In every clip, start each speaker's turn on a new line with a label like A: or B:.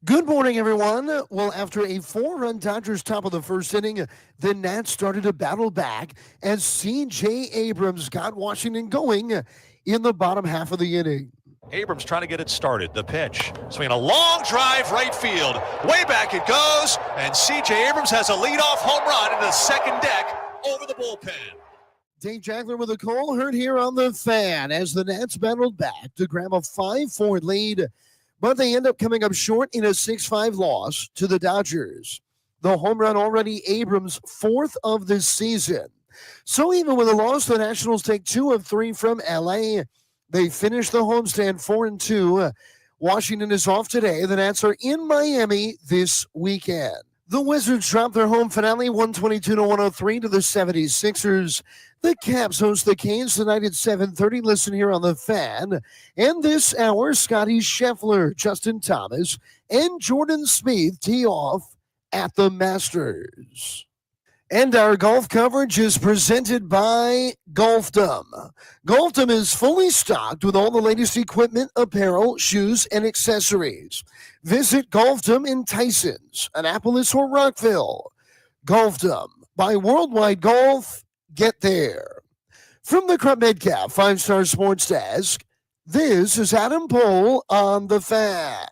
A: Good morning, everyone. Well, after a 4-run Dodgers top of the first inning, the Nats started to battle back as C.J. Abrams got Washington going in the bottom half of the inning.
B: Abrams trying to get it started. The pitch. Swinging a long drive right field. Way back it goes. And C.J. Abrams has a leadoff home run into the second deck over the bullpen.
A: Dave Jackler with a call heard here on the Fan as the Nats battled back to grab a 5-4 lead, but they end up coming up short in a 6-5 loss to the Dodgers. The home run already Abrams' fourth of this season. So even with a loss, the Nationals take 2 of 3 from L.A. They finish the homestand 4-2. Washington is off today. The Nats are in Miami this weekend. The Wizards drop their home finale 122-103 to the 76ers. The Caps host the Canes tonight at 7:30. Listen here on the Fan. And this hour, Scotty Scheffler, Justin Thomas, and Jordan Spieth tee off at the Masters. And our golf coverage is presented by Golfdom. Golfdom is fully stocked with all the latest equipment, apparel, shoes, and accessories. Visit Golfdom in Tysons, Annapolis, or Rockville. Golfdom by Worldwide Golf. Get there. From the Crump Medcalf 5-Star Sports Desk, this is Adam Pohl on the Fan.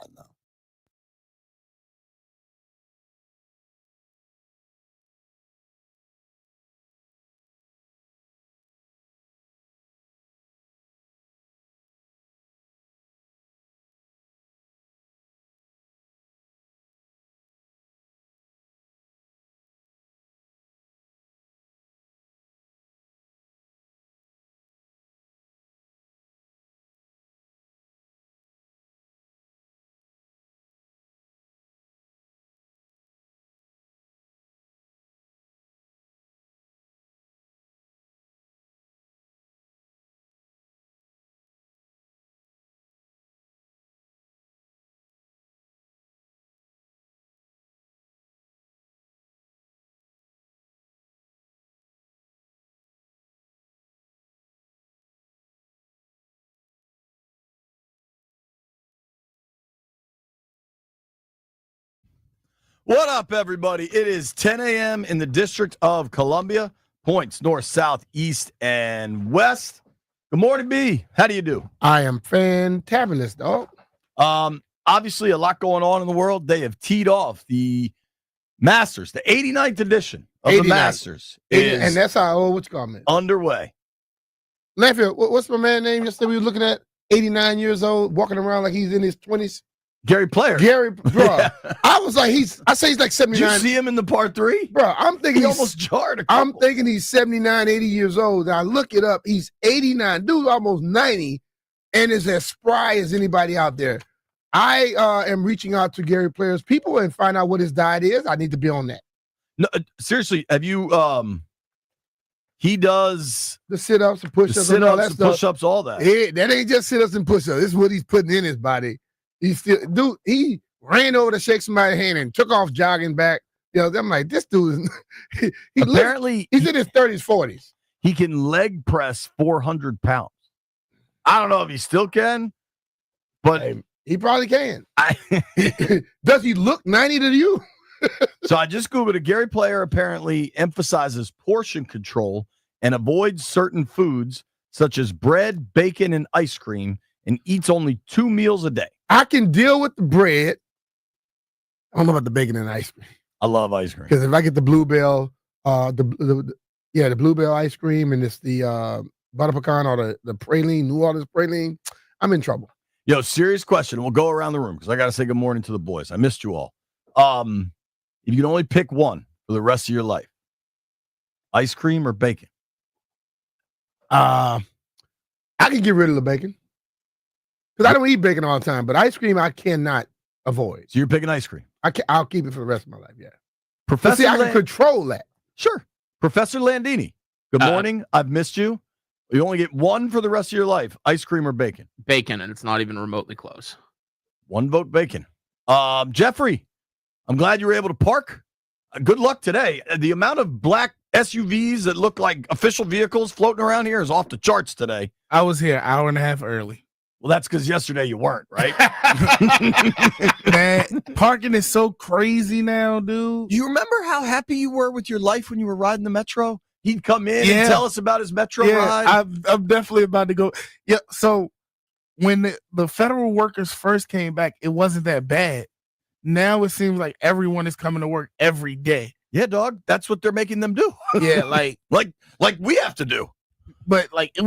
C: What up, everybody? It is 10 a.m. in the District of Columbia. Points north, south, east, and west. Good morning, B. How do you do?
D: I am fantabulous, dog.
C: Obviously, a lot going on in the world. They have teed off the Masters, the 89th edition of the Masters.
D: And that's our old, what you call it?
C: Underway.
D: Landfield, what's my man name yesterday? We were looking at 89 years old, walking around like he's in his 20s.
C: Gary Player.
D: Gary, bro. I was like, he's like 79.
C: Did you see him in the par 3?
D: Bro, I'm thinking
C: he almost jarred a couple.
D: I'm thinking he's 79, 80 years old. And I look it up. He's 89. Dude's almost 90 and is as spry as anybody out there. I am reaching out to Gary Player's people and find out what his diet is. I need to be on that.
C: No, seriously, have you he does
D: the sit-ups and push-ups
C: and all that stuff. Push-ups, all that.
D: That ain't just sit-ups and push-ups. This is what he's putting in his body. He ran over to shake somebody's hand and took off jogging back. You know, I'm like, this dude is
C: apparently
D: he's in his 30s, 40s.
C: He can leg press 400 pounds. I don't know if he still can, but
D: he probably can. Does he look 90 to you?
C: So I just Googled it. Gary Player apparently emphasizes portion control and avoids certain foods such as bread, bacon, and ice cream, and eats only 2 meals a day.
D: I can deal with the bread. I don't know about the bacon and ice cream.
C: I love ice cream.
D: Because if I get the Bluebell, the Bluebell ice cream, and it's the butter pecan or the praline, New Orleans praline, I'm in trouble.
C: Yo, serious question. We'll go around the room because I got to say good morning to the boys. I missed you all. If you can only pick one for the rest of your life, ice cream or bacon?
D: I can get rid of the bacon. Because I don't eat bacon all the time, but ice cream I cannot avoid.
C: So you're picking ice cream?
D: I'll keep it for the rest of my life, yeah.
C: Professor,
D: I can control that.
C: Sure. Professor Landini, good morning. I've missed you. You only get one for the rest of your life, ice cream or bacon?
E: Bacon, and it's not even remotely close.
C: One vote bacon. Jeffrey, I'm glad you were able to park. Good luck today. The amount of black SUVs that look like official vehicles floating around here is off the charts today.
F: I was here an hour and a half early.
C: Well, that's because yesterday you weren't, right?
F: Man, parking is so crazy now, dude.
C: Do you remember how happy you were with your life when you were riding the Metro? He'd come in and
F: Yeah.
C: tell us about his Metro ride.
F: I'm definitely about to go. Yeah, so when the federal workers first came back, it wasn't that bad. Now it seems like everyone is coming to work every day.
C: Yeah, dog. That's what they're making them do.
F: Yeah, like
C: we have to do.
F: but it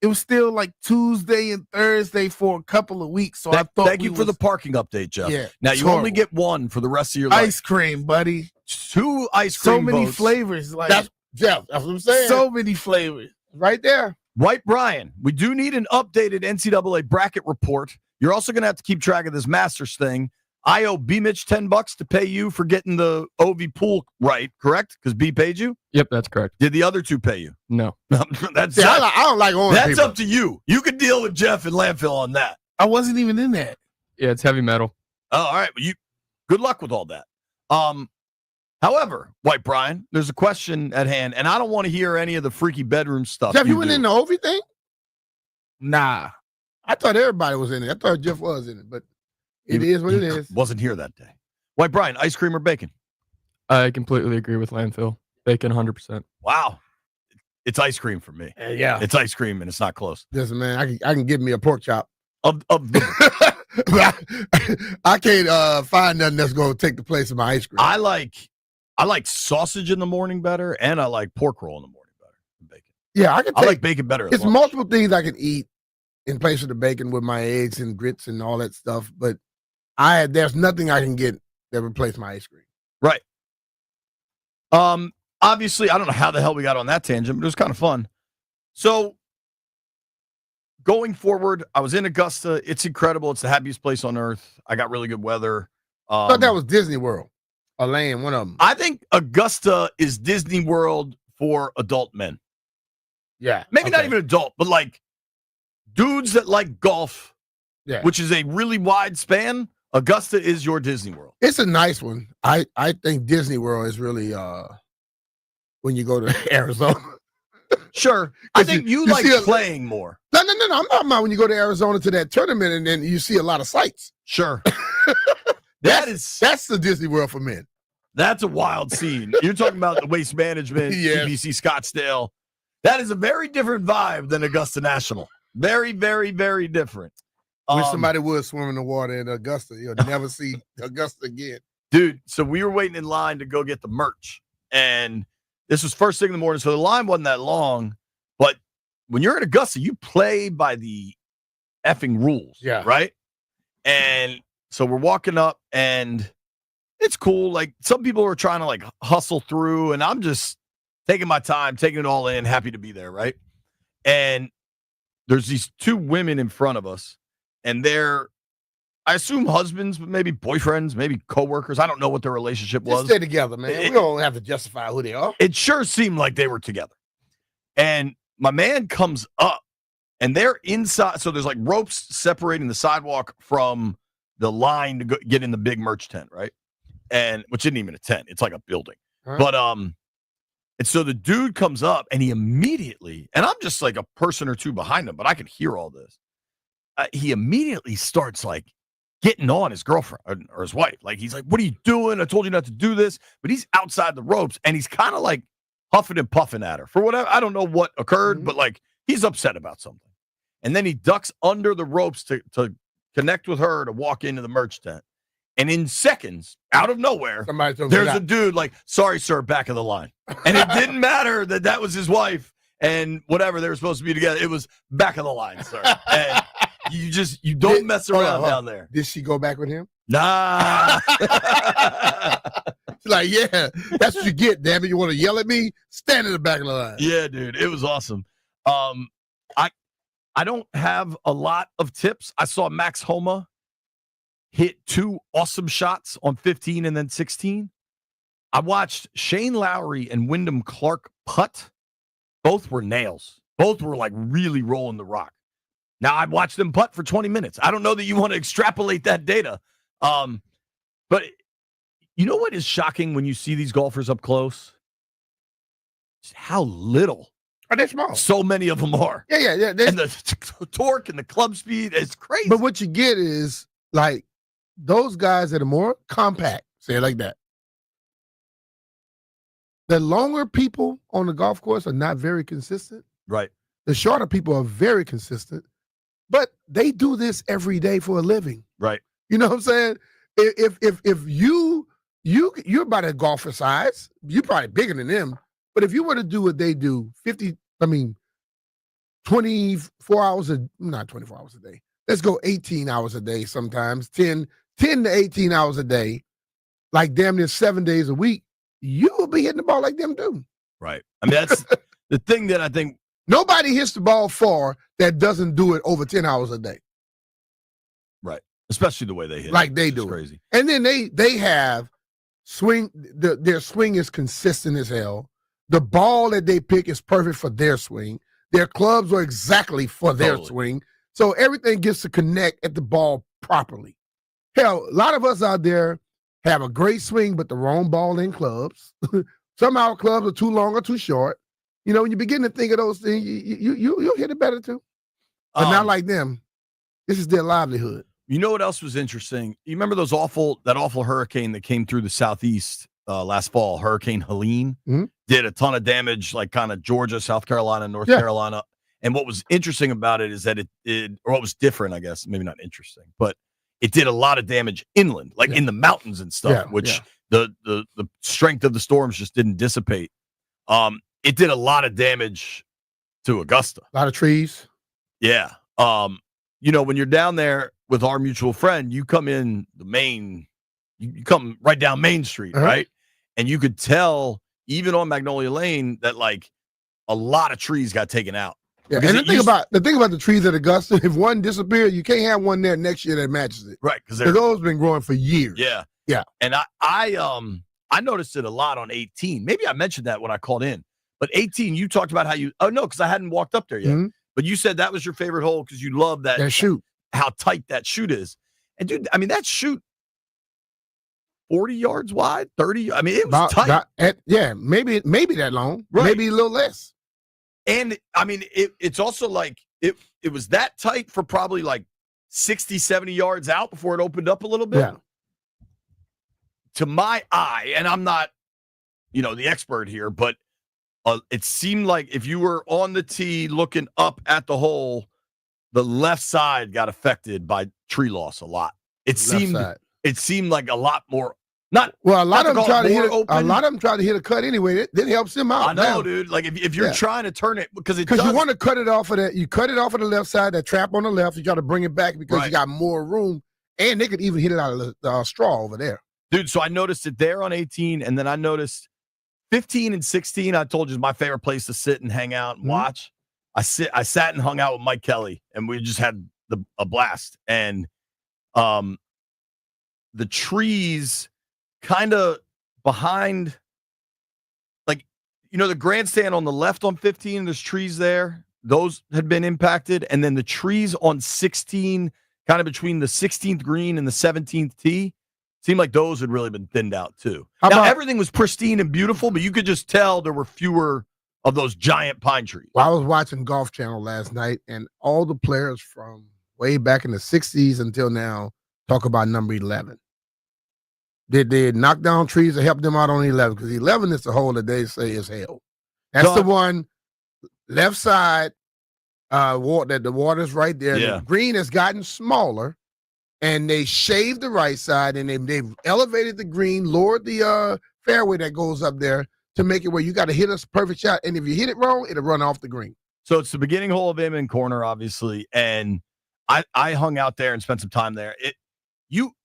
F: was still like Tuesday and Thursday for a couple of weeks. So I thought
C: Thank you for the parking update, Jeff.
F: Yeah,
C: Now
F: it's
C: you only
F: horrible.
C: get one for the rest of your life.
F: Ice cream, buddy.
C: 2 ice cream
F: So many
C: votes.
F: flavors. Like
D: That's Jeff. That's what I'm saying.
F: so many flavors.
D: right there.
C: White Brian, we do need an updated NCAA bracket report. You're also going to have to keep track of this Masters thing. I owe B Mitch $10 to pay you for getting the OV pool right, correct? Because B paid you?
E: Yep, that's correct.
C: Did the other 2 pay you?
E: No.
C: That's
D: See, I don't like orange
C: that's
D: people.
C: up to you. You can deal with Jeff and Landfill on that.
F: I wasn't even in that.
E: Yeah, it's heavy metal.
C: Oh, all right. Well, good luck with all that. However, White Brian, there's a question at hand, and I don't want to hear any of the freaky bedroom stuff.
D: Jeff, you went
C: do.
D: in the Ovi thing?
F: Nah.
D: I thought everybody was in it. I thought Jeff was in it, but it is what it is.
C: Wasn't here that day. White Brian, ice cream or bacon?
E: I completely agree with Landfill. Bacon 100%.
C: Wow. It's ice cream for me.
D: Yeah.
C: It's ice cream, and it's not close.
D: Listen, man, I can give me a pork chop.
C: Of the,
D: I can't find nothing that's going to take the place of my ice cream.
C: I like sausage in the morning better, and I like pork roll in the morning better than bacon.
D: Yeah, I can
C: I
D: take
C: like bacon better. at
D: it's
C: lunch.
D: multiple things I can eat in place of the bacon with my eggs and grits and all that stuff, but there's nothing I can get that replace my ice cream.
C: Right. Obviously, I don't know how the hell we got on that tangent, but it was kind of fun. So, going forward, I was in Augusta. It's incredible. It's the happiest place on earth. I got really good weather.
D: I thought that was Disney World. Or Land, one of them.
C: I think Augusta is Disney World for adult men.
D: Yeah.
C: Maybe not
D: okay.
C: even adult, but like dudes that like golf,
D: Yeah.
C: which is a really wide span. Augusta is your Disney World.
D: It's a nice one. I think Disney World is really when you go to Arizona.
C: Sure. I
D: 'Cause
C: think
D: you
C: you like
D: see a-
C: playing more.
D: No. I'm talking about when you go to Arizona to that tournament and then you see a lot of sights.
C: Sure.
D: That's the Disney World for men.
C: That's a wild scene. You're talking about the waste management,
D: Yeah.
C: CBC Scottsdale. That is a very different vibe than Augusta National. Very, very, very different.
D: Wish somebody would swim in the water in Augusta. You'll never see Augusta again.
C: Dude, so we were waiting in line to go get the merch. And this was first thing in the morning. So the line wasn't that long. But when you're in Augusta, you play by the effing rules.
D: Yeah.
C: Right? And so we're walking up and it's cool. Like some people are trying to like hustle through, and I'm just taking my time, taking it all in, happy to be there, right? And there's these 2 women in front of us, and they're, I assume husbands, but maybe boyfriends, maybe coworkers. I don't know what their relationship
D: Just
C: was.
D: stay together, man.
C: It-
D: We don't have to justify who they are.
C: It sure seemed like they were together. And my man comes up, and they're inside. So there's like ropes separating the sidewalk from the line to get in the big merch tent, right? And which isn't even a tent; it's like a building.
D: Huh?
C: But and so the dude comes up, and he immediately, and I'm just like a person or two behind him, but I can hear all this. He immediately starts like getting on his girlfriend or his wife. Like he's like, "What are you doing? I told you not to do this." But he's outside the ropes, and he's kind of like huffing and puffing at her for whatever. I don't know what occurred, but like he's upset about something. And then he ducks under the ropes to connect with her to walk into the merch tent. And in seconds, out of nowhere,
D: Somebody told me
C: there's
D: that.
C: a dude like, "Sorry, sir, back of the line." And it didn't matter that was his wife and whatever, they were supposed to be together. It was back of the line, sir. And you don't mess
D: hold
C: around
D: on.
C: down there.
D: Did she go back with him?
C: Nah.
D: She's like, yeah, that's what you get, damn it. You want to yell at me? Stand in the back of the line.
C: Yeah, dude, it was awesome. I don't have a lot of tips. I saw Max Homa hit 2 awesome shots on 15 and then 16. I watched Shane Lowry and Wyndham Clark putt. Both were nails. Both were like really rolling the rock. Now I watched them putt for 20 minutes. I don't know that you want to extrapolate that data. But you know what is shocking when you see these golfers up close? Just how little
D: But they're small.
C: So many of them are.
D: Yeah.
C: And the torque and the club speed is crazy.
D: But what you get is like those guys that are more compact, say it like that. The longer people on the golf course are not very consistent.
C: Right.
D: The shorter people are very consistent. But they do this every day for a living.
C: Right.
D: You know what I'm saying? If you're about a golfer size, you're probably bigger than them. But if you were to do what they do, 24 hours not 24 hours a day. Let's go 18 hours a day sometimes, 10 to 18 hours a day, like damn near 7 days a week, you will be hitting the ball like them too.
C: Right. I mean, that's the thing that I think.
D: Nobody hits the ball far that doesn't do it over 10 hours a day.
C: Right. Especially the way they hit
D: like
C: it.
D: they
C: It's
D: do.
C: crazy.
D: And then they have swing. Their swing is consistent as hell. The ball that they pick is perfect for their swing. Their clubs are exactly for their swing. So everything gets to connect at the ball properly. Hell, a lot of us out there have a great swing, but the wrong ball in clubs. Some of our clubs are too long or too short. You know, when you begin to think of those things, you'll hit it better too. But not like them. This is their livelihood.
C: You know what else was interesting? You remember that awful hurricane that came through the southeast last fall, Hurricane Helene?
D: Mm-hmm.
C: Did a ton of damage, like kind of Georgia, South Carolina, North Carolina. And what was interesting about it is that or what was different, I guess, maybe not interesting, but it did a lot of damage inland, like in the mountains and stuff, which the strength of the storms just didn't dissipate. It did a lot of damage to Augusta.
D: A lot of trees.
C: Yeah. You know, when you're down there with our mutual friend, you come in the main, you come right down Main Street, right? And you could tell, even on Magnolia Lane, that like a lot of trees got taken out.
D: Yeah, and the thing about the trees at Augusta, if one disappeared, you can't have one there next year that matches it.
C: Right, because
D: those been growing for years.
C: Yeah. And I noticed it a lot on 18. Maybe I mentioned that when I called in. But 18, you talked about how because I hadn't walked up there yet. Mm-hmm. But you said that was your favorite hole because you love that
D: shoot,
C: how tight that shoot is. And dude, I mean, that shoot 40 yards wide, 30. I mean, it was tight.
D: Maybe that long, maybe a little less.
C: And I mean, it's also like it was that tight for probably like 60, 70 yards out before it opened up a little bit.
D: Yeah.
C: To my eye, and I'm not, the expert here, but it seemed like if you were on the tee looking up at the hole, the left side got affected by tree loss a lot. It seemed like a lot more. A lot of them try
D: to hit a cut anyway. That helps them out.
C: I know, dude. Like if you're trying to turn it because you
D: want to cut it off of that. You cut it off of the left side. That trap on the left. You try to bring it back because you got more room, and they could even hit it out of the straw over there,
C: dude. So I noticed it there on 18, and then I noticed 15 and 16. I told you is my favorite place to sit and hang out and watch. I sat and hung out with Mike Kelly, and we just had a blast. And the trees kind of behind, like, the grandstand on the left on 15, there's trees there. Those had been impacted. And then the trees on 16, kind of between the 16th green and the 17th tee, seemed like those had really been thinned out too. Everything was pristine and beautiful, but you could just tell there were fewer of those giant pine trees.
D: Well, I was watching Golf Channel last night, and all the players from way back in the 60s until now talk about number 11. They knock down trees to help them out on 11 because 11 is the hole that they say is hell. That's the one left side. That the water's right there.
C: Yeah.
D: The green has gotten smaller, and they shaved the right side, and they've elevated the green, lowered the fairway that goes up there to make it where you got to hit a perfect shot, and if you hit it wrong, it'll run off the green.
C: So it's the beginning hole of Amen Corner, obviously, and I hung out there and spent some time there.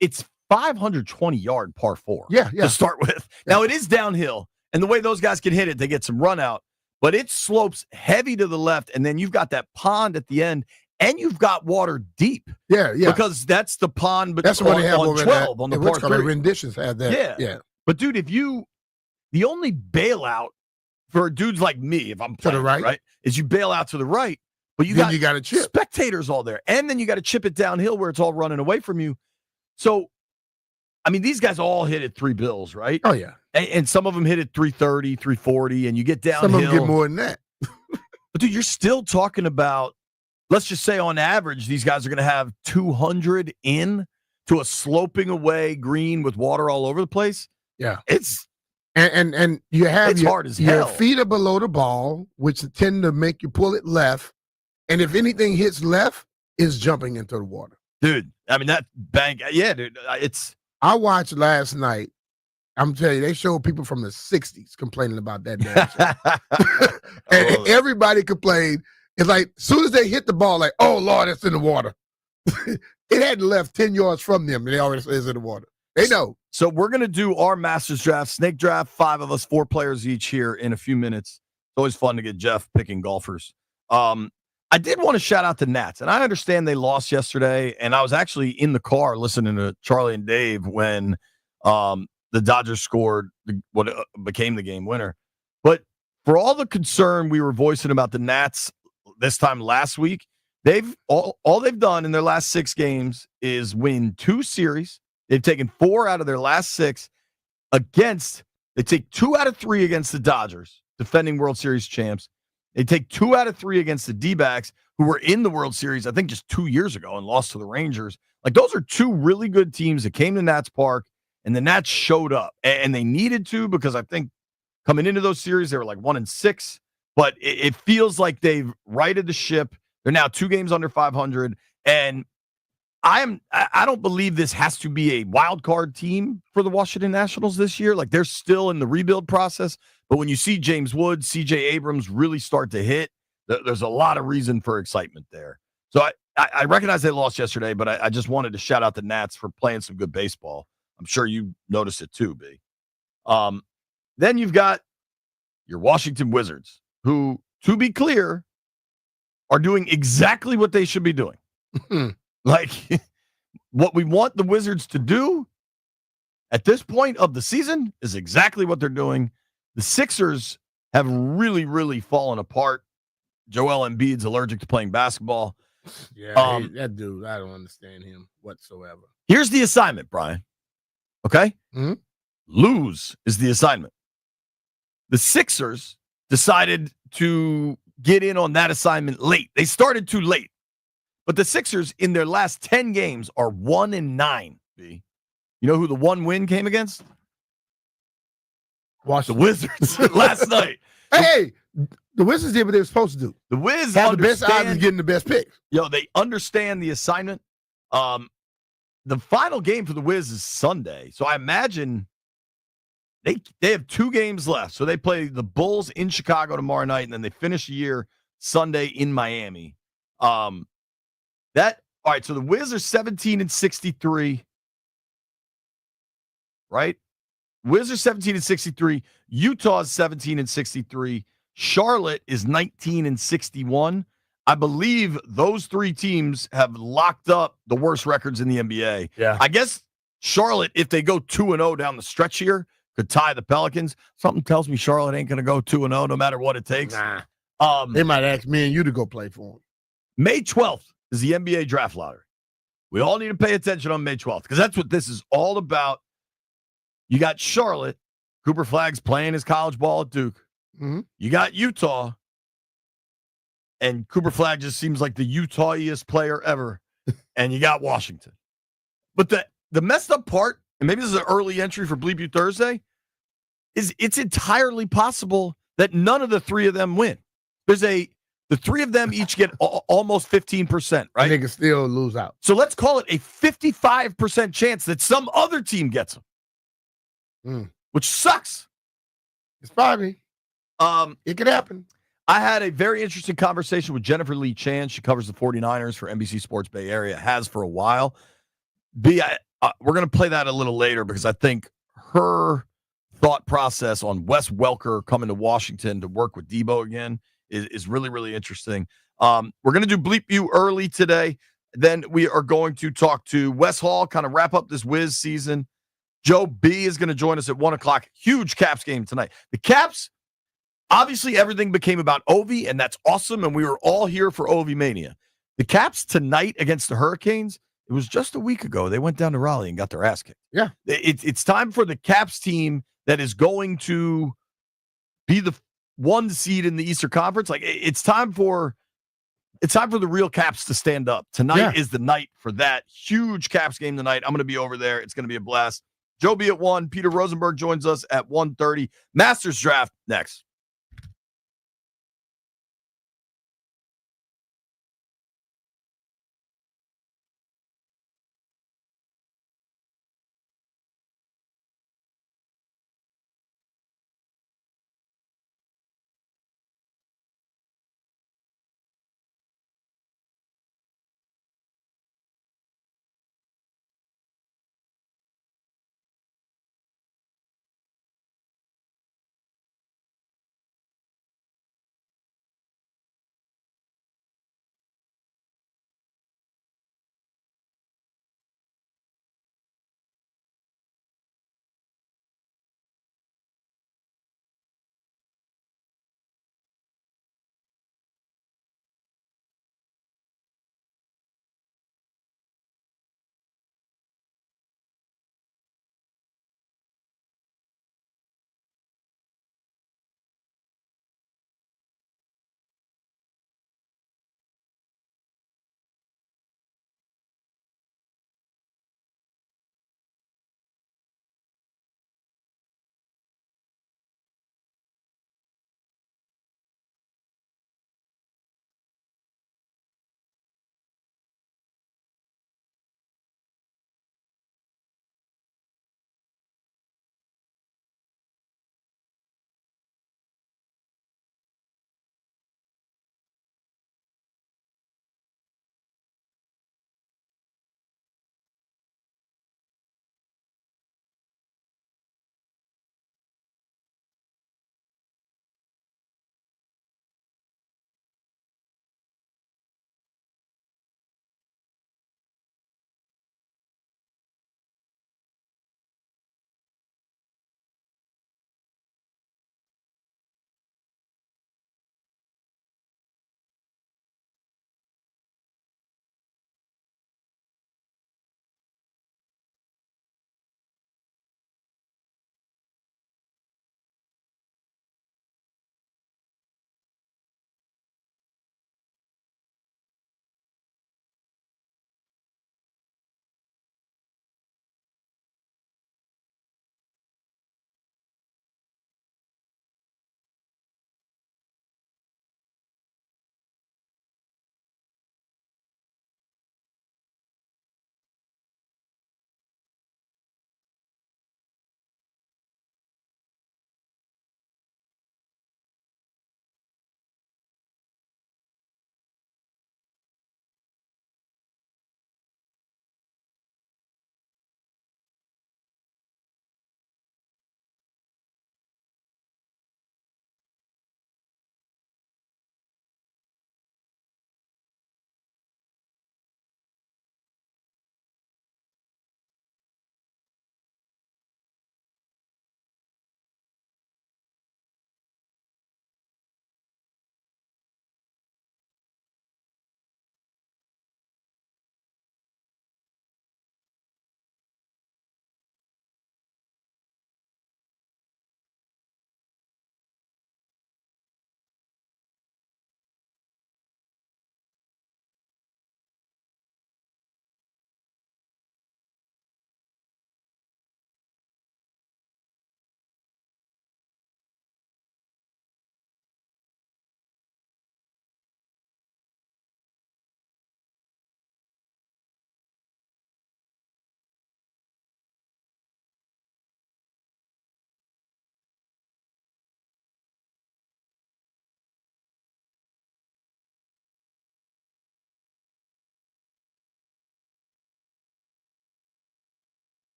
C: It's 520-yard par 4 to start with. Yeah. Now, it is downhill, and the way those guys can hit it, they get some run out, but it slopes heavy to the left, and then you've got that pond at the end, and you've got water deep.
D: Yeah.
C: Because that's the pond but
D: that's what they have
C: on
D: over
C: 12 on the par 3.
D: Renditions have that.
C: Yeah. But, dude, the only bailout for dudes like me, if I'm playing,
D: to the right,
C: is you bail out to the right, but you got
D: to chip.
C: Spectators all there, and then you got to chip it downhill where it's all running away from you. So, I mean, these guys all hit at 3 bills, right?
D: Oh, yeah.
C: And some of them hit at 330, 340, and you get downhill.
D: Some of them get more than that.
C: But dude, you're still talking about, let's just say on average, these guys are going to have 200 in to a sloping away green with water all over the place.
D: Yeah.
C: It's
D: and you have
C: it's hard as
D: your
C: hell.
D: feet are below the ball, which tend to make you pull it left. And if anything hits left, it's jumping into the water.
C: Dude, I mean, that bank, yeah, dude, it's.
D: I watched last night. I'm telling you, they showed people from the 60s complaining about that damn shit. And everybody complained. It's like, as soon as they hit the ball, like, oh, Lord, it's in the water. It hadn't left 10 yards from them, and they already say it's in the water. They know.
C: So we're going to do our Masters draft, snake draft, 5 of us, 4 players each here in a few minutes. It's always fun to get Jeff picking golfers. I did want to shout out the Nats, and I understand they lost yesterday, and I was actually in the car listening to Charlie and Dave when the Dodgers scored what became the game winner. But for all the concern we were voicing about the Nats this time last week, all they've done in their last 6 games is win 2 series. They've taken 4 out of their last 6 they take 2 out of 3 against the Dodgers, defending World Series champs. They take 2 out of 3 against the D-backs, who were in the World Series, I think, just 2 years ago and lost to the Rangers. Like, those are 2 really good teams that came to Nats Park, and the Nats showed up. And they needed to, because I think coming into those series, they were like 1-6. But it feels like they've righted the ship. They're now 2 games under 500. And I don't believe this has to be a wild card team for the Washington Nationals this year. Like, they're still in the rebuild process. But when you see James Woods, C.J. Abrams really start to hit, there's a lot of reason for excitement there. So I recognize they lost yesterday, but I just wanted to shout out the Nats for playing some good baseball. I'm sure you noticed it too, B. Then you've got your Washington Wizards, who, to be clear, are doing exactly what they should be doing. Like, what we want the Wizards to do at this point of the season is exactly what they're doing. The Sixers have really, really fallen apart. Joel Embiid's allergic to playing basketball.
D: Yeah, that dude, I don't understand him whatsoever.
C: Here's the assignment, Brian. Okay?
D: Mm-hmm.
C: Lose is the assignment. The Sixers decided to get in on that assignment late. They started too late. But the Sixers, in their last 10 games, are 1-9, B. You know who the one win came against? The Wizards last night.
D: Hey, the Wizards did what they were supposed to do.
C: The Wiz
D: have the best odds of getting the best picks.
C: They understand the assignment. The final game for the Wiz is Sunday, so I imagine they have 2 games left. So they play the Bulls in Chicago tomorrow night, and then they finish the year Sunday in Miami. All right. So the Wiz are 17-63, right? Wiz are 17-63. Utah is 17-63. Charlotte is 19-61. I believe those 3 teams have locked up the worst records in the NBA.
D: Yeah.
C: I guess Charlotte, if they go 2-0 down the stretch here, could tie the Pelicans. Something tells me Charlotte ain't going to go 2-0 no matter what it takes.
D: Nah. They might ask me and you to go play for them.
C: May 12th is the NBA draft lottery. We all need to pay attention on May 12th because that's what this is all about. You got Charlotte. Cooper Flagg's playing his college ball at Duke.
D: Mm-hmm.
C: You got Utah. And Cooper Flagg just seems like the Utah-iest player ever. And you got Washington. But the messed up part, and maybe this is an early entry for Bleep You Thursday, is it's entirely possible that none of the 3 of them win. The 3 of them each get almost 15%, right?
D: They can still lose out.
C: So let's call it a 55% chance that some other team gets them, which sucks.
D: It's probably. It could happen.
C: I had a very interesting conversation with Jennifer Lee Chan. She covers the 49ers for NBC Sports Bay Area, has for a while. We're going to play that a little later because I think her thought process on Wes Welker coming to Washington to work with Debo again is really, really interesting. We're going to do Bleep You early today. Then we are going to talk to Wes Hall, kind of wrap up this Wiz season. Joe B is going to join us at 1 o'clock. Huge Caps game tonight. The Caps, obviously everything became about Ovi, and that's awesome, and we were all here for Ovi Mania. The Caps tonight against the Hurricanes, it was just a week ago. They went down to Raleigh and got their ass kicked.
D: Yeah.
C: It's time for the Caps team that is going to be 1 seed in the Eastern Conference. Like it's time for the real Caps to stand up. Tonight is the night for that. Huge Caps game tonight. I'm going to be over there. It's going to be a blast. Joe B at 1. Peter Rosenberg joins us at 1:30. Masters draft next.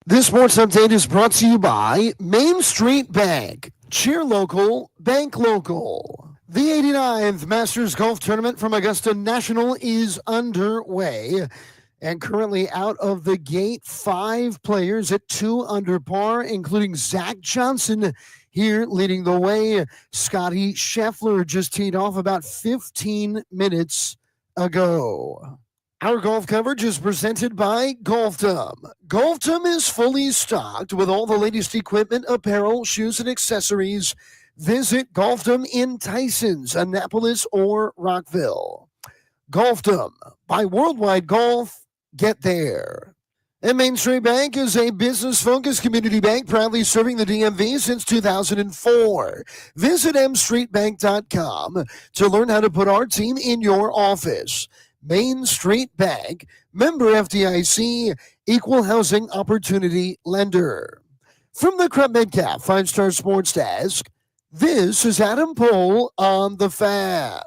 A: This sports update is brought to you by Main Street Bank. Cheer local, bank local. The 89th Masters Golf Tournament from Augusta National is underway. And currently out of the gate, 5 players at 2 under par, including Zach Johnson here leading the way. Scotty Scheffler just teed off about 15 minutes ago. Our golf coverage is presented by Golfdom. Golfdom is fully stocked with all the latest equipment, apparel, shoes, and accessories. Visit Golfdom in Tysons, Annapolis, or Rockville. Golfdom, by Worldwide Golf, get there. And Main Street Bank is a business-focused community bank proudly serving the DMV since 2004. Visit mstreetbank.com to learn how to put our team in your office. Main Street Bank, member FDIC, equal housing opportunity lender. From the Crump Metcalf 5-Star Sports Desk, this is Adam Pohl on The Fan.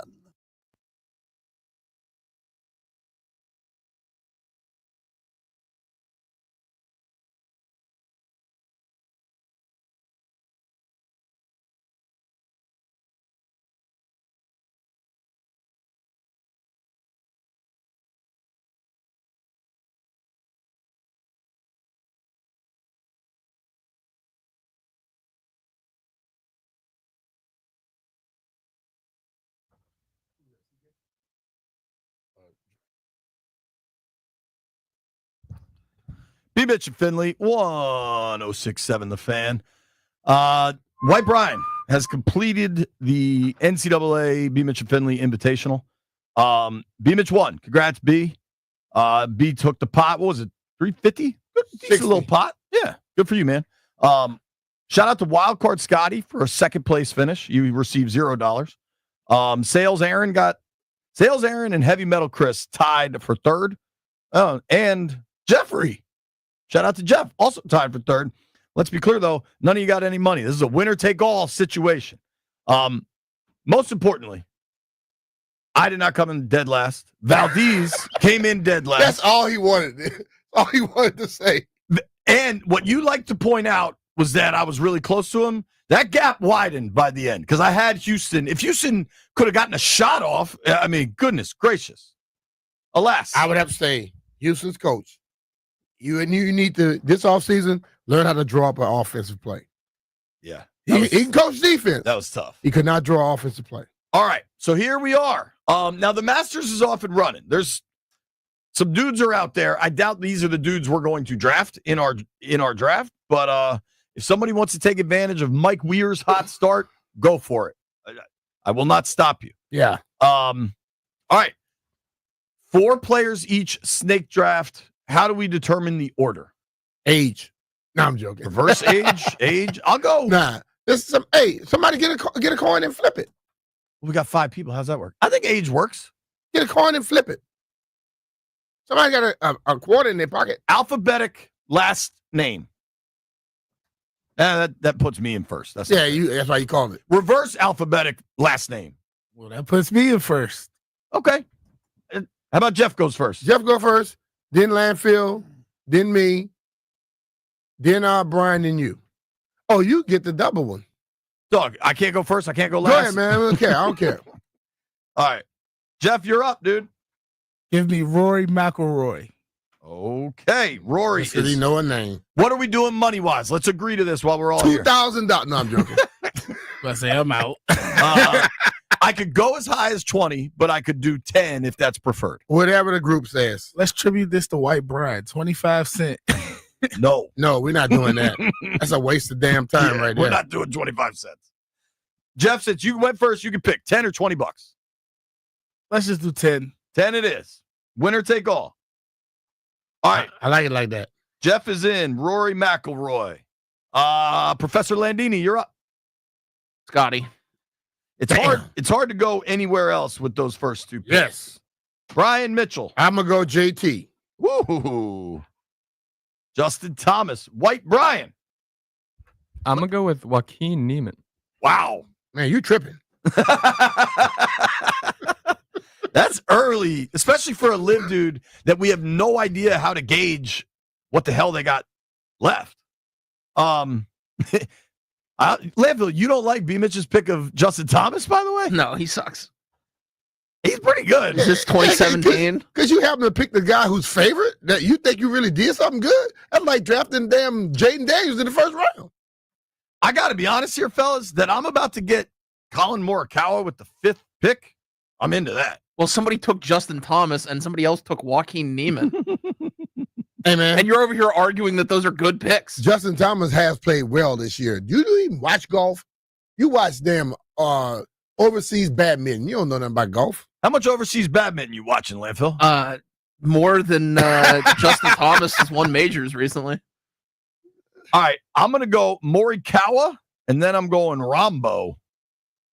C: B. Mitch and Finley, 1067 The Fan. White Brian has completed the NCAA B. Mitch and Finley Invitational. B. Mitch won. Congrats, B. B took the pot. What was it, 350? Decent little pot. Yeah, good for you, man. Shout out to Wildcard Scotty for a second place finish. You received $0. Sales Aaron and Heavy Metal Chris tied for third. And Jeffrey. Shout out to Jeff, also tied for third. Let's be clear, though, none of you got any money. This is a winner-take-all situation. Most importantly, I did not come in dead last. Valdez came in dead last.
D: That's all he wanted. All he wanted to say.
C: And what you like to point out was that I was really close to him. That gap widened by the end because I had Houston. If Houston could have gotten a shot off, I mean, goodness gracious. Alas.
D: I would have to say, Houston's coach. You need to, this offseason, learn how to draw up an offensive play.
C: Yeah.
D: He can coach defense.
C: That was tough.
D: He could not draw offensive play.
C: All right. So here we are. Now the Masters is off and running. There's some dudes are out there. I doubt these are the dudes we're going to draft in our draft. But if somebody wants to take advantage of Mike Weir's hot start, go for it. I will not stop you.
D: Yeah.
C: All right. 4 players each snake draft. How do we determine the order?
D: Age. No, I'm joking.
C: Reverse age. I'll go.
D: Nah. Somebody get a coin and flip it.
C: We got 5 people. How's that work? I think age works.
D: Get a coin and flip it. Somebody got a quarter in their pocket.
C: Alphabetic last name. That puts me in first. That's
D: why you called it.
C: Reverse alphabetic last name.
F: Well, that puts me in first.
C: Okay. How about Jeff goes first?
D: Jeff go first, then Landfill, then me, then Brian, and you. Oh, you get the double one.
C: Dog, I can't go first. I can't go last.
D: Go ahead, man. I don't care.
C: All right. Jeff, you're up, dude.
F: Give me Rory McIlroy.
C: Okay. Rory.
D: Does he know a name?
C: What are we doing money-wise? Let's agree to this while we're all here.
D: $2,000. No, I'm joking.
F: Let's say I'm out.
C: I could go as high as 20, but I could do 10 if that's preferred.
D: Whatever the group says.
F: Let's tribute this to White Brian. 25 cents.
C: No,
D: we're not doing that. That's a waste of damn time right there.
C: We're not doing 25 cents. Jeff, since you went first, you can pick 10 or 20 bucks.
F: Let's just do 10.
C: 10 it is. Winner take all. All right.
D: I like it like that.
C: Jeff is in. Rory McIlroy. Professor Landini, you're up.
E: Scotty.
C: It's hard to go anywhere else with those first 2 picks.
D: Yes.
C: Brian Mitchell.
D: I'm going to go JT.
C: Woo. Justin Thomas. White Brian.
E: I'm going to go with Joaquin Neiman.
C: Wow.
D: Man, you tripping.
C: That's early, especially for a live dude that we have no idea how to gauge what the hell they got left. Landfill, you don't like B. Mitch's pick of Justin Thomas, by the way?
G: No, he sucks.
C: He's pretty good.
G: Is this 2017?
D: Because you happen to pick the guy who's favorite that you think you really did something good. That's like drafting damn Jaden Daniels in the first round.
C: I got to be honest here, fellas, that I'm about to get Colin Morikawa with the 5th pick. I'm into that.
G: Well, somebody took Justin Thomas and somebody else took Joaquin Neiman.
D: Hey, man.
G: And you're over here arguing that those are good picks.
D: Justin Thomas has played well this year. Do you even watch golf? You watch damn overseas badminton. You don't know nothing about golf.
C: How much overseas badminton you watching, Landfill?
G: More than Justin Thomas has won majors recently.
C: All right, I'm going to go Morikawa, and then I'm going Rombo,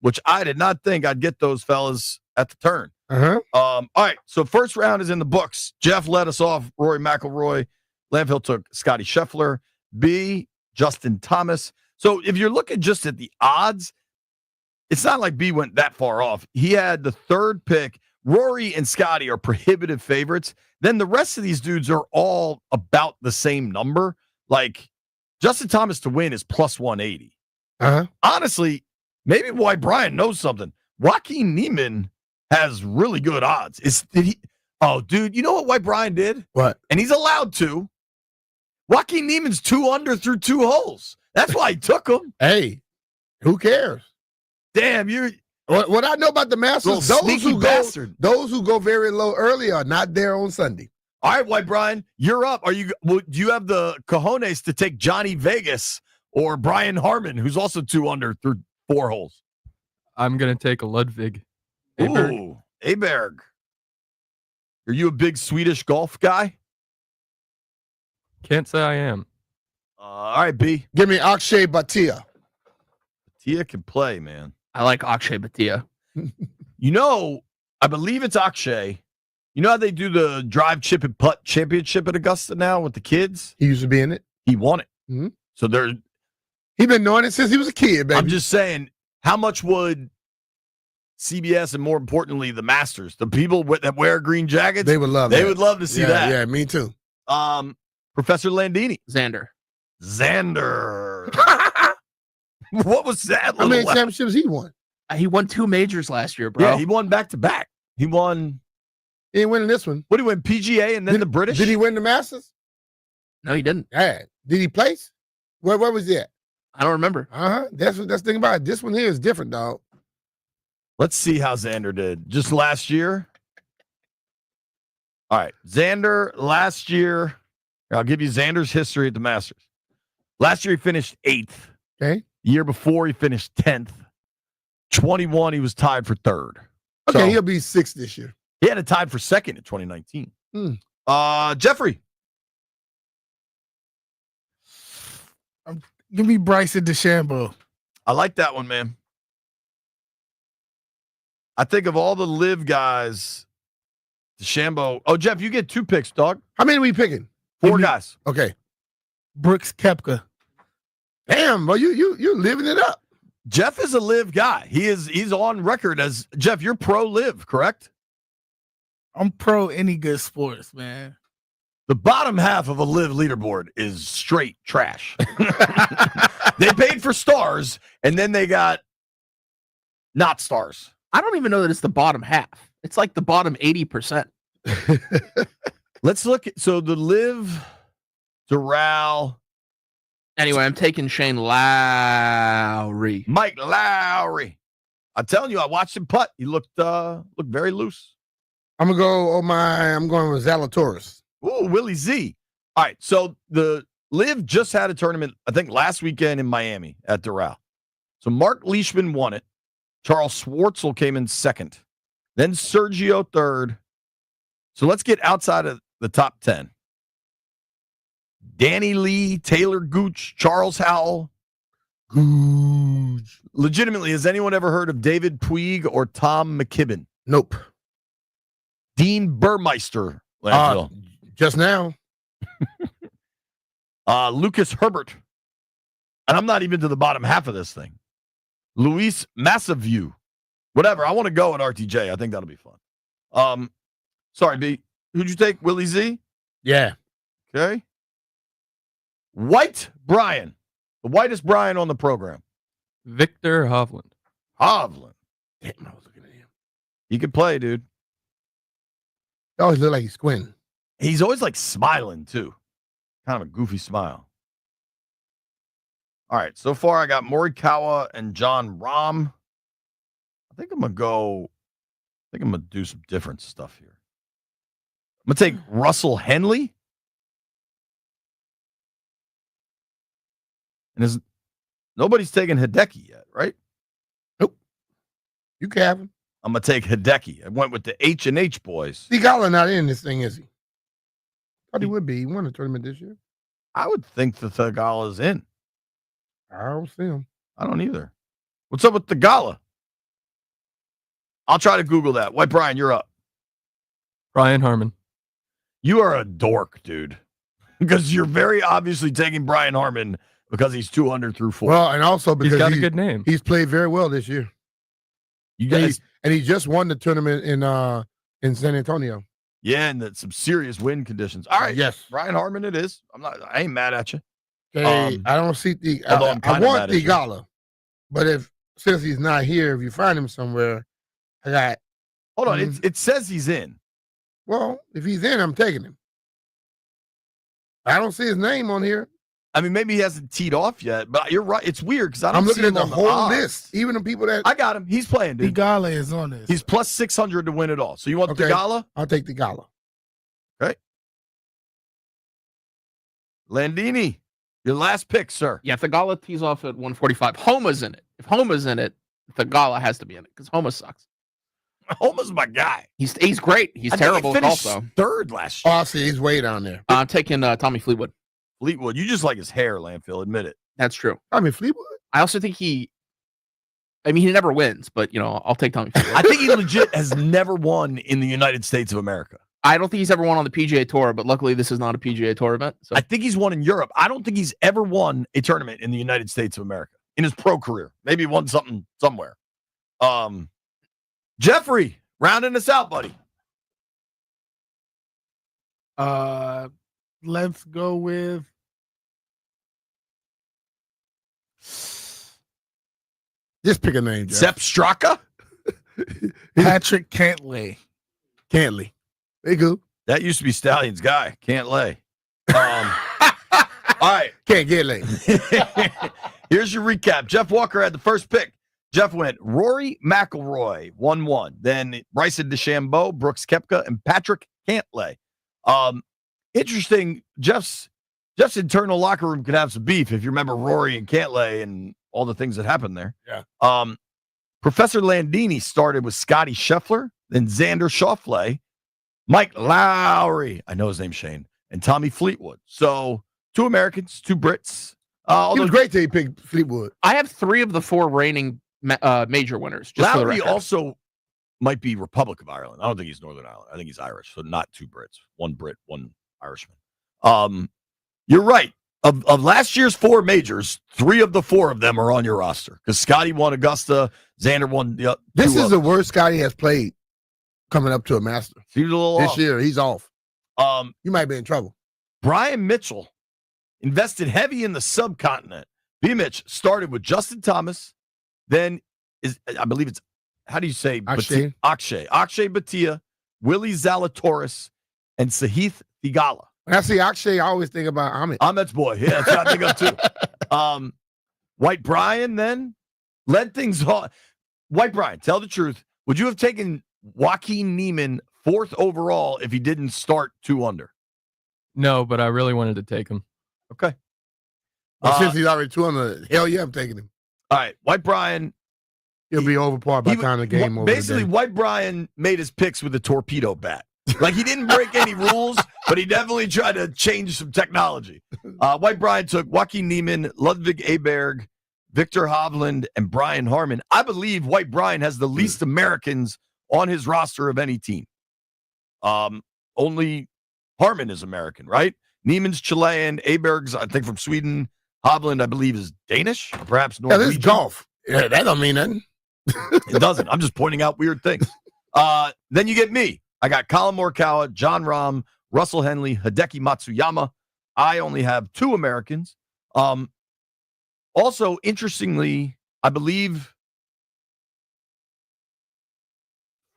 C: which I did not think I'd get those fellas at the turn. All right, so first round is in the books. Jeff led us off. Rory McIlroy. Landfill took Scotty Scheffler. B, Justin Thomas. So if you're looking just at the odds, it's not like B went that far off. He had the 3rd pick. Rory and Scotty are prohibitive favorites. Then the rest of these dudes are all about the same number. Like Justin Thomas to win is plus 180. Honestly, maybe White Brian knows something. Joaquin Neiman has really good odds. Oh, dude, you know what White Brian did?
D: What?
C: And he's allowed to. Joaquin Neiman's 2 under through 2 holes. That's why he took him.
D: Hey, who cares?
C: Damn, you're
D: what I know about the Masters, those who go very low early are not there on Sunday.
C: All right, White Brian, you're up. Do you have the cojones to take Johnny Vegas or Brian Harmon, who's also 2 under through 4 holes?
E: I'm going to take a Ludwig.
C: Ooh, Aberg. Are you a big Swedish golf guy?
E: Can't say I am.
C: All right, B.
D: Give me Akshay Bhatia.
C: Bhatia can play, man.
G: I like Akshay Bhatia.
C: You know, I believe it's Akshay. You know how they do the drive, chip, and putt championship at Augusta now with the kids?
D: He used to be in it.
C: He won it.
D: Mm-hmm.
C: So
D: he's been doing it since he was a kid, baby.
C: I'm just saying, how much would CBS and more importantly, the Masters, the people that wear green jackets,
D: they would love
C: They would love to see that.
D: Yeah, me too.
C: Professor Landini.
G: Xander.
C: What was that?
D: How many championships he won?
G: He won 2 majors last year, bro.
C: Yeah, he won back-to-back. He ain't
D: winning this one.
C: What did he win? PGA and then the British?
D: Did he win the Masters?
G: No, he didn't.
D: Yeah. Did he place? Where was he at?
G: I don't remember.
D: That's the thing about it. This one here is different, dog.
C: Let's see how Xander did. Just last year. All right. Xander last year. I'll give you Xander's history at the Masters. Last year he finished 8th.
D: Okay.
C: The year before he finished 10th. 21 he was tied for 3rd.
D: Okay,
C: So,
D: he'll be 6th this year.
C: he had it tied for 2nd in 2019. Jeffrey.
F: Give me Bryson DeChambeau.
C: I like that one, man. I think of all the live guys, DeChambeau. Oh, Jeff, you get 2 picks, dog.
D: How many are we picking?
C: 4 guys.
D: Okay.
F: Brooks Koepka.
D: Damn, bro, you living it up.
C: Jeff is a live guy. He's on record as Jeff. You're pro live, correct?
F: I'm pro any good sports, man.
C: The bottom half of a live leaderboard is straight trash. They paid for stars, and then they got not stars.
G: I don't even know that it's the bottom half. It's like the bottom 80%.
C: Let's look at the live Doral.
G: Anyway, I'm taking Shane Lowry.
C: Mike Lowry. I'm telling you, I watched him putt. He looked very loose.
D: I'm going with Zalatoris.
C: Ooh, Willie Z. All right, so the Live just had a tournament, I think, last weekend in Miami at Doral. So Mark Leishman won it. Charles Schwartzel came in 2nd. Then Sergio 3rd. So let's get outside of the top 10. Danny Lee, Taylor Gooch, Charles Howell.
D: Gooch.
C: Legitimately, has anyone ever heard of David Puig or Tom McKibben?
D: Nope.
C: Dean Burmeister.
D: Just now.
C: Lucas Herbert. And I'm not even to the bottom half of this thing. Luis Massaview. Whatever. I want to go at RTJ. I think that'll be fun. Sorry, B. Who'd you take? Willie Z?
D: Yeah.
C: Okay. White Brian, the whitest Brian on the program.
E: Victor Hovland.
C: Hovland.
D: Damn, I was looking at him.
C: He could play, dude.
D: He always look like he's squinting.
C: He's always like smiling, too. Kind of a goofy smile. All right, so far I got Morikawa and John Rahm. I think I'm going to do some different stuff here. I'm going to take Russell Henley. And nobody's taking Hideki yet, right?
D: Nope. You can have him.
C: I'm going to take Hideki. I went with the H&H boys.
D: Thigala not in this thing, is he? Thought he would be. He won the tournament this year.
C: I would think the Thigala's in.
D: I don't see him.
C: I don't either. What's up with Thigala? I'll try to Google that. White Brian, you're up.
E: Brian Harmon.
C: You are a dork, dude. Because you're very obviously taking Brian Harmon because he's 2 under through 4.
D: Well, and also because
E: He's got a good name.
D: He's played very well this year.
C: You guys,
D: And he just won the tournament in San Antonio.
C: yeah, and some serious wind conditions. All right,
D: Yes.
C: Brian Harmon, it is. I ain't mad at you.
D: Okay, I don't see the.
C: although I'm
D: I
C: kinda
D: want
C: mad at you.
D: Thigala, but since he's not here, if you find him somewhere, I got.
C: Hold on, it says he's in.
D: Well, if he's in, I'm taking him. I don't see his name on here.
C: I mean, maybe he hasn't teed off yet, but you're right. It's weird because I don't
D: I'm
C: see
D: looking
C: him
D: at the
C: on
D: whole
C: odds.
D: list, even the people that.
C: I got him. He's playing, dude.
F: Thigala is on this.
C: He's plus 600 to win it all. So you want
D: Okay.
C: Thigala?
D: I'll take Thigala.
C: Landini, your last pick, sir.
G: Yeah, Thigala tees off at 145. Homa's in it. If Homa's in it, Thigala has to be in it because Homa sucks.
C: Homa's my guy.
G: He's great. He's
C: I think he
G: terrible
C: finished
G: also.
C: third last
D: Oh,
C: year.
D: I see. He's way down there.
G: I'm taking Tommy Fleetwood.
C: Fleetwood, you just like his hair, Landfill. Admit it.
G: That's true.
D: I mean, Fleetwood.
G: I also think he never wins, but I'll take Tommy Fleetwood.
C: I think he legit has never won in the United States of America.
G: I don't think he's ever won on the PGA Tour, but luckily this is not a PGA Tour event. So
C: I think he's won in Europe. I don't think he's ever won a tournament in the United States of America in his pro career. Maybe he won something somewhere. Jeffrey, rounding us out, buddy.
F: Let's go with
D: Just pick a name, Jeff.
C: Sepp Straka?
F: Patrick Cantlay.
D: Cantley. There you go.
C: That used to be Stallion's guy. Can't lay. All right.
D: Can't get late.
C: Here's your recap. Jeff Walker had the first pick. Jeff went Rory McIlroy, 1-1. Then Bryson DeChambeau, Brooks Koepka, and Patrick Cantlay. Interesting. Jeff's internal locker room could have some beef if you remember Rory and Cantlay and all the things that happened there.
D: Yeah.
C: Professor Landini started with Scotty Scheffler, then Xander Schauffele, Mike Lowry, I know his name's Shane, and Tommy Fleetwood. So 2 Americans, 2 Brits.
D: He
C: Although
D: was great till he picked Fleetwood.
G: I have 3 of the 4 reigning major winners. Just for the
C: Lowry
G: record.
C: also might be Republic of Ireland. I don't think he's Northern Ireland. I think he's Irish. So not 2 Brits, 1 Brit, 1 Irishman. You're right. Of last year's 4 majors, 3 of the 4 of them are on your roster because Scotty won Augusta, Xander won the.
D: This is the worst Scotty has played coming up to a Master.
C: He was a little
D: This
C: off.
D: year, he's off. You might be in trouble.
C: Brian Mitchell invested heavy in the subcontinent. B. Mitch started with Justin Thomas, then I believe it's, how do you say?
D: Akshay.
C: Akshay Bhatia, Willie Zalatoris, and Sahith Thigala.
D: When I see Akshay, I always think about Ahmed.
C: Ahmed's boy. Yeah, that's what I think of too. White Brian then led things on. White Brian, tell the truth. Would you have taken Joaquin Neiman 4th overall if he didn't start 2 under?
E: No, but I really wanted to take him.
C: Okay.
D: But since he's already 200, hell yeah, I'm taking him.
C: All right. White Brian.
D: He'll be over par by the time the game over.
C: Basically, White Brian made his picks with a torpedo bat. Like he didn't break any rules, but he definitely tried to change some technology. White Brian took Joaquin Neiman, Ludwig Aberg, Victor Hovland, and Brian Harmon. I believe White Brian has the least Americans on his roster of any team. Only Harmon is American, right? Neiman's Chilean, Aberg's, I think, from Sweden. Hovland, I believe, is Danish, or perhaps
D: Yeah,
C: Norwegian.
D: this is golf. Yeah, that don't mean nothing.
C: It doesn't. I'm just pointing out weird things. Then you get me. I got Colin Morikawa, John Rahm, Russell Henley, Hideki Matsuyama, I only have 2 Americans. Also, interestingly, I believe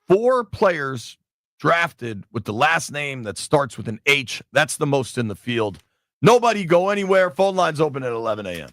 C: 4 players drafted with the last name that starts with an H. That's the most in the field. Nobody go anywhere. Phone lines open at 11 a.m.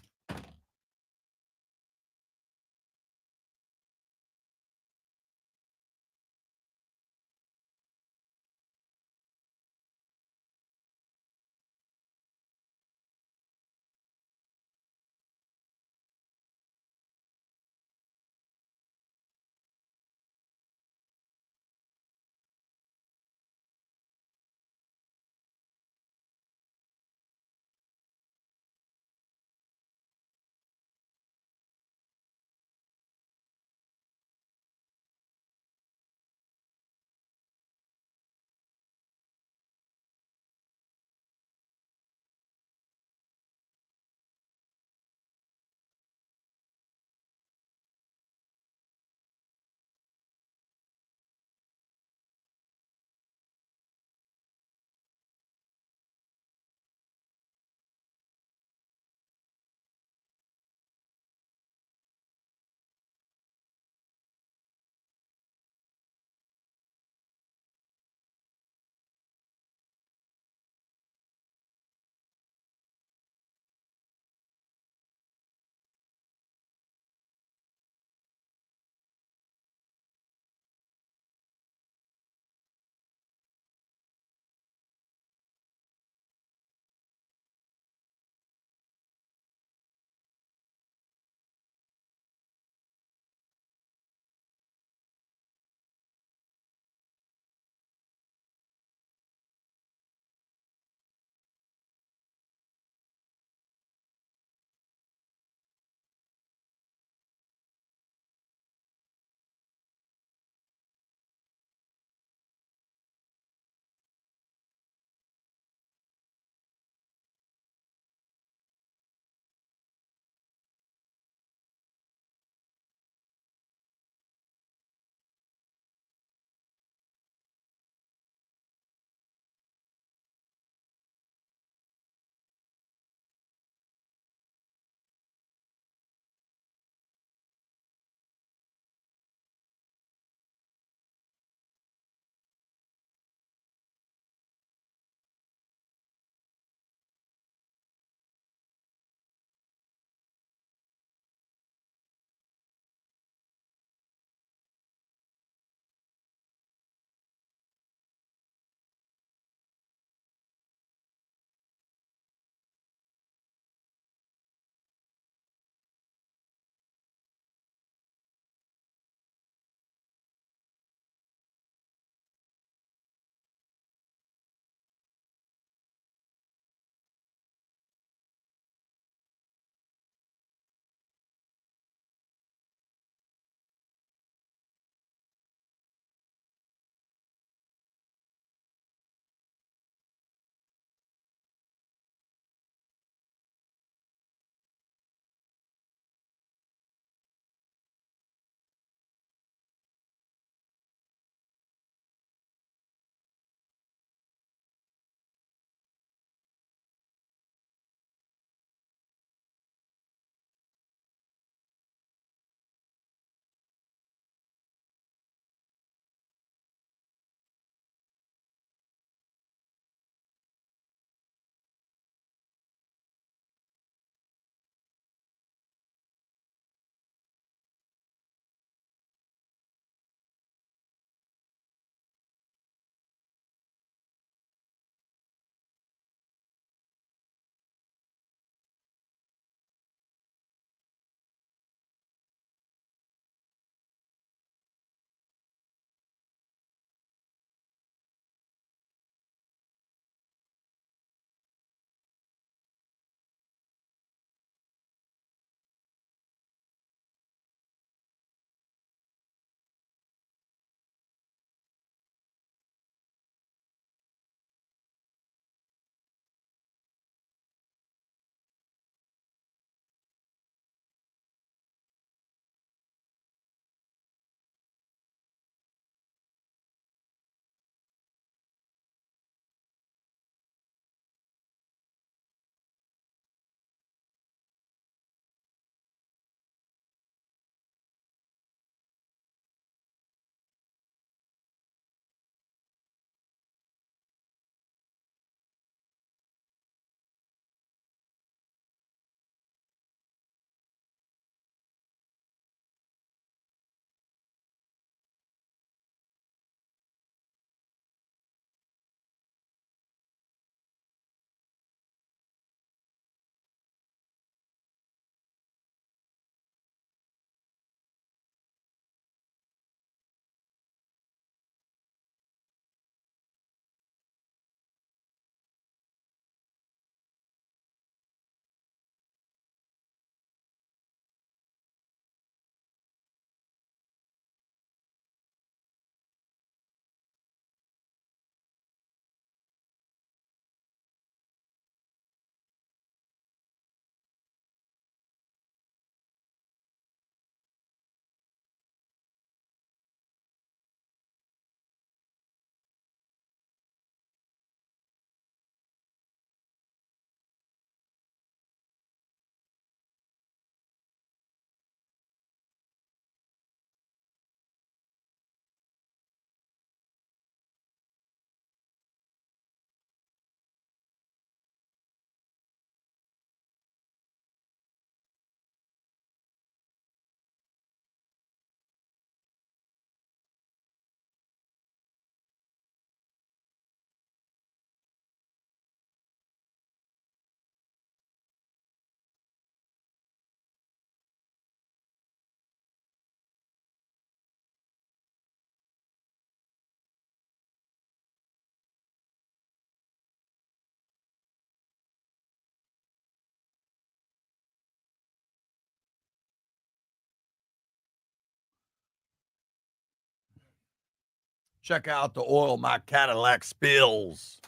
C: check out the oil my Cadillac spills.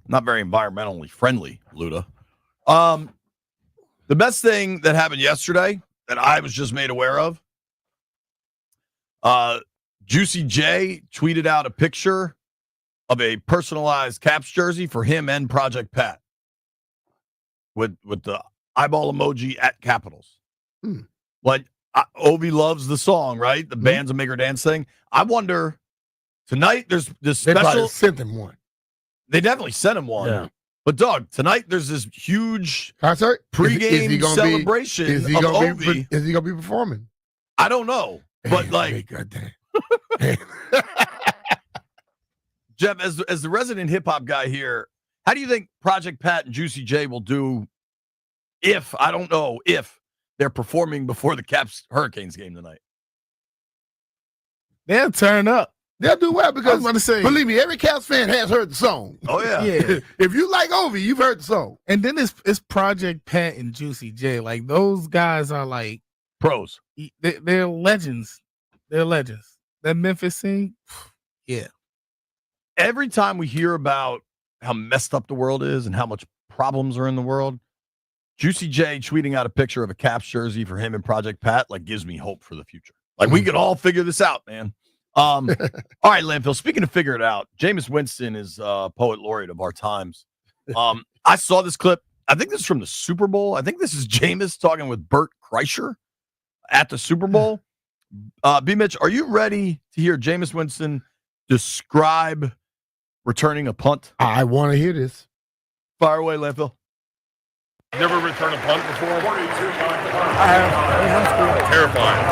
C: Not very environmentally friendly, Luda. The best thing that happened yesterday that I was just made aware of, Juicy J tweeted out a picture of a personalized Caps jersey for him and Project Pat with the eyeball emoji at Capitals. Like, Ovi loves the song, right? The Bands of Make Her Dance thing. I wonder, tonight there's this
D: They probably
C: special.
D: sent him one.
C: They definitely sent him one.
D: Yeah.
C: But, Doug, tonight there's this huge
D: Concert?
C: pregame celebration
D: Is he
C: of
D: gonna
C: Ovi.
D: Is he going to be performing?
C: I don't know. But, like,
D: goddamn.
C: Jeff, as the resident hip-hop guy here, how do you think Project Pat and Juicy J will do if they're performing before the Caps Hurricanes game tonight?
F: They'll turn up.
D: They'll do well
F: I
D: because,
F: was about to say,
D: believe me, every Caps fan has heard the song.
C: Oh, yeah.
F: yeah.
D: If you like Ovi, you've heard the song.
F: And then it's Project Pat and Juicy J. Like, those guys are like
C: Pros.
F: they're legends. They're legends. That Memphis scene, yeah.
C: Every time we hear about how messed up the world is and how much problems are in the world, Juicy J tweeting out a picture of a Caps jersey for him and Project Pat, like, gives me hope for the future. Like, we could all figure this out, man. All right, Landfill, speaking of figure it out, Jameis Winston is poet laureate of our times. I saw this clip. I think this is from the Super Bowl. I think this is Jameis talking with Bert Kreischer at the Super Bowl. B. Mitch, are you ready to hear Jameis Winston describe returning a punt?
D: I want to hear this.
C: Fire away, Landfill.
H: Never returned a punt before?
I: I have.
H: Terrifying.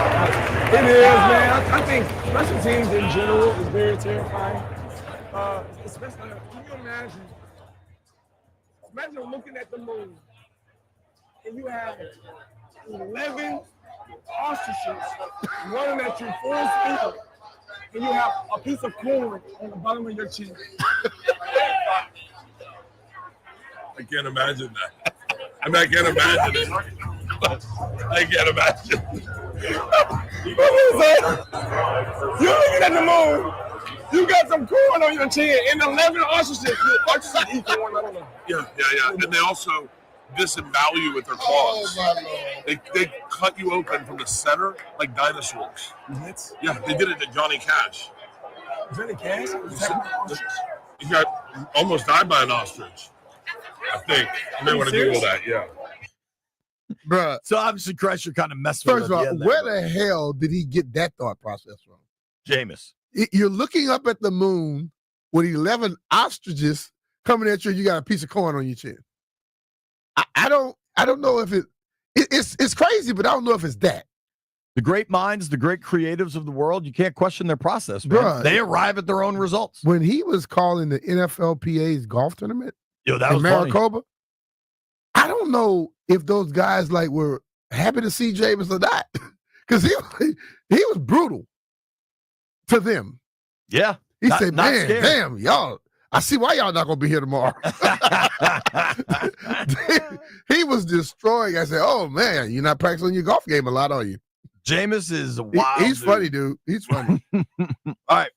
I: It is, man. I think special teams in general is very terrifying. Especially, can you imagine? Imagine looking at the moon and you have 11 ostriches running at you full speed, and you have a piece of corn on the bottom of your chin.
H: I can't imagine that. I mean, I can't imagine it. I can't imagine.
I: What is that? You're looking at the moon. You got some corn on your chin, and 11 ostriches. Ostriches eat corn. I don't know.
H: Yeah. And they also disembowel you with their claws. They cut you open from the center like dinosaurs.
I: What?
H: Yeah, they did it to Johnny Cash.
I: Johnny Cash?
H: He got almost died by an ostrich. I think. You may want to Google that, yeah.
D: Bruh,
C: So obviously Kreischer kind of messed with
D: first
C: it
D: of
C: at
D: all,
C: the end there.
D: where the hell did he get that thought process from?
C: Jameis.
D: You're looking up at the moon with 11 ostriches coming at you, and you got a piece of corn on your chin. I don't know if it's crazy, but I don't know if it's that.
C: The great minds, the great creatives of the world, you can't question their process, man.
D: Bruh.
C: They arrive at their own results.
D: When he was calling the NFLPA's golf tournament
C: Yo, that
D: in
C: was funny.
D: Maricopa, I don't know if those guys like were happy to see Jameis or not, because he was brutal to them.
C: Yeah.
D: He
C: Not-
D: said,
C: not
D: "Man,
C: scared."
D: damn, y'all, I see why y'all not gonna be here tomorrow." He was destroying. I said, "Oh man, you're not practicing your golf game a lot, are you?"
C: Jameis is a wild
D: He's
C: dude.
D: funny, dude. He's funny.
C: All right.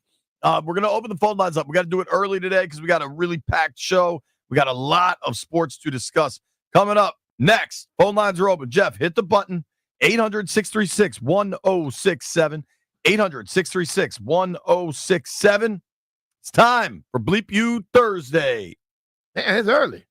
C: We're going to open the phone lines up. We got to do it early today because we got a really packed show. We got a lot of sports to discuss. Coming up next, phone lines are open. Jeff, hit the button. 800-636-1067. 800-636-1067. It's time for Bleep You Thursday.
D: Man, it's early.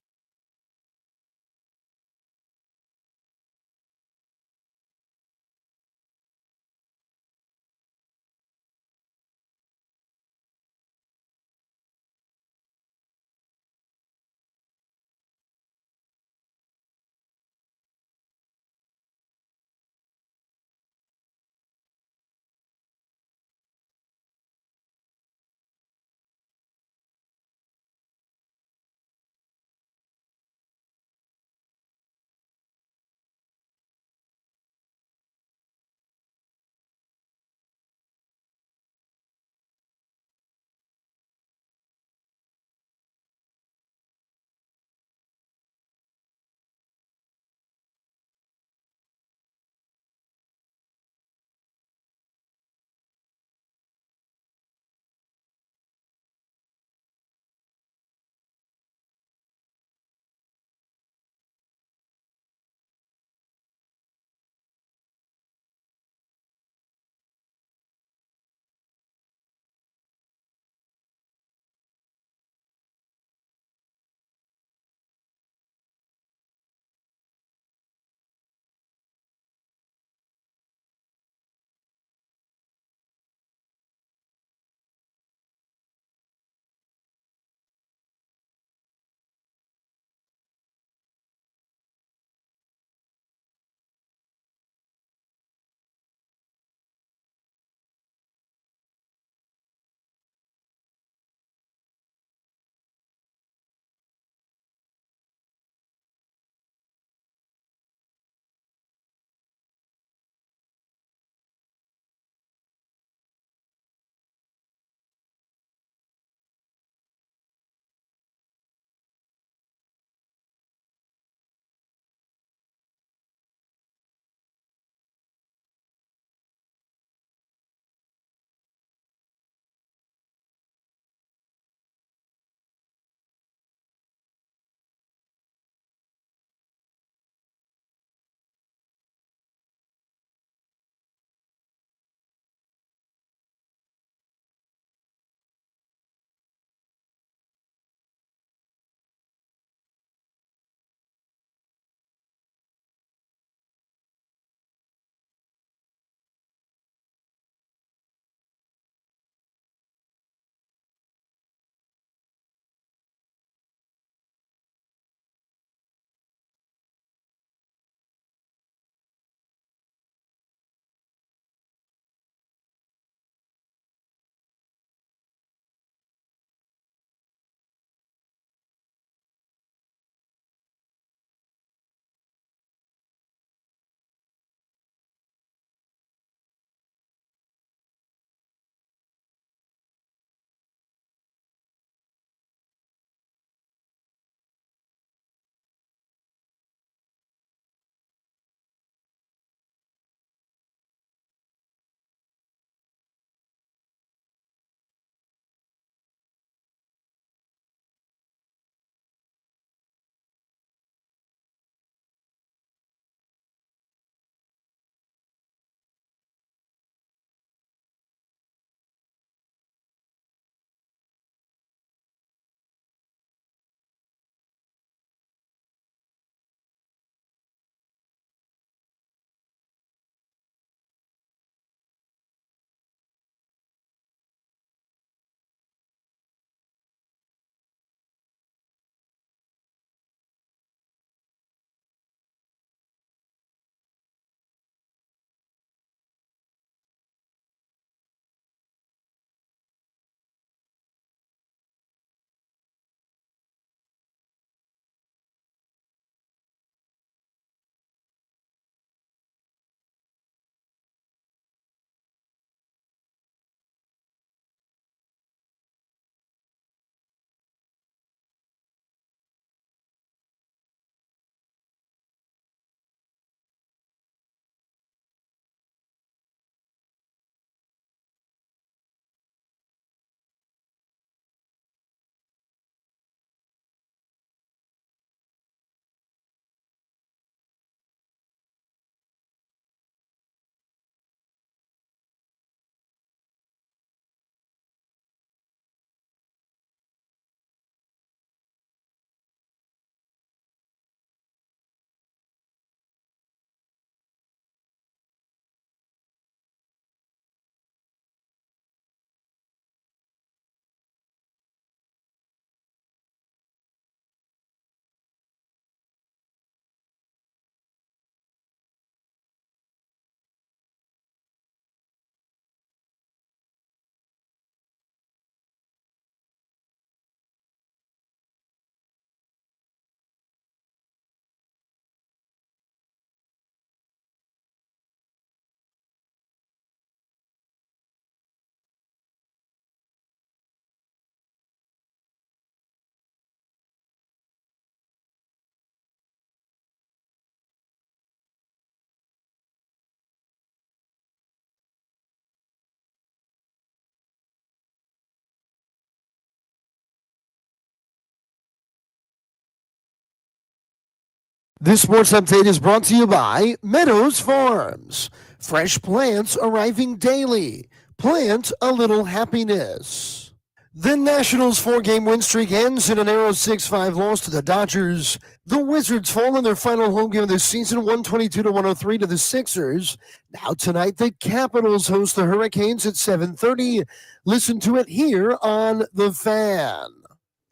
A: This sports update is brought to you by Meadows Farms. Fresh plants arriving daily. Plant a little happiness. The Nationals' 4-game win streak ends in a narrow 6-5 loss to the Dodgers. The Wizards fall in their final home game of the season, 122-103 to the Sixers. Now tonight, the Capitals host the Hurricanes at 7:30. Listen to it here on The Fan.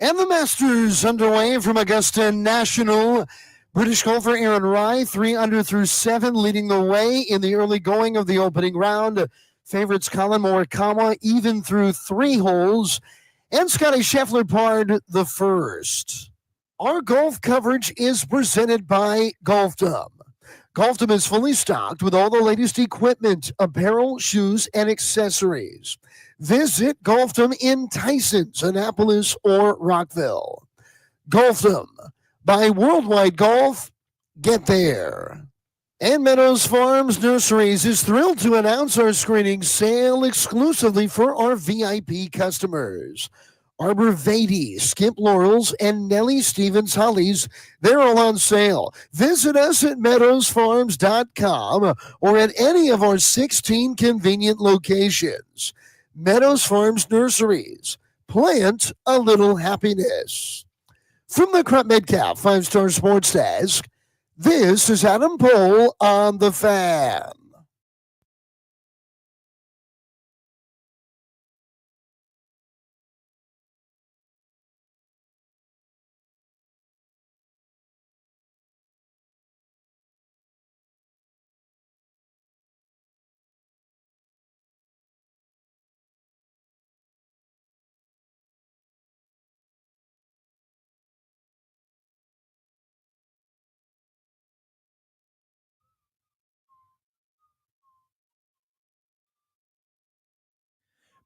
A: And the Masters underway from Augusta National. British golfer Aaron Rai, 3 under through 7, leading the way in the early going of the opening round. Favorites Colin Morikawa even through 3 holes, and Scotty Scheffler parred the first. Our golf coverage is presented by Golfdom. Golfdom is fully stocked with all the latest equipment, apparel, shoes, and accessories. Visit Golfdom in Tysons, Annapolis, or Rockville. Golfdom. By Worldwide Golf, get there. And Meadows Farms Nurseries is thrilled to announce our screening sale exclusively for our VIP customers. Arbor Vitae, Skimp Laurels, and Nellie Stevens Hollies, they're all on sale. Visit us at meadowsfarms.com or at any of our 16 convenient locations. Meadows Farms Nurseries. Plant a little happiness. From the Crump Metcalf 5-Star Sports Desk, this is Adam Pohl on The Fan.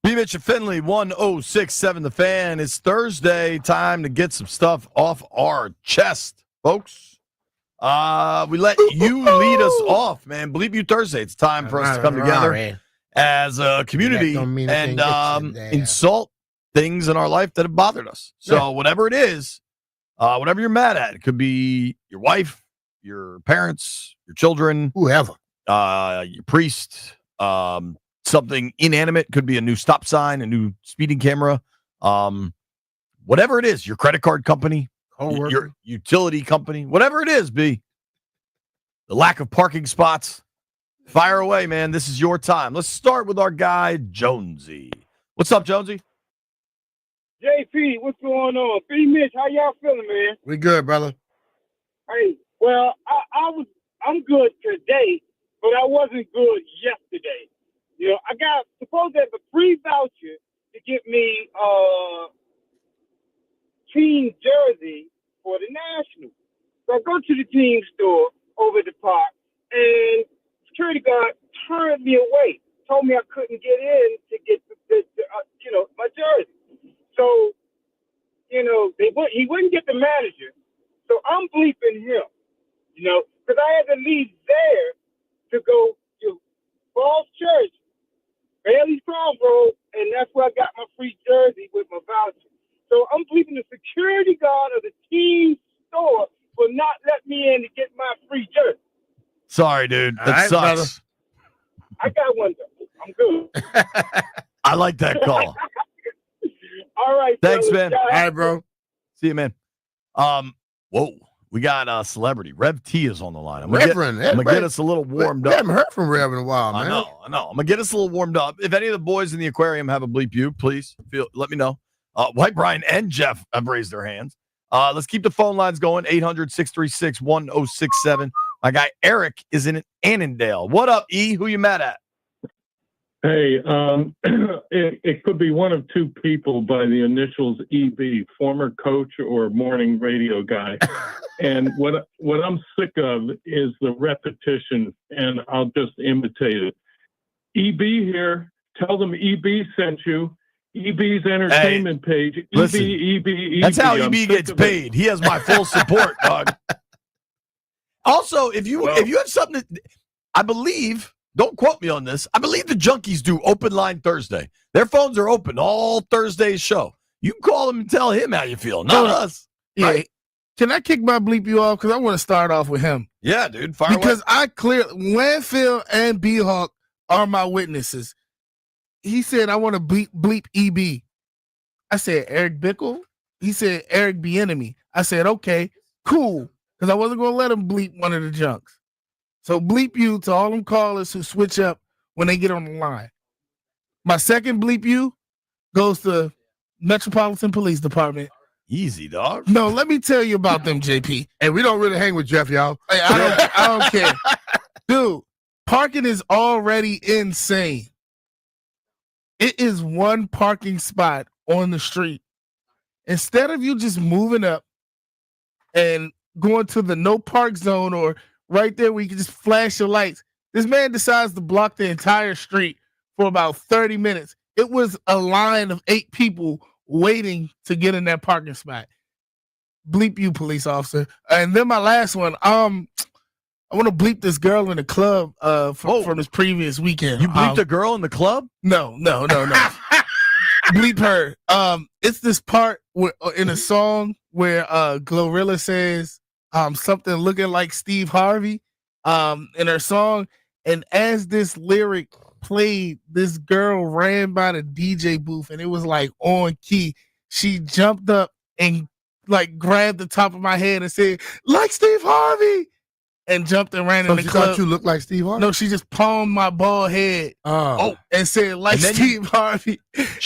C: B. Mitch and Finley, 1067 The Fan. It's Thursday. Time to get some stuff off our chest, folks. We let you lead us off, man. Believe you Thursday. It's time for us to come together as a community and insult things in our life that have bothered us. So whatever it is, whatever you're mad at, it could be your wife, your parents, your children,
D: whoever,
C: your priest, something inanimate, could be a new stop sign, a new speeding camera, whatever it is, your credit card company, your utility company, whatever it is, B. The lack of parking spots. Fire away, man. This is your time. Let's start with our guy, Jonesy. What's up, Jonesy?
I: JP, what's going on? B. Mitch, how y'all feeling, man?
D: We good, brother.
I: Hey, well, I'm good today, but I wasn't good yesterday. You know, I got supposed to have a free voucher to get me team jersey for the Nationals. So I go to the team store over at the park, and security guard turned me away. Told me I couldn't get in to get my jersey. So, he wouldn't get the manager. So I'm bleeping him, because I had to leave there to go to Falls Church, Bailey's Crossroad, and that's where I got my free jersey with my voucher. So I'm bleeping the security guard of the team store for not letting me in to get my free jersey.
C: Sorry, dude. That sucks.
D: Brother.
I: I got one, though. I'm good.
C: I like that call.
I: All right.
C: Thanks,
I: fellas.
C: man.
D: All right, bro.
C: See you, man. Whoa. We got a celebrity. Rev T is on the line. I'm
D: Reverend.
C: gonna get us a little warmed
D: We
C: up.
D: haven't heard from Rev in a while, man.
C: I know. I'm gonna get us a little warmed up. If any of the boys in the aquarium have a bleep you, please let me know. White Brian and Jeff have raised their hands. Let's keep the phone lines going. 800-636-1067. My guy Eric is in Annandale. What up, E? Who you mad at?
J: Hey, it could be one of two people by the initials EB, former coach or morning radio guy. And what I'm sick of is the repetition, and I'll just imitate it. EB here, tell them EB sent you. EB's entertainment page. EB,
C: listen,
J: EB.
C: That's how
J: I'm
C: EB
J: sick
C: gets
J: of
C: paid.
J: it.
C: He has my full support, dog. Also, if you have something that I believe, don't quote me on this, I believe the Junkies do open line Thursday. Their phones are open all Thursday's show. You can call him and tell him how you feel, not us.
F: Yeah,
C: Right?
F: Can I kick my bleep you off? Because I want to start off with him.
C: Yeah, dude. Fire
F: Because
C: away.
F: I clearly, Landfill and B-Hawk are my witnesses. He said, I want to bleep EB. I said, Eric Bickle? He said, Eric Bieniemy. I said, okay, cool. Because I wasn't going to let him bleep one of the junks. So bleep you to all them callers who switch up when they get on the line. My second bleep you goes to Metropolitan Police Department.
C: Easy, dog.
F: No, let me tell you about them, JP.
D: Hey, we don't really hang with Jeff, y'all.
F: Hey, I don't care. Dude, parking is already insane. It is one parking spot on the street. Instead of you just moving up and going to the no park zone or right there where you can just flash your lights, this man decides to block the entire street for about 30 minutes. It was a line of 8 people waiting to get in that parking spot. Bleep you, police officer. And then my last one, I want to bleep this girl in the club from this previous weekend.
C: You bleeped a girl in the club?
F: No. Bleep her. It's this part in a song where Glorilla says something looking like Steve Harvey in her song. And as this lyric played, this girl ran by the DJ booth and it was like on key. She jumped up and like grabbed the top of my head and said, like Steve Harvey, and jumped and ran in the club.
D: Thought you looked like Steve Harvey?
F: No, she just palmed my bald head and said, like Steve Harvey,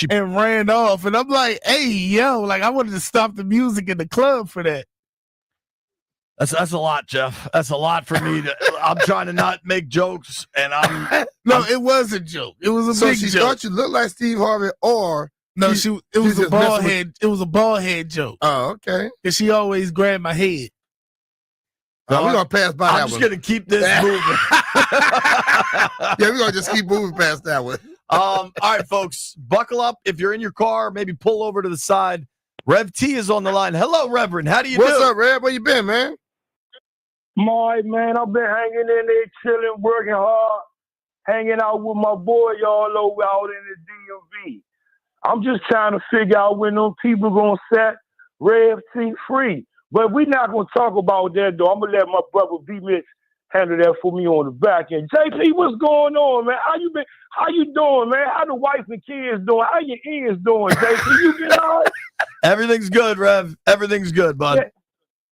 F: and ran off. And I'm like, hey, yo, like I wanted to stop the music in the club for that.
C: That's a lot, Jeff. That's a lot for me. I'm trying to not make jokes, and
F: it was a joke. It was a big joke.
D: So she thought you looked like Steve Harvey, or
F: no, it was a bald head. It was a bald head joke.
D: Oh, okay.
F: Because she always grabbed my head.
D: We're gonna pass by that one.
C: I'm just gonna keep this moving.
D: Yeah, we're gonna just keep moving past that one.
C: All right, folks, buckle up. If you're in your car, maybe pull over to the side. Rev T is on the line. Hello, Reverend. How do you do?
D: What's up, Rev? Where you been, man?
K: My man, I've been hanging in there, chilling, working hard, hanging out with my boy all over out in the DMV. I'm just trying to figure out when them people gonna set Rev T free. But we're not gonna talk about that though. I'm gonna let my brother B-Mitch handle that for me on the back end. JP, what's going on, man? How you been? How you doing, man? How the wife and kids doing? How your ears doing, JP? You been all right?
C: Everything's good, Rev. Everything's good, bud.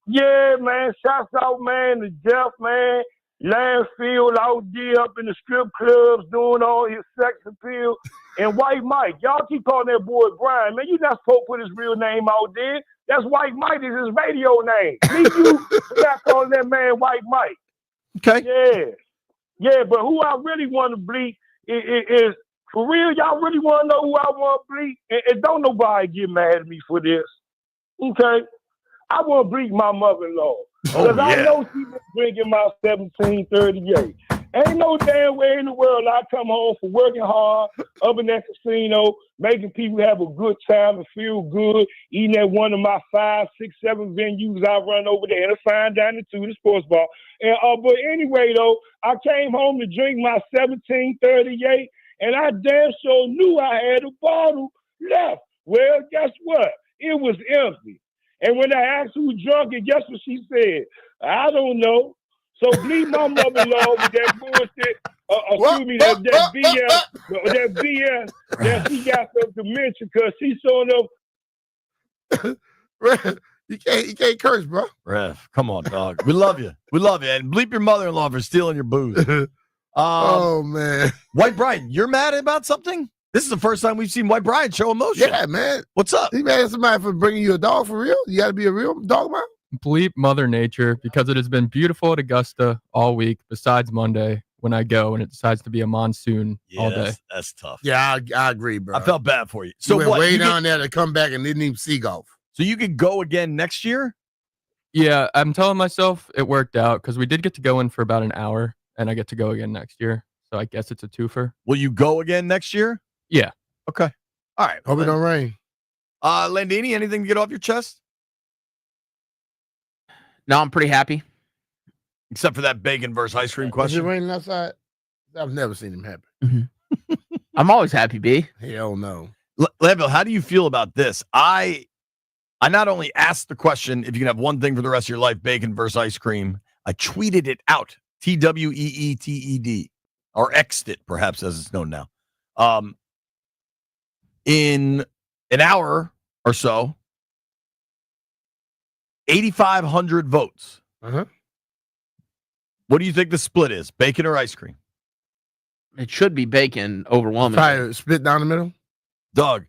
K: Yeah, man. Shouts out, man, to Jeff, man. Landfill out there up in the strip clubs doing all his sex appeal. And White Mike. Y'all keep calling that boy Brian. Man, you're not supposed to put his real name out there. That's White Mike is his radio name. You not calling that man White Mike.
C: Okay.
K: Yeah, but who I really want to bleep is for real, y'all really want to know who I want to bleep? And don't nobody get mad at me for this. Okay? I want to bleep my mother-in-law. Because I know she been drinking my 1738. Ain't no damn way in the world I come home from working hard up in that casino, making people have a good time and feel good, eating at one of my 5, 6, 7 venues I run over there, and a fine dining too, the sports bar. And but anyway, though, I came home to drink my 1738, and I damn sure knew I had a bottle left. Well, guess what? It was empty. And when I asked who drunk it, guess what she said? I don't know. So bleep my mother-in-law with that bullshit. Excuse me, that BS that she got some dementia because she's showing up.
D: Rev, you can't curse, bro.
C: Rev, come on, dog. We love you. We love you. And bleep your mother-in-law for stealing your booze.
D: Oh, man.
C: White Brian, you're mad about something? This is the first time we've seen White Brian show emotion.
D: Yeah, man.
C: What's up?
D: You mad at somebody for bringing you a dog for real? You got to be a real dog man?
E: Bleep Mother Nature, because it has been beautiful at Augusta all week, besides Monday when I go and it decides to be a monsoon all day.
C: That's tough.
D: Yeah, I agree, bro.
C: I felt bad for you.
D: So
C: So
D: went
C: what?
D: way
C: You
D: down there to come back and didn't even see golf.
C: So you could go again next year?
E: Yeah, I'm telling myself it worked out because we did get to go in for about an hour and I get to go again next year. So I guess it's a twofer.
C: Will you go again next year?
E: Yeah.
C: Okay. All right.
D: Hope it don't rain.
C: Landini, anything to get off your chest?
G: No, I'm pretty happy.
C: Except for that bacon versus ice cream
D: Was it
C: question.
D: raining outside? I've never seen him happy.
G: Mm-hmm. I'm always happy, B.
D: Hell no.
C: Level, how do you feel about this? I I not only asked the question, if you can have one thing for the rest of your life, bacon versus ice cream, I tweeted it out, TWEETED, or X'd it, perhaps, as it's known now. In an hour or so, 8,500 votes.
D: Uh-huh.
C: What do you think the split is, bacon or ice cream?
G: It should be bacon overwhelmingly.
D: Probably split down the middle.
C: Doug,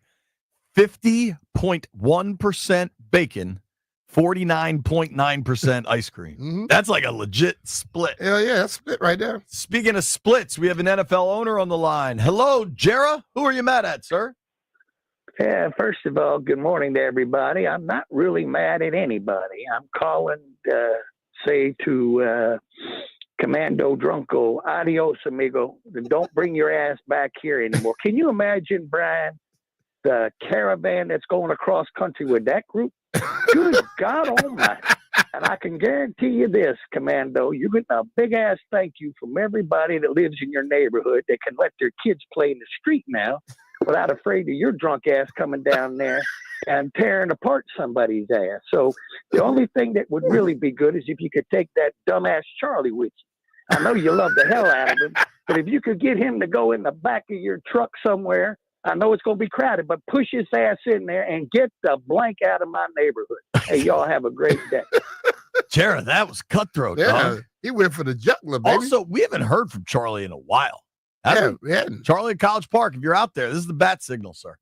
C: 50.1% bacon, 49.9% ice cream.
D: Mm-hmm.
C: That's like a legit split.
D: Hell yeah, that's split right there.
C: Speaking of splits, we have an NFL owner on the line. Hello, Jera. Who are you mad at, sir?
L: Yeah, first of all, good morning to everybody. I'm not really mad at anybody. I'm calling, say to Commando Drunko, adios, amigo. Don't bring your ass back here anymore. Can you imagine, Brian, the caravan that's going across country with that group? Good God almighty. And I can guarantee you this, Commando, you get a big-ass thank you from everybody that lives in your neighborhood that can let their kids play in the street now without afraid of your drunk ass coming down there and tearing apart somebody's ass. So the only thing that would really be good is if you could take that dumbass Charlie with you. I know you love the hell out of him, but if you could get him to go in the back of your truck somewhere, I know it's going to be crowded, but push his ass in there and get the blank out of my neighborhood. Hey, y'all have a great day.
C: Jera, that was cutthroat,
D: Yeah,
C: dog.
D: he went for the jugular, baby.
C: Also, we haven't heard from Charlie in a while.
D: Yeah, we hadn't.
C: Charlie at College Park, if you're out there, this is the bat signal, sir.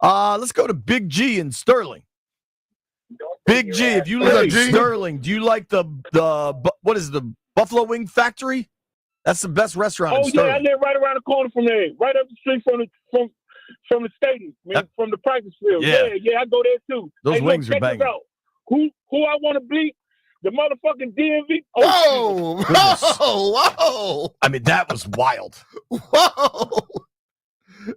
C: Let's go to Big G in Sterling. Big G, if you live in Sterling, do you like the what is it, the Buffalo Wing Factory? That's the best restaurant in Sterling.
K: Yeah, I live right around the corner from there, right up the street from the stadium, from the practice field.
C: Yeah.
K: Yeah, I go there too.
C: Those wings are
K: check this
C: banging.
K: out. Who I want to beat? The motherfucking DMV.
D: Whoa, whoa.
C: I mean, that was wild.
D: Whoa.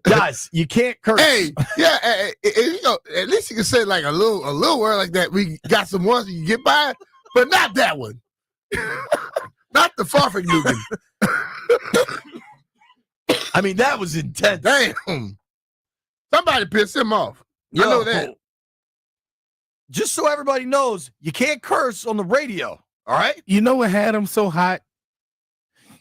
C: Guys, you can't curse.
D: Hey, yeah, you know, at least you can say like a little word like that. We got some ones you can get by, but not that one. Not the Farfignugan.
C: I mean, that was intense.
D: Damn. Somebody pissed him off. I know that.
C: Just so everybody knows, you can't curse on the radio. All right?
F: You know what had him so hot?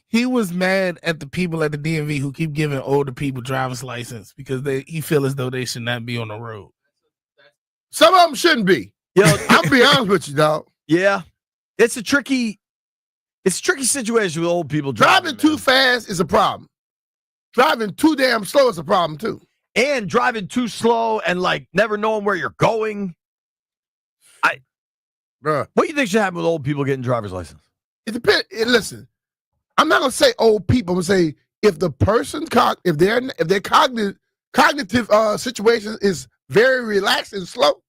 F: He was mad at the people at the DMV who keep giving older people driver's license because he feel as though they should not be on the road.
D: Some of them shouldn't be.
C: Yo,
D: I'll be honest with you, dog.
C: Yeah. It's a tricky situation with old people
D: driving too fast is a problem. Driving too damn slow is a problem too.
C: And driving too slow and like never knowing where you're going.
D: Bruh.
C: What do you think should happen with old people getting driver's license?
D: It depends. Listen, I'm not gonna say old people. I'm gonna say if the person if their cognitive situation is very relaxed and slow,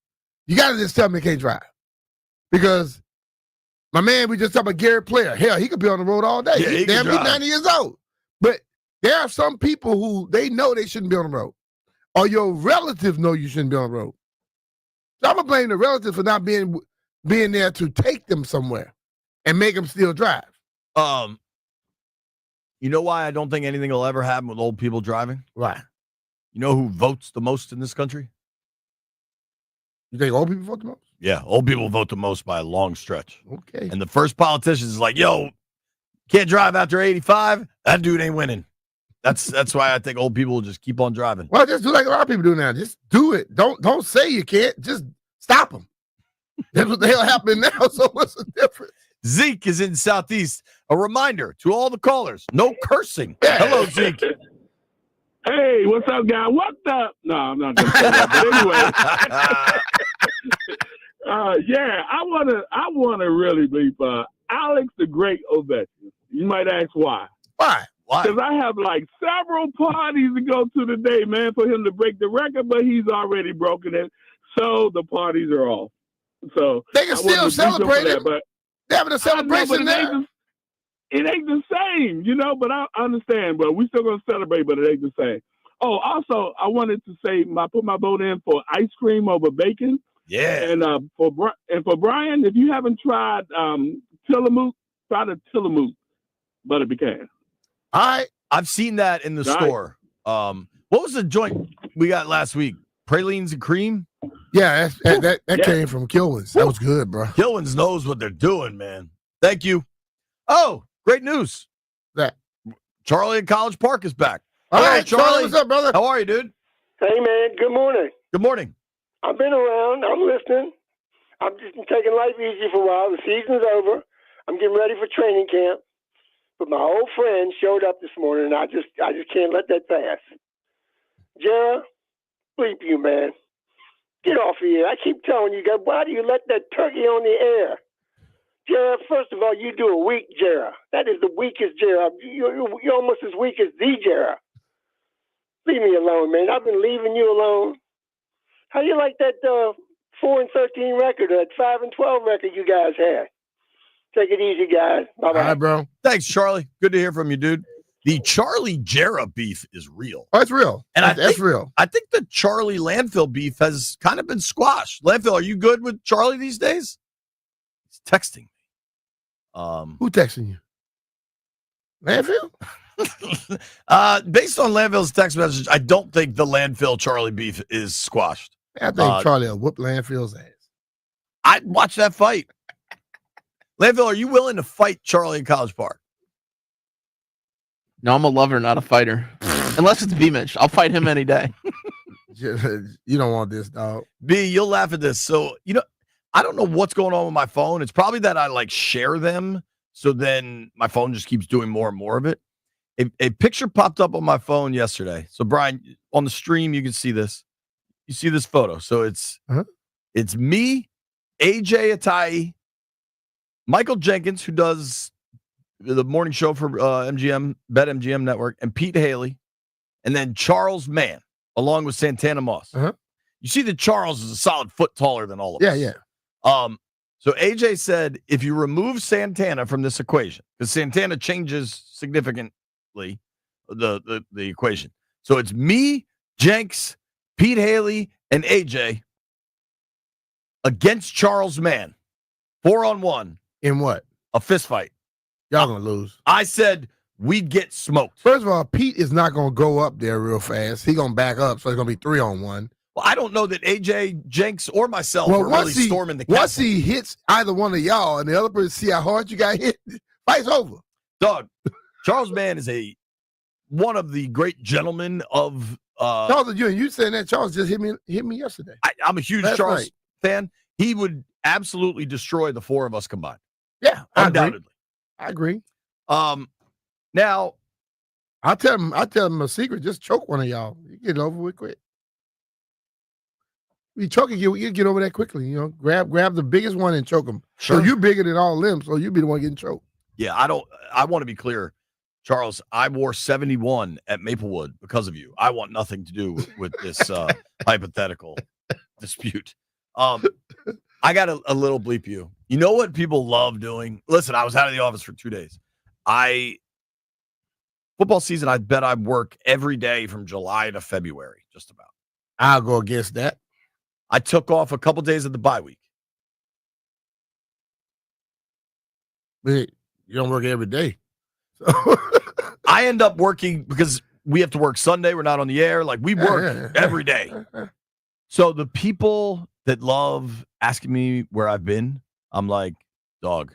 D: you gotta just tell them they can't drive. Because my man, we just talked about Gary Player. Hell, he could be on the road all day.
C: Yeah,
D: He's 90 years old. But there are some people who they know they shouldn't be on the road, or your relatives know you shouldn't be on the road. So I'm gonna blame the relative for not being there to take them somewhere and make them still drive.
C: You know why I don't think anything will ever happen with old people driving?
D: Why?
C: You know who votes the most in this country?
D: You think old people vote the most?
C: Yeah, old people vote the most by a long stretch.
D: Okay.
C: And the first politician is like, yo, can't drive after 85? That dude ain't winning. That's why I think old people will just keep on driving.
D: Well, just do like a lot of people do now. Just do it. Don't say you can't. Just stop them. That's what the hell happening now. So what's the difference?
C: Zeke is in Southeast. A reminder to all the callers, no cursing.
D: Yeah.
C: Hello, Zeke.
K: Hey, what's up, guy? What the? No, I'm not gonna say that. But anyway, yeah, I wanna really bleep Alex the Great Ovechkin. You might ask why.
D: Why?
K: Because I have like several parties to go to today, man, for him to break the record, but he's already broken it. So the parties are off. So
D: they can still celebrate it.
K: But
D: they're having a celebration there.
K: It ain't the same, you know, but I understand, but we still gonna celebrate, but it ain't the same. Oh, also, I wanted to say, put my vote in for ice cream over bacon.
C: Yeah.
K: And for Brian, if you haven't tried Tillamook, try the Tillamook butter pecan.
C: I've seen that in the store. What was the joint we got last week? Pralines and cream?
D: Yeah, that came from Kilwins. That was good, bro.
C: Kilwins knows what they're doing, man. Thank you. Oh, great news.
D: That
C: Charlie in College Park is back.
D: All
C: Hello,
D: right, Charlie, what's up, brother?
C: How are you, dude?
M: Hey, man, good morning.
C: Good morning.
M: I've been around. I'm listening. I'm just taking life easy for a while. The season's over. I'm getting ready for training camp. But my old friend showed up this morning, and I just can't let that pass. Jera, bleep you, man. Get off of here. I keep telling you, why do you let that turkey on the air? Jera, first of all, you do a weak Jera. That is the weakest Jera. You're almost as weak as the Jera. Leave me alone, man. I've been leaving you alone. How you like that 4-13 record, that 5-12 record you guys had? Take it easy, guys. Bye-bye.
D: All right, bro.
C: Thanks, Charlie. Good to hear from you, dude. The Charlie Jera beef is real.
D: Oh, it's real.
C: And
D: That's real.
C: I think the Charlie Landfill beef has kind of been squashed. Landfill, are you good with Charlie these days? He's texting me.
D: Who texting you? Landfill?
C: Based on Landfill's text message, I don't think the Landfill Charlie beef is squashed.
D: I think Charlie will whoop Landfill's ass.
C: I'd watch that fight. Landfill, are you willing to fight Charlie in College Park?
G: No, I'm a lover, not a fighter. Unless it's B-Mitch. I'll fight him any day.
D: You don't want this, dog.
C: B, you'll laugh at this. So, I don't know what's going on with my phone. It's probably that I share them. So then my phone just keeps doing more and more of it. A picture popped up on my phone yesterday. So Brian, on the stream, you can see this. You see this photo. So it's me, AJ Atai, Michael Jenkins, who does the morning show for MGM, BetMGM Network, and Pete Haley, and then Charles Mann, along with Santana Moss. You see that Charles is a solid foot taller than all of us.
D: Yeah.
C: So AJ said, if you remove Santana from this equation, because Santana changes significantly the equation. So it's me, Jenks, Pete Haley, and AJ against Charles Mann. 4-on-1.
D: In what?
C: A fist fight.
D: Y'all gonna lose.
C: I said we'd get smoked.
D: First of all, Pete is not gonna go up there real fast. He's gonna back up, so it's gonna be 3-on-1.
C: Well, I don't know that AJ, Jenks, or myself are really storming the castle.
D: Once he hits either one of y'all and the other person see how hard you got hit, fight's over.
C: Dog, Charles Mann is one of the great gentlemen of
D: Charles, you saying that Charles just hit me yesterday.
C: I'm a huge Charles fan. He would absolutely destroy the four of us combined.
D: Yeah,
C: undoubtedly.
D: I agree.
C: Now
D: I'll tell him a secret. Just choke one of y'all. You get it over with quick. You choke you get over that quickly. Grab the biggest one and choke him.
C: Sure.
D: So you're bigger than all them, so you be the one getting choked.
C: Yeah, I want to be clear. Charles, I wore 71 at Maplewood because of you. I want nothing to do with this hypothetical dispute. I got a little bleep you. You know what people love doing? Listen, I was out of the office for 2 days. Football season, I bet I work every day from July to February, just about.
D: I'll go against that.
C: I took off a couple days of the bye week.
D: But you don't work every day.
C: I end up working because we have to work Sunday. We're not on the air. We work every day. So the people that love asking me where I've been, I'm like, dog,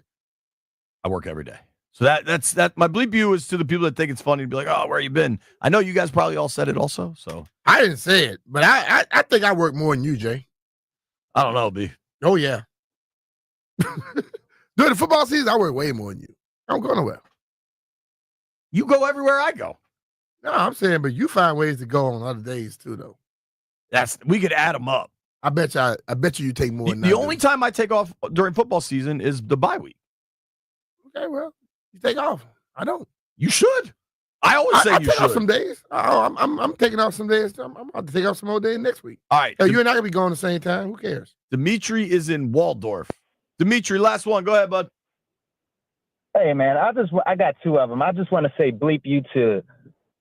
C: I work every day. So that's that. My bleep you is to the people that think it's funny to be like, oh, where you been? I know you guys probably all said it also. So
D: I didn't say it, but I think I work more than you, Jay.
C: I don't know, B.
D: Oh yeah. During the football season, I work way more than you. I don't go nowhere.
C: You go everywhere I go.
D: No, I'm saying, but you find ways to go on other days too, though.
C: We could add them up.
D: I bet you take more than
C: the only time I take off during football season is the bye week.
D: Okay, well, you take off. I don't.
C: You should. I always say you
D: take
C: should.
D: off some days. Oh, I'm taking off some days. I'm about to take off some more days next week.
C: All right.
D: You and I gonna be going the same time. Who cares?
C: Dimitri is in Waldorf. Dimitri, last one. Go ahead, bud.
N: Hey, man, I got two of them. I just want to say bleep you to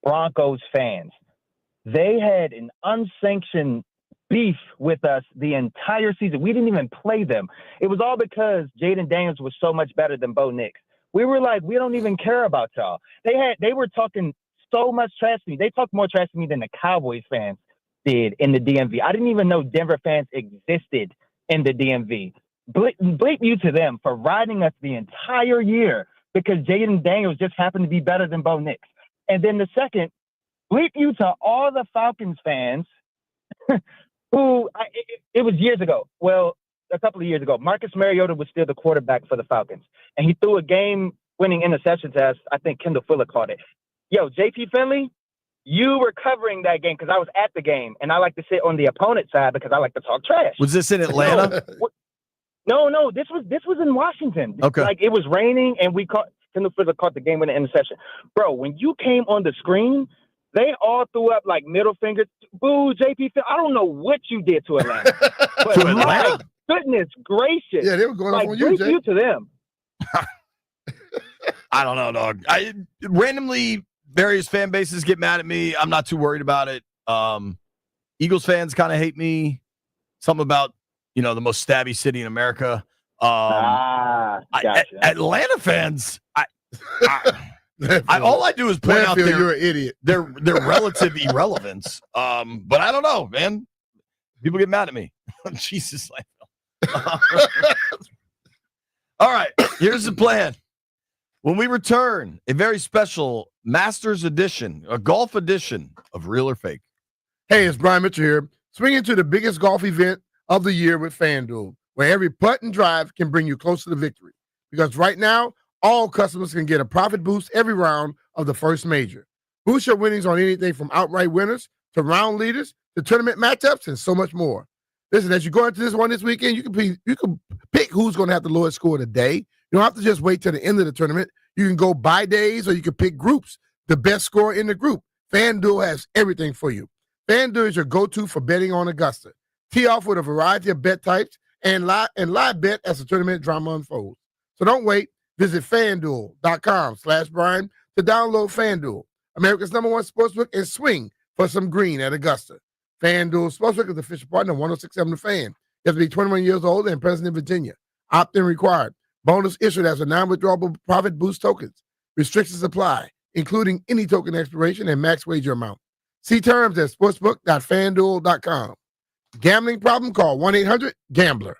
N: Broncos fans. They had an unsanctioned beef with us the entire season. We didn't even play them. It was all because Jaden Daniels was so much better than Bo Nix. We were like, we don't even care about y'all. They were talking so much trash to me. They talked more trash to me than the Cowboys fans. did in the DMV. I didn't even know Denver fans existed in the DMV. Bleep you to them for riding us the entire year because Jaden Daniels just happened to be better than Bo Nix. And then the second, bleep you to all the Falcons fans who it was years ago. Well, a couple of years ago, Marcus Mariota was still the quarterback for the Falcons, and he threw a game-winning interception to I think Kendall Fuller caught it. Yo, JP Finley, you were covering that game because I was at the game, and I like to sit on the opponent's side because I like to talk trash.
C: Was this in Atlanta?
N: No, this was in Washington.
C: Okay.
N: Like, it was raining, and Kendall Fuller caught the game-winning interception. Bro, when you came on the screen, they all threw up like middle fingers. Boo, JP Finley. I don't know what you did to Atlanta. But
C: To Atlanta?
N: my goodness gracious.
D: Yeah, they were going off on you,
N: bleep
D: Jay.
N: you to them.
C: I don't know, dog. Randomly, various fan bases get mad at me. I'm not too worried about it. Eagles fans kind of hate me. Something about, the most stabby city in America.
N: Gotcha.
C: Atlanta fans, all I do is point out
D: you're an idiot.
C: their relative irrelevance. But I don't know, man. People get mad at me. Jesus, all right, here's the plan. When we return, a very special Masters edition, a golf edition of Real or Fake.
D: Hey, it's Brian Mitchell here. Swing into the biggest golf event of the year with FanDuel, where every putt and drive can bring you closer to victory. Because right now, all customers can get a profit boost every round of the first major. Boost your winnings on anything from outright winners to round leaders to tournament matchups and so much more. Listen, as you go into this one this weekend, you can pick who's going to have the lowest score today. You don't have to just wait till the end of the tournament. You can go by days or you can pick groups, the best score in the group. FanDuel has everything for you. FanDuel is your go-to for betting on Augusta. Tee off with a variety of bet types and live bet as the tournament drama unfolds. So don't wait. Visit FanDuel.com/Brian to download FanDuel, America's #1 sportsbook, and swing for some green at Augusta. FanDuel Sportsbook is the official partner of 106.7 The Fan. You have to be 21 years old and present in Virginia. Opt-in required. Bonus issued as a non-withdrawable profit boost tokens. Restrictions apply, including any token expiration and max wager amount. See terms at sportsbook.fanduel.com. Gambling problem? Call 1-800-GAMBLER.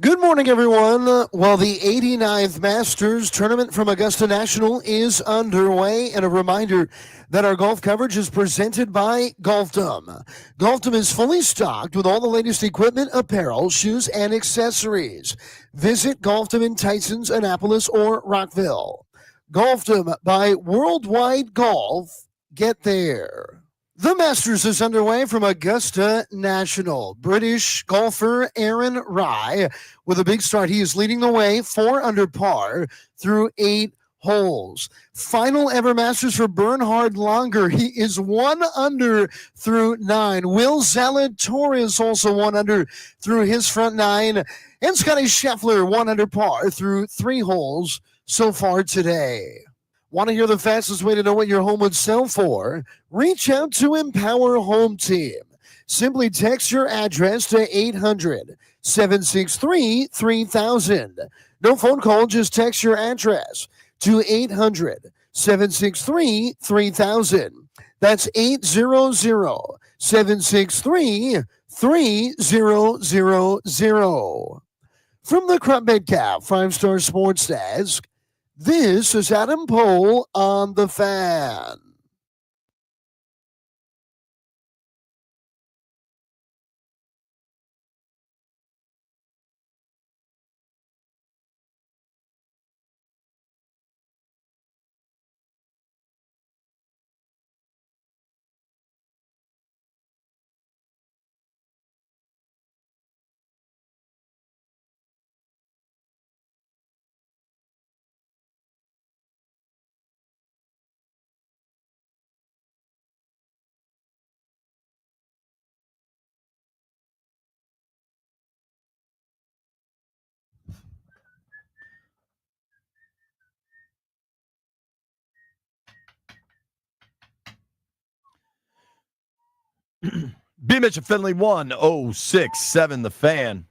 A: Good morning, everyone. Well, the 89th Masters Tournament from Augusta National is underway, and a reminder that our golf coverage is presented by Golfdom. Golfdom is fully stocked with all the latest equipment, apparel, shoes, and accessories. Visit Golfdom in Tysons, Annapolis, or Rockville. Golfdom by Worldwide Golf. Get there. The Masters is underway from Augusta National. British golfer Aaron Rai with a big start. He is leading the way 4 under par through 8 holes. Final ever Masters for Bernhard Langer. He is 1 under through 9. Will Zalatoris also 1 under through his front 9. And Scotty Scheffler 1 under par through 3 holes so far today. Want to hear the fastest way to know what your home would sell for? Reach out to Empower Home Team. Simply text your address to 800-763-3000. No phone call, just text your address to 800-763-3000. That's 800-763-3000. From the Crump Metcalf 5-Star Sports Desk, this is Adam Pohl on The Fan.
C: B. Mitch and Finley 1067 The Fan.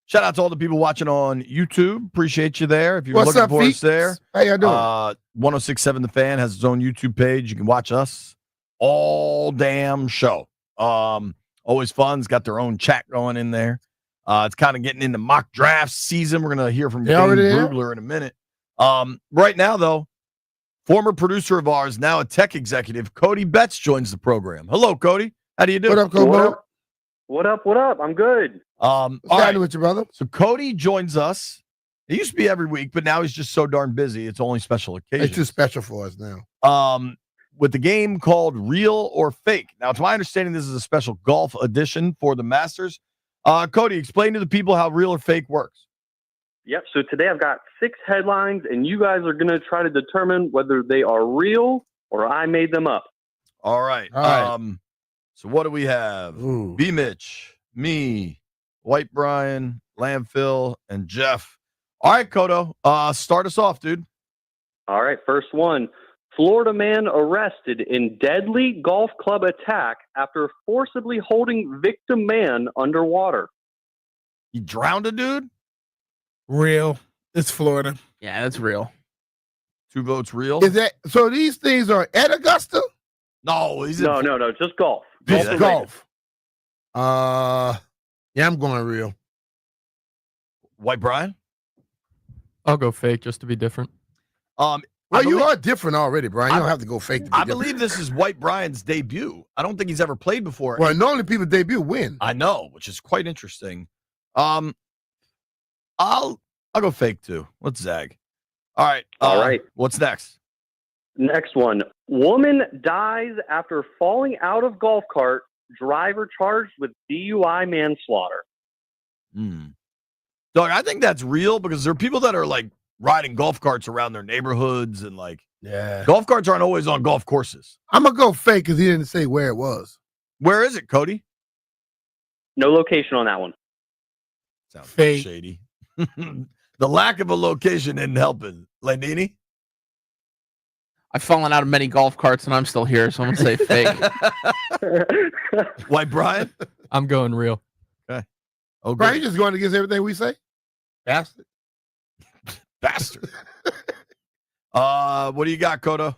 C: Shout out to all the people watching on YouTube. Appreciate you there. If you're
D: What's
C: looking
D: up,
C: for us
D: Feeks?
C: there,
D: How you doing?
C: 1067 The Fan has its own YouTube page. You can watch us all damn show. Always fun. It's got their own chat going in there. It's kind of getting into mock draft season. We're gonna hear from Dane Brugler in a minute. Right now, though, former producer of ours, now a tech executive, Cody Betts joins the program. Hello, Cody. How do you do?
D: What up, Cody?
O: What up? What up? I'm good.
C: All
D: What's happening
C: right.
D: with you, brother?
C: So Cody joins us. It used to be every week, but now he's just so darn busy. It's only special occasions.
D: It's too special for us now.
C: With the game called Real or Fake. Now, to my understanding, this is a special golf edition for the Masters. Cody, explain to the people how Real or Fake works.
O: Yep. So today I've got 6 headlines, and you guys are going to try to determine whether they are real or I made them up.
C: All right. So what do we have? B. Mitch, me, White Brian, Landfill, and Jeff. All right, Kodo, start us off, dude.
O: All right. First one. Florida man arrested in deadly golf club attack after forcibly holding victim man underwater.
C: He drowned a dude?
F: Real. It's Florida.
G: Yeah, that's real.
C: 2 votes real?
D: Is that so? These things are at Augusta?
C: No, he's
O: No, just golf.
D: Just
O: Golf
D: golf. Yeah, I'm going real.
C: White Brian?
E: I'll go fake just to be different.
D: Well, you are different already, Brian. You don't have to go fake to be
C: I
D: different.
C: believe this is White Brian's debut. I don't think he's ever played before.
D: Well, normally people debut win.
C: I know, which is quite interesting. I'll go fake too. Let's zag. All right.
O: All right.
C: What's next?
O: Next one. Woman dies after falling out of golf cart. Driver charged with DUI manslaughter.
C: Doug, I think that's real because there are people that are like riding golf carts around their neighborhoods and like golf carts aren't always on golf courses.
D: I'm gonna go fake because he didn't say where it was.
C: Where is it, Cody?
O: No location on that one.
C: Sounds
F: Fake.
C: shady. The lack of a location isn't helping. Landini?
G: I've fallen out of many golf carts and I'm still here, so I'm gonna say fake.
C: White Brian?
E: I'm going real.
C: Okay. Oh,
D: Brian,
C: good.
D: you just going against everything we say? Bastard.
C: Bastard. What do you got, Kodo?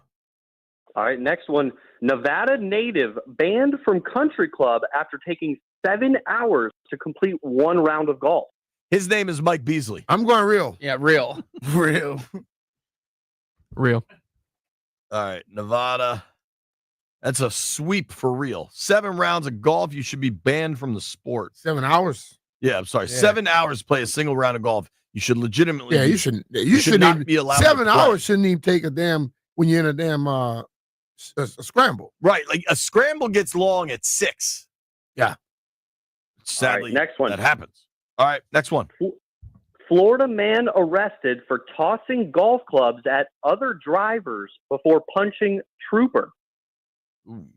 O: All right, next one. Nevada native banned from country club after taking 7 hours to complete 1 round of golf.
C: His name is Mike Beasley.
D: I'm going real.
G: Yeah, real.
D: Real.
E: Real.
C: All right, Nevada. That's a sweep for real. 7 rounds of golf. You should be banned from the sport.
D: 7 hours.
C: Yeah, I'm sorry.
D: Yeah.
C: 7 hours to play a single round of golf. You should legitimately.
D: Yeah, you shouldn't. You should
C: not
D: even
C: be allowed.
D: 7
C: to play.
D: hours shouldn't even take a damn when you're in a damn a scramble.
C: Right, like a scramble gets long at 6.
D: Yeah.
C: Sadly,
O: All right, next one.
C: that happens. All right, next one.
O: Florida man arrested for tossing golf clubs at other drivers before punching trooper.
C: Ooh.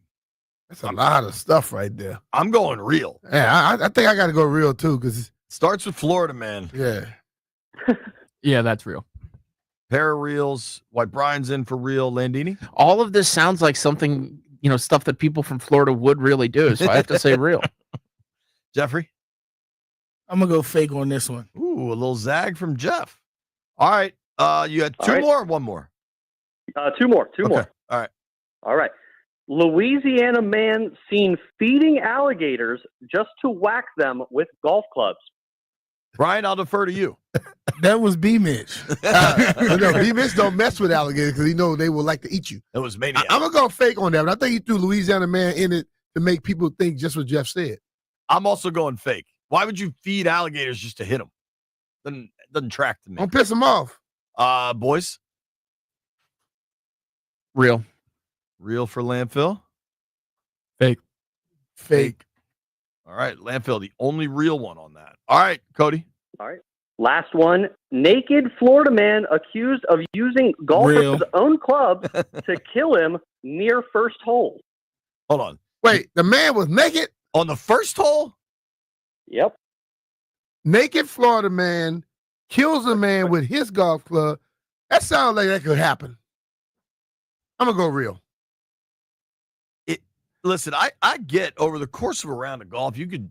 D: That's a lot of stuff right there.
C: I'm going real.
D: Yeah, I think I got to go real too because
C: Starts with Florida man.
D: yeah.
E: Yeah, that's real.
C: Pair of reels. White Brian's in for real. Landini.
G: All of this sounds like something, stuff that people from Florida would really do. So I have to say real.
C: Jeffrey.
F: I'm gonna go fake on this one.
C: Ooh, a little zag from Jeff. All right. You had two
O: All right.
C: more or one more?
O: Two more.
C: Okay. All right.
O: All right. Louisiana man seen feeding alligators just to whack them with golf clubs.
C: Brian, I'll defer to you.
F: That was B Mitch.
D: No, B-Mitch don't mess with alligators because he know they will like to eat you.
C: It was maniac.
D: I'm gonna go fake on that, but I think he threw Louisiana man in it to make people think just what Jeff said.
C: I'm also going fake. Why would you feed alligators just to hit them? Doesn't track to me.
D: Don't piss him off.
C: Boys.
G: Real.
C: Real for landfill.
E: Fake.
D: Fake.
C: All right, landfill, the only real one on that. All right, Cody.
O: All right. Last one. Naked Florida man accused of using golfer's own club to kill him near first hole.
C: Hold on.
D: Wait, the man was naked
C: on the first hole?
O: Yep.
D: Naked Florida man kills a man with his golf club. That sounds like that could happen. I'm gonna go real.
C: Listen, I get over the course of a round of golf, you could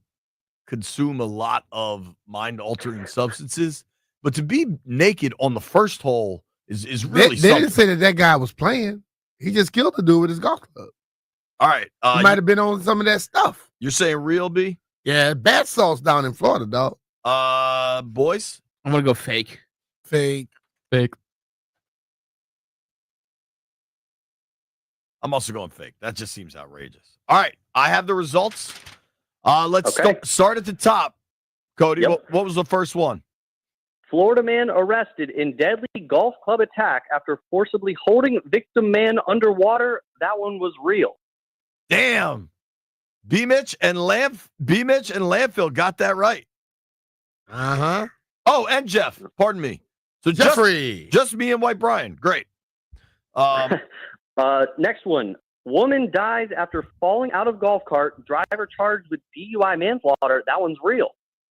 C: consume a lot of mind-altering substances, but to be naked on the first hole is really
D: They
C: something.
D: didn't say that guy was playing. He just killed the dude with his golf club.
C: All right.
D: He might have been on some of that stuff.
C: You're saying real, B?
D: Yeah, bath salts down in Florida, dog.
C: Boys?
G: I'm going to go fake.
D: Fake.
E: Fake.
C: I'm also going fake. That just seems outrageous. All right. I have the results. Let's start at the top. Cody,
O: Yep.
C: what was the first one?
O: Florida man arrested in deadly golf club attack after forcibly holding victim man underwater. That one was real.
C: Damn. B-Mitch and Landfill got that right.
D: Uh-huh.
C: Oh, and Jeff. Pardon me. So
D: Jeffrey.
C: Just me and White Brian. Great.
O: Next one. Woman dies after falling out of golf cart. Driver charged with DUI manslaughter. That one's real.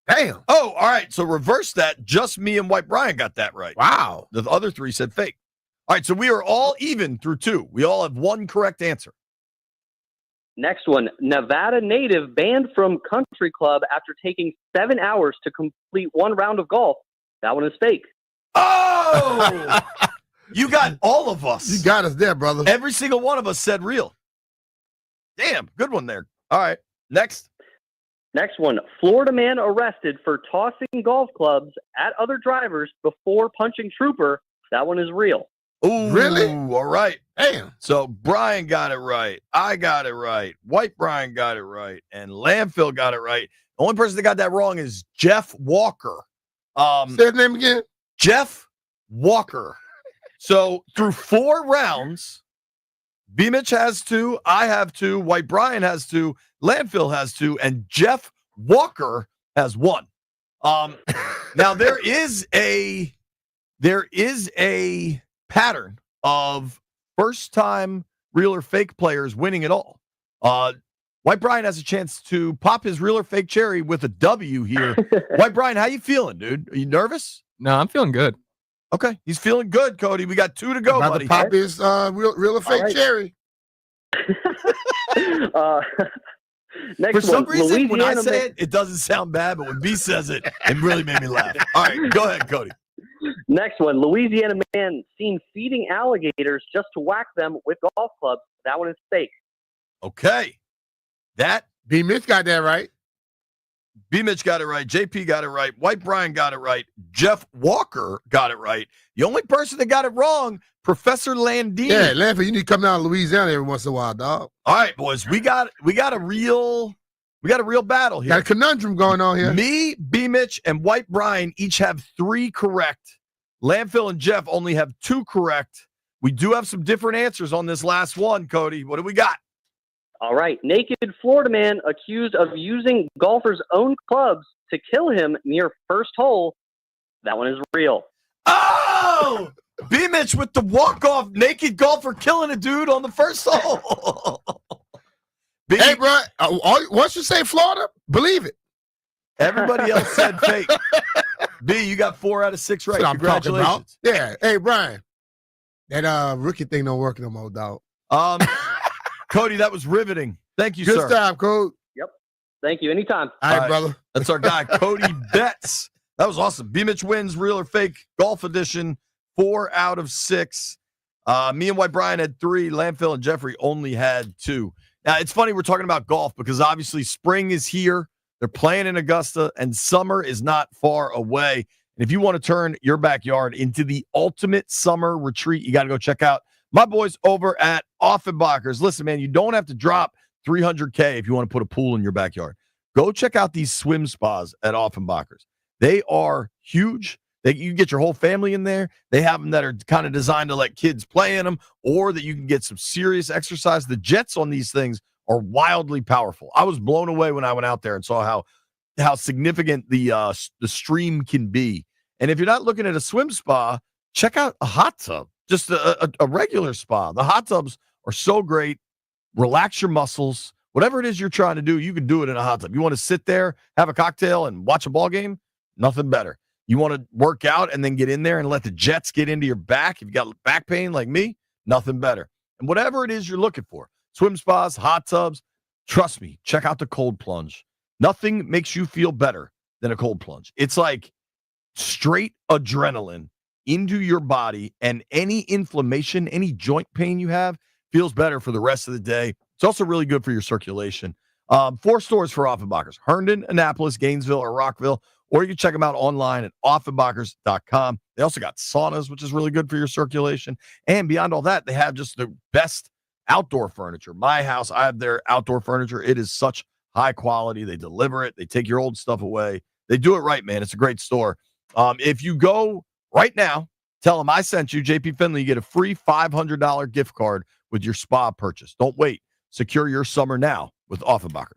D: Damn.
C: Oh, all right. So reverse that. Just me and White Brian got that right.
D: Wow.
C: The other three said fake. All right. So we are all even through 2. We all have one correct answer.
O: Next one. Nevada native banned from country club after taking 7 hours to complete 1 round of golf. That one is fake.
C: Oh! You got all of us.
D: You got us there, brother.
C: Every single one of us said real. Damn, good one there. All right, next.
O: Next one. Florida man arrested for tossing golf clubs at other drivers before punching trooper. That one is real.
C: Ooh,
D: really?
C: All right.
D: Damn.
C: So Brian got it right. I got it right. White Brian got it right. And Landfill got it right. The only person that got that wrong is Jeff Walker.
D: Say his name again.
C: Jeff Walker. So through 4 rounds, B-Mitch has 2, I have 2, White Brian has 2, Landfill has 2, and Jeff Walker has 1. Now there is a pattern of first-time real or fake players winning it all. White Brian has a chance to pop his real or fake cherry with a W here. White Brian, how you feeling, dude? Are you nervous?
E: No, I'm feeling good.
C: Okay, he's feeling good, Cody. We got 2 to go,
D: About
C: buddy.
D: to pop his real or fake
O: right.
D: cherry.
O: Next
C: For some
O: one.
C: reason, when I
O: Louisiana
C: say it, it doesn't sound bad, but when B says it, it really made me laugh. All right, go ahead, Cody.
O: Next one. Louisiana man seen feeding alligators just to whack them with golf clubs. That one is fake.
C: Okay. That
D: B-Mitch got that right.
C: B. Mitch got it right. JP got it right. White Brian got it right. Jeff Walker got it right. The only person that got it wrong, Professor Landini.
D: Yeah, Lanford, you need to come down to Louisiana every once in a while, dog.
C: All right, boys, we got a real battle here.
D: Got a conundrum going on here.
C: Me, B. Mitch, and White Brian each have 3 correct. Landfill and Jeff only have 2 correct. We do have some different answers on this last one, Cody. What do we got?
O: All right. Naked Florida man accused of using golfer's own clubs to kill him near first hole. That one is real.
C: Oh! B. Mitch with the walk-off naked golfer killing a dude on the first hole.
D: Hey, bro, once you say Florida, believe it.
C: Everybody else said fake. B, you got 4 out of 6 right.
D: That's what I'm talking about.
C: Congratulations.
D: Yeah. Hey, Brian, that rookie thing don't work no more, dog.
C: Cody, that was riveting. Thank you,
D: Good
C: sir.
D: stuff, Cody.
O: Yep. Thank you. Anytime.
D: All right, brother.
C: That's our guy, Cody Betts. That was awesome. B. Mitch wins, real or fake, golf edition, 4 out of 6. Me and White Brian had 3. Landfill and Jeffrey only had 2. Now, it's funny we're talking about golf because obviously spring is here. They're playing in Augusta, and summer is not far away. And if you want to turn your backyard into the ultimate summer retreat, you got to go check out my boys over at Offenbachers. Listen, man, you don't have to drop $300K if you want to put a pool in your backyard. Go check out these swim spas at Offenbachers. They are huge. You can get your whole family in there. They have them that are kind of designed to let kids play in them, or that you can get some serious exercise. The jets on these things are wildly powerful. I was blown away when I went out there and saw how significant the stream can be. And if you're not looking at a swim spa, check out a hot tub, just a regular spa. The hot tubs are so great. Relax your muscles. Whatever it is you're trying to do, you can do it in a hot tub. You want to sit there, have a cocktail, and watch a ball game? Nothing better. You want to work out and then get in there and let the jets get into your back? If you got back pain like me, nothing better. And whatever it is you're looking for, swim spas, hot tubs, trust me, check out the cold plunge. Nothing makes you feel better than a cold plunge. It's like straight adrenaline into your body, and any inflammation, any joint pain you have feels better for the rest of the day. It's also really good for your circulation. 4 stores for Offenbachers: Herndon, Annapolis, Gainesville, or Rockville. Or you can check them out online at Offenbachers.com. They also got saunas, which is really good for your circulation. And beyond all that, they have just the best outdoor furniture. My house, I have their outdoor furniture. It is such high quality. They deliver it. They take your old stuff away. They do it right, man. It's a great store. If you go right now, tell them I sent you, JP Finley, you get a free $500 gift card with your spa purchase. Don't wait. Secure your summer now with Offenbachers.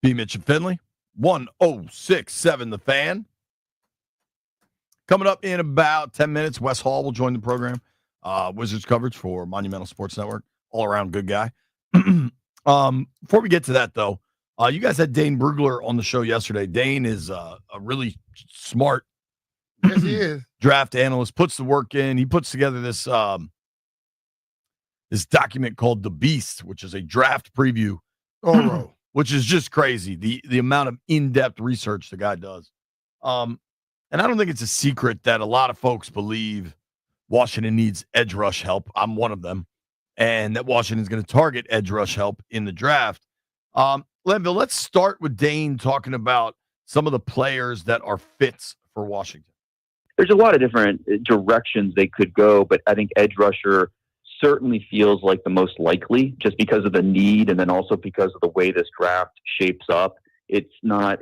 C: B. Mitch and Finley. 1067 The Fan. Coming up in about 10 minutes, Wes Hall will join the program. Wizards coverage for Monumental Sports Network. All-around good guy. Before we get to that, though, you guys had Dane Brugler on the show yesterday. Dane is a really smart
D: yes, he is.
C: Draft analyst, puts the work in. He puts together this this document called The Beast, which is a draft preview, which is just crazy. The amount of in-depth research the guy does. And I don't think it's a secret that a lot of folks believe Washington needs edge rush help. I'm one of them. And that Washington's going to target edge rush help in the draft. Lenville, let's start with Dane talking about some of the players that are fits for Washington.
P: There's a lot of different directions they could go, but I think edge rusher certainly feels like the most likely just because of the need and then also because of the way this draft shapes up. It's not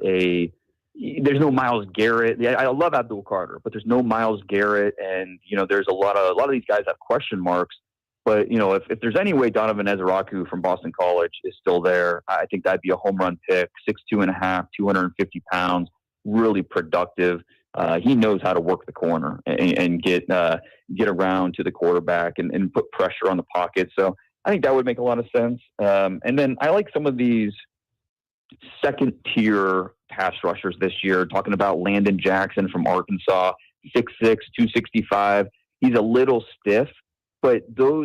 P: there's no Myles Garrett. I love Abdul Carter, but there's no Myles Garrett. And, there's a lot of these guys have question marks. But, if there's any way Donovan Ezeraku from Boston College is still there, I think that'd be a home run pick, 6'2.5", 250 pounds, really productive. He knows how to work the corner and get around to the quarterback and put pressure on the pocket. So I think that would make a lot of sense. And then I like some of these second-tier pass rushers this year, talking about Landon Jackson from Arkansas, 6'6", 265. He's a little stiff. But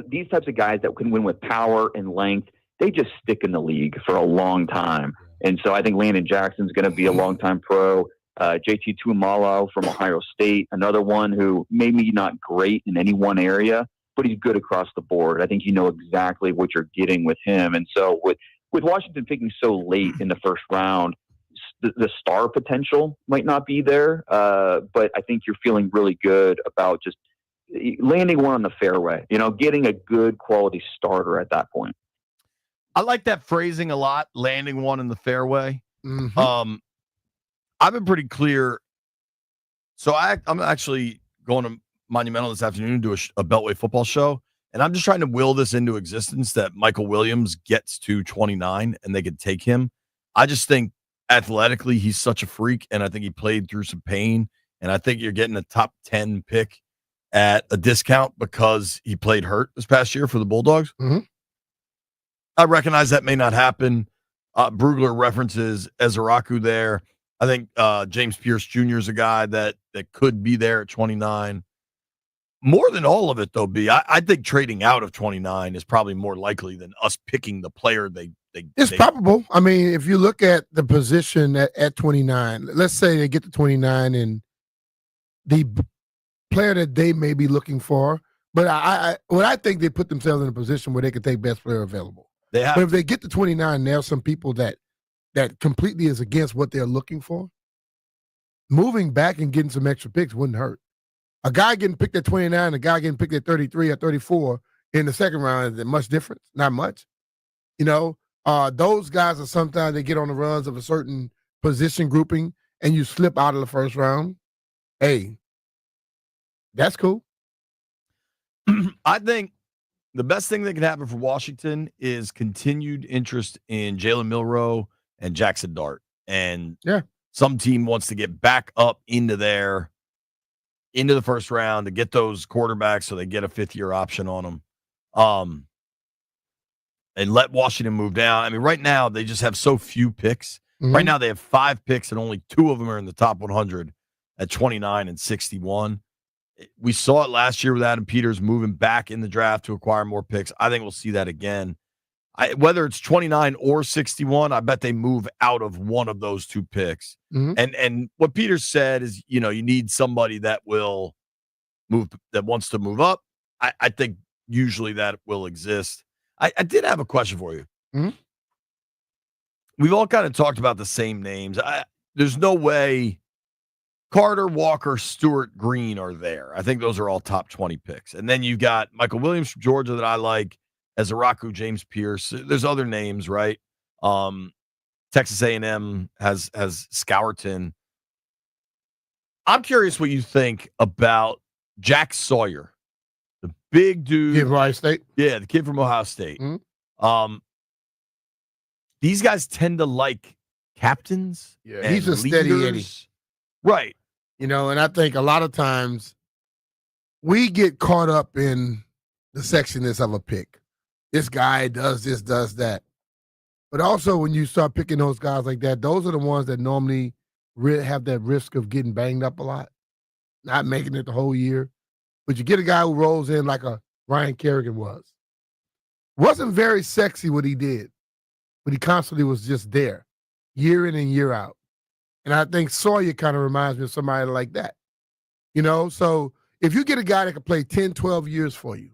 P: these types of guys that can win with power and length, they just stick in the league for a long time. And so I think Landon Jackson's going to be a long-time pro. JT Tuimoloau from Ohio State, another one who maybe not great in any one area, but he's good across the board. I think you know exactly what you're getting with him. And so with Washington picking so late in the first round, the star potential might not be there, but I think you're feeling really good about just landing one on the fairway, getting a good quality starter at that point.
C: I like that phrasing a lot, landing one in the fairway.
D: Mm-hmm.
C: I've been pretty clear. So I'm actually going to Monumental this afternoon to do a Beltway football show, and I'm just trying to will this into existence that Michael Williams gets to 29 and they could take him. I just think athletically he's such a freak, and I think he played through some pain, and I think you're getting a top 10 pick at a discount because he played hurt this past year for the Bulldogs.
D: Mm-hmm.
C: I recognize that may not happen. Brugler references Ezeraku there. I think James Pierce Jr. is a guy that could be there at 29. More than all of it, though, I think trading out of 29 is probably more likely than us picking the player
D: It's probable. I mean, if you look at the position at 29, let's say they get to 29 and the player that they may be looking for, but I think they put themselves in a position where they could take best player available. But if they get to 29, there are some people that completely is against what they're looking for. Moving back and getting some extra picks wouldn't hurt. A guy getting picked at 29, a guy getting picked at 33 or 34 in the second round, is there much difference? Not much. Those guys are sometimes they get on the runs of a certain position grouping and you slip out of the first round. Hey, that's cool.
C: I think the best thing that can happen for Washington is continued interest in Jalen Milroe and Jackson Dart. And some team wants to get back up into the first round to get those quarterbacks so they get a fifth-year option on them. And let Washington move down. I mean, right now, they just have so few picks. Mm-hmm. Right now, they have 5 picks, and only 2 of them are in the top 100 at 29 and 61. We saw it last year with Adam Peters moving back in the draft to acquire more picks. I think we'll see that again. Whether it's 29 or 61, I bet they move out of one of those 2 picks. Mm-hmm. And what Peters said is, you need somebody that will move, that wants to move up. I think usually that will exist. I did have a question for you.
D: Mm-hmm.
C: We've all kind of talked about the same names. There's no way Carter, Walker, Stewart, Green are there. I think those are all top 20 picks. And then you've got Michael Williams from Georgia that I like, Ezeraku, James Pierce. There's other names, right? Texas A&M has Scourton. I'm curious what you think about Jack Sawyer, the big dude.
D: Kid from Ohio State?
C: Yeah, the kid from Ohio State.
D: Mm-hmm.
C: These guys tend to like captains.
D: Yeah,
C: and
D: he's a steady Eddie.
C: leaders. Right.
D: And I think a lot of times we get caught up in the sexiness of a pick. This guy does this, does that. But also when you start picking those guys like that, those are the ones that normally have that risk of getting banged up a lot, not making it the whole year. But you get a guy who rolls in like a Ryan Kerrigan was. Wasn't very sexy what he did, but he constantly was just there, year in and year out. And I think Sawyer kind of reminds me of somebody like that. So if you get a guy that can play 10, 12 years for you,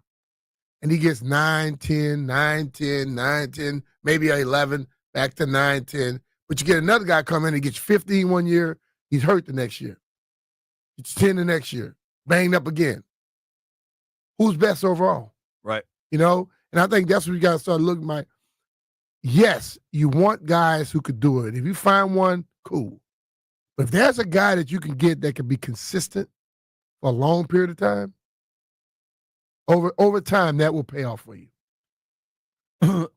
D: and he gets 9, 10, 9, 10, 9, 10, maybe 11, back to 9, 10, but you get another guy come in and gets 15 one year, he's hurt the next year. It's 10 the next year, banged up again. Who's best overall?
C: Right.
D: And I think that's what you got to start looking like. Yes, you want guys who could do it. If you find one, cool. But if there's a guy that you can get that can be consistent for a long period of time, over time, that will pay off for you.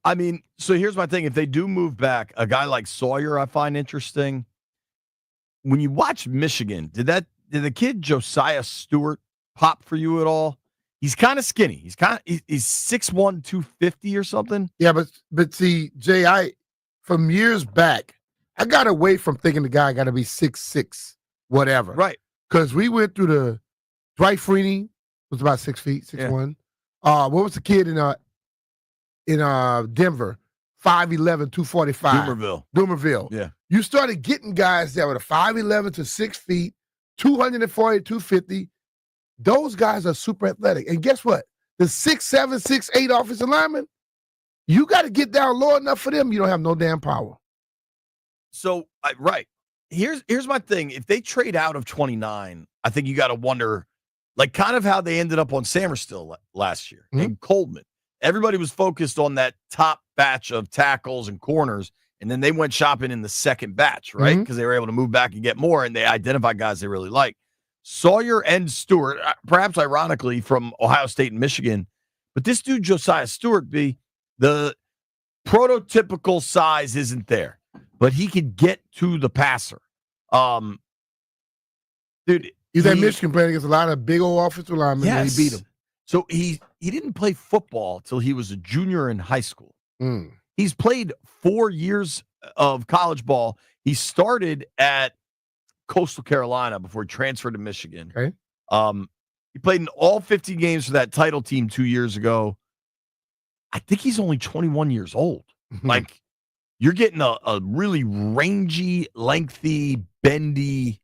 C: I mean, so here's my thing. If they do move back, a guy like Sawyer I find interesting. When you watch Michigan, did the kid Josiah Stewart pop for you at all? He's kind of skinny. He's 6'1", 250 or something.
D: Yeah, but see, Jay, from years back, I got away from thinking the guy got to be 6'6", whatever.
C: Right.
D: Because we went through the Dwight Freeney was about 6 feet, 6'1". What was the kid in Denver? 5'11", 245. Doomerville.
C: Yeah.
D: You started getting guys that were 5'11" to 6 feet, 240, 250. Those guys are super athletic. And guess what? The 6'7", 6'8" offensive linemen, you got to get down low enough for them. You don't have no damn power.
C: So, right. Here's my thing. If they trade out of 29, I think you got to wonder, like kind of how they ended up on Samerstill last year and Coleman. Everybody was focused on that top batch of tackles and corners, and then they went shopping in the second batch, right? Because they were able to move back and get more, and they identified guys they really like. Sawyer and Stewart, perhaps ironically from Ohio State and Michigan, but this dude Josiah Stewart, the prototypical size isn't there, but he could get to the passer. Dude,
D: he's at Michigan playing against a lot of big old offensive linemen, and he beat them.
C: So he didn't play football till he was a junior in high school. He's played 4 years of college ball. He started at Coastal Carolina before he transferred to Michigan.
D: Okay.
C: He played in all 50 games for that title team 2 years ago. I think he's only 21 years old. Like, you're getting a really rangy, lengthy, bendy,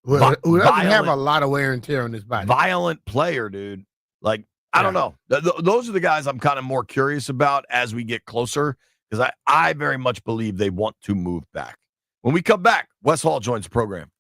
D: who doesn't have a lot of wear and tear on his body.
C: Violent player, dude. Like, I don't know. Those are the guys I'm kind of more curious about as we get closer, because I very much believe they want to move back. When we come back, Wes Hall joins the program.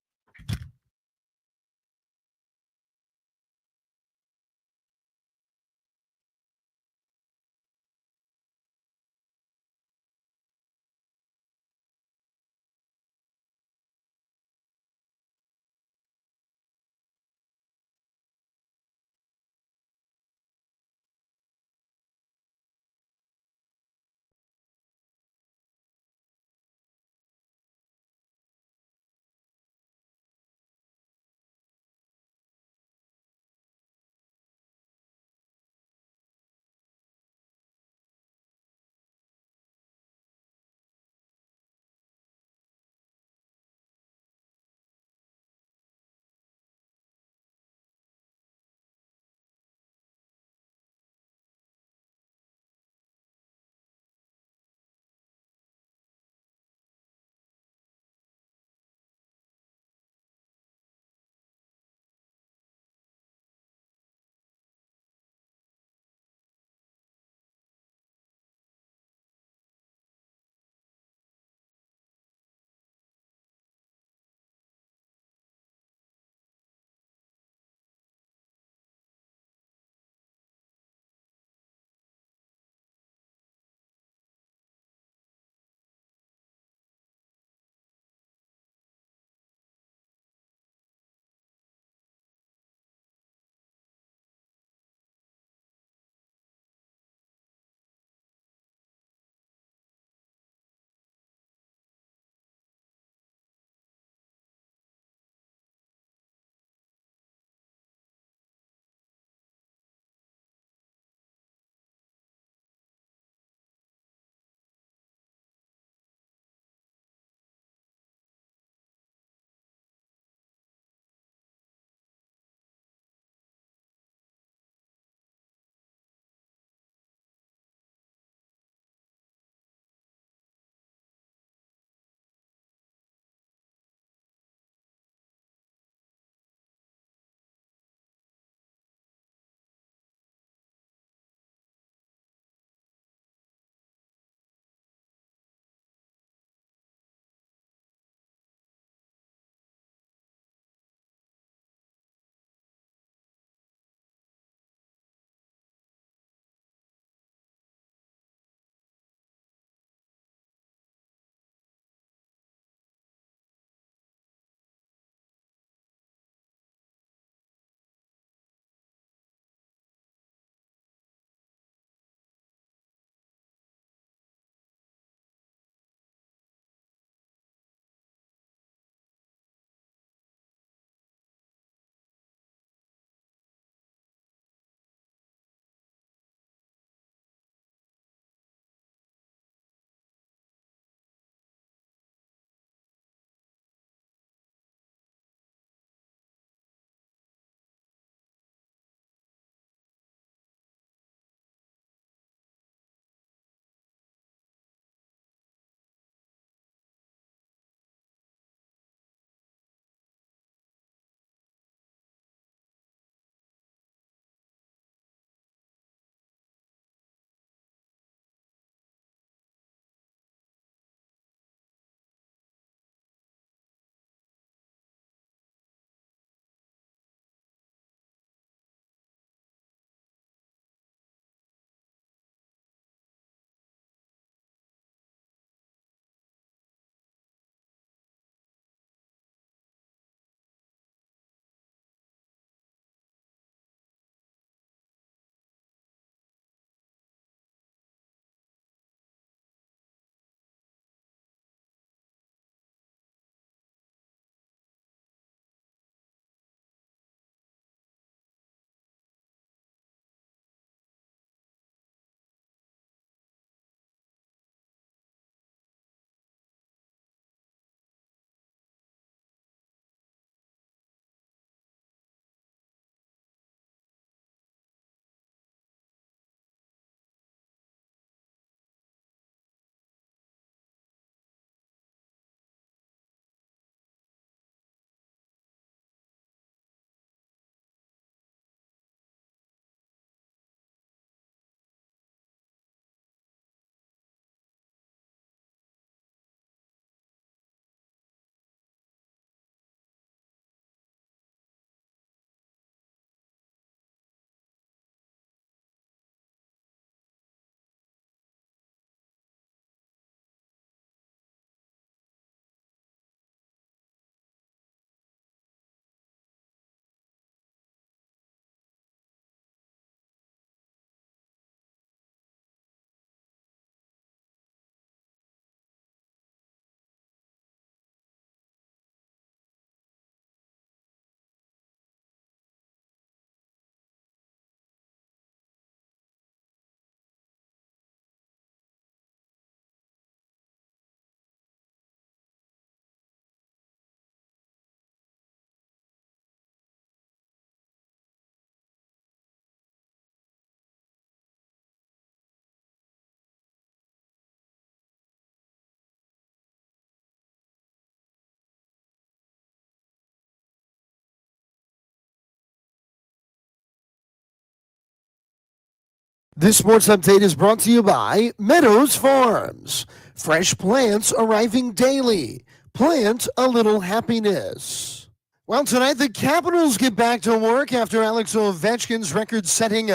A: This sports update is brought to you by Meadows Farms. Fresh plants arriving daily. Plant a little happiness. Well, tonight the Capitals get back to work after Alex Ovechkin's record-setting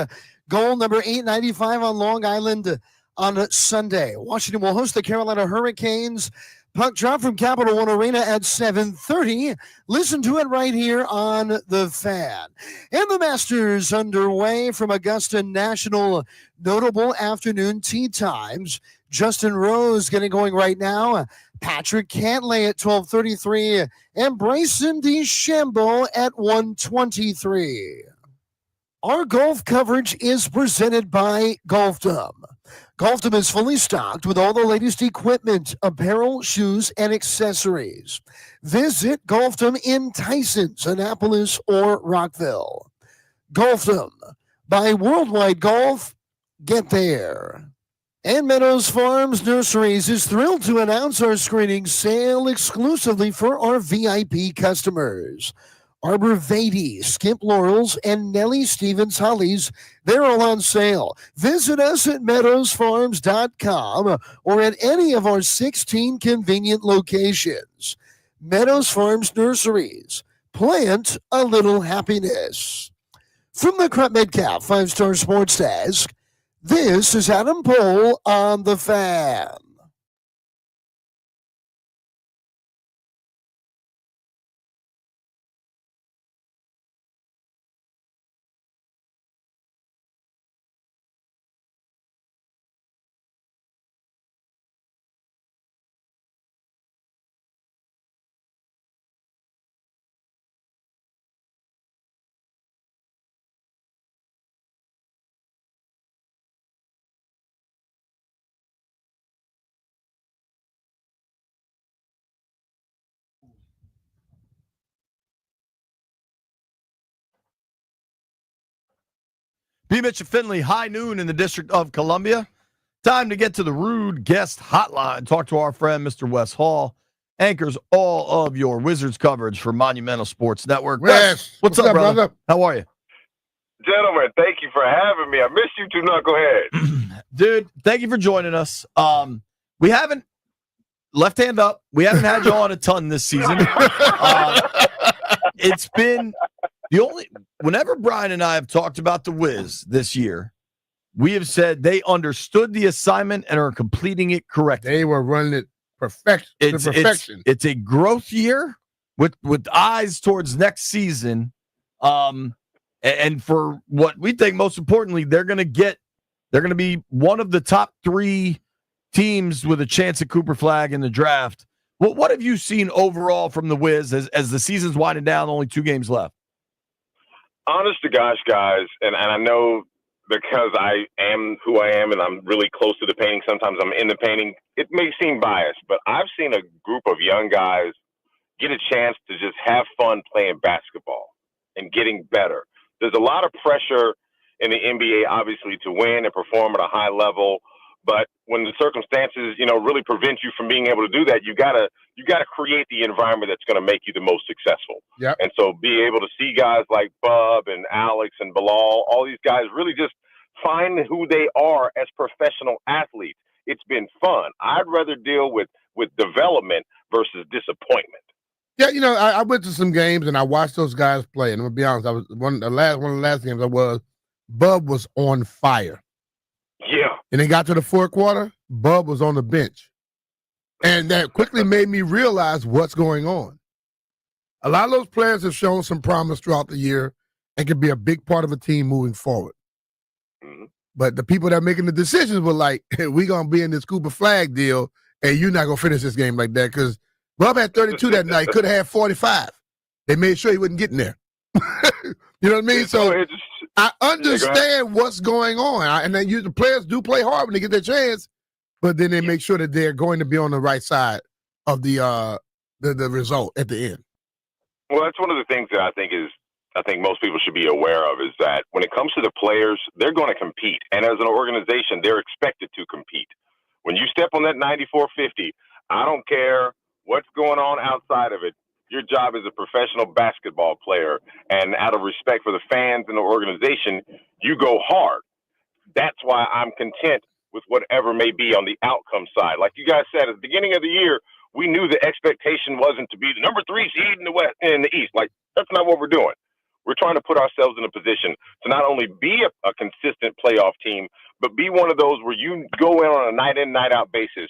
A: goal number 895 on Long Island on Sunday. Washington will host the Carolina Hurricanes. Puck drop from Capital One Arena at 7:30. Listen to it right here on The Fan. And the Masters underway from Augusta National. Notable afternoon tee times. Justin Rose getting going right now. Patrick Cantlay at 12:33. And Bryson DeChambeau at 1:23. Our golf coverage is presented by Golfdom. Golfdom is fully stocked with all the latest equipment, apparel, shoes, and accessories. Visit Golfdom in Tysons, Annapolis, or Rockville. Golfdom. By Worldwide Golf, get there. And Meadows Farms Nurseries is thrilled to announce our screening sale exclusively for our VIP customers. Arbor Vitae, Skimp Laurels, and Nellie Stevens Hollies, they're all on sale. Visit us at meadowsfarms.com or at any of our 16 convenient locations. Meadows Farms Nurseries. Plant a little happiness. From the Crump Metcalf 5-Star Sports Desk, this is Adam Pohl on The Fan.
C: B. Mitchell Finley, high noon in the District of Columbia. Time to get to the Rude Guest Hotline. Talk to our friend, Mr. Wes Hall. Anchors all of your Wizards coverage for Monumental Sports Network.
D: Wes,
C: what's up, brother? How are you?
Q: Gentlemen, thank you for having me. I missed you two knuckleheads.
C: Dude, thank you for joining us. We haven't, left hand up, we haven't had you on a ton this season. It's been whenever Brian and I have talked about the Wiz this year, we have said they understood the assignment and are completing it correctly.
D: They were running it to perfection.
C: It's a growth year with eyes towards next season. And for what we think most importantly, they're going to be one of the top 3 teams with a chance at Cooper Flag in the draft. What have you seen overall from the Wiz as the season's winding down, only 2 games left?
Q: Honest to gosh, guys, and I know because I am who I am and I'm really close to the painting, sometimes I'm in the painting, it may seem biased, but I've seen a group of young guys get a chance to just have fun playing basketball and getting better. There's a lot of pressure in the NBA, obviously, to win and perform at a high level. But when the circumstances, really prevent you from being able to do that, you gotta create the environment that's going to make you the most successful.
D: Yep.
Q: And so be able to see guys like Bub and Alex and Bilal, all these guys really just find who they are as professional athletes. It's been fun. I'd rather deal with development versus disappointment.
D: Yeah, I went to some games and I watched those guys play. And I'm gonna be honest, I was one of the last games Bub was on fire.
Q: Yeah.
D: And they got to the fourth quarter, Bub was on the bench. And that quickly made me realize what's going on. A lot of those players have shown some promise throughout the year and can be a big part of a team moving forward.
Q: Mm-hmm.
D: But the people that are making the decisions were like, hey, we're going to be in this Cooper Flag deal, and you're not going to finish this game like that because Bub had 32 that night, could have had 45. They made sure he wasn't getting there. You know what I mean? So I understand what's going on. And then the players do play hard when they get their chance, but then they make sure that they're going to be on the right side of the result at the end.
Q: Well, that's one of the things that I think most people should be aware of is that when it comes to the players, they're going to compete. And as an organization, they're expected to compete. When you step on that 94-50, I don't care what's going on outside of it. Your job as a professional basketball player, and out of respect for the fans and the organization, you go hard. that's why I'm content with whatever may be on the outcome side. Like you guys said at the beginning of the year, we knew the expectation wasn't to be the number 3 seed in the West in the East. Like that's not what we're doing. We're trying to put ourselves in a position to not only be a consistent playoff team, but be one of those where you go in on a night in, night out basis,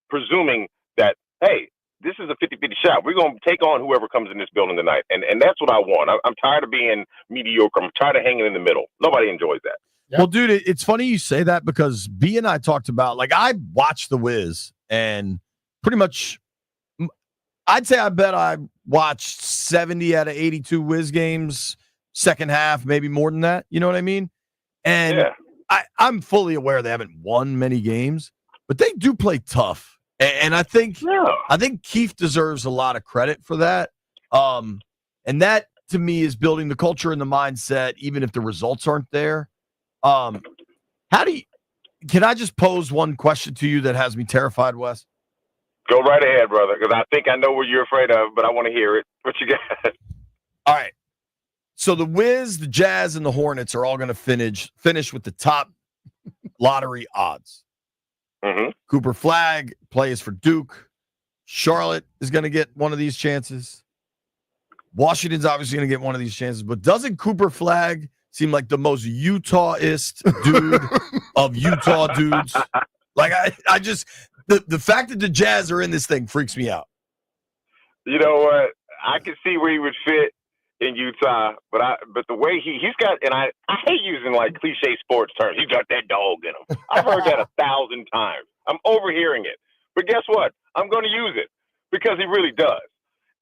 Q: presuming that, hey, this is a 50-50 shot. We're going to take on whoever comes in this building tonight. And that's what I want. I'm tired of being mediocre. I'm tired of hanging in the middle. Nobody enjoys that.
C: Yep. Well, dude, it's funny you say that because B and I talked about, like, I watched The Wiz and pretty much I'd say I bet I watched 70 out of 82 Wiz games, second half, maybe more than that. You know what I mean? And yeah. I'm fully aware they haven't won many games, but they do play tough. And I think Keith deserves a lot of credit for that. And that, to me, is building the culture and the mindset, even if the results aren't there. Can I just pose one question to you that has me terrified, Wes?
Q: Go right ahead, brother, because I think I know what you're afraid of, but I want to hear it. What you got?
C: All right. So the Wiz, the Jazz, and the Hornets are all going to finish with the top lottery odds.
Q: Mm-hmm.
C: Cooper Flagg plays for Duke. Charlotte is going to get one of these chances. Washington's obviously going to get one of these chances, but doesn't Cooper Flagg seem like the most Utah-ist dude of Utah dudes? Like, I just the fact that the Jazz are in this thing freaks me out.
Q: You know what? I can see where he would fit in Utah, but the way he's got, and I hate using like cliche sports terms. He's got that dog in him. I've heard that 1,000 times. I'm overhearing it, but guess what? I'm going to use it because he really does.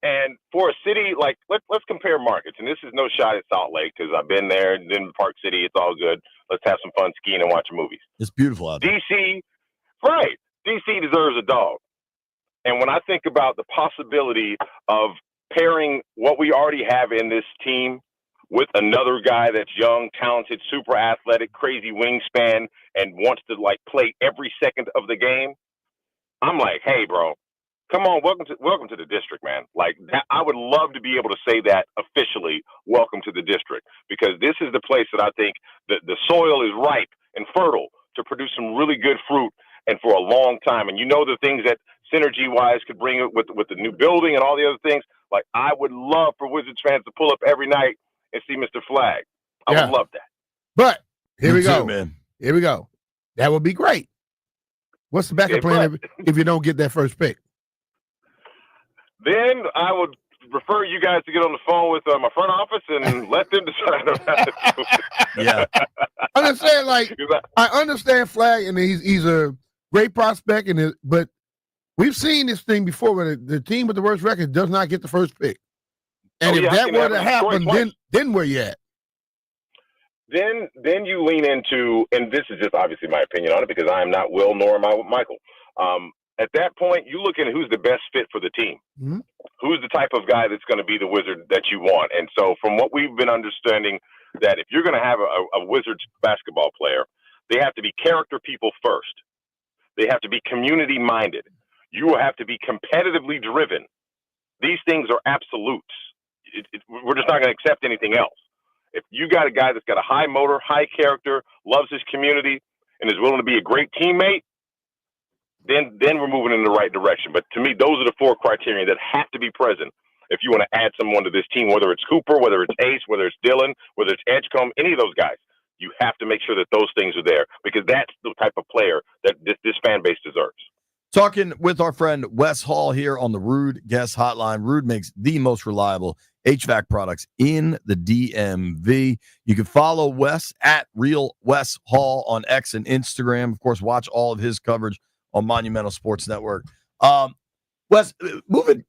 Q: And for a city like let's compare markets, and this is no shot at Salt Lake because I've been there, and then Park City. It's all good. Let's have some fun skiing and watching movies.
C: It's beautiful out there.
Q: DC, right? DC deserves a dog. And when I think about the possibility of pairing what we already have in this team with another guy that's young, talented, super athletic, crazy wingspan, and wants to like play every second of the game, I'm like, hey, bro, come on, welcome to the district, man. Like that, I would love to be able to say that officially, welcome to the district, because this is the place that I think that the soil is ripe and fertile to produce some really good fruit and for a long time. And you know the things that synergy-wise could bring it with the new building and all the other things. Like I would love for Wizards fans to pull up every night and see Mr. Flagg. I would love that.
D: But here we go,
C: too, man.
D: Here we go. That would be great. What's the backup plan if you don't get that first pick?
Q: Then I would refer you guys to get on the phone with my front office and let them decide about it.
C: Yeah.
D: I'm just saying, like, I understand Flagg, and he's a great prospect, but we've seen this thing before where the team with the worst record does not get the first pick. And if that were to happen, then where you at?
Q: Then you lean into, and this is just obviously my opinion on it because I am not Will nor am I Michael. At that point, you look at who's the best fit for the team.
D: Mm-hmm.
Q: Who's the type of guy that's going to be the Wizard that you want? And so from what we've been understanding, that if you're going to have a Wizards basketball player, they have to be character people first. They have to be community-minded. You will have to be competitively driven. These things are absolutes. We're just not going to accept anything else. If you got a guy that's got a high motor, high character, loves his community, and is willing to be a great teammate, then we're moving in the right direction. But to me, those are the 4 criteria that have to be present if you want to add someone to this team, whether it's Cooper, whether it's Ace, whether it's Dylan, whether it's Edgecombe, any of those guys. You have to make sure that those things are there because that's the type of player that this fan base deserves.
C: Talking with our friend Wes Hall here on the Rude Guest Hotline. Rude makes the most reliable HVAC products in the DMV. You can follow Wes at Real Wes Hall on X and Instagram. Of course, watch all of his coverage on Monumental Sports Network. Wes,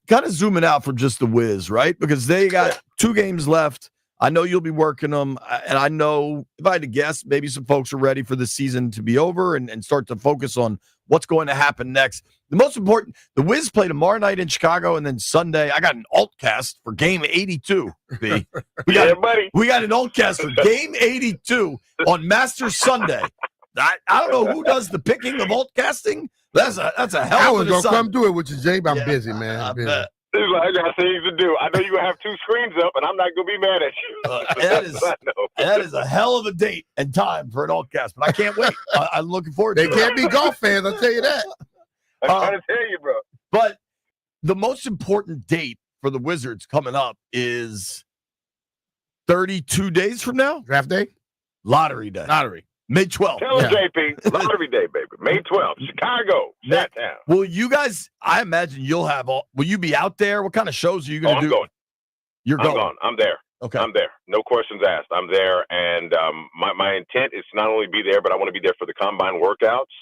C: kind of zooming out from just the Wiz, right? Because they got 2 games left. I know you'll be working them, and I know, if I had to guess, maybe some folks are ready for the season to be over and start to focus on what's going to happen next. The most important, the Wiz play tomorrow night in Chicago, and then Sunday, I got an altcast for Game 82. B. We got an altcast for Game 82 on Masters Sunday. I don't know who does the picking of altcasting. That's a hell of a
D: I was gonna come do it with you, Jay, but I'm busy, man.
Q: He's like, I got things to do. I know you're going to have 2 screens up, and I'm not going to be mad at you.
C: That is a hell of a date and time for an alt-cast, but I can't wait. I'm looking forward to it.
D: They can't be golf fans, I'll tell you that.
Q: I'm trying to tell you, bro.
C: But the most important date for the Wizards coming up is 32 days from now.
D: Draft day?
C: Lottery day.
D: Lottery.
C: May 12th.
Q: Tell him, JP. Lottery day, baby. May 12th. Chicago. That town.
C: Will you guys, I imagine you'll have will you be out there? What kind of shows are you going to do?
Q: I'm going.
C: You're
Q: I'm
C: going.
Q: going. I'm there.
C: Okay.
Q: I'm there. No questions asked. I'm there. And my intent is to not only be there, but I want to be there for the combine workouts.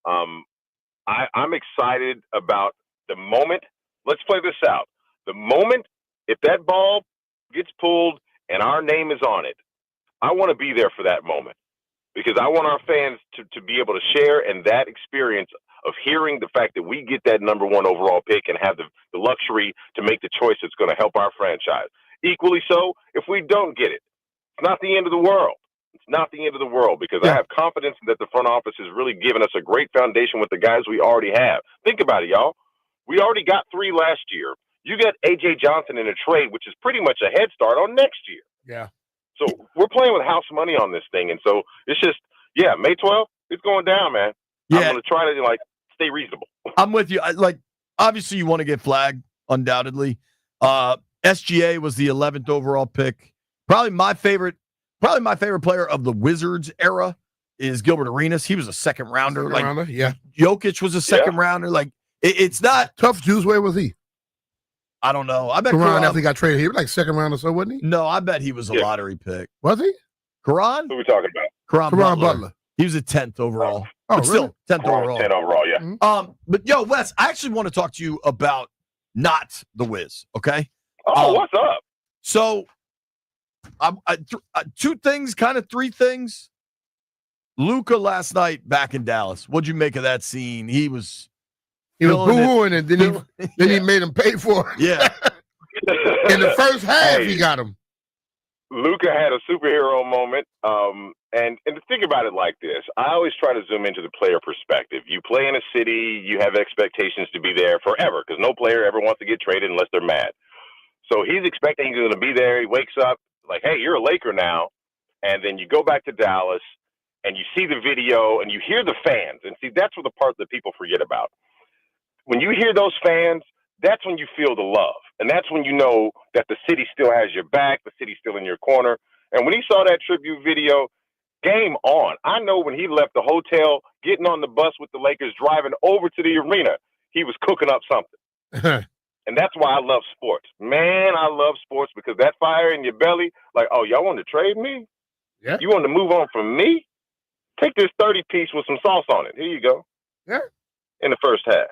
Q: I'm excited about the moment. Let's play this out. The moment, if that ball gets pulled and our name is on it, I want to be there for that moment because I want our fans to be able to share in that experience of hearing the fact that we get that number 1 overall pick and have the luxury to make the choice that's going to help our franchise. Equally so, if we don't get it, it's not the end of the world. It's not the end of the world because I have confidence that the front office has really given us a great foundation with the guys we already have. Think about it, y'all. We already got 3 last year. You got A.J. Johnson in a trade, which is pretty much a head start on next year.
D: Yeah.
Q: So we're playing with house money on this thing. And so it's just, May 12th, it's going down, man.
C: Yeah.
Q: I'm going to try to, stay reasonable.
C: I'm with you. Obviously, you want to get flagged, undoubtedly. SGA was the 11th overall pick. Probably my favorite player of the Wizards era is Gilbert Arenas. He was a second rounder. Jokic was a second rounder. It's not
D: tough. Juice, where was he?
C: I don't know. I bet
D: Karan after he got traded. He was second round or so, wasn't he?
C: No, I bet he was a lottery pick.
D: Was he?
C: Karan?
Q: Who are we talking about?
C: Karan Butler. He was a 10th overall.
D: Oh,
C: but still 10th overall.
Q: 10 overall, yeah.
C: Mm-hmm. But Wes, I actually want to talk to you about not the Wiz. Okay.
Q: What's up?
C: So, 2 things, kind of 3 things. Luka last night back in Dallas. What'd you make of that scene? He was
D: booing, and then he made him pay for it.
C: Yeah.
D: In the first half, he got him.
Q: Luka had a superhero moment. And to think about it like this, I always try to zoom into the player perspective. You play in a city, you have expectations to be there forever because no player ever wants to get traded unless they're mad. So he's expecting he's going to be there. He wakes up like, hey, you're a Laker now. And then you go back to Dallas and you see the video and you hear the fans. And see, that's the part that people forget about. When you hear those fans, that's when you feel the love. And that's when you know that the city still has your back, the city's still in your corner. And when he saw that tribute video, game on. I know when he left the hotel, getting on the bus with the Lakers, driving over to the arena, he was cooking up something. And that's why I love sports. Man, I love sports because that fire in your belly, y'all want to trade me?
D: Yeah.
Q: You want to move on from me? Take this 30-piece with some sauce on it. Here you go.
D: Yeah.
Q: In the first half.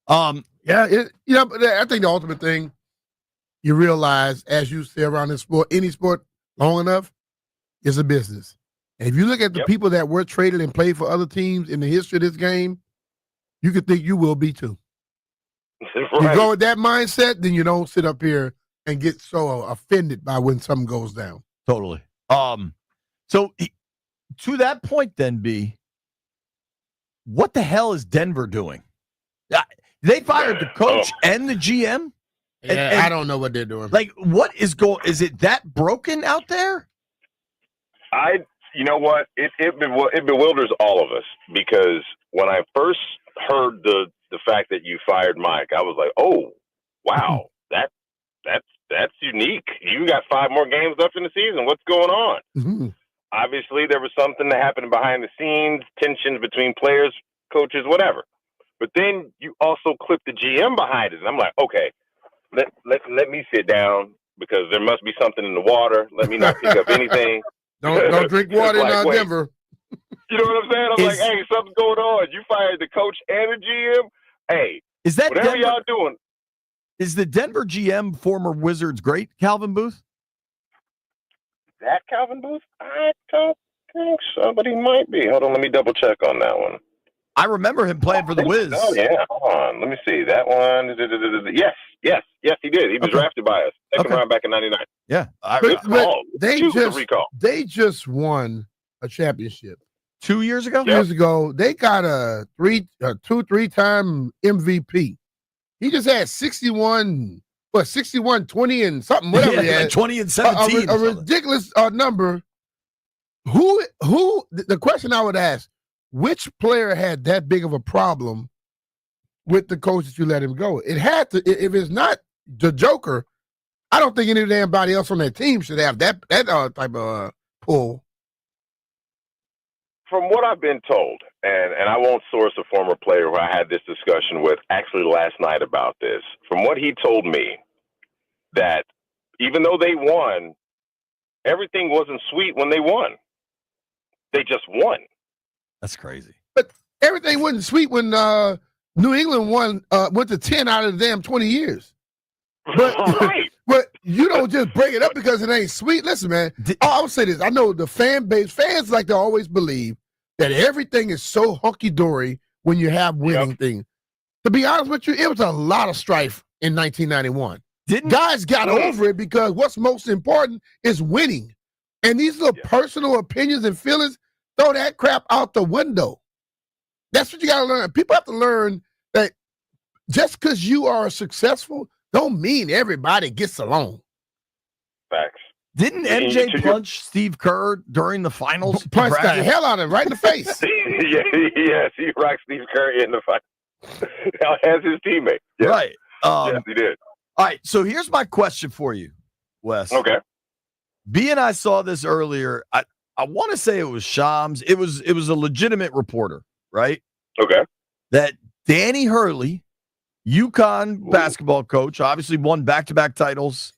D: But I think the ultimate thing you realize as you stay around this sport, any sport long enough, is a business. And if you look at the people that were traded and played for other teams in the history of this game, you could think you will be too.
Q: Right.
D: You go with that mindset, then you don't sit up here and get so offended by when something goes down.
C: Totally. So to that point, then, B, what the hell is Denver doing? They fired the coach and the GM.
D: And I don't know what they're doing.
C: What is going? Is it that broken out there?
Q: You know what? It bewilders all of us because when I first heard the fact that you fired Mike, I was like, oh, wow, that's unique. You got 5 more games left in the season. What's going on?
D: Mm-hmm.
Q: Obviously, there was something that happened behind the scenes, tensions between players, coaches, whatever. But then you also clip the GM behind it, and I'm like, okay, let me sit down because there must be something in the water. Let me not pick up anything.
D: Don't drink water in Denver.
Q: You know what I'm saying? I'm like, hey, something's going on. You fired the coach and the GM. Hey,
C: is that
Q: whatever
C: Denver,
Q: y'all doing?
C: Is the Denver GM former Wizards great, Calvin Booth?
Q: That Calvin Booth? I don't think so, but he might be. Hold on, let me double check on that one.
C: I remember him playing for the Wiz.
Q: Oh, yeah. Hold on. Let me see. That one. Yes, he did. He was drafted by us. Second round back in 99.
C: Yeah.
D: They just won a championship.
C: 2 years ago?
D: Years ago. They got a 3-time MVP He just had 61, 20 and something, whatever he had.
C: 20 and 17.
D: A ridiculous number. Who? The question I would ask: which player had that big of a problem with the coach that you let him go? It had to. If it's not the Joker, I don't think anybody else on that team should have that type of pull.
Q: From what I've been told, and I won't source a former player who I had this discussion with actually last night about this. From what he told me, that even though they won, everything wasn't sweet when they won. They just won.
C: That's crazy.
D: But everything wasn't sweet when New England went to 10 out of the damn 20 years. But,
Q: right.
D: But you don't just break it up because it ain't sweet. Listen, man, I would say this. I know the fans like to always believe that everything is so hunky-dory when you have winning things. To be honest with you, it was a lot of strife in 1991. Guys got over it because what's most important is winning. And these little personal opinions and feelings, throw that crap out the window. That's what you got to learn. People have to learn that just because you are successful don't mean everybody gets along.
Q: Facts.
C: Didn't MJ punch Steve Kerr during the finals?
D: Punch the hell out of him right in the face.
Q: Yes, he rocked Steve Kerr in the fight as his teammate. Yes.
C: Right.
Q: Yes, he did.
C: All right, so here's my question for you, Wes.
Q: Okay.
C: B and I saw this earlier. I want to say it was Shams. It was a legitimate reporter, right?
Q: Okay.
C: That Danny Hurley, UConn basketball coach, obviously won back-to-back titles.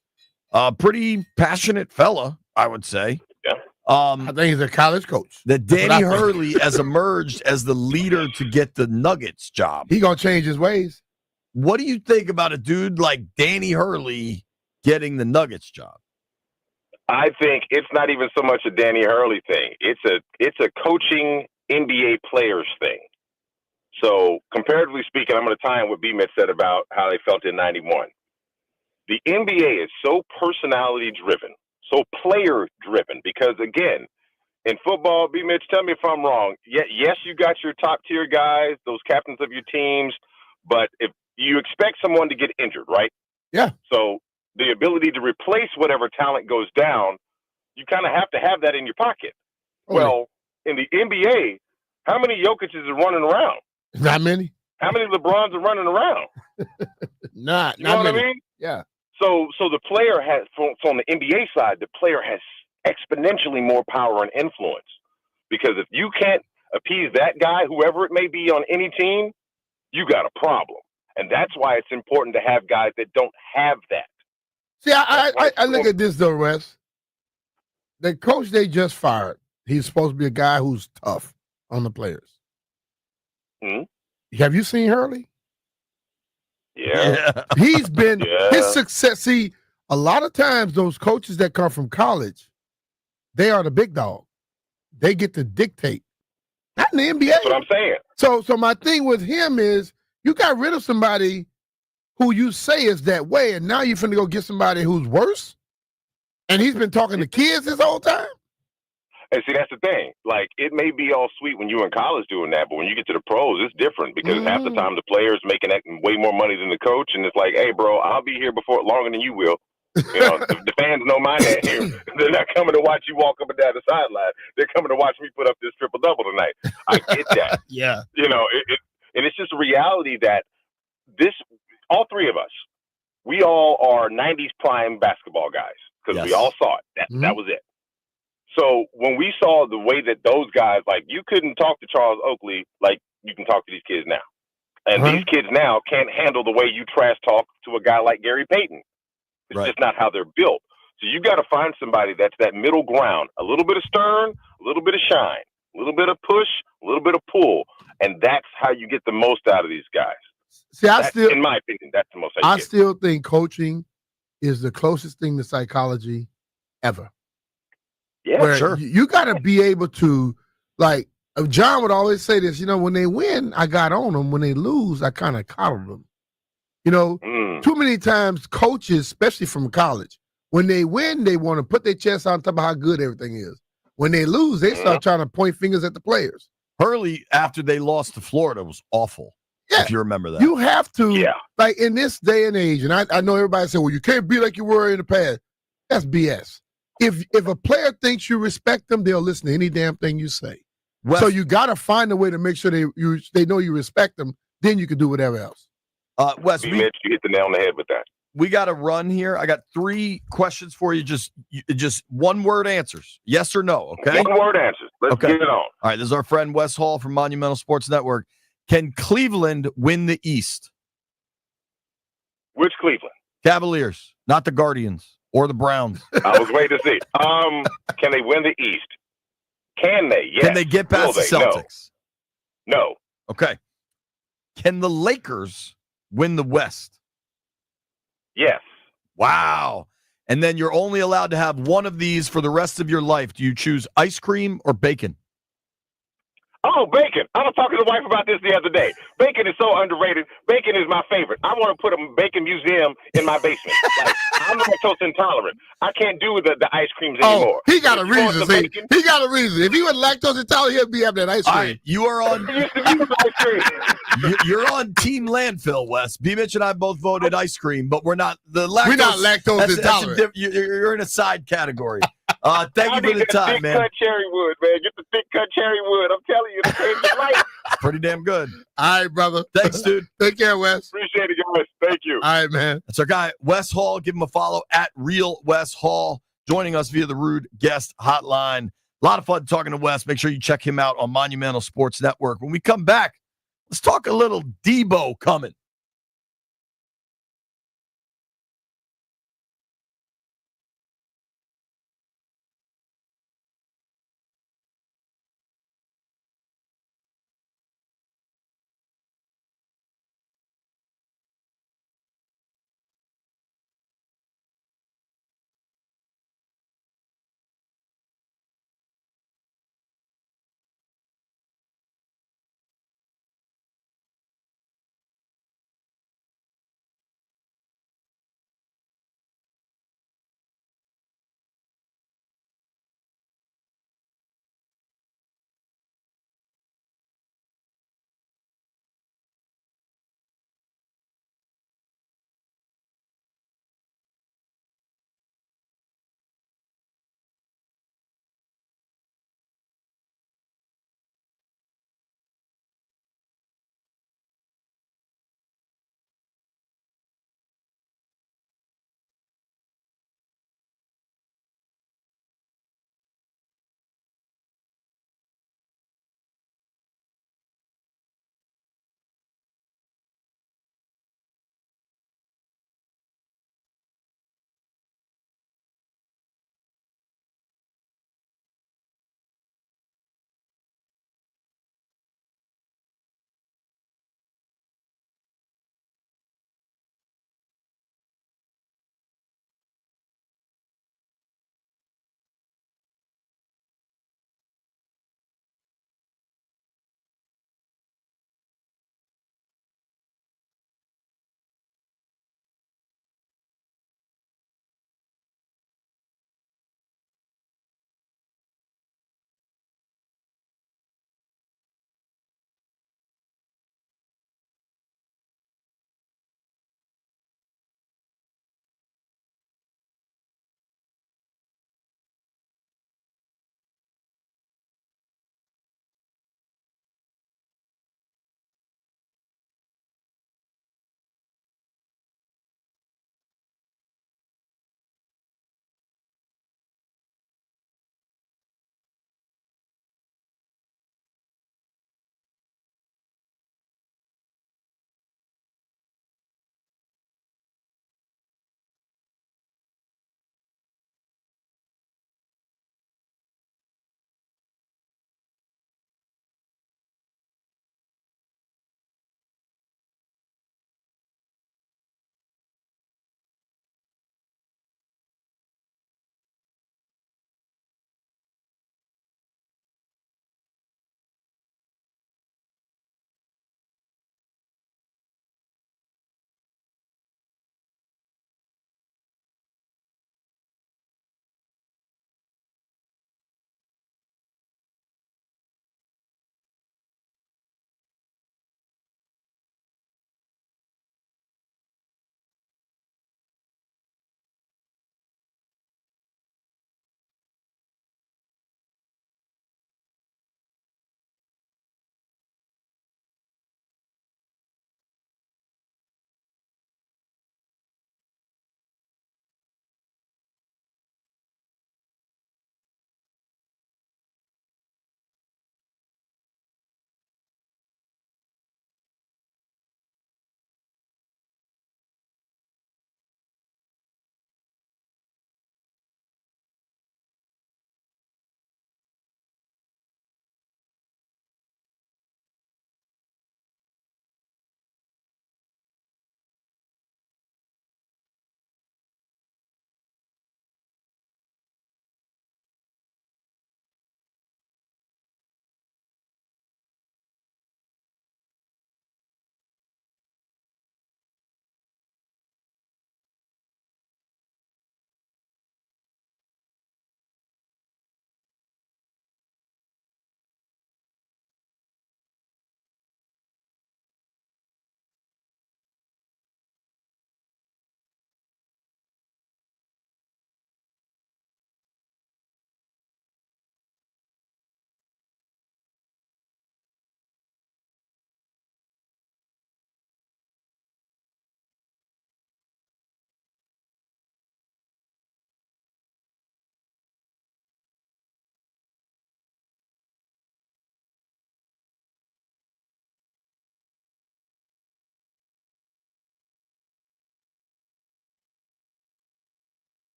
C: Pretty passionate fella, I would say.
Q: Yeah.
D: I think he's a college coach.
C: That Danny Hurley has emerged as the leader to get the Nuggets job.
D: He gonna change his ways.
C: What do you think about a dude like Danny Hurley getting the Nuggets job?
Q: I think it's not even so much a Danny Hurley thing. It's a coaching NBA players thing. So comparatively speaking, I'm going to tie in what B-Mitch said about how they felt in 91. The NBA is so personality driven, so player driven, because again, in football, B-Mitch, tell me if I'm wrong. Yes, you got your top tier guys, those captains of your teams, but if you expect someone to get injured, right?
D: Yeah.
Q: So the ability to replace whatever talent goes down, you kind of have to have that in your pocket.
D: Okay.
Q: Well, in the NBA, how many Jokic's are running around?
D: Not many.
Q: How many LeBrons are running around?
D: Not
Q: You know what
D: many.
Q: I mean?
D: Yeah.
Q: So the player has, from the NBA side, the player has exponentially more power and influence. Because if you can't appease that guy, whoever it may be on any team, you got a problem. And that's why it's important to have guys that don't have that.
D: See, I look at this though, Wes. The coach they just fired, he's supposed to be a guy who's tough on the players.
Q: Hmm?
D: Have you seen Hurley?
Q: Yeah.
D: He's been his success. See, a lot of times those coaches that come from college, they are the big dog. They get to dictate. Not in the NBA.
Q: That's what I'm saying.
D: So my thing with him is you got rid of somebody who you say is that way, and now you're finna go get somebody who's worse. And he's been talking to kids this whole time.
Q: And see, that's the thing. Like, it may be all sweet when you're in college doing that, but when you get to the pros, it's different because half the time the player's making way more money than the coach, and it's like, hey, bro, I'll be here before longer than you will. You know, the fans know my name. They're not coming to watch you walk up and down the sideline. They're coming to watch me put up this triple-double tonight. I get that.
D: Yeah.
Q: You know, and it's just a reality that all three of us, we all are 90s prime basketball guys because we all saw it. That was it. So when we saw the way that those guys, like, you couldn't talk to Charles Oakley like you can talk to these kids now. And these kids now can't handle the way you trash talk to a guy like Gary Payton. It's just not how they're built. So you got to find somebody that's that middle ground, a little bit of stern, a little bit of shine, a little bit of push, a little bit of pull. And that's how you get the most out of these guys.
D: See,
Q: in my opinion, that's the most
D: I still think coaching is the closest thing to psychology ever.
Q: Yeah,
D: where
Q: sure.
D: You got to be able to, like, John would always say this, you know, when they win, I got on them. When they lose, I kind of coddled them. You know, too many times coaches, especially from college, when they win, they want to put their chest on top of how good everything is. When they lose, they start trying to point fingers at the players.
C: Hurley, after they lost to Florida, was awful. if you remember that.
D: You have to, like in this day and age, and I know everybody said, well, you can't be like you were in the past. That's BS. If a player thinks you respect them, they'll listen to any damn thing you say. So you got to find a way to make sure they know you respect them. Then you can do whatever else.
C: Wes,
Q: Mitch, you hit the nail on the head with that.
C: We got to run here. I got 3 questions for you. Just one-word answers. Yes or no, okay?
Q: One-word answers. Let's get it on.
C: All right, this is our friend Wes Hall from Monumental Sports Network. Can Cleveland win the East?
Q: Which Cleveland?
C: Cavaliers, not the Guardians or the Browns.
Q: I was waiting to see. Can they win the East? Can they? Yes.
C: Can they get past the Celtics?
Q: No.
C: Okay. Can the Lakers win the West?
Q: Yes.
C: Wow. And then you're only allowed to have one of these for the rest of your life. Do you choose ice cream or bacon?
Q: Oh, bacon. I was talking to the wife about this the other day. Bacon is so underrated. Bacon is my favorite. I want to put a bacon museum in my basement. Like, I'm lactose intolerant. I can't do the ice creams anymore.
D: He got a reason. See, he got a reason. If he was lactose intolerant, he'd be having that ice cream.
C: All right, you are on. You're on Team Landfill, Wes. B. Mitch and I both voted ice cream, but we're not the lactose.
D: We're not lactose intolerant.
C: You're in a side category. Thank you for the time, man.
Q: Thick cut cherry wood, man. Get the thick cut cherry wood. I'm telling you, it'll change your life.
C: Pretty damn good.
D: All right, brother.
C: Thanks, dude.
D: Take care, Wes.
Q: Appreciate it, guys. Thank you.
D: All right, man.
C: That's our guy, Wes Hall. Give him a follow at Real Wes Hall. Joining us via the Rude Guest Hotline. A lot of fun talking to Wes. Make sure you check him out on Monumental Sports Network. When we come back, let's talk a little Debo coming.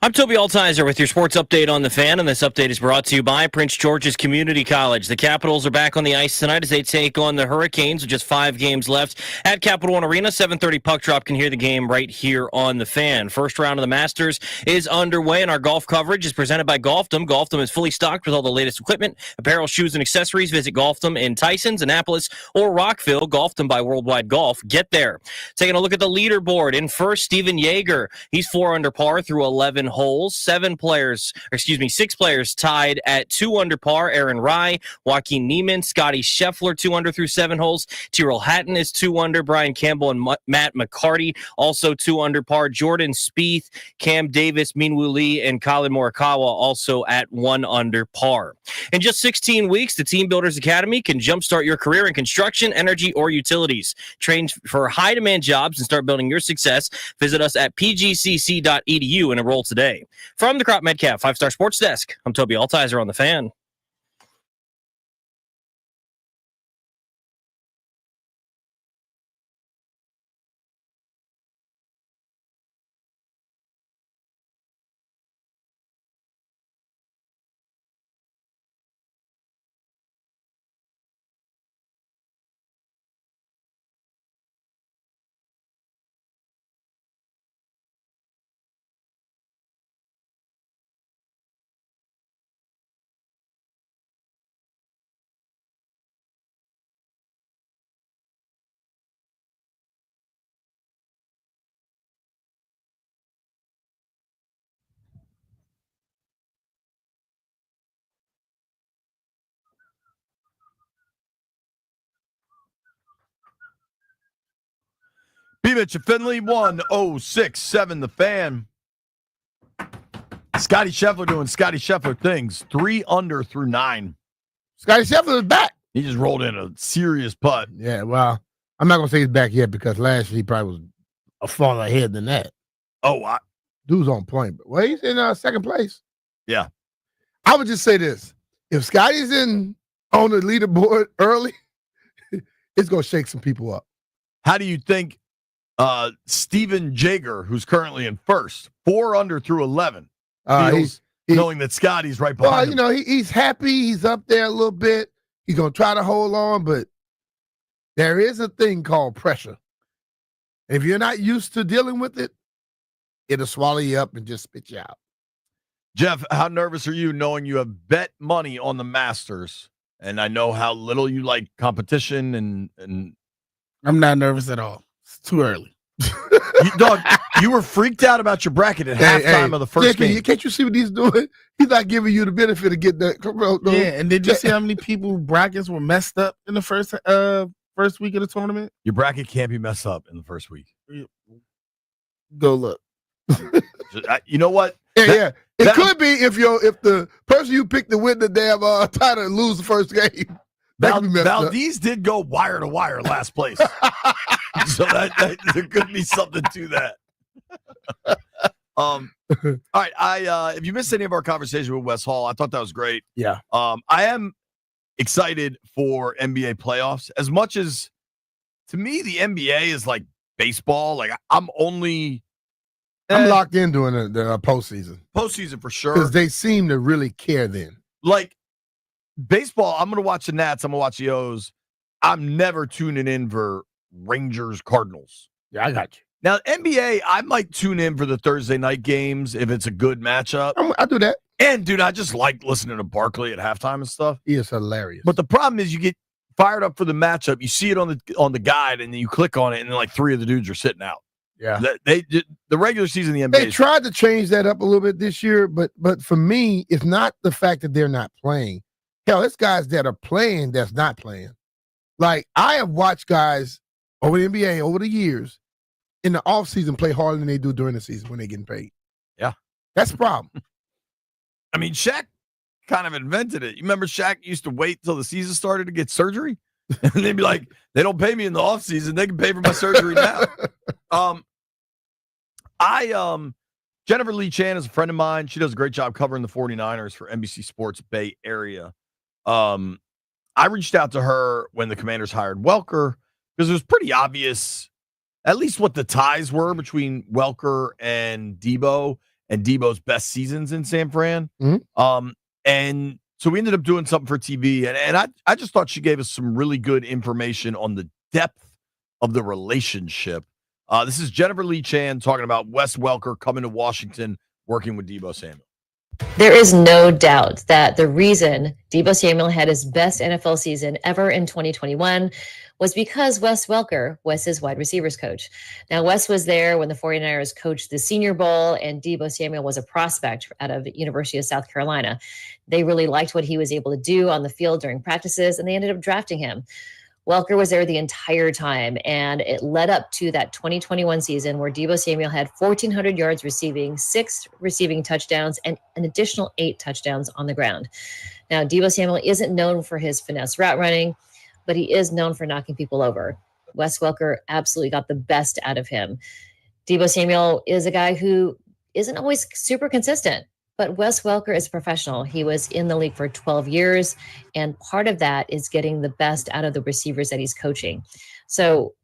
R: I'm Toby Altizer with your sports update on the Fan, and this update is brought to you by Prince George's Community College. The Capitals are back on the ice tonight as they take on the Hurricanes with just 5 games left at Capital One Arena. 7:30 puck drop. Can hear the game right here on the Fan. First round of the Masters is underway, and our golf coverage is presented by Golfdom. Golfdom is fully stocked with all the latest equipment, apparel, shoes, and accessories. Visit Golfdom in Tysons, Annapolis, or Rockville. Golfdom by Worldwide Golf. Get there. Taking a look at the leaderboard. In first, Steven Yeager. He's 4 under par through 11 holes. 6 players tied at 2 under par. Aaron Rye, Joaquin Neiman, Scotty Scheffler 2 under through 7 holes. Tyrrell Hatton is 2 under. Brian Campbell and Matt McCarty also 2 under par. Jordan Spieth, Cam Davis, Minwoo Lee, and Colin Morikawa also at 1 under par. In just 16 weeks, the Team Builders Academy can jumpstart your career in construction, energy, or utilities. Train for high-demand jobs and start building your success. Visit us at pgcc.edu and enroll today. From the Crop Medcalf 5-Star Sports Desk, I'm Toby Altizer on the Fan.
C: B. Mitch and Finley, 1067 the Fan. Scotty Scheffler doing Scotty Scheffler things. 3 under through 9.
D: Scotty Scheffler is back.
C: He just rolled in a serious putt.
D: Yeah, well, I'm not going to say he's back yet because last year he probably was a far ahead than that.
C: Oh,
D: dude's on point. But well, he's in second place.
C: Yeah.
D: I would just say this. If Scotty's on the leaderboard early, it's going to shake some people up.
C: How do you think Steven Jaeger, who's currently in first, 4 under through 11, feels knowing that Scotty's right behind him?
D: Well, he's happy. He's up there a little bit. He's going to try to hold on, but there is a thing called pressure. If you're not used to dealing with it, it'll swallow you up and just spit you out.
C: Jeff, how nervous are you knowing you have bet money on the Masters? And I know how little you like competition and
F: I'm not nervous at all. It's too early.
C: You were freaked out about your bracket at halftime of the first game.
D: Can't you see what he's doing? He's not giving you the benefit of getting that. Come on,
F: yeah, and did you see how many people brackets were messed up in the first week of the tournament?
C: Your bracket can't be messed up in the first week.
D: Go look.
C: You know what?
D: Yeah. It could be if the person you picked to win the damn title and lose the first game.
C: Valdez did go wire to wire last place. So that there could be something to that. All right. If you missed any of our conversation with Wes Hall, I thought that was great.
D: Yeah.
C: I am excited for NBA playoffs. As much as to me, the NBA is like baseball. Like I'm locked in during the postseason. Postseason for sure.
D: Because they seem to really care then.
C: Like baseball, I'm going to watch the Nats. I'm going to watch the O's. I'm never tuning in for Rangers Cardinals.
D: Yeah, I got you.
C: Now, NBA, I might tune in for the Thursday night games if it's a good matchup.
D: I do that.
C: And, dude, I just like listening to Barkley at halftime and stuff.
D: He is hilarious.
C: But the problem is you get fired up for the matchup. You see it on the guide, and then you click on it, and then like 3 of the dudes are sitting out.
D: Yeah.
C: The regular season of the NBA.
D: They tried to change that up a little bit this year, but for me, it's not the fact that they're not playing. Hell, it's guys that are playing that's not playing. Like, I have watched guys over the NBA over the years in the offseason play harder than they do during the season when they're getting paid.
C: Yeah.
D: That's the problem.
C: I mean, Shaq kind of invented it. You remember Shaq used to wait till the season started to get surgery? And they'd be like, they don't pay me in the offseason. They can pay for my surgery now. Jennifer Lee Chan is a friend of mine. She does a great job covering the 49ers for NBC Sports Bay Area. I reached out to her when the Commanders hired Welker because it was pretty obvious at least what the ties were between Welker and Debo. and Debo's best seasons in San Fran.
D: Mm-hmm.
C: And so we ended up doing something for TV, and I just thought she gave us some really good information on the depth of the relationship. This is Jennifer Lee Chan talking about Wes Welker coming to Washington, working with Debo Samuel.
S: There is no doubt that the reason Debo Samuel had his best NFL season ever in 2021 was because Wes Welker was his wide receivers coach. Now, Wes was there when the 49ers coached the Senior Bowl, and Debo Samuel was a prospect out of the University of South Carolina. They really liked what he was able to do on the field during practices, and they ended up drafting him. Welker was there the entire time, and it led up to that 2021 season where Debo Samuel had 1,400 yards receiving, 6 receiving touchdowns, and an additional 8 touchdowns on the ground. Now, Debo Samuel isn't known for his finesse route running, but he is known for knocking people over. Wes Welker absolutely got the best out of him. Debo Samuel is a guy who isn't always super consistent, but Wes Welker is a professional. He was in the league for 12 years, and part of that is getting the best out of the receivers that he's coaching. So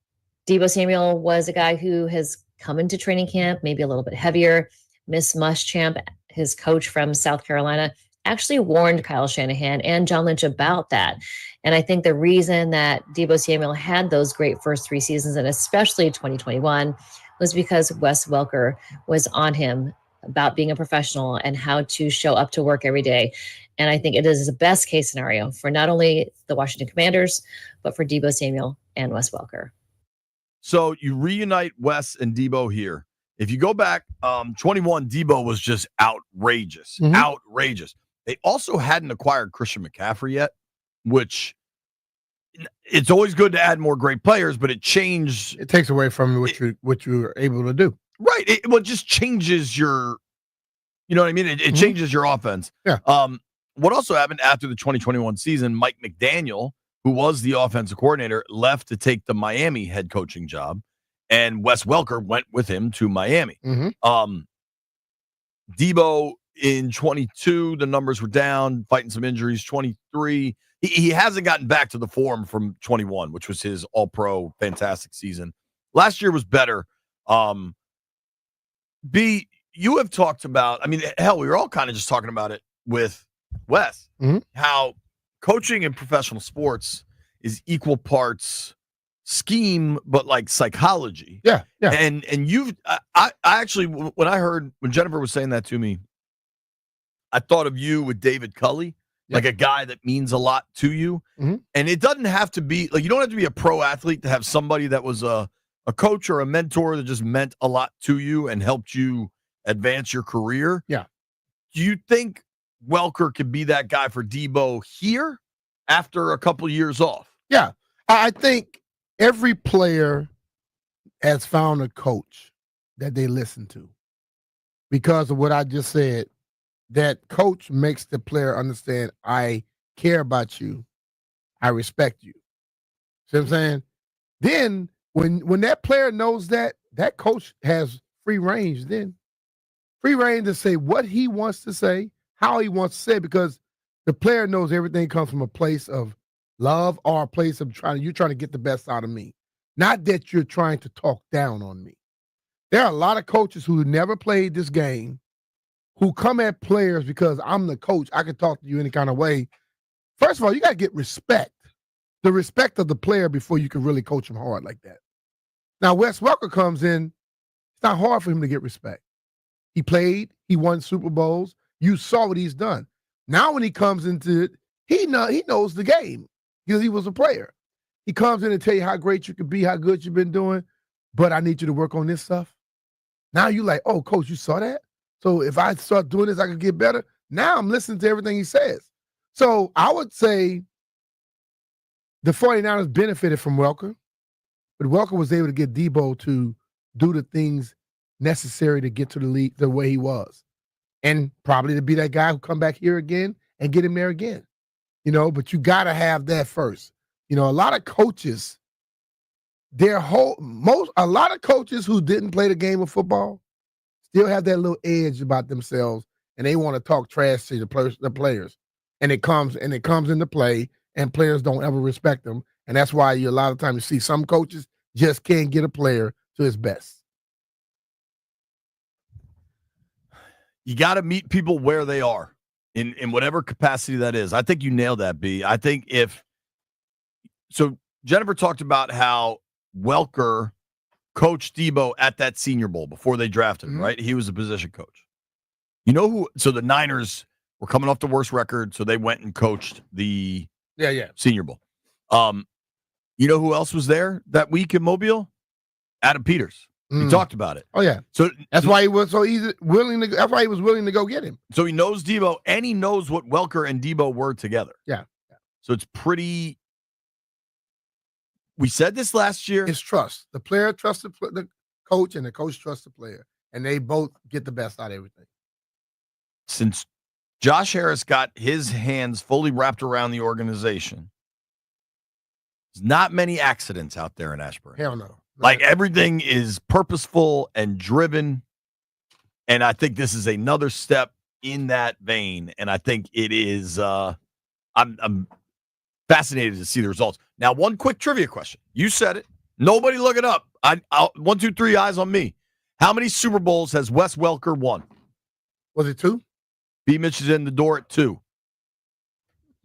S: Debo Samuel was a guy who has come into training camp, maybe a little bit heavier. Miss Muschamp, his coach from South Carolina, actually warned Kyle Shanahan and John Lynch about that. And I think the reason that Debo Samuel had those great first 3 seasons, and especially 2021, was because Wes Welker was on him about being a professional and how to show up to work every day. And I think it is the best case scenario for not only the Washington Commanders, but for Debo Samuel and Wes Welker.
C: So you reunite Wes and Debo here. If you go back, 21, Debo was just outrageous. Outrageous. They also hadn't acquired Christian McCaffrey yet, which it's always good to add more great players, but it changed.
D: It takes away from what you were able to do.
C: Right. It just changes your, you know what I mean? It changes your offense.
D: Yeah.
C: What also happened after the 2021 season, Mike McDaniel, who was the offensive coordinator, left to take the Miami head coaching job, and Wes Welker went with him to Miami. Debo in 22, the numbers were down, fighting some injuries. 23, he hasn't gotten back to the form from 21, which was his all-pro fantastic season. Last year was better. B, you have talked about, I mean, hell, we were all kind of just talking about it with Wes, how coaching in professional sports is equal parts scheme, but like psychology.
D: Yeah.
C: And I actually, when Jennifer was saying that to me, I thought of you with David Culley, like a guy that means a lot to you. And it doesn't have to be, like, you don't have to be a pro athlete to have somebody that was a coach or a mentor that just meant a lot to you and helped you advance your career.
D: Yeah.
C: Do you think Welker could be that guy for Debo here after a couple years off?
D: Yeah. I think every player has found a coach that they listen to because of what I just said. That coach makes the player understand, I care about you. I respect you. See what I'm saying? Then when that player knows that coach has free range, then free range to say what he wants to say, how he wants to say it, because the player knows everything comes from a place of love or a place of you're trying to get the best out of me. Not that you're trying to talk down on me. There are a lot of coaches who never played this game who come at players because I'm the coach. I can talk to you any kind of way. First of all, you got to get respect. The respect of the player before you can really coach him hard like that. Now, Wes Welker comes in. It's not hard for him to get respect. He played. He won Super Bowls. You saw what he's done. Now when he comes into it, he knows the game because he was a player. He comes in and tell you how great you could be, how good you've been doing, but I need you to work on this stuff. Now you're like, oh, coach, you saw that? So if I start doing this, I could get better. Now I'm listening to everything he says. So I would say the 49ers benefited from Welker, but Welker was able to get Debo to do the things necessary to get to the league the way he was. And probably to be that guy who come back here again and get him there again. But you got to have that first. A lot of coaches, a lot of coaches who didn't play the game of football still have that little edge about themselves, and they want to talk trash to the players. And it comes into play, and players don't ever respect them. And that's why a lot of times you see some coaches just can't get a player to his best.
C: You got to meet people where they are in whatever capacity that is. I think you nailed that, B. I think so Jennifer talked about how Welker coached Debo at that Senior Bowl before they drafted him, right? He was a position coach. You know who? So the Niners were coming off the worst record, so they went and coached the Senior Bowl. You know who else was there that week in Mobile? Adam Peters. We talked about it.
D: Oh yeah.
C: So
D: that's why he was so willing to. That's why he was willing to go get him.
C: So he knows Debo, and he knows what Welker and Debo were together.
D: Yeah.
C: So it's pretty. We said this last year.
D: It's trust. The player trusts the coach, and the coach trusts the player, and they both get the best out of everything.
C: Since Josh Harris got his hands fully wrapped around the organization, there's not many accidents out there in Ashburn.
D: Hell no.
C: Like everything is purposeful and driven. And I think this is another step in that vein. And I think it is, I'm fascinated to see the results. Now, one quick trivia question. You said it. Nobody look it up. I'll 1, 2, 3 eyes on me. How many Super Bowls has Wes Welker won?
D: Was it 2?
C: B. Mitch is in the door at 2.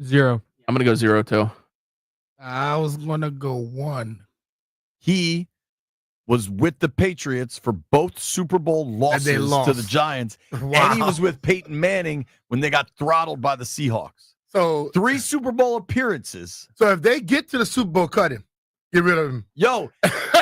E: 0.
G: I'm going to go 0 too.
F: I was going to go 1.
C: He was with the Patriots for both Super Bowl losses to the Giants.
D: Wow.
C: And he was with Peyton Manning when they got throttled by the Seahawks.
D: So
C: 3 Super Bowl appearances.
D: So if they get to the Super Bowl, cut him. Get rid of him.
C: Yo,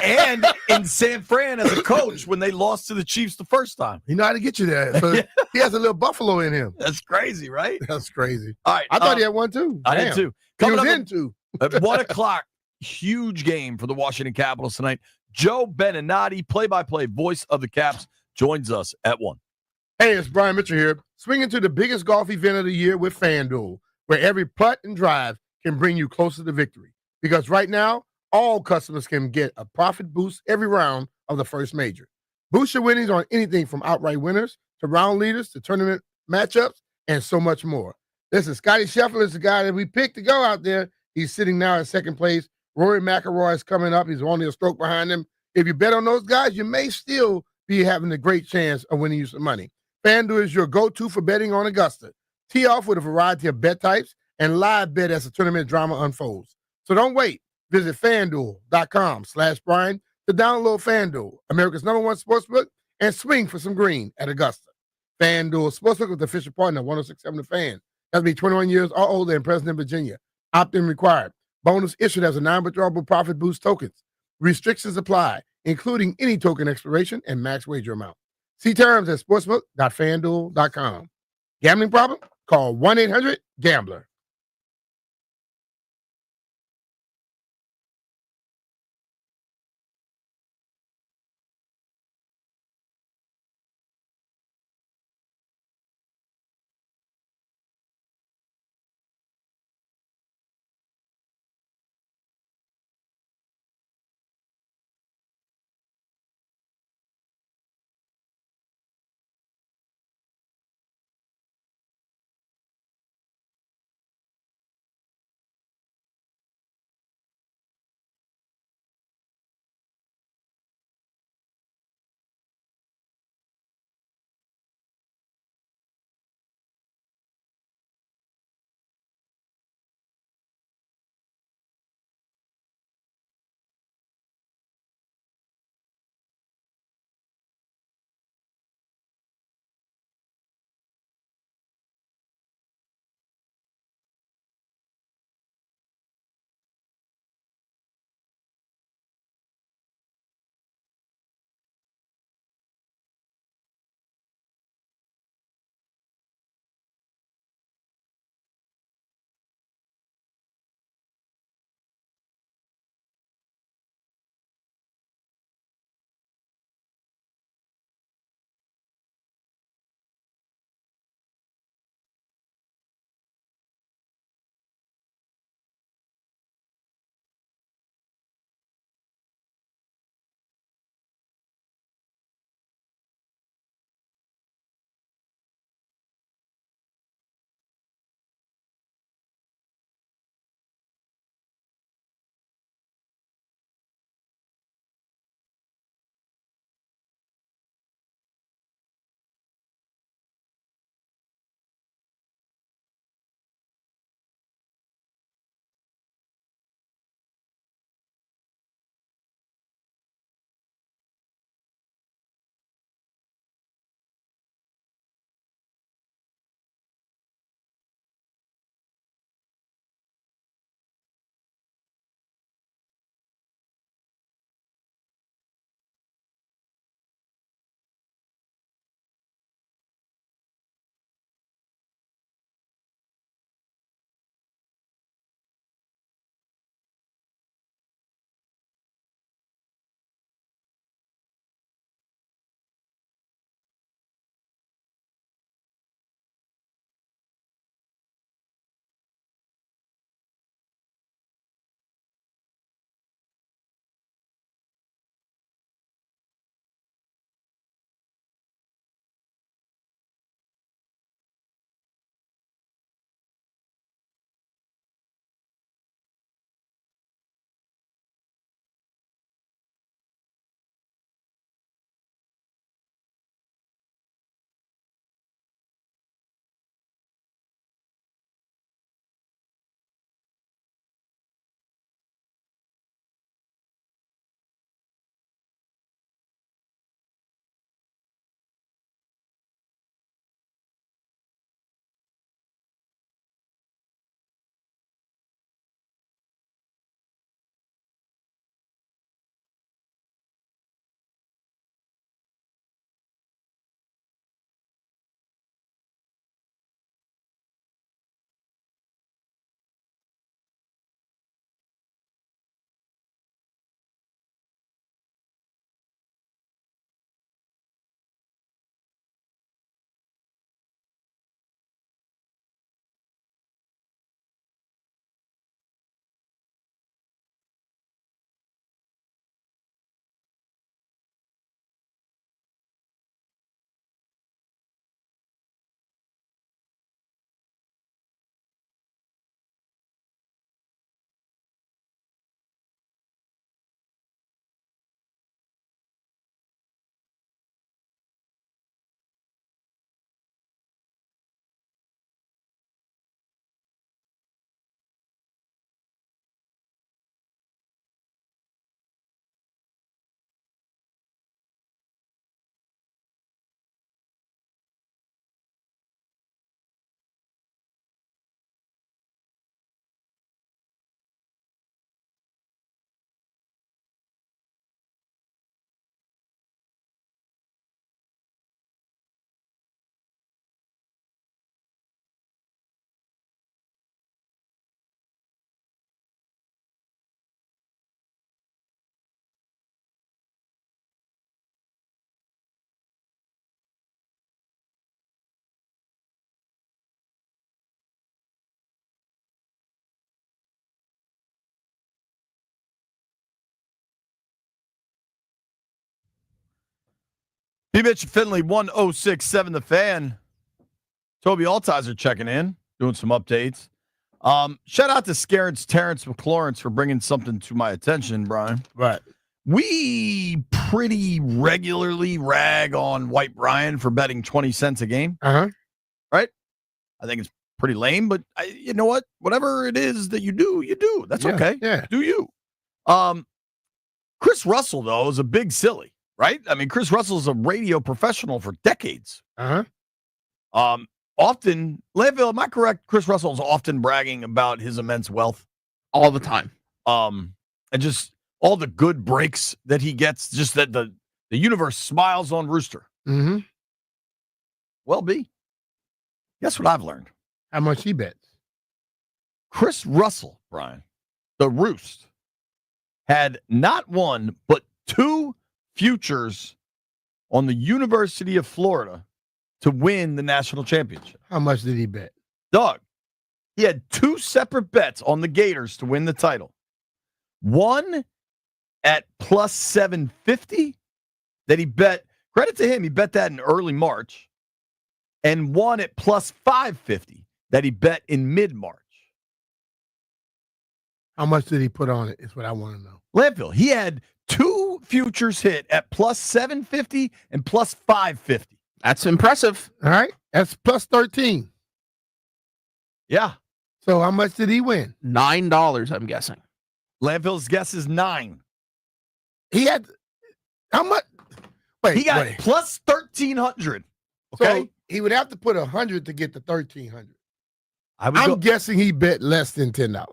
C: and in San Fran as a coach when they lost to the Chiefs the first time.
D: He know how to get you there. So he has a little buffalo in him.
C: That's crazy, right?
D: That's crazy.
C: All right.
D: I thought he had one too.
C: I did
D: Damn.
C: too.
D: He
C: Coming
D: was
C: up
D: in two.
C: at 1 o'clock, huge game for the Washington Capitals tonight. Joe Beninati, play-by-play voice of the Caps, joins us at 1.
D: Hey, it's Brian Mitchell here. Swing into the biggest golf event of the year with FanDuel, where every putt and drive can bring you closer to victory. Because right now, all customers can get a profit boost every round of the first major. Boost your winnings on anything from outright winners to round leaders to tournament matchups and so much more. Listen, Scotty Scheffler is the guy that we picked to go out there. He's sitting now in second place. Rory McIlroy is coming up. He's only a stroke behind him. If you bet on those guys, you may still be having a great chance of winning you some money. FanDuel is your go-to for betting on Augusta. Tee off with a variety of bet types and live bet as the tournament drama unfolds. So don't wait. Visit FanDuel.com/Brian to download FanDuel, America's #1 sportsbook, and swing for some green at Augusta. FanDuel Sportsbook with the official partner of 106.7 The Fan. That's be 21 years or older in President Virginia. Opt-in required. Bonus issued as a non-withdrawable profit boost tokens. Restrictions apply, including any token expiration and max wager amount. See terms at sportsbook.fanduel.com. Gambling problem? Call 1-800-GAMBLER.
C: B. Mitch Finley, 1067 The Fan. Toby Altizer checking in, doing some updates. Shout out to Scarence Terrence McLawrence for bringing something to my attention, Brian.
D: Right.
C: We pretty regularly rag on White Brian for betting 20 cents a game.
D: Uh-huh.
C: Right? I think it's pretty lame, but you know what? Whatever it is that you do, you do. That's okay.
D: Yeah.
C: Do you? Chris Russell, though, is a big silly, right? I mean, Chris Russell is a radio professional for decades.
D: Uh-huh.
C: Often, Landville, am I correct? Chris Russell is often bragging about his immense wealth.
G: All the time.
C: And just all the good breaks that he gets, just that the universe smiles on Rooster.
D: Mm-hmm.
C: Well, B, guess what I've learned?
D: How much he bets?
C: Chris Russell, Brian, the Roost, had not one, but 2 futures on the University of Florida to win the national championship.
D: How much did he bet?
C: Doug, he had 2 separate bets on the Gators to win the title. One at plus 750 that he bet, credit to him, he bet that in early March, and one at plus 550 that he bet in mid-March.
D: How much did he put on it is what I want to know.
C: Landfill, he had 2 futures hit at plus 750 and plus 550.
G: That's impressive.
D: All right. That's plus 13.
C: Yeah.
D: So how much did he win?
G: $9, I'm guessing.
C: Landfill's guess is 9.
D: He had how much? Wait,
C: he got plus 1,300. Okay.
D: So he would have to put 100 to get the 1,300.
C: I'm
D: guessing he bet less than $10.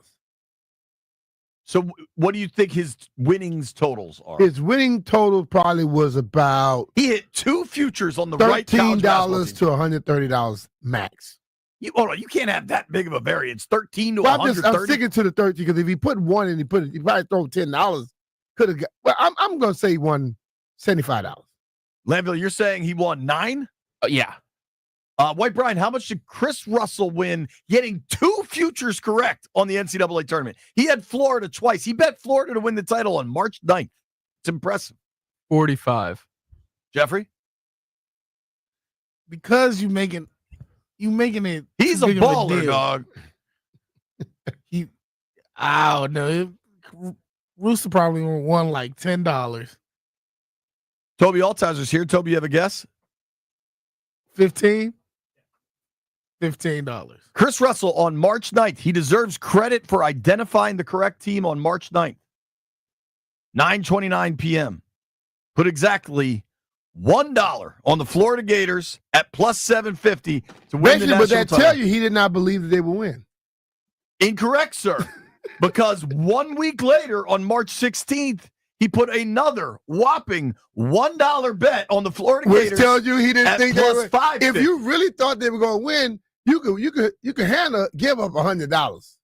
C: So what do you think his winnings totals are?
D: His winning total probably was about
C: he hit 2 futures on the right college
D: $13 to $130 max.
C: You can't have that big of a variance. 13 to
D: Well,
C: 130.
D: I'm sticking to the 13 because if he put one and he probably throw $10, could have got. Well, I'm going to say he won $75.
C: Landville, you're saying he won 9?
G: Yeah.
C: White Brian, how much did Chris Russell win getting 2 futures correct on the NCAA tournament? He had Florida twice. He bet Florida to win the title on March 9th. It's impressive.
E: 45.
C: Jeffrey?
F: Because you making it.
C: He's a
F: big of
C: baller,
F: deal.
C: dog.
F: I don't know. Rooster probably won like $10.
C: Toby Altizer's here. Toby, you have a guess?
F: 15. $15.
C: Chris Russell on March 9th. He deserves credit for identifying the correct team on March 9th. 9:29 p.m. Put exactly $1 on the Florida Gators at plus 750 to win the national
D: But that
C: title.
D: tell you he did not believe that they would win.
C: Incorrect, sir. Because 1 week later, on March 16th, he put another whopping $1 bet on the Florida
D: Which
C: Gators.
D: tells you he didn't think they
C: plus
D: would.
C: 550.
D: If you really thought they were going to win, you could give up $100.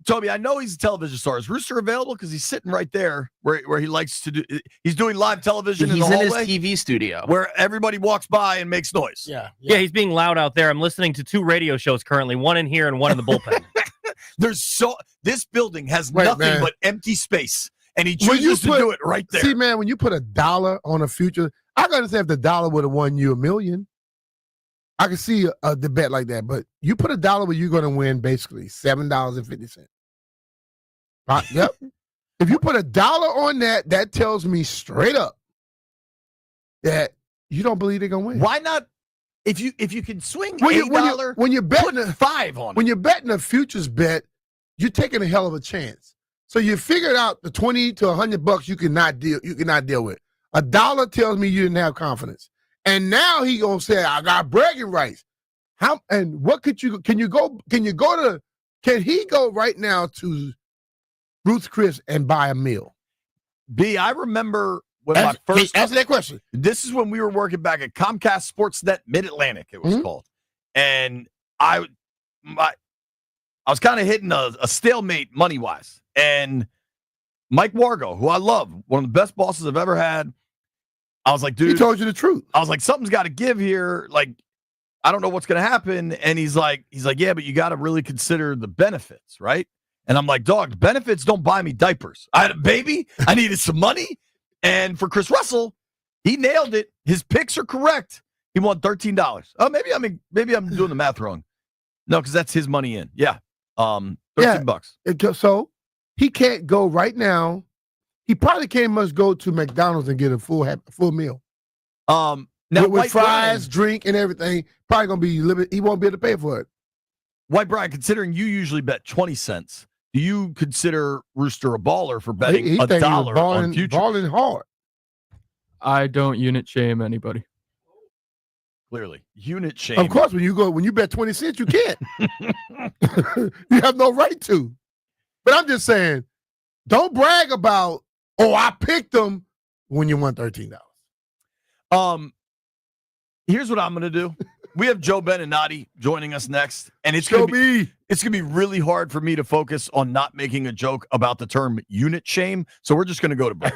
C: Toby, I know he's a television star. Is Rooster available? Because he's sitting right there where he likes to do. He's doing live television in the hallway.
G: His TV studio
C: Where everybody walks by and makes noise.
R: Yeah, he's being loud out there. I'm listening to 2 radio shows currently, one in here and one in the bullpen.
C: This building has nothing but empty space, and he chooses to do it right there.
D: See, man, when you put $1 on a future, I can understand if the dollar would have won you $1 million. I can see a bet like that, but you put $1 where you're going to win basically $7.50. Yep. If you put $1 on that, that tells me straight up that you don't believe they're going to win.
C: Why not? If you can swing $8,
D: when you're betting
C: put 5 on it.
D: When you're betting a futures bet, you're taking a hell of a chance. So you figured out the $20 to $100 you cannot deal with. $1 tells me you didn't have confidence. And now he gonna say, I got bragging rights. How and what can he go right now to Ruth's Chris and buy a meal?
C: B, I remember when my first
D: answer that question.
C: This is when we were working back at Comcast Sportsnet Mid-Atlantic, it was called. And I was kind of hitting a stalemate money-wise. And Mike Wargo, who I love, one of the best bosses I've ever had, I was like, dude.
D: He told you the truth.
C: I was like, something's got to give here. Like, I don't know what's going to happen. And he's like, yeah, but you got to really consider the benefits, right? And I'm like, dog, the benefits don't buy me diapers. I had a baby. I needed some money. And for Chris Russell, He nailed it. His picks are correct. He won $13. Oh, maybe I'm doing the math wrong. No, because that's his money in. Yeah. $13.
D: So he can't go right now. He probably must go to McDonald's and get a full meal.
C: Now
D: with fries, drink, and everything. Probably gonna be limited. He won't be able to pay for it.
C: White Brian, considering you usually bet 20 cents, do you consider Rooster a baller for betting $1 on future?
D: Balling hard.
E: I don't unit shame anybody.
C: Clearly, unit shame.
D: Of course, when you bet 20 cents, you can't. You have no right to. But I'm just saying, don't brag about, I picked them when you won $13.
C: Here's what I'm gonna do. We have Joe Beninati joining us next, and it's gonna be really hard for me to focus on not making a joke about the term unit shame. So we're just gonna go to break.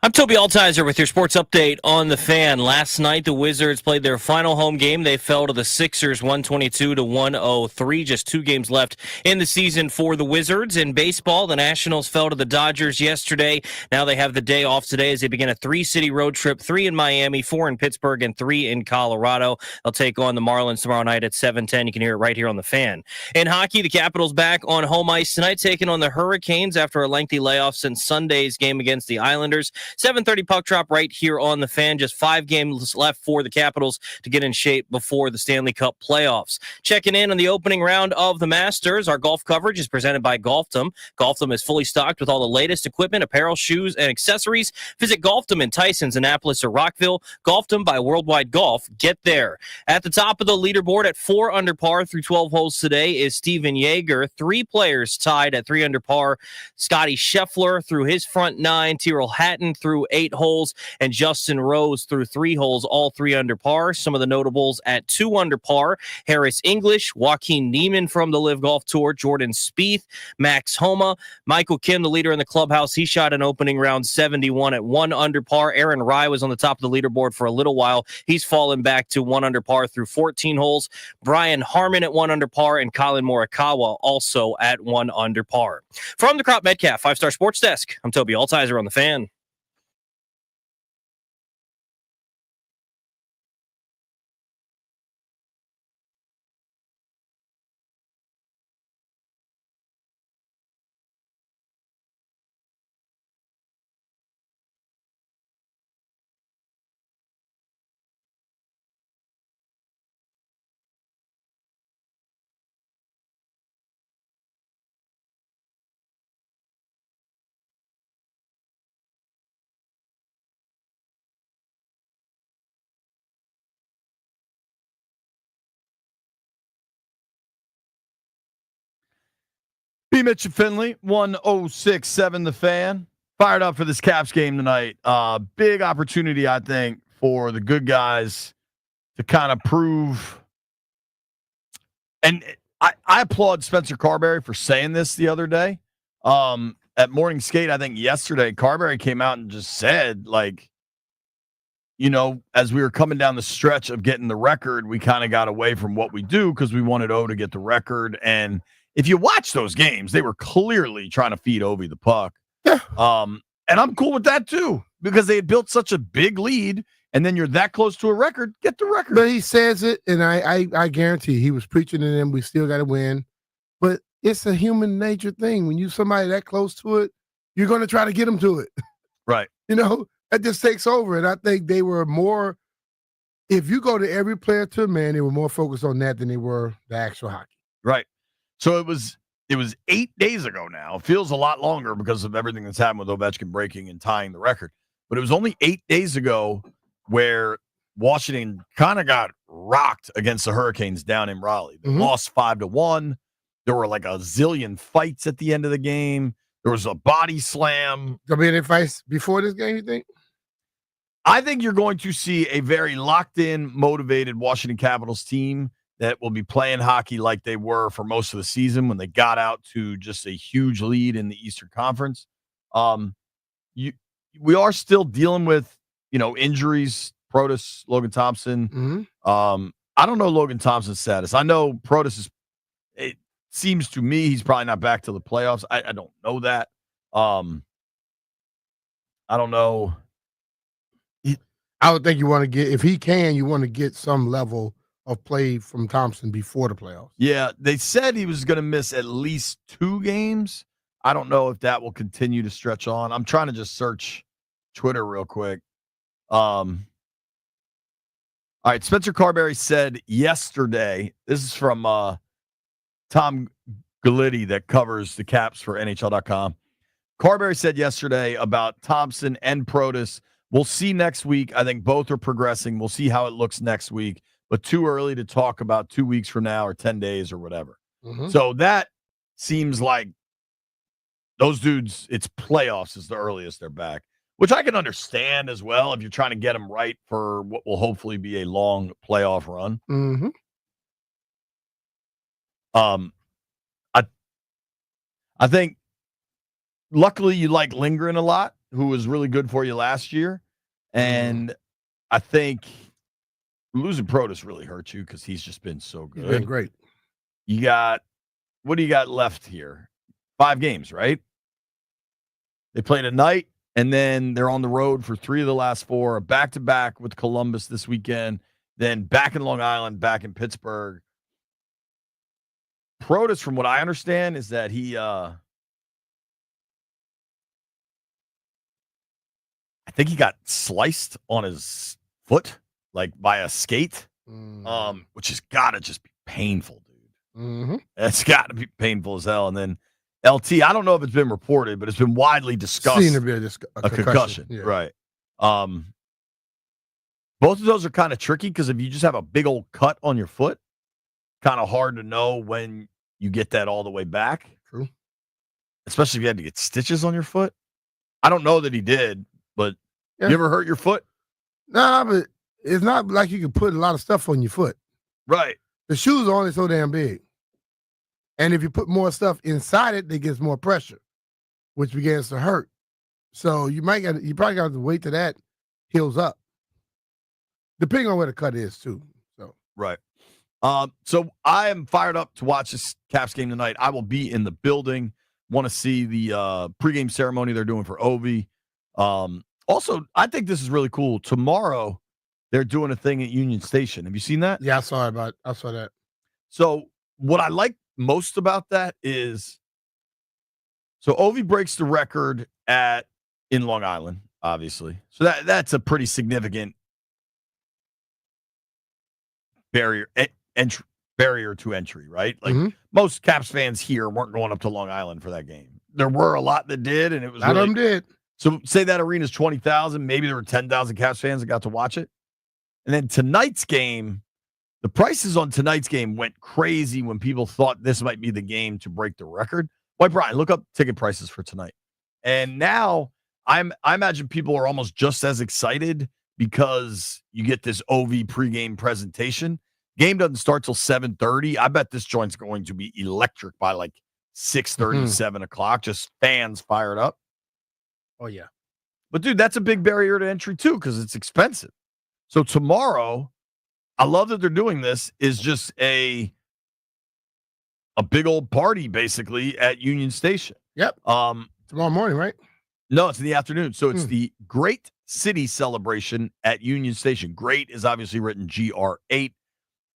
R: I'm Toby Altizer with your sports update on the Fan. Last night, the Wizards played their final home game. They fell to the Sixers 122-103. Just 2 games left in the season for the Wizards. In baseball, the Nationals fell to the Dodgers yesterday. Now they have the day off today as they begin a 3-city road trip, 3 in Miami, 4 in Pittsburgh, and 3 in Colorado. They'll take on the Marlins tomorrow night at 7:10. You can hear it right here on the Fan. In hockey, the Capitals back on home ice tonight, taking on the Hurricanes after a lengthy layoff since Sunday's game against the Islanders. 7:30 puck drop right here on the Fan. Just 5 games left for the Capitals to get in shape before the Stanley Cup playoffs. Checking in on the opening round of the Masters, our golf coverage is presented by Golfdom. Golfdom is fully stocked with all the latest equipment, apparel, shoes, and accessories. Visit Golfdom in Tysons, Annapolis, or Rockville. Golfdom by Worldwide Golf. Get there. At the top of the leaderboard at 4 under par through 12 holes today is Steven Yeager. 3 players tied at 3 under par. Scotty Scheffler through his front 9, Tyrrell Hatton through 8 holes, and Justin Rose through 3 holes, all 3 under par. Some of the notables at 2 under par: Harris English, Joaquin Niemann from the Live Golf Tour, Jordan Spieth, Max Homa, Michael Kim, the leader in the clubhouse. He shot an opening round 71 at 1 under par. Aaron Rai was on the top of the leaderboard for a little while. He's fallen back to 1 under par through 14 holes. Brian Harmon at 1 under par, and Colin Morikawa also at 1 under par. From the Crop Metcalf 5-Star Sports Desk, I'm Toby Altizer on the Fan.
C: B. Mitch and Finley, 1067 The Fan. Fired up for this Caps game tonight. Big opportunity, I think, for the good guys to kind of prove. And I applaud Spencer Carberry for saying this the other day. At Morning Skate, I think yesterday, Carberry came out and just said, like, you know, as we were coming down the stretch of getting the record, we kind of got away from what we do because we wanted O to get the record. And if you watch those games, they were clearly trying to feed Ovi the puck. Yeah. And I'm cool with that too, because they had built such a big lead, and then you're that close to a record, get the record.
D: But he says it, and I guarantee he was preaching to them, we still got to win. But it's a human nature thing. When you somebody that close to it, you're going to try to get them to it.
C: Right.
D: You know, that just takes over. And I think they were more, if you go to every player to a man, they were more focused on that than they were the actual hockey.
C: Right. So it was 8 days ago now. It feels a lot longer because of everything that's happened with Ovechkin breaking and tying the record. But it was only 8 days ago where Washington kind of got rocked against the Hurricanes down in Raleigh. They lost 5-1. There were like a zillion fights at the end of the game. There was a body slam.
D: There'll be any fights before this game, you think?
C: I think you're going to see a very locked-in, motivated Washington Capitals team that will be playing hockey like they were for most of the season when they got out to just a huge lead in the Eastern Conference. We are still dealing with, injuries. Protas, Logan Thompson. I don't know Logan Thompson's status. I know Protas it seems to me he's probably not back to the playoffs. I don't know that. I don't know.
D: I would think you want to get, if he can, you want to get some level of play from Thompson before the playoffs.
C: Yeah, they said he was going to miss at least 2 games. I don't know if that will continue to stretch on. I'm trying to just search Twitter real quick. All right, Spencer Carberry said yesterday, this is from Tom Galitti that covers the Caps for NHL.com. Carberry said yesterday about Thompson and Protas, we'll see next week. I think both are progressing. We'll see how it looks next week, but too early to talk about 2 weeks from now or 10 days or whatever. So that seems like those dudes, it's playoffs is the earliest they're back, which I can understand as well if you're trying to get them right for what will hopefully be a long playoff run. I think luckily you like Lindgren a lot. who was really good for you last year. And I think losing Protus really hurt you because he's just been so good.
D: He's been great.
C: What do you got left here? 5 games, right? They play tonight, and then they're on the road for 3 of the last 4, back-to-back with Columbus this weekend, then back in Long Island, back in Pittsburgh. Protus, from what I understand, is that he I think he got sliced on his foot, like by a skate, which has got to just be painful, dude.
D: Mm-hmm.
C: It's got to be painful as hell. And then LT, I don't know if it's been reported, but it's been widely discussed.
D: Seen to be a
C: concussion.
D: Yeah.
C: Right. Both of those are kind of tricky because if you just have a big old cut on your foot, kind of hard to know when you get that all the way back.
D: True.
C: Especially if you had to get stitches on your foot. I don't know that he did, but you ever hurt your foot?
D: Nah, but it's not like you can put a lot of stuff on your foot.
C: Right.
D: The shoes are only so damn big. And if you put more stuff inside it, it gets more pressure, which begins to hurt. So you probably got to wait till that heals up. Depending on where the cut is, too. So
C: right. So I am fired up to watch this Caps game tonight. I will be in the building. Want to see the pregame ceremony they're doing for Ovi. Also, I think this is really cool. Tomorrow, they're doing a thing at Union Station. Have you seen that?
D: Yeah, I saw that.
C: So what I like most about that is, so Ovi breaks the record in Long Island, obviously. So that's a pretty significant barrier to entry, right? Like most Caps fans here weren't going up to Long Island for that game. There were a lot that did, and it was
D: a lot of them did.
C: So say that arena's 20,000, maybe there were 10,000 Caps fans that got to watch it. And then tonight's game, the prices on tonight's game went crazy when people thought this might be the game to break the record. White Brian, look up ticket prices for tonight. And now I imagine people are almost just as excited because you get this OV pregame presentation. Game doesn't start till 7:30. I bet this joint's going to be electric by like 6:30, 7 o'clock. Just fans fired up.
D: Oh, yeah.
C: But, dude, that's a big barrier to entry, too, because it's expensive. So tomorrow, I love that they're doing this, is just a big old party, basically, at Union Station.
D: Yep. Tomorrow morning, right?
C: No, it's in the afternoon. So it's the Great City Celebration at Union Station. Great is obviously written GR8.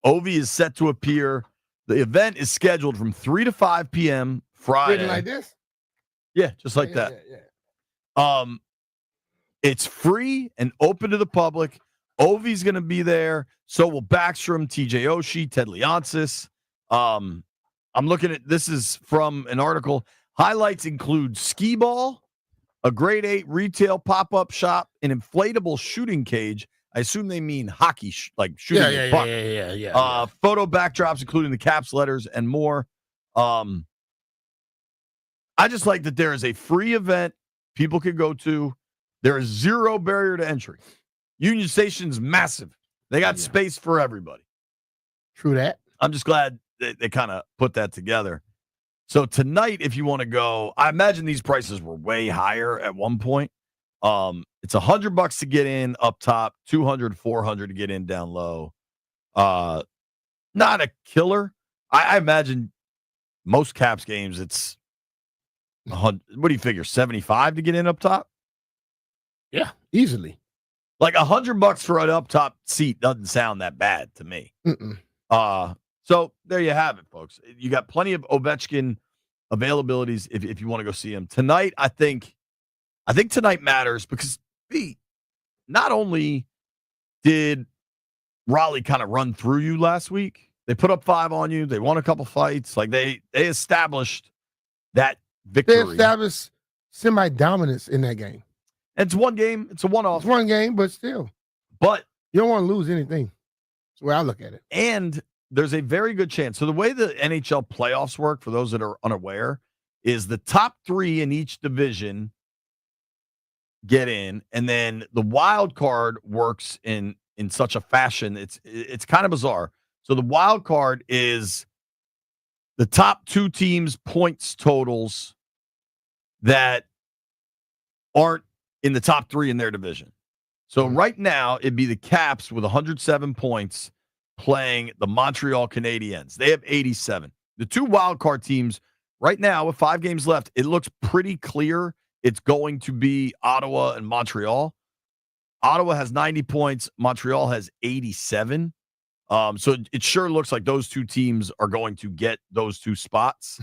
C: Ovi is set to appear. The event is scheduled from 3 to 5 p.m. Friday.
D: Written like this?
C: Yeah, just like that.
D: Yeah.
C: It's free and open to the public. Ovi's going to be there. So will Backstrom, TJ Oshie, Ted Leonsis. I'm looking at, this is from an article. Highlights include skee ball, a grade 8 retail pop-up shop, an inflatable shooting cage. I assume they mean hockey, like shooting a puck.
D: Yeah.
C: Photo backdrops, including the Caps letters and more. I just like that there is a free event people can go to. There is zero barrier to entry. Union Station's massive. They got space for everybody.
D: True that.
C: I'm just glad they kind of put that together. So tonight, if you want to go, I imagine these prices were way higher at one point. It's $100 to get in up top, $200, $400 to get in down low. Not a killer. I imagine most Caps games, it's what do you figure? 75 to get in up top?
D: Yeah, easily.
C: Like $100 for an up top seat doesn't sound that bad to me. So there you have it, folks. You got plenty of Ovechkin availabilities if you want to go see him tonight. I think tonight matters because not only did Raleigh kind of run through you last week, they put up 5 on you. They won a couple fights. Like they established that victory.
D: They established semi-dominance in that game.
C: It's one game. It's a one-off.
D: It's one game, but still.
C: But
D: you don't want to lose anything. That's the way I look at it.
C: And there's a very good chance. So the way the NHL playoffs work, for those that are unaware, is the top 3 in each division get in, and then the wild card works in such a fashion. It's kind of bizarre. So the wild card is the top 2 teams' points totals that aren't in the top 3 in their division. So right now, it'd be the Caps with 107 points playing the Montreal Canadiens. They have 87. The 2 wildcard teams right now with 5 games left, it looks pretty clear it's going to be Ottawa and Montreal. Ottawa has 90 points. Montreal has 87. So it sure looks like those 2 teams are going to get those 2 spots.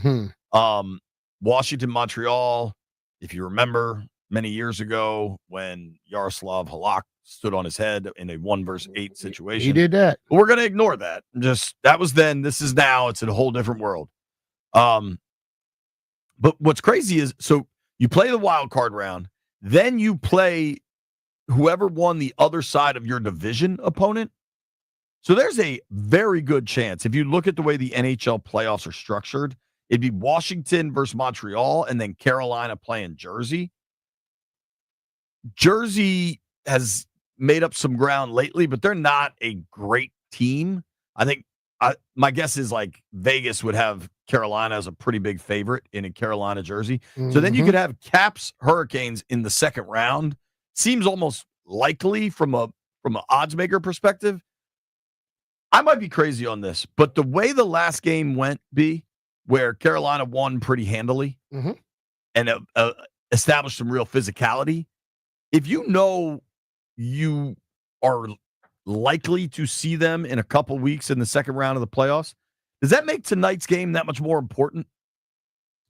C: Washington, Montreal, if you remember many years ago when Yaroslav Halak stood on his head in a 1-versus-8 situation.
D: He did that.
C: But we're going to ignore that. That was then. This is now. It's in a whole different world. But what's crazy is, so you play the wild card round, then you play whoever won the other side of your division opponent. So there's a very good chance, if you look at the way the NHL playoffs are structured, it'd be Washington versus Montreal and then Carolina playing Jersey. Jersey has made up some ground lately, but they're not a great team. I think my guess is like Vegas would have Carolina as a pretty big favorite in a Carolina jersey. So then you could have Caps Hurricanes in the second round. Seems almost likely from an odds maker perspective. I might be crazy on this, but the way the last game went, where Carolina won pretty handily and established some real physicality, if you know you are likely to see them in a couple weeks in the second round of the playoffs, does that make tonight's game that much more important?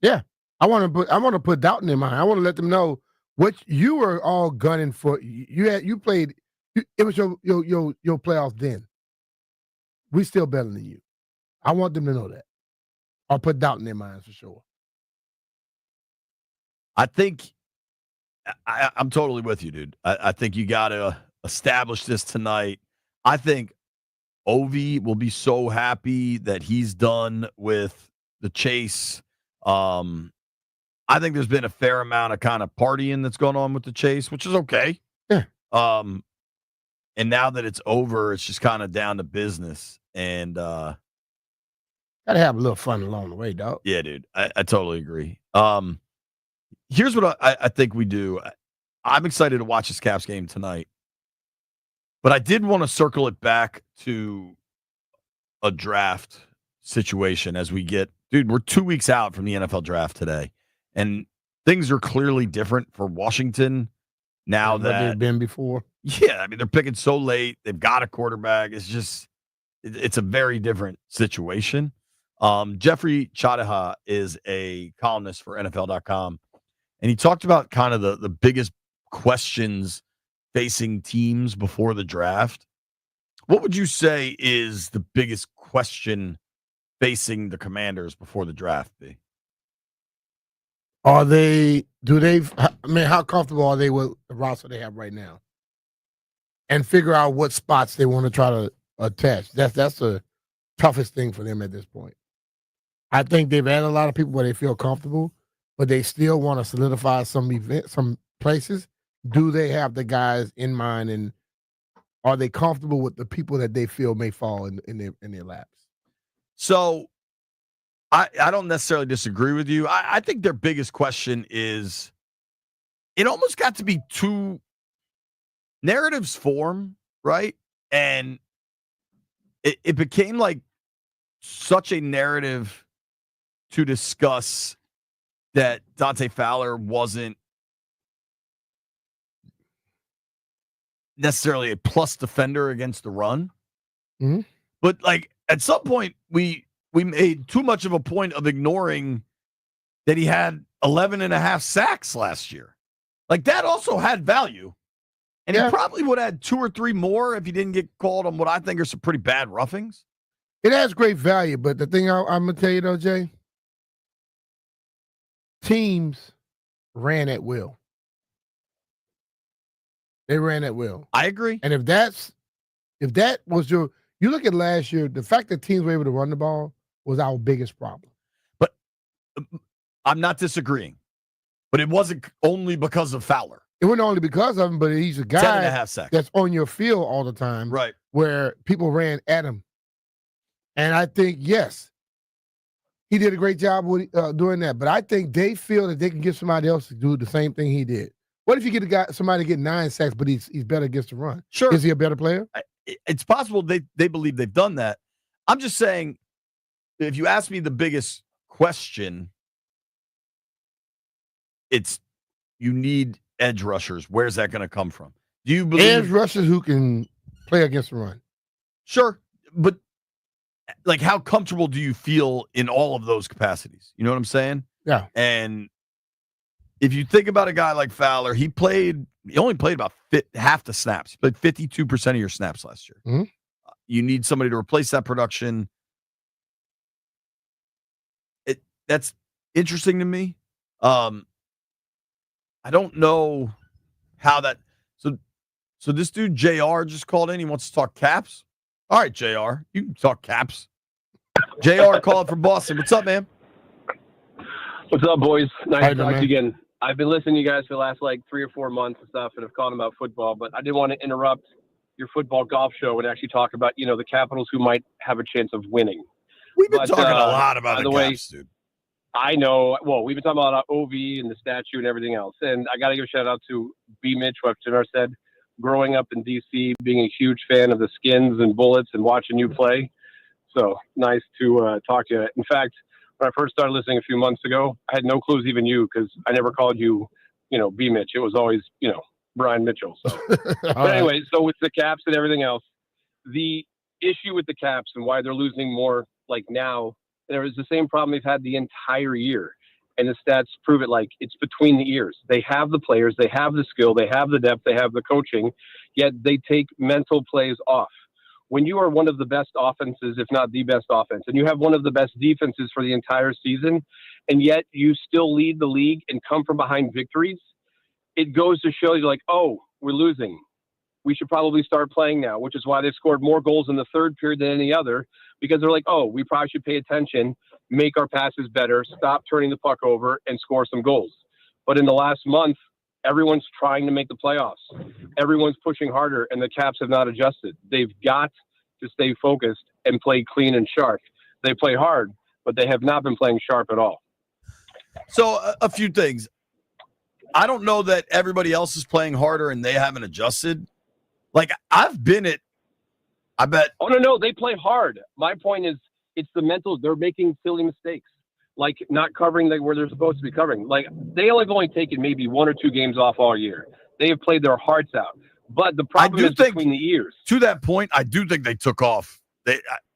D: Yeah. I want to put doubt in their mind. I want to let them know what you were all gunning for. You played. It was your playoffs then. We still better than you. I want them to know that. I'll put doubt in their minds for sure.
C: I think I'm totally with you, dude. I think you got to establish this tonight. I think Ovi will be so happy that he's done with the chase. I think there's been a fair amount of kind of partying that's going on with the chase, which is okay.
D: Yeah.
C: And now that it's over, it's just kind of down to business. And
D: gotta have a little fun along the way, dog.
C: Yeah, dude. I totally agree. Here's what I think we do. I'm excited to watch this Caps game tonight. But I did want to circle it back to a draft situation as we get, dude, we're 2 weeks out from the NFL draft today. And things are clearly different for Washington now that
D: they've been before.
C: Yeah, I mean, they're picking so late. They've got a quarterback. It's just, it's a very different situation. Jeffrey Chadaha is a columnist for NFL.com. And he talked about kind of the biggest questions facing teams before the draft. What would you say is the biggest question facing the Commanders before the draft, B?
D: How comfortable are they with the roster they have right now? And figure out what spots they want to try to attach. That's the toughest thing for them at this point. I think they've added a lot of people where they feel comfortable, but they still want to solidify some places. Do they have the guys in mind, and are they comfortable with the people that they feel may fall in their laps?
C: So I don't necessarily disagree with you. I think their biggest question is, it almost got to be two narratives form, right? And it became like such a narrative to discuss that Dante Fowler wasn't necessarily a plus defender against the run.
D: Mm-hmm.
C: But like at some point we made too much of a point of ignoring that he had 11.5 sacks last year. Like that also had value. And he probably would have had 2 or 3 more if he didn't get called on what I think are some pretty bad roughings.
D: It has great value, but the thing I'm going to tell you though, Jay, teams ran at will. They ran at will.
C: I agree.
D: And if that was you look at last year, the fact that teams were able to run the ball was our biggest problem.
C: But I'm not disagreeing. But it wasn't only because of Fowler.
D: It wasn't only because of him, but he's a guy
C: 10.5 sacks.
D: that's on your field all the time.
C: Right.
D: Where people ran at him. And I think, yes, he did a great job with doing that. But I think they feel that they can get somebody else to do the same thing he did. What if you get a guy, somebody get 9 sacks, but he's better against the run?
C: Sure.
D: Is he a better player?
C: It's possible they believe they've done that. I'm just saying, if you ask me the biggest question, it's you need edge rushers. Where's that going to come from? Do you believe
D: edge rushers who can play against the run?
C: Sure, but like, how comfortable do you feel in all of those capacities? You know what I'm saying?
D: Yeah.
C: And if you think about a guy like Fowler, he only played about half the snaps. He played 52% of your snaps last year.
D: Mm-hmm.
C: You need somebody to replace that production. That's interesting to me. I don't know how that. So this dude JR just called in. He wants to talk caps. All right, JR, you can talk caps. JR called from Boston. What's up, man?
T: What's up, boys? Nice
D: Hi,
T: to talk to
D: man.
T: you again. I've been listening to you guys for the last 3 or 4 months and stuff, and have called about football, but I didn't want to interrupt your football golf show and actually talk about, the Capitals who might have a chance of winning.
C: We've been talking a lot about the Caps, dude.
T: I know. Well, we've been talking about OV and the statue and everything else, and I got to give a shout out to B. Mitch, what Jannar said. Growing up in DC, being a huge fan of the Skins and Bullets and watching you play. So nice to talk to you. In fact, when I first started listening a few months ago, I had no clues even you, because I never called you, B. Mitch. It was always, Brian Mitchell. So, but anyway, so with the Caps and everything else, the issue with the Caps and why they're losing more now, there is the same problem they've had the entire year. And the stats prove it. It's between the ears. They have the players, they have the skill, they have the depth, they have the coaching, yet they take mental plays off. When you are one of the best offenses, if not the best offense, and you have one of the best defenses for the entire season, and yet you still lead the league and come from behind victories, it goes to show you oh, we're losing. We should probably start playing now, which is why they've scored more goals in the third period than any other, because they're oh, we probably should pay attention, make our passes better, stop turning the puck over, and score some goals. But in the last month, everyone's trying to make the playoffs. Everyone's pushing harder, and the Caps have not adjusted. They've got to stay focused and play clean and sharp. They play hard, but they have not been playing sharp at all.
C: So a few things. I don't know that everybody else is playing harder and they haven't adjusted. I've been I bet.
T: Oh, no, they play hard. My point is, it's the mental. They're making silly mistakes, not covering where they're supposed to be covering. They have only taken maybe 1 or 2 games off all year. They have played their hearts out. But the problem is between the ears.
C: To that point, I do think they took off.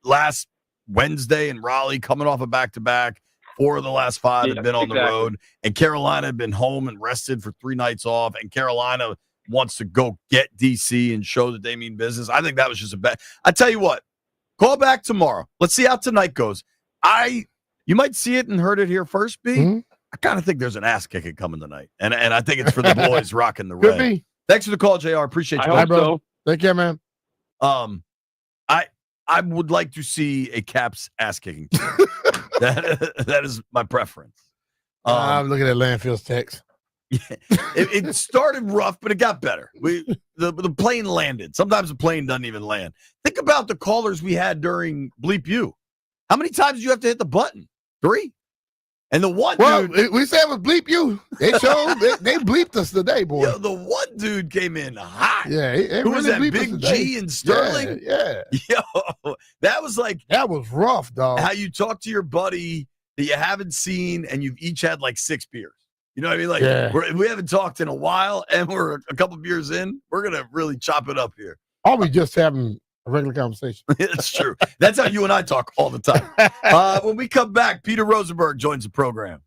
C: Last Wednesday in Raleigh, coming off a back-to-back, 4 of the last 5 had been on the road, and Carolina had been home and rested for 3 nights off, and Carolina wants to go get DC and show that they mean business. I think that was just a bet. I tell you what, call back tomorrow. Let's see how tonight goes. You might see it and heard it here first, B.
D: Mm-hmm.
C: I kind of think there's an ass kicking coming tonight, and I think it's for the boys rocking the red.
D: Could be.
C: Thanks for the call, JR. Appreciate you.
T: I hope so.
D: Take care, man.
C: I would like to see a Caps ass kicking. that is my preference.
D: I'm looking at Landfill's text.
C: It started rough, but it got better. The plane landed. Sometimes the plane doesn't even land. Think about the callers we had during Bleep You. How many times do you have to hit the button? 3? And the one dude,
D: we said it was Bleep You. They showed they bleeped us today, boy.
C: Yo, the one dude came in hot.
D: Yeah,
C: who was that? Big G and Sterling.
D: Yeah.
C: Yo, that was
D: that was rough, dog.
C: How you talk to your buddy that you haven't seen, and you've each had 6 beers. You know what I mean? We haven't talked in a while, and we're a couple beers in. We're gonna really chop it up here.
D: Are we just having a regular conversation?
C: It's true. That's how you and I talk all the time. When we come back, Peter Rosenberg joins the program.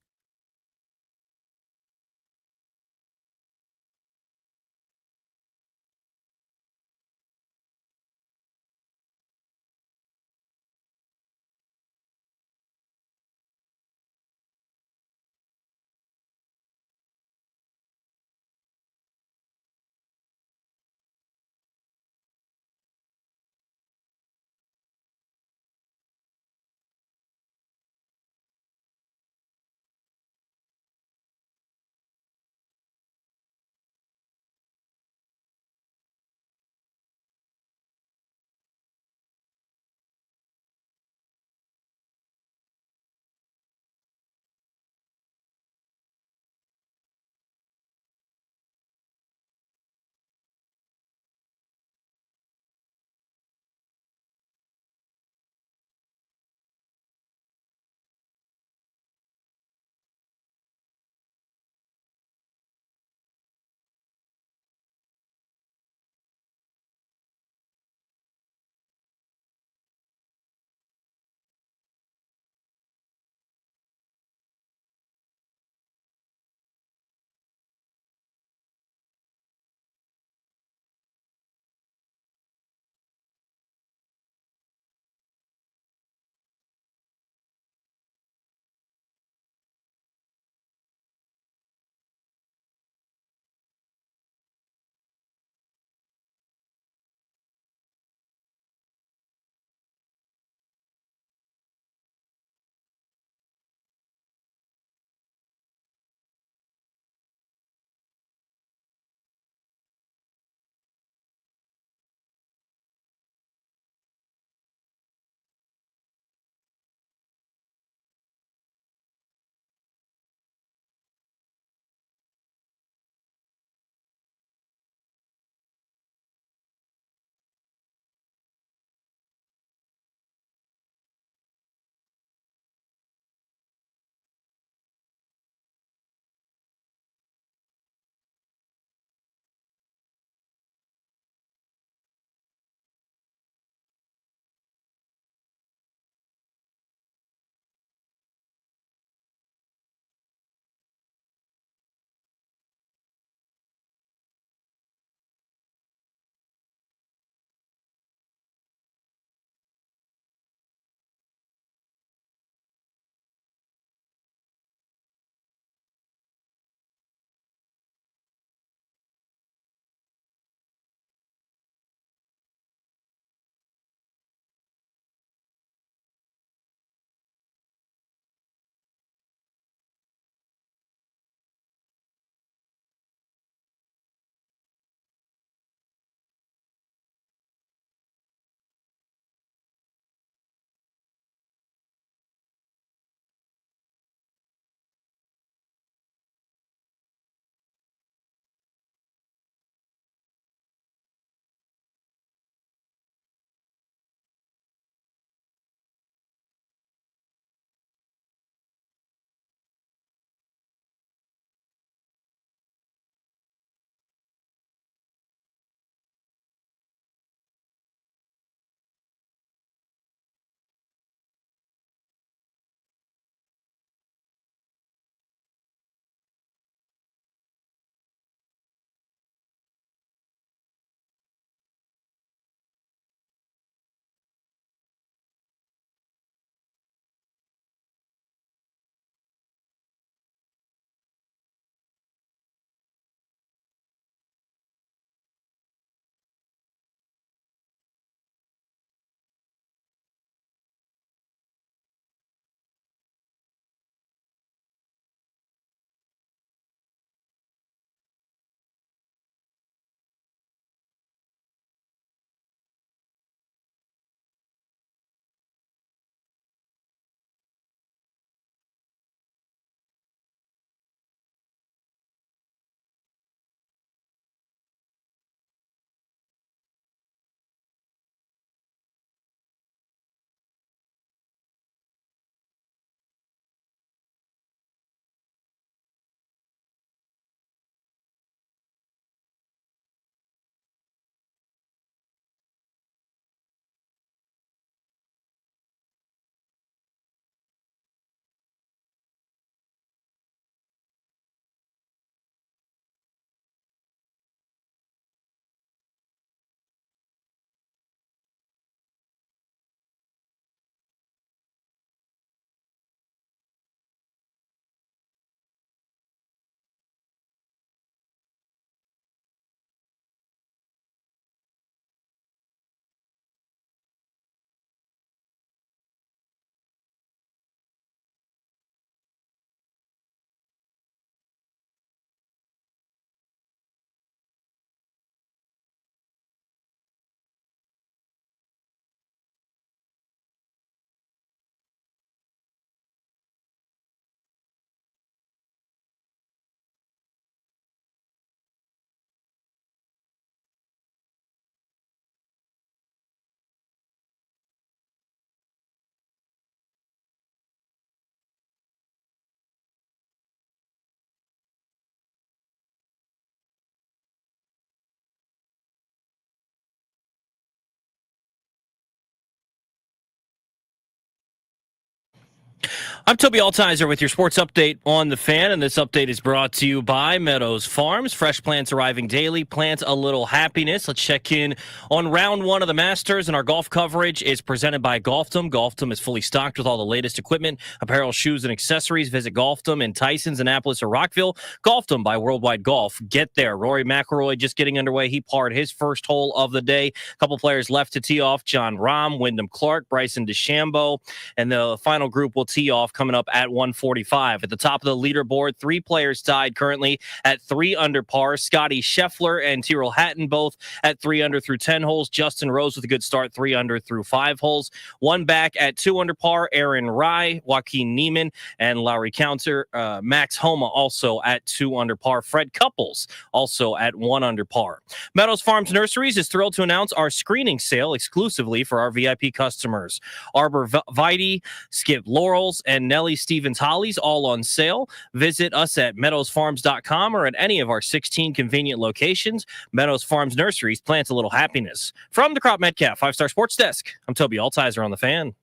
R: I'm Toby Altizer with your sports update on the Fan, and this update is brought to you by Meadows Farms. Fresh plants arriving daily. Plant a little happiness. Let's check in on round one of the Masters, and our golf coverage is presented by Golfdom. Golfdom is fully stocked with all the latest equipment, apparel, shoes, and accessories. Visit Golfdom in Tysons, Annapolis, or Rockville. Golfdom by Worldwide Golf. Get there. Rory McIlroy just getting underway. He parred his first hole of the day. A couple players left to tee off. John Rahm, Wyndham Clark, Bryson DeChambeau, and the final group will tee off coming up at 1:45. At the top of the leaderboard, 3 players tied currently at 3 under par. Scotty Scheffler and Tyrrell Hatton both at 3 under through 10 holes. Justin Rose with a good start, 3 under through 5 holes. One back at 2 under par, Aaron Rai, Joaquin Neiman, and Lowry Counter. Max Homa also at 2 under par. Fred Couples also at 1 under par. Meadows Farms Nurseries is thrilled to announce our screening sale exclusively for our VIP customers. Arbor Vitae, Skip Laurels, and Nellie Stevens Hollies all on sale. Visit us at meadowsfarms.com or at any of our 16 convenient locations. Meadows Farms Nurseries, plant a little happiness. From the Crop Metcalf 5-Star Sports Desk, I'm Toby Altizer on the Fan.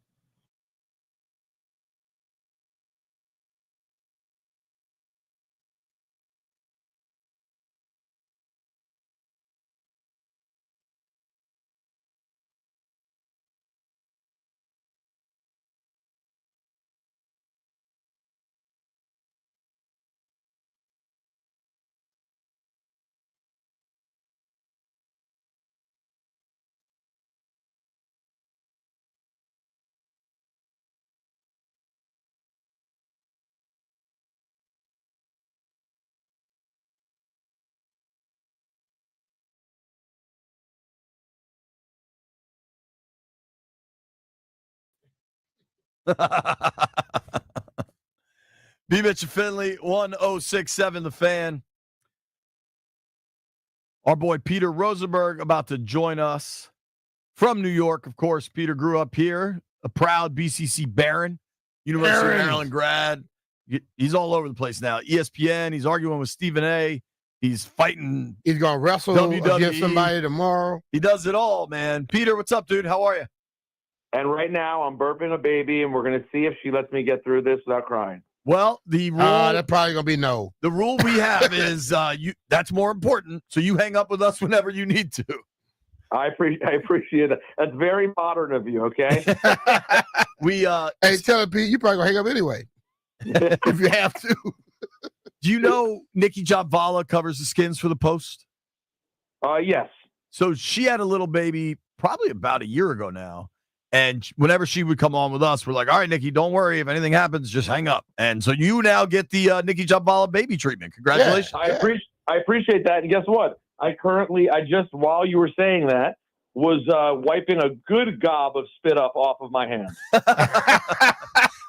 C: B. Mitch and Finley, 1067 The Fan. Our boy Peter Rosenberg about to join us from New York. Of course, Peter grew up here, a proud BCC Baron, University of Maryland grad. He's all over the place now. ESPN, he's arguing with Stephen A. He's fighting.
D: He's going to wrestle
C: WWE.
D: against somebody tomorrow.
C: He does it all, man. Peter, what's up, dude? How are you?
U: And right now, I'm burping a baby, and we're going to see if she lets me get through this without crying.
C: Well, the rule
D: that's probably going to be no.
C: The rule we have is that's more important. So you hang up with us whenever you need to.
U: I appreciate that. That's very modern of you, okay?
D: Hey, tell him, Pete, you probably going to hang up anyway. If you have to.
C: Do you know Nikki Jobvala covers the Skins for the Post?
U: Yes.
C: So she had a little baby probably about a year ago now. And whenever she would come on with us, we're like, all right, Nikki, don't worry. If anything happens, just hang up. And so you now get the Nikki Jobvala baby treatment. Congratulations.
U: Yeah, I appreciate that. And guess what? I just, while you were saying that, was wiping a good gob of spit up off of my hand.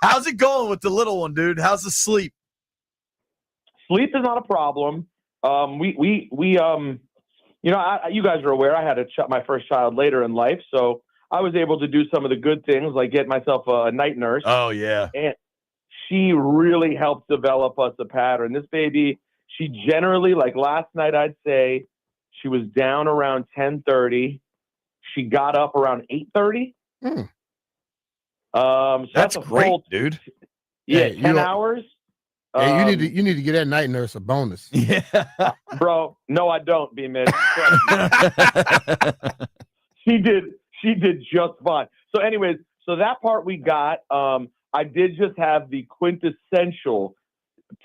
C: How's it going with the little one, dude? How's the sleep?
U: Sleep is not a problem. You guys are aware I had my first child later in life, so I was able to do some of the good things, like get myself a night nurse.
C: Oh, yeah.
U: And she really helped develop us a pattern. This baby, she generally, like last night, I'd say she was down around 10:30. She got up around 8:30. So
C: that's
U: a
C: great,
U: full,
C: dude.
U: Yeah, 10 hours.
D: Hey, you need to get that night nurse a bonus.
C: Yeah.
U: Bro, no, I don't, B-Mitch. She did just fine. So anyways, that part we got. I did just have the quintessential,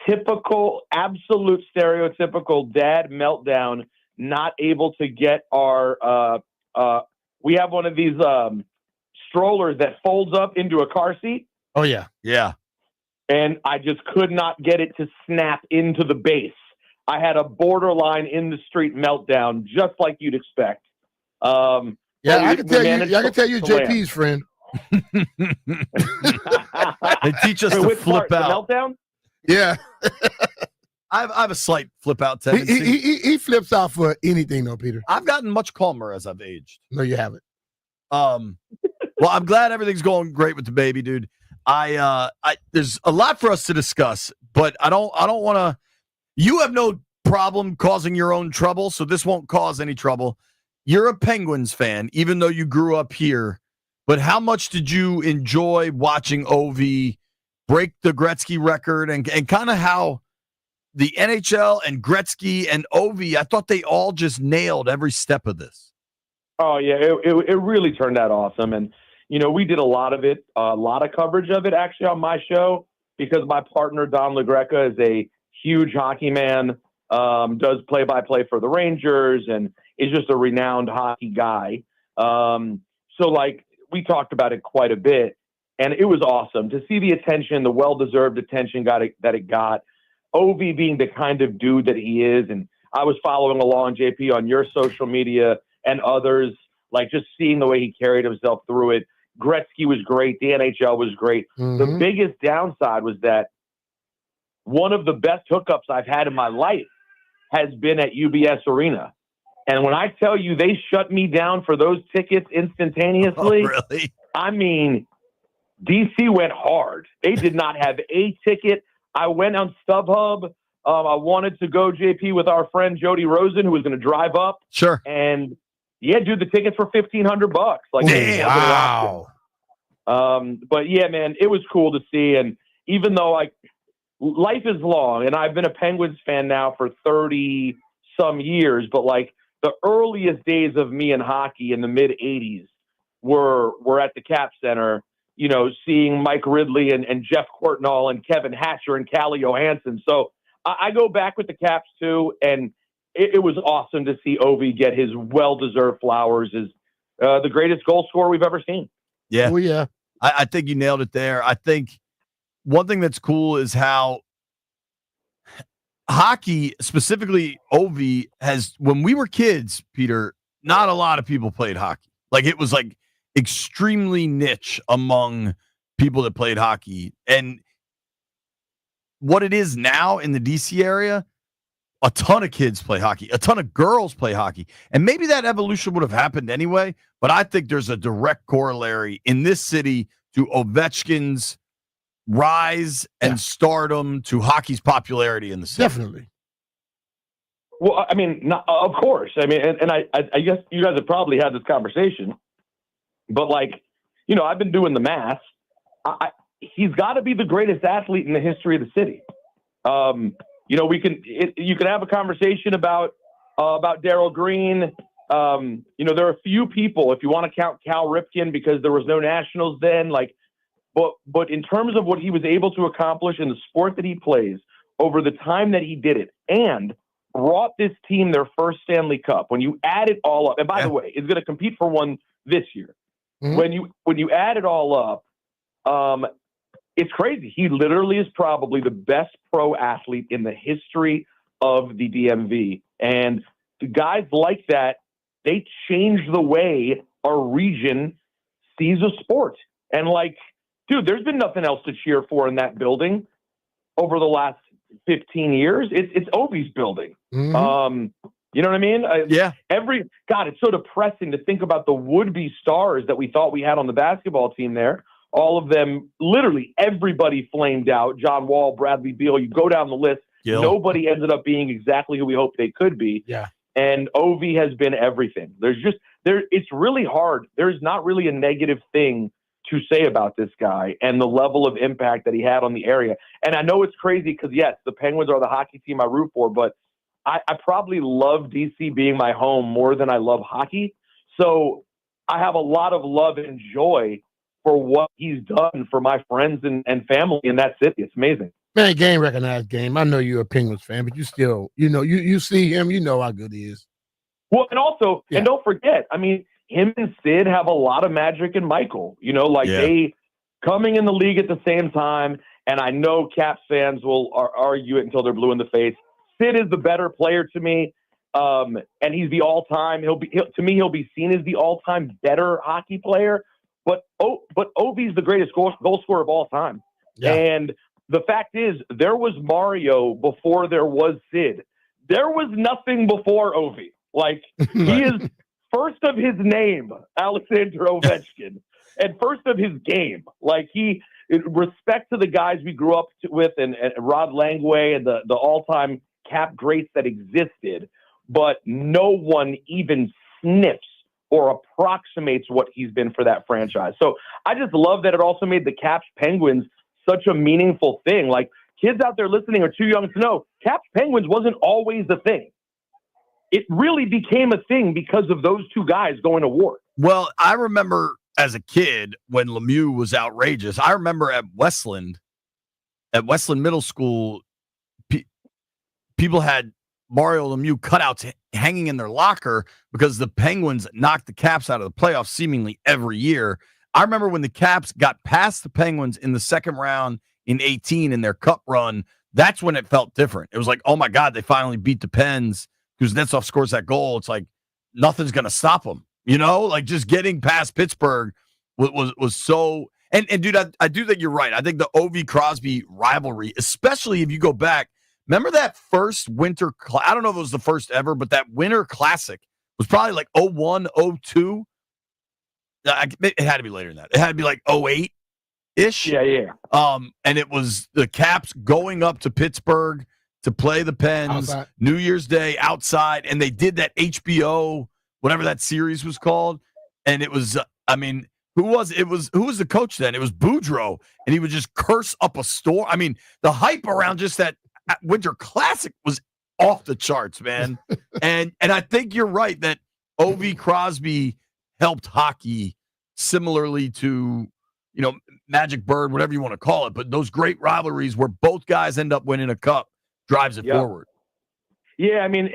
U: typical, absolute stereotypical dad meltdown, not able to get our we have one of these strollers that folds up into a car seat.
D: Oh, yeah.
C: Yeah.
U: And I just could not get it to snap into the base. I had a borderline in the street meltdown, just like you'd expect.
D: Yeah, I can tell you JP's friend.
C: They teach us to flip out.
U: The meltdown?
D: Yeah.
C: I have a slight flip out tendency.
D: He flips out for anything, though, Peter.
C: I've gotten much calmer as I've aged.
D: No, you haven't.
C: Well, I'm glad everything's going great with the baby, dude. There's a lot for us to discuss, but I don't want to. You have no problem causing your own trouble, so this won't cause any trouble. You're a Penguins fan, even though you grew up here. But how much did you enjoy watching Ovi break the Gretzky record and kind of how the NHL and Gretzky and Ovi, I thought they all just nailed every step of this.
U: Oh, yeah, it really turned out awesome. And, we did a lot of it, a lot of coverage of it actually on my show because my partner, Don LaGreca, is a huge hockey man, does play-by-play for the Rangers, and is just a renowned hockey guy. So, we talked about it quite a bit, and it was awesome to see the attention, the well-deserved attention that it got. Ovi being the kind of dude that he is, and I was following along, JP, on your social media and others, just seeing the way he carried himself through it. Gretzky was great. The NHL was great.
D: Mm-hmm.
U: The biggest downside was that one of the best hookups I've had in my life has been at UBS Arena. And when I tell you they shut me down for those tickets instantaneously,
C: really?
U: I mean, DC went hard. They did not have a ticket. I went on StubHub. I wanted to go, JP, with our friend Jody Rosen, who was going to drive up.
C: Sure.
U: And yeah, dude, the tickets were $1,500.
C: Damn.
U: Wow. But yeah, man, it was cool to see. And even though life is long, and I've been a Penguins fan now for 30 some years, but the earliest days of me in hockey in the mid 80s were at the Cap Center, seeing Mike Ridley and Jeff Courtnall and Kevin Hatcher and Calle Johansson. So I go back with the Caps too, and it was awesome to see Ovi get his well-deserved flowers as the greatest goal scorer we've ever seen.
C: Yeah.
D: Oh, yeah.
C: I think you nailed it there. I think one thing that's cool is how hockey, specifically Ovi, when we were kids, Peter, not a lot of people played hockey. It was extremely niche among people that played hockey. And what it is now in the DC area, a ton of kids play hockey, a ton of girls play hockey. And maybe that evolution would have happened anyway, but I think there's a direct corollary in this city to Ovechkin's rise and stardom to hockey's popularity in the city.
D: Definitely.
U: Well, I mean, of course. I mean, and I guess you guys have probably had this conversation, but I've been doing the math. He's got to be the greatest athlete in the history of the city. You can have a conversation about Darryl Green. There are a few people, if you want to count Cal Ripken, because there was no Nationals then, but in terms of what he was able to accomplish in the sport that he plays over the time that he did it and brought this team their first Stanley Cup, when you add it all up, and by the way, is going to compete for one this year. Mm-hmm. When you add it all up, it's crazy. He literally is probably the best pro athlete in the history of the DMV. And the guys like that, they change the way our region sees a sport. And dude, there's been nothing else to cheer for in that building over the last 15 years. It's Ovi's building.
D: Mm-hmm.
U: You know what I mean?
C: Yeah.
U: It's so depressing to think about the would-be stars that we thought we had on the basketball team there. All of them, literally everybody flamed out. John Wall, Bradley Beal, you go down the list.
C: Gil.
U: Nobody ended up being exactly who we hoped they could be.
D: Yeah.
U: And Ovi has been everything. It's really hard. There's not really a negative thing to say about this guy and the level of impact that he had on the area. And I know it's crazy because, yes, the Penguins are the hockey team I root for, but I probably love DC being my home more than I love hockey. So I have a lot of love and joy for what he's done for my friends and family in that city. It's amazing.
D: Man, game recognized game. I know you're a Penguins fan, but you still, you see him, you know how good he is.
U: Well, and also, and don't forget, I mean, him and Sid have a lot of magic in Michael. They coming in the league at the same time, and I know Caps fans will argue it until they're blue in the face. Sid is the better player to me, and he's the all-time. He'll be seen as the all-time better hockey player. But Ovi's the greatest goal scorer of all time. Yeah. And the fact is, there was Mario before there was Sid. There was nothing before Ovi. He is first of his name, Alexander Ovechkin, and first of his game. Respect to the guys we grew up with and Rod Langway and the all-time Cap greats that existed, but no one even sniffs or approximates what he's been for that franchise. So I just love that it also made the Caps Penguins such a meaningful thing. Like, kids out there listening are too young to know Caps Penguins wasn't always the thing. It really became a thing because of those two guys going to war.
C: Well, I remember as a kid when Lemieux was outrageous. I remember at Westland Middle School, people had Mario Lemieux cutouts hanging in their locker because the Penguins knocked the Caps out of the playoffs seemingly every year. I remember when the Caps got past the Penguins in the second round in 18 in their cup run, that's when it felt different. It was like, oh my God, they finally beat the Pens. Kuznetsov scores that goal. It's like nothing's going to stop them. You know, like just getting past Pittsburgh was so. And dude, I do think you're right. I think the OV Crosby rivalry, especially if you go back, remember that first winter, I don't know if it was the first ever, but that winter classic was probably like 01, 02. It had to be later than that. It had to be like 08-ish.
U: Yeah.
C: And it was the Caps going up to Pittsburgh to play the Pens
D: Outside.
C: New Year's Day outside, and they did that HBO, whatever that series was called. And it was, who was the coach then? It was Boudreaux, and he would just curse up a storm. I mean, the hype around just that Winter Classic was off the charts, man. and I think you're right that OV Crosby helped hockey similarly to, Magic Bird, whatever you want to call it, but those great rivalries where both guys end up winning a cup drives it forward.
U: Yeah, I mean,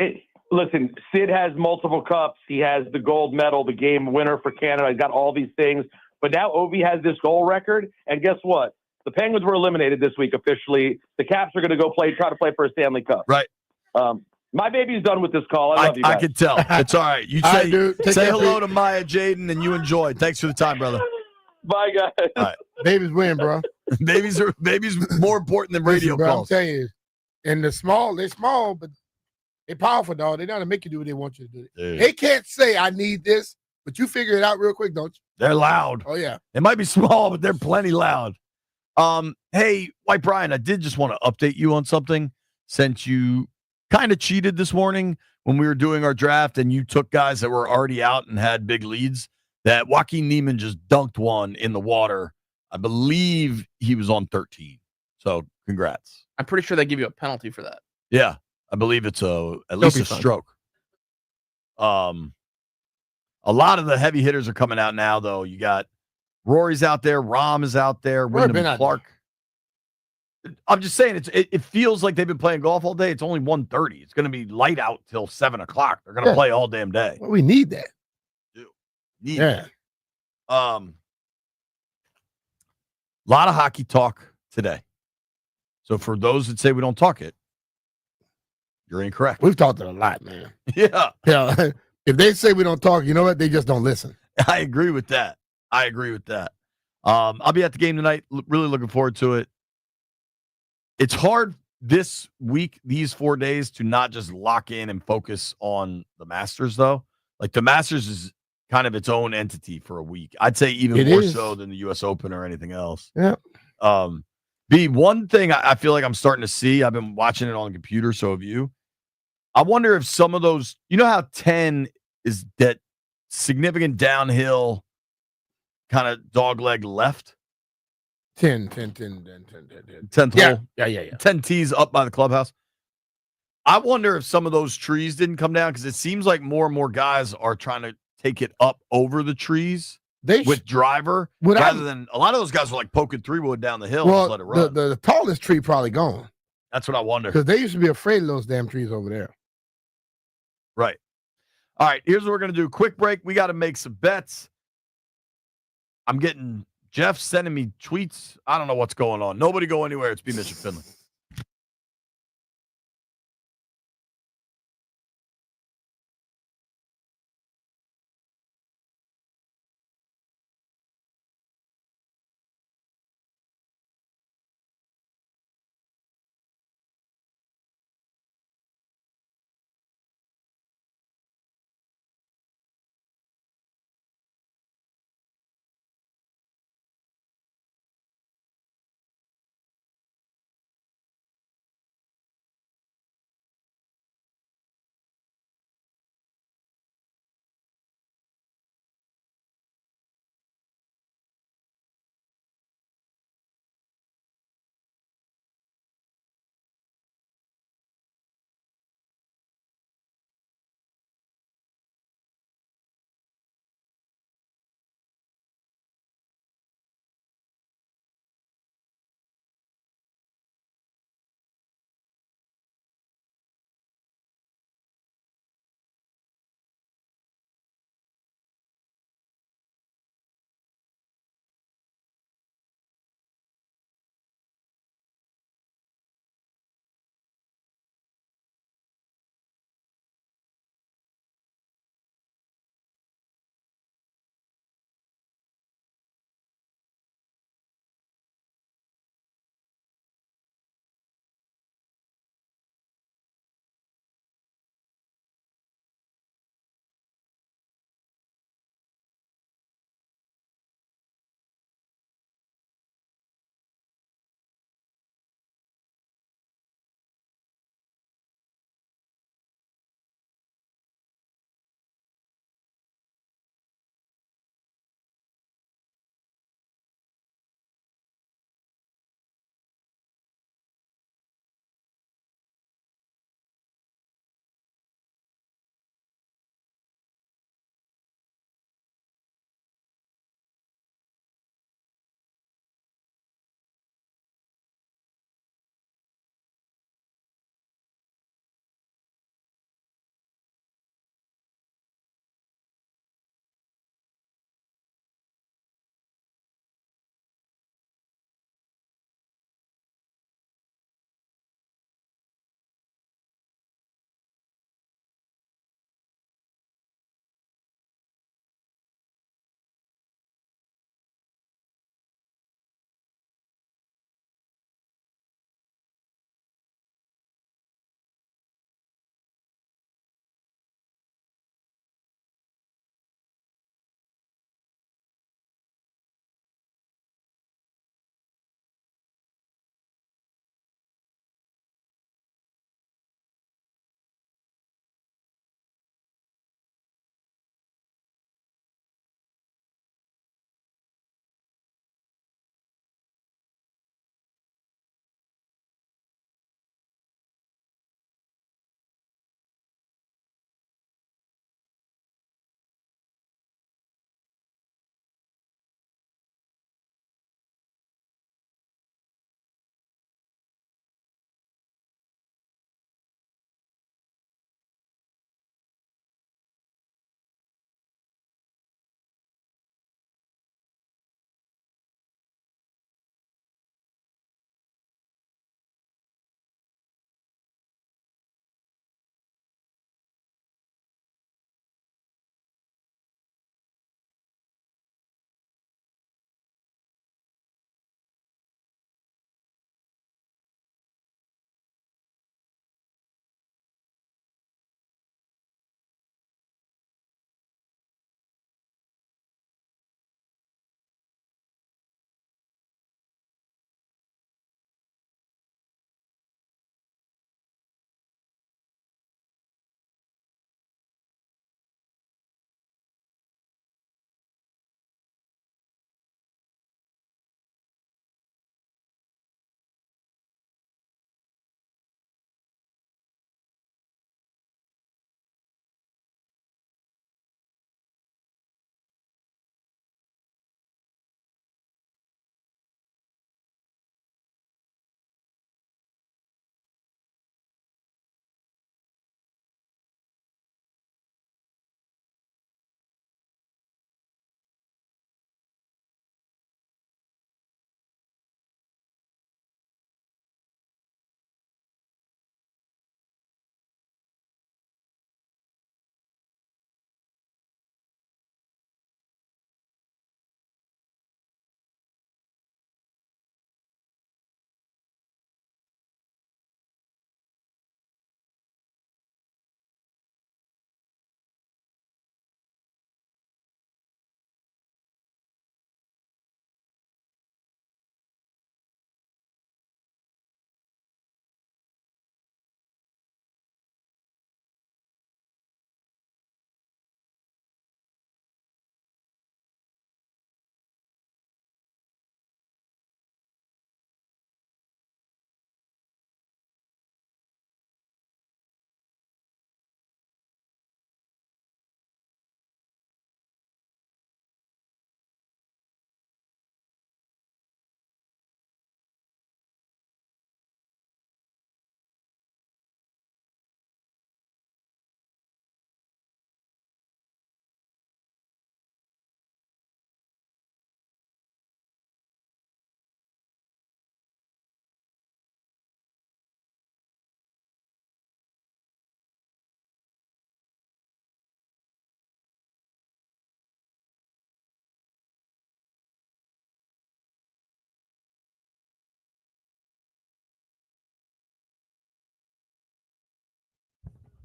U: listen, Sid has multiple cups. He has the gold medal, the game winner for Canada. He's got all these things. But now Ovi has this goal record. And guess what? The Penguins were eliminated this week officially. The Caps are going to go try to play for a Stanley Cup.
C: Right.
U: My baby's done with this call. I love you guys.
C: I can tell. It's all right. You say hello to Maya Jaden, and you enjoy. Thanks for the time, brother.
U: Bye, guys.
C: All right.
D: Babies win, bro.
C: Babies more important than radio
D: Listen, bro,
C: calls.
D: I'm telling you, and they're small, but they're powerful, dog. They're not to make you do what they want you to do.
C: Dude.
D: They can't say, I need this, but you figure it out real quick, don't you?
C: They're loud.
D: Oh, yeah.
C: They might be small, but they're plenty loud. Hey, White Brian, I did just want to update you on something since you kind of cheated this morning when we were doing our draft and you took guys that were already out and had big leads. That Joaquin Neiman just dunked one in the water. I believe he was on 13. So congrats.
G: I'm pretty sure they give you a penalty for that.
C: Yeah, I believe it's at least a
G: fun.
C: stroke. A lot of the heavy hitters are coming out now, though. You got Rory's out there, Rom is out there, Wyndham Clark. I'm just saying, it feels like they've been playing golf all day. It's only 1:30. It's going to be light out till 7 o'clock. They're going to play all damn day.
D: Well, we need that.
C: A lot of hockey talk today. So for those that say we don't talk it, you're incorrect.
D: We've talked it a lot, man.
C: Yeah.
D: Yeah. If they say we don't talk, you know what? They just don't listen.
C: I agree with that. I'll be at the game tonight. Really looking forward to it. It's hard this week, these 4 days, to not just lock in and focus on the Masters, though. Like the Masters is kind of its own entity for a week. I'd say even more so than the U.S. Open or anything else.
D: Yeah.
C: One thing I feel like I'm starting to see, I've been watching it on the computer, so have you. I wonder if some of those, you know how 10 is that significant downhill kind of dogleg left?
D: 10.
C: 10th hole?
D: Yeah.
C: 10 tees up by the clubhouse. I wonder if some of those trees didn't come down because it seems like more and more guys are trying to take it up over the trees with driver rather than a lot of those guys were like poking 3-wood down the hill and just let it run.
D: The tallest tree probably gone.
C: That's what I wonder.
D: Because they used to be afraid of those damn trees over there.
C: Right. All right, here's what we're going to do. Quick break. We got to make some bets. I'm getting Jeff sending me tweets. I don't know what's going on. Nobody go anywhere. It's B. Mitch and Finley.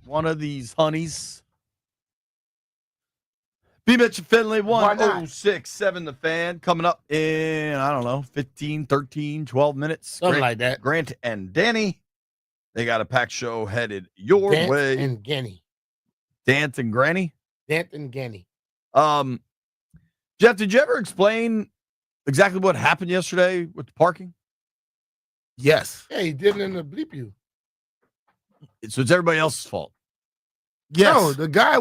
C: one of these honeys. B. Mitch and Finley, 106.7 The Fan. Coming up in, 15, 13, 12 minutes.
D: Something like that.
C: Grant and Danny. They got a packed show headed your
D: Dant
C: way.
D: and Genny.
C: Dant and Granny?
D: Dant and Genny.
C: Jeff, did you ever explain exactly what happened yesterday with the parking?
F: Yes.
D: Yeah, he didn't in the bleep you.
C: So it's everybody else's fault.
F: Yes.
D: No, the guy,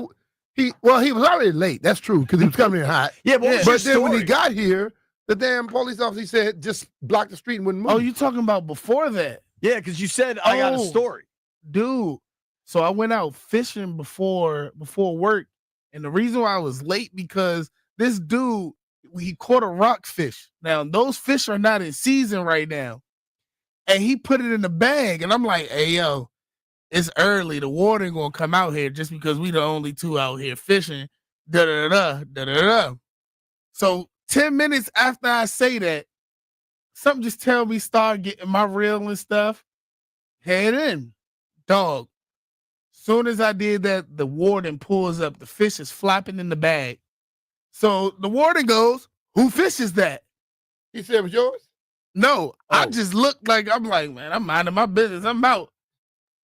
D: he was already late. That's true, because he was coming in hot.
C: Yeah,
D: but then when he got here, the damn police officer said, just block the street and wouldn't move.
F: Oh, you talking about before that?
C: Yeah, because you said I got a story.
F: Dude. So I went out fishing before work, and the reason why I was late because this dude, he caught a rockfish. Now, those fish are not in season right now. And he put it in the bag, and I'm like, hey, yo, it's early. The water ain't gonna come out here just because we the only two out here fishing. Da-da-da-da. So 10 minutes after I say that, something just tell me start getting my reel and stuff. Head in. Dog. Soon as I did that, the warden pulls up. The fish is flapping in the bag. So the warden goes, who fish is that?
D: He said it was yours?
F: No, I just looked like, I'm like, man, I'm minding my business. I'm out.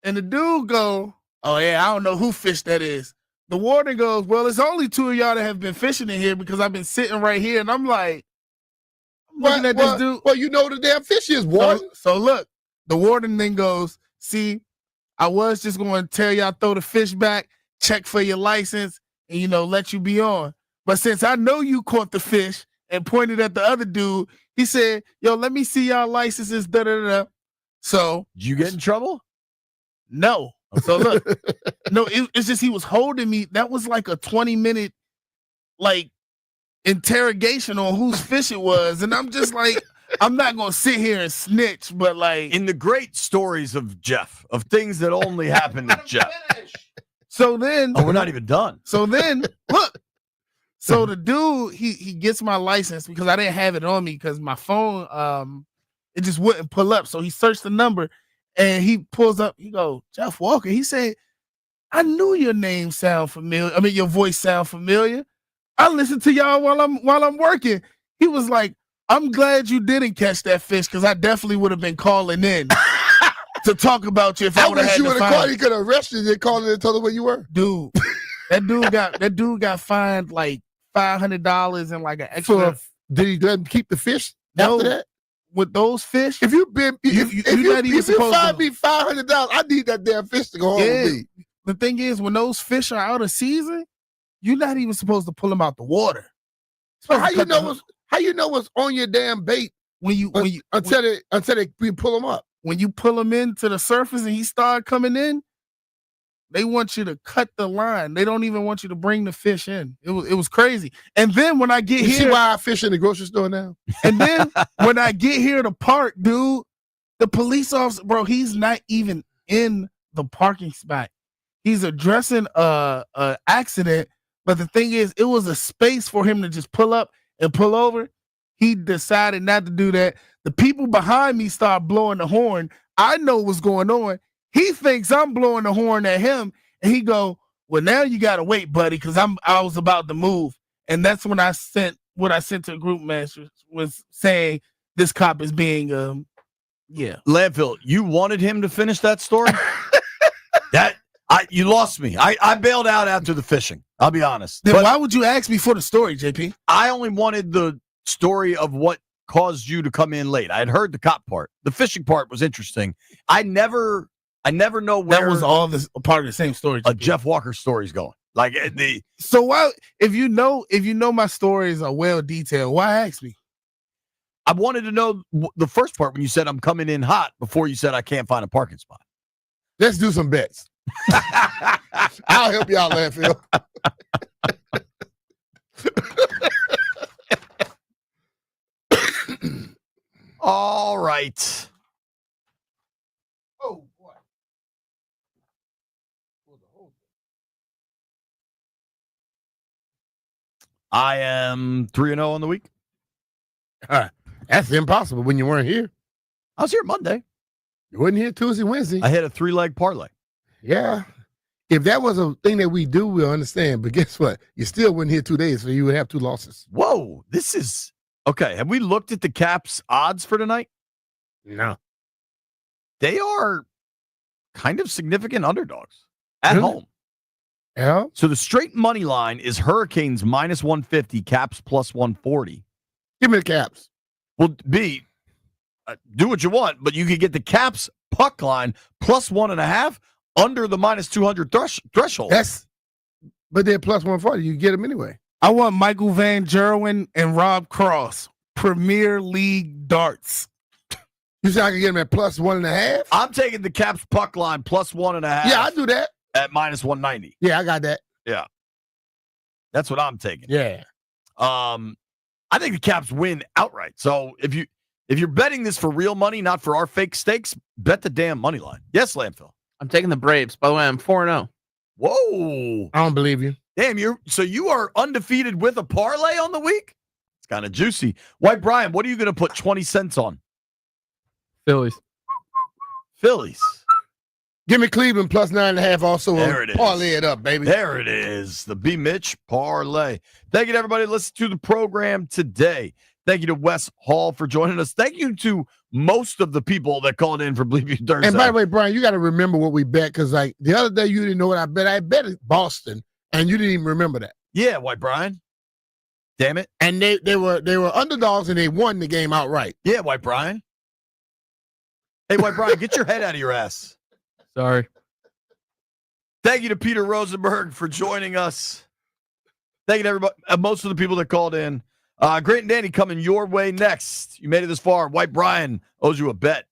F: And the dude go, oh, yeah, I don't know who fish that is. The warden goes, well, it's only two of y'all that have been fishing in here because I've been sitting right here. And I'm like, I'm looking at this dude.
D: Well, you know the damn fish is, warden.
F: So look, the warden then goes, see, I was just going to tell y'all throw the fish back, check for your license, and, let you be on. But since I know you caught the fish and pointed at the other dude, he said, yo, let me see y'all licenses, da-da-da-da. So.
C: Did you get in trouble?
F: No. So look, no, it's just he was holding me. That was like a 20-minute, interrogation on whose fish it was. And I'm just like, I'm not going to sit here and snitch, but
C: in the great stories of Jeff, of things that only happen to Jeff.
F: So then.
C: Oh, we're not even done.
F: So then, look. So the dude, he gets my license because I didn't have it on me because my phone, it just wouldn't pull up. So he searched the number and he pulls up. He goes, Jeff Walker. He said, I knew your name sound familiar. I mean, your voice sound familiar. I listen to y'all while I'm working. He was like, I'm glad you didn't catch that fish because I definitely would have been calling in to talk about you if I would have had to find
D: called. He could have arrested you and called in and told him where you were.
F: Dude, that dude got fined like $500 and like an extra.
D: Did he let him keep the fish after that?
F: With those fish,
D: if you find me $500, I need that damn fish to go home with me.
F: The thing is, when those fish are out of season, you're not even supposed to pull them out the water.
D: So how you know what's on your damn bait until they pull them up?
F: When you pull them into the surface and he start coming in, they want you to cut the line. They don't even want you to bring the fish in. It was crazy. And then when I get here,
D: see why I fish in the grocery store now?
F: And then when I get here to park, dude, the police officer, bro, he's not even in the parking spot. He's addressing a accident. But the thing is, it was a space for him to just pull up and pull over. He decided not to do that. The people behind me start blowing the horn. I know what's going on. He thinks I'm blowing the horn at him, and he go, well, now you got to wait, buddy, because I was about to move. And that's when I sent what I sent to the group masters was saying this cop is being,
C: Landfill, you wanted him to finish that story? You lost me. I bailed out after the fishing. I'll be honest.
F: Then why would you ask me for the story, JP?
C: I only wanted the story of what caused you to come in late. I had heard the cop part. The fishing part was interesting. I never know where
F: that was all this part of the same story.
C: A Jeff Walker story's going.
F: So why, if you know my stories are well detailed, why ask me?
C: I wanted to know the first part when you said I'm coming in hot before you said I can't find a parking spot.
D: Let's do some bets. I'll help you out, Landfill.
C: All right.
D: Oh boy.
C: I am 3-0 on the week.
D: That's impossible when you weren't here.
C: I was here Monday.
D: You wasn't here Tuesday, Wednesday.
C: I had a 3-leg parlay.
D: Yeah. If that was a thing that we do, we'll understand. But guess what? You still wouldn't hit 2 days, so you would have 2 losses.
C: Whoa, this is okay. Have we looked at the Caps odds for tonight?
D: No.
C: They are kind of significant underdogs at home.
D: Yeah.
C: So the straight money line is Hurricanes minus 150, Caps plus 140.
D: Give me the Caps.
C: Well, do what you want, but you could get the Caps puck line plus 1.5 under the minus 200 threshold.
D: But they're plus 140. You get them anyway.
F: I want Michael Van Gerwen and Rob Cross, Premier League darts.
D: You say I can get them at plus 1.5?
C: I'm taking the Caps puck line plus 1.5.
D: Yeah, I do that.
C: At minus 190.
D: Yeah, I got that.
C: Yeah. That's what I'm taking.
D: Yeah.
C: I think the Caps win outright. So if you're betting this for real money, not for our fake stakes, bet the damn money line. Yes, Landfill.
G: I'm taking the Braves. By the way, I'm 4-0.
C: Whoa.
D: I don't believe you.
C: Damn, you are undefeated with a parlay on the week? It's kind of juicy. White Brian, what are you going to put 20 cents on?
E: Phillies.
D: Give me Cleveland plus 9.5 also.
C: There it is.
D: Parlay it up, baby.
C: There it is. The B. Mitch parlay. Thank you to everybody listening to the program today. Thank you to Wes Hall for joining us. Thank you to most of the people that called in for Believe You Thursday.
D: And by the way, Brian, you got to remember what we bet, because like the other day you didn't know what I bet. I bet Boston, and you didn't even remember that.
C: Yeah, White Brian. Damn it.
D: And they were underdogs, and they won the game outright.
C: Yeah, White Brian. Hey, White Brian, get your head out of your ass.
E: Sorry.
C: Thank you to Peter Rosenberg for joining us. Thank you to everybody, most of the people that called in. Great and Danny coming your way next. You made it this far. White Brian owes you a bet.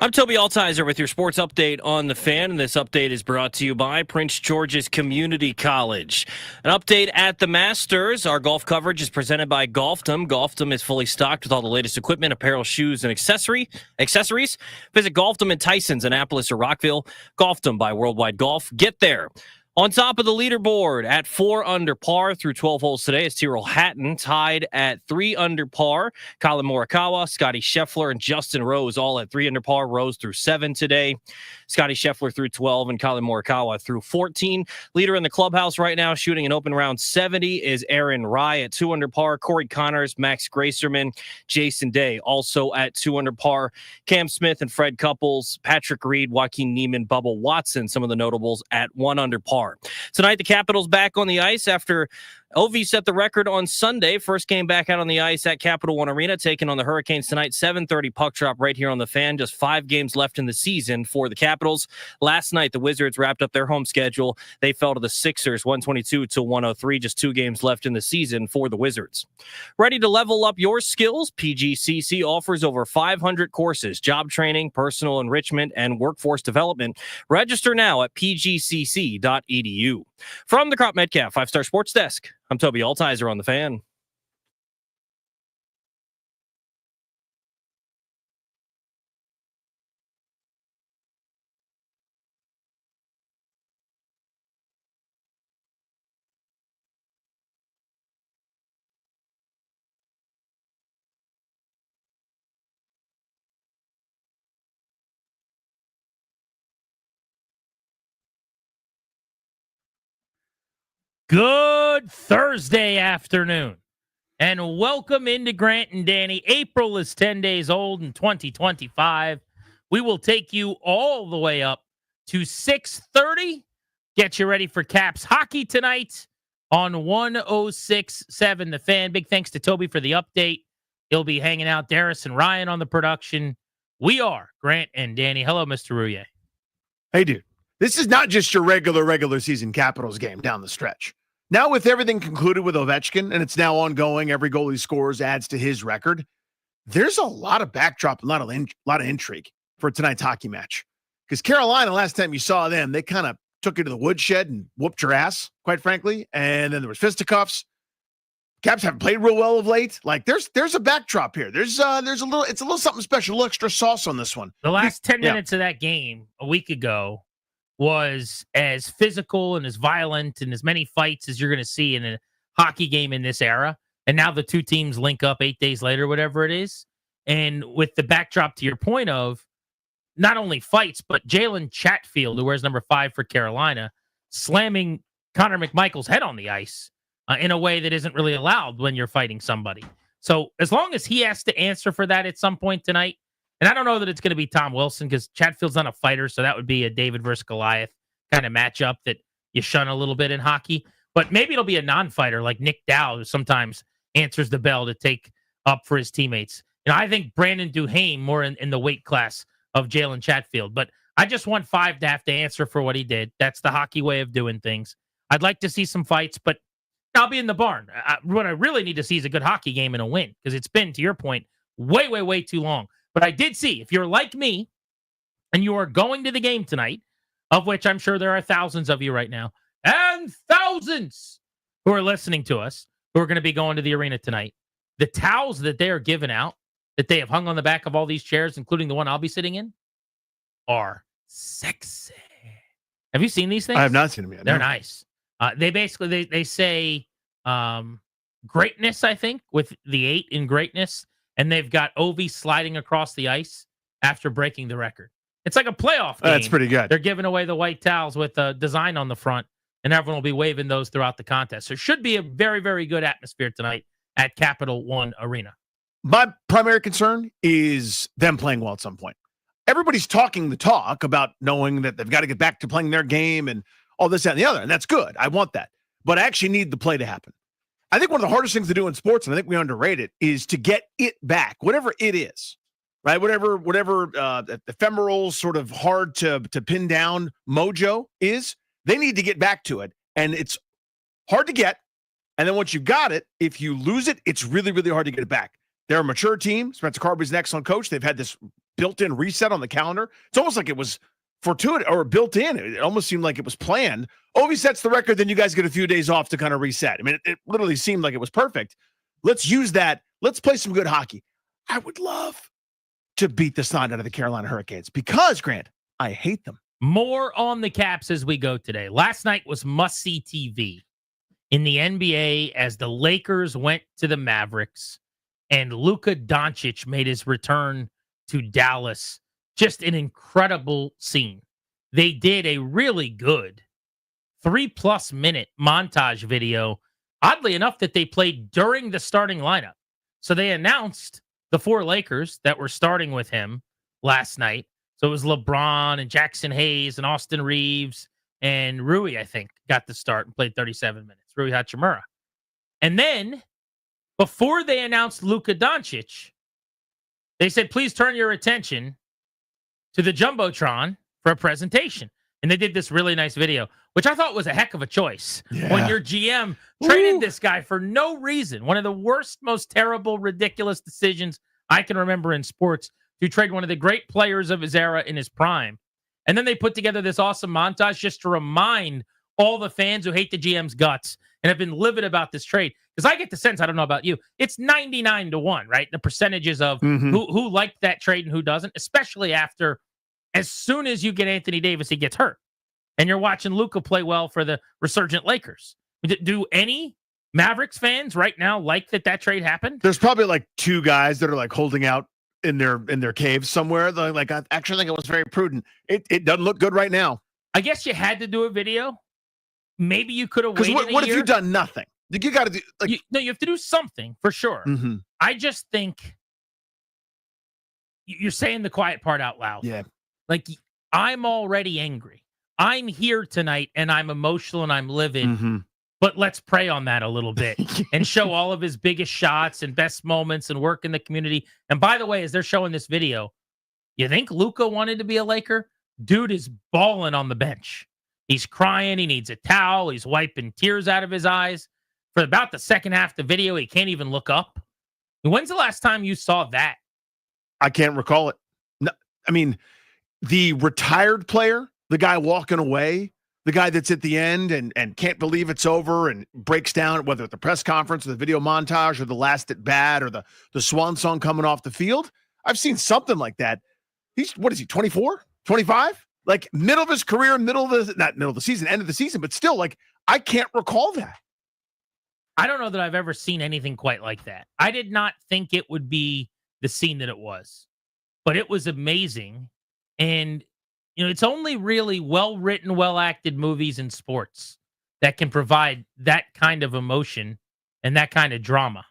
R: I'm Toby Altizer with your sports update on the Fan, and this update is brought to you by Prince George's Community College. An update at the Masters. Our golf coverage is presented by Golfdom. Golfdom is fully stocked with all the latest equipment, apparel, shoes, and accessories. Visit Golfdom in Tysons, Annapolis, or Rockville. Golfdom by Worldwide Golf. Get there. On top of the leaderboard at 4 under par through 12 holes today is Tyrrell Hatton, tied at 3 under par. Colin Morikawa, Scotty Scheffler, and Justin Rose all at 3 under par. Rose through 7 today. Scotty Scheffler through 12 and Colin Morikawa through 14. Leader in the clubhouse right now, shooting an open round 70, is Aaron Rye at 2 under par. Corey Connors, Max Gracerman, Jason Day also at 2 under par. Cam Smith and Fred Couples, Patrick Reed, Joaquin Neiman, Bubba Watson, some of the notables at 1 under par. Tonight, the Capitals back on the ice after OV set the record on Sunday. First game back out on the ice at Capital One Arena, taking on the Hurricanes tonight. 7:30 puck drop right here on the Fan. Just 5 games left in the season for the Capitals. Last night, the Wizards wrapped up their home schedule. They fell to the Sixers 122-103. Just 2 games left in the season for the Wizards. Ready to level up your skills? PGCC offers over 500 courses, job training, personal enrichment, and workforce development. Register now at pgcc.edu. From the Crop Metcalf 5-Star Sports Desk, I'm Toby Altizer on the Fan.
B: Good Thursday afternoon, and welcome into Grant and Danny. April is 10 days old in 2025. We will take you all the way up to 6:30. Get you ready for Caps hockey tonight on 106.7 The Fan. Big thanks to Toby for the update. He'll be hanging out. Darius and Ryan on the production. We are Grant and Danny. Hello, Mr. Rouillet.
A: Hey, dude. This is not just your regular season Capitals game down the stretch. Now with everything concluded with Ovechkin, and it's now ongoing, every goal he scores adds to his record, there's a lot of backdrop, a lot of intrigue for tonight's hockey match. Because Carolina, last time you saw them, they kind of took you to the woodshed and whooped your ass, quite frankly. And then there was fisticuffs. Caps haven't played real well of late. Like there's a backdrop here. It's a little something special, a little extra sauce on this one.
B: The last 10 minutes of that game a week ago was as physical and as violent and as many fights as you're going to see in a hockey game in this era. And now the two teams link up 8 days later, whatever it is. And with the backdrop to your point of not only fights, but Jalen Chatfield, who wears number 5 for Carolina, slamming Connor McMichael's head on the ice in a way that isn't really allowed when you're fighting somebody. So as long as he has to answer for that at some point tonight, and I don't know that it's going to be Tom Wilson because Chatfield's not a fighter, so that would be a David versus Goliath kind of matchup that you shun a little bit in hockey. But maybe it'll be a non-fighter like Nick Dow, who sometimes answers the bell to take up for his teammates. You know, I think Brandon Duhaime more in the weight class of Jalen Chatfield. But I just want 5 to have to answer for what he did. That's the hockey way of doing things. I'd like to see some fights, but I'll be in the barn. What I really need to see is a good hockey game and a win because it's been, to your point, way too long. But I did see, if you're like me and you are going to the game tonight, of which I'm sure there are thousands of you right now, and thousands who are listening to us who are going to be going to the arena tonight, the towels that they are giving out, that they have hung on the back of all these chairs, including the one I'll be sitting in, are sexy. Have you seen these things?
A: I have not seen them yet.
B: They're
A: no.
B: nice. They basically, they say greatness, I think, with the 8 in greatness. And they've got Ovi sliding across the ice after breaking the record. It's like a playoff game.
A: That's pretty good.
B: They're giving away the white towels with a design on the front, and everyone will be waving those throughout the contest. So it should be a very good atmosphere tonight at Capital One Arena.
A: My primary concern is them playing well at some point. Everybody's talking the talk about knowing that they've got to get back to playing their game and all this, that, and the other, and that's good. I want that. But I actually need the play to happen. I think one of the hardest things to do in sports, and I think we underrate it, is to get it back, whatever it is, right? Whatever ephemeral, sort of hard to pin down mojo is, they need to get back to it. And it's hard to get. And then once you've got it, if you lose it, it's really hard to get it back. They're a mature team. Spencer Carberry's an excellent coach. They've had this
H: built-in reset on the calendar. It's almost like it was fortuitous or built in. It almost seemed like it was planned. Ovi sets the record, then you guys get a few days off to kind of reset. I mean, it literally seemed like it was perfect. Let's use that. Let's play some good hockey. I would love to beat the snot out of the Carolina Hurricanes because, Grant, I hate them.
B: More on the Caps as we go today. Last night was must-see TV in the NBA as the Lakers went to the Mavericks and Luka Doncic made his return to Dallas. Just an incredible scene. They did a really good 3+ minute montage video, oddly enough, that they played during the starting lineup. So they announced the 4 Lakers that were starting with him last night. So it was LeBron and Jackson Hayes and Austin Reeves and Rui, I think, got the start and played 37 minutes. Rui Hachimura. And then, before they announced Luka Doncic, they said, please turn your attention to the Jumbotron for a presentation. And they did this really nice video, which I thought was a heck of a choice.
H: Yeah.
B: When your GM traded this guy for no reason, one of the worst, most terrible, ridiculous decisions I can remember in sports, to trade one of the great players of his era in his prime. And then they put together this awesome montage just to remind all the fans who hate the GM's guts and have been livid about this trade. Because I get the sense, I don't know about you, it's 99-1, right? The percentages of who liked that trade and who doesn't, especially after, as soon as you get Anthony Davis, he gets hurt. And you're watching Luka play well for the resurgent Lakers. Do any Mavericks fans right now like that trade happened?
H: There's probably like 2 guys that are like holding out in their caves somewhere. They're like, I actually think it was very prudent. It doesn't look good right now.
B: I guess you had to do a video. Maybe you could have waited.
H: What if you done nothing? You got to do like
B: you have to do something for sure. I just think you're saying the quiet part out loud.
H: Yeah.
B: Like, I'm already angry. I'm here tonight and I'm emotional and I'm livid. But let's pray on that a little bit and show all of his biggest shots and best moments and work in the community. And by the way, as they're showing this video, you think Luka wanted to be a Laker? Dude is bawling on the bench. He's crying. He needs a towel. He's wiping tears out of his eyes. For about the second half of the video, he can't even look up. When's the last time you saw that?
H: I can't recall it. No, I mean, the retired player, the guy walking away, the guy that's at the end and can't believe it's over and breaks down, whether at the press conference or the video montage or the last at bat or the swan song coming off the field. I've seen something like that. What is he, 24, 25? Like middle of his career, not middle of the season, end of the season, but still, like, I can't recall that.
B: I don't know that I've ever seen anything quite like that. I did not think it would be the scene that it was, but it was amazing. And it's only really well-written, well-acted movies and sports that can provide that kind of emotion and that kind of drama.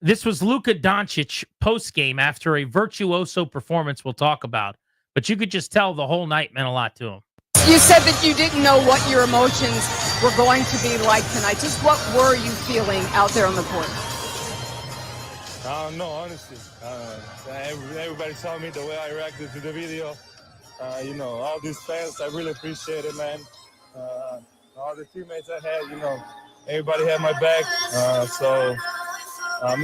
B: This was Luka Doncic post-game after a virtuoso performance we'll talk about, but you could just tell the whole night meant a lot to him.
V: You said that you didn't know what your emotions were going to be like tonight. Just what were you feeling out there on the court?
W: I don't know, honestly. Everybody saw me the way I reacted to the video. All these fans, I really appreciate it, man. All the teammates I had, everybody had my back. I'm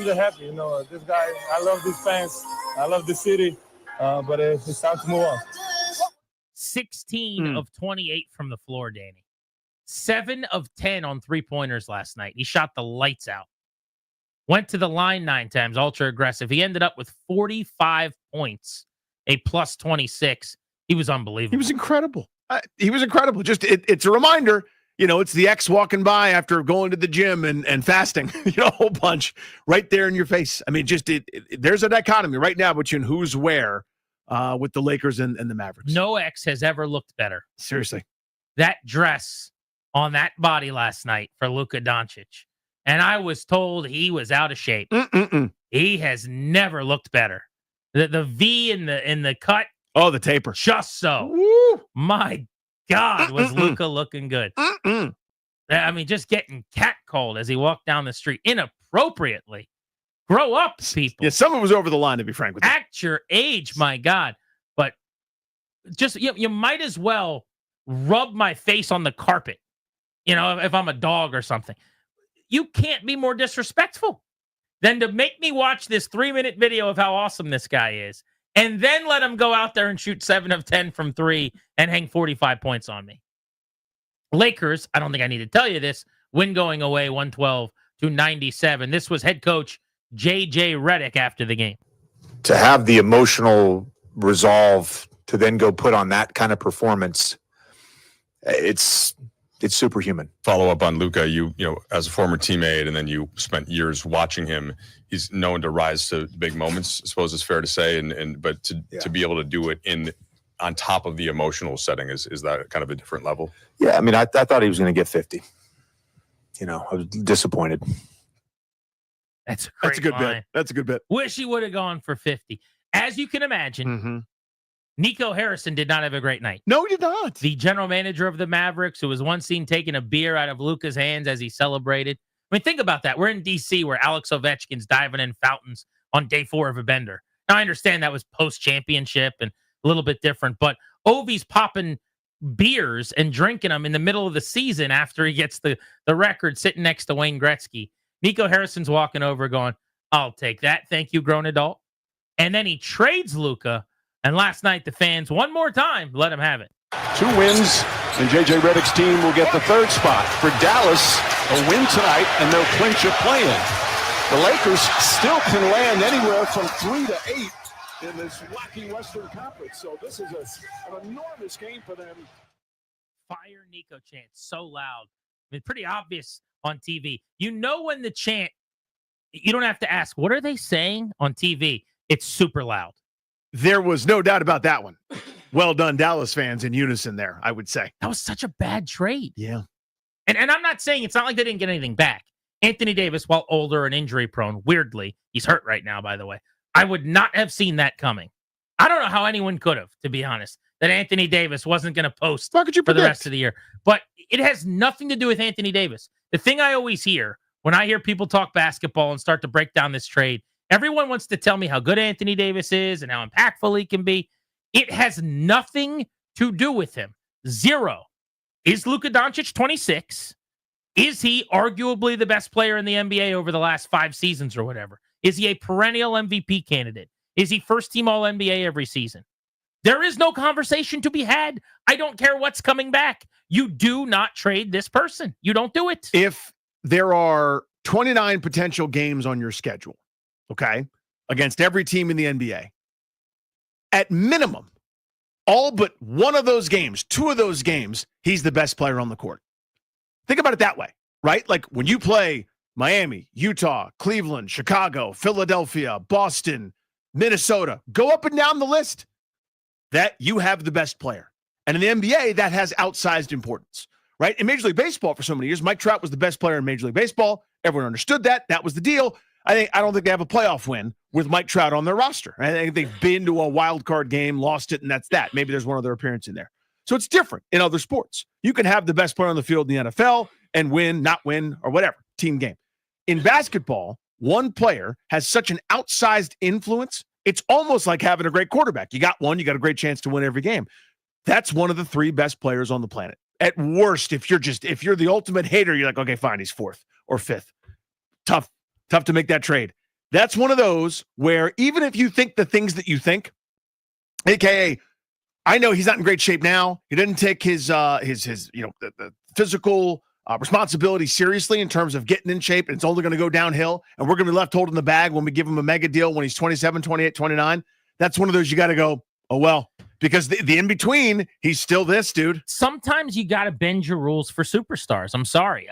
W: just happy, this guy, I love these fans. I love the city, but it's time to move on.
B: 16 of 28 from the floor, Danny. 7 of 10 on three-pointers last night. He shot the lights out. Went to the line 9 times, ultra aggressive. He ended up with 45 points, a plus 26. He was unbelievable.
H: He was incredible. Just it's a reminder, it's the ex walking by after going to the gym and fasting, a whole bunch right there in your face. I mean, there's a dichotomy right now between who's where with the Lakers and the Mavericks.
B: No ex has ever looked better.
H: Seriously.
B: That dress on that body last night for Luka Doncic. And I was told he was out of shape. He has never looked better. The V in the cut.
H: Oh, the taper.
B: Just so.
H: Woo.
B: My God, was Luka looking good. I mean, just getting catcalled as he walked down the street inappropriately. Grow up, people.
H: Yeah, some of it was over the line, to be frank with you.
B: Act your age, my God. But just, you might as well rub my face on the carpet, if I'm a dog or something. You can't be more disrespectful. than to make me watch this 3-minute video of how awesome this guy is, and then let him go out there and shoot 7 of 10 from 3 and hang 45 points on me. Lakers, I don't think I need to tell you this, win going away 112-97. This was head coach J.J. Redick after the game.
I: To have the emotional resolve to then go put on that kind of performance, it's superhuman.
J: Follow up on Luka, you know, as a former teammate, and then you spent years watching him. He's known to rise to big moments, I suppose it's fair to say, but to be able to do it on top of the emotional setting, is that kind of a different level?
I: Yeah, I mean, I thought he was going to get 50. You know, I was disappointed.
B: That's
H: a good bit. That's a good bit.
B: Wish he would have gone for 50. As you can imagine, Nico Harrison did not have a great night.
H: No, he did not.
B: The general manager of the Mavericks, who was once seen taking a beer out of Luka's hands as he celebrated. I mean, think about that. We're in D.C. where Alex Ovechkin's diving in fountains on day 4 of a bender. Now, I understand that was post-championship and a little bit different, but Ovi's popping beers and drinking them in the middle of the season after he gets the record sitting next to Wayne Gretzky. Nico Harrison's walking over going, I'll take that. Thank you, grown adult. And then he trades Luka. And last night, the fans, one more time, let him have it.
L: 2 wins, and J.J. Redick's team will get the 3rd spot. For Dallas, a win tonight, and they'll clinch a play-in. The Lakers still can land anywhere from 3 to 8 in this wacky Western Conference. So this is an enormous game for them.
B: Fire Nico chant so loud. I mean, pretty obvious on TV. You know when the chant, you don't have to ask, what are they saying on TV? It's super loud.
H: There was no doubt about that one. Well done, Dallas fans, in unison there, I would say.
B: That was such a bad trade.
H: Yeah.
B: And I'm not saying it's not like they didn't get anything back. Anthony Davis, while older and injury prone, weirdly, he's hurt right now, by the way. I would not have seen that coming. I don't know how anyone could have, to be honest, that Anthony Davis wasn't going to post for the rest of the year. But it has nothing to do with Anthony Davis. The thing I always hear when I hear people talk basketball and start to break down this trade, everyone wants to tell me how good Anthony Davis is and how impactful he can be. It has nothing to do with him. Zero. Is Luka Doncic 26? Is he arguably the best player in the NBA over the last 5 seasons or whatever? Is he a perennial MVP candidate? Is he first-team All-NBA every season? There is no conversation to be had. I don't care what's coming back. You do not trade this person. You don't do it.
H: If there are 29 potential games on your schedule, okay, against every team in the NBA, at minimum, all but one of those games, 2 of those games, he's the best player on the court. Think about it that way, right? Like when you play Miami, Utah, Cleveland, Chicago, Philadelphia, Boston, Minnesota, go up and down the list, that you have the best player. And in the NBA, that has outsized importance, right? In Major League Baseball for so many years, Mike Trout was the best player in Major League Baseball. Everyone understood that. That was the deal. I don't think they have a playoff win with Mike Trout on their roster. I think they've been to a wild card game, lost it, and that's that. Maybe there's one other appearance in there. So it's different in other sports. You can have the best player on the field in the NFL and win, not win, or whatever, team game. In basketball, one player has such an outsized influence, it's almost like having a great quarterback. You got one, you got a great chance to win every game. That's one of the 3 best players on the planet. At worst, if you're the ultimate hater, you're like, okay, fine, he's 4th or 5th. Tough to make that trade. That's one of those where even if you think the things that you think, AKA, I know he's not in great shape now. He didn't take his the physical responsibility seriously in terms of getting in shape. And it's only going to go downhill. And we're going to be left holding the bag when we give him a mega deal when he's 27, 28, 29. That's one of those you got to go, oh, well, because the in-between, he's still this, dude.
B: Sometimes you got to bend your rules for superstars. I'm sorry.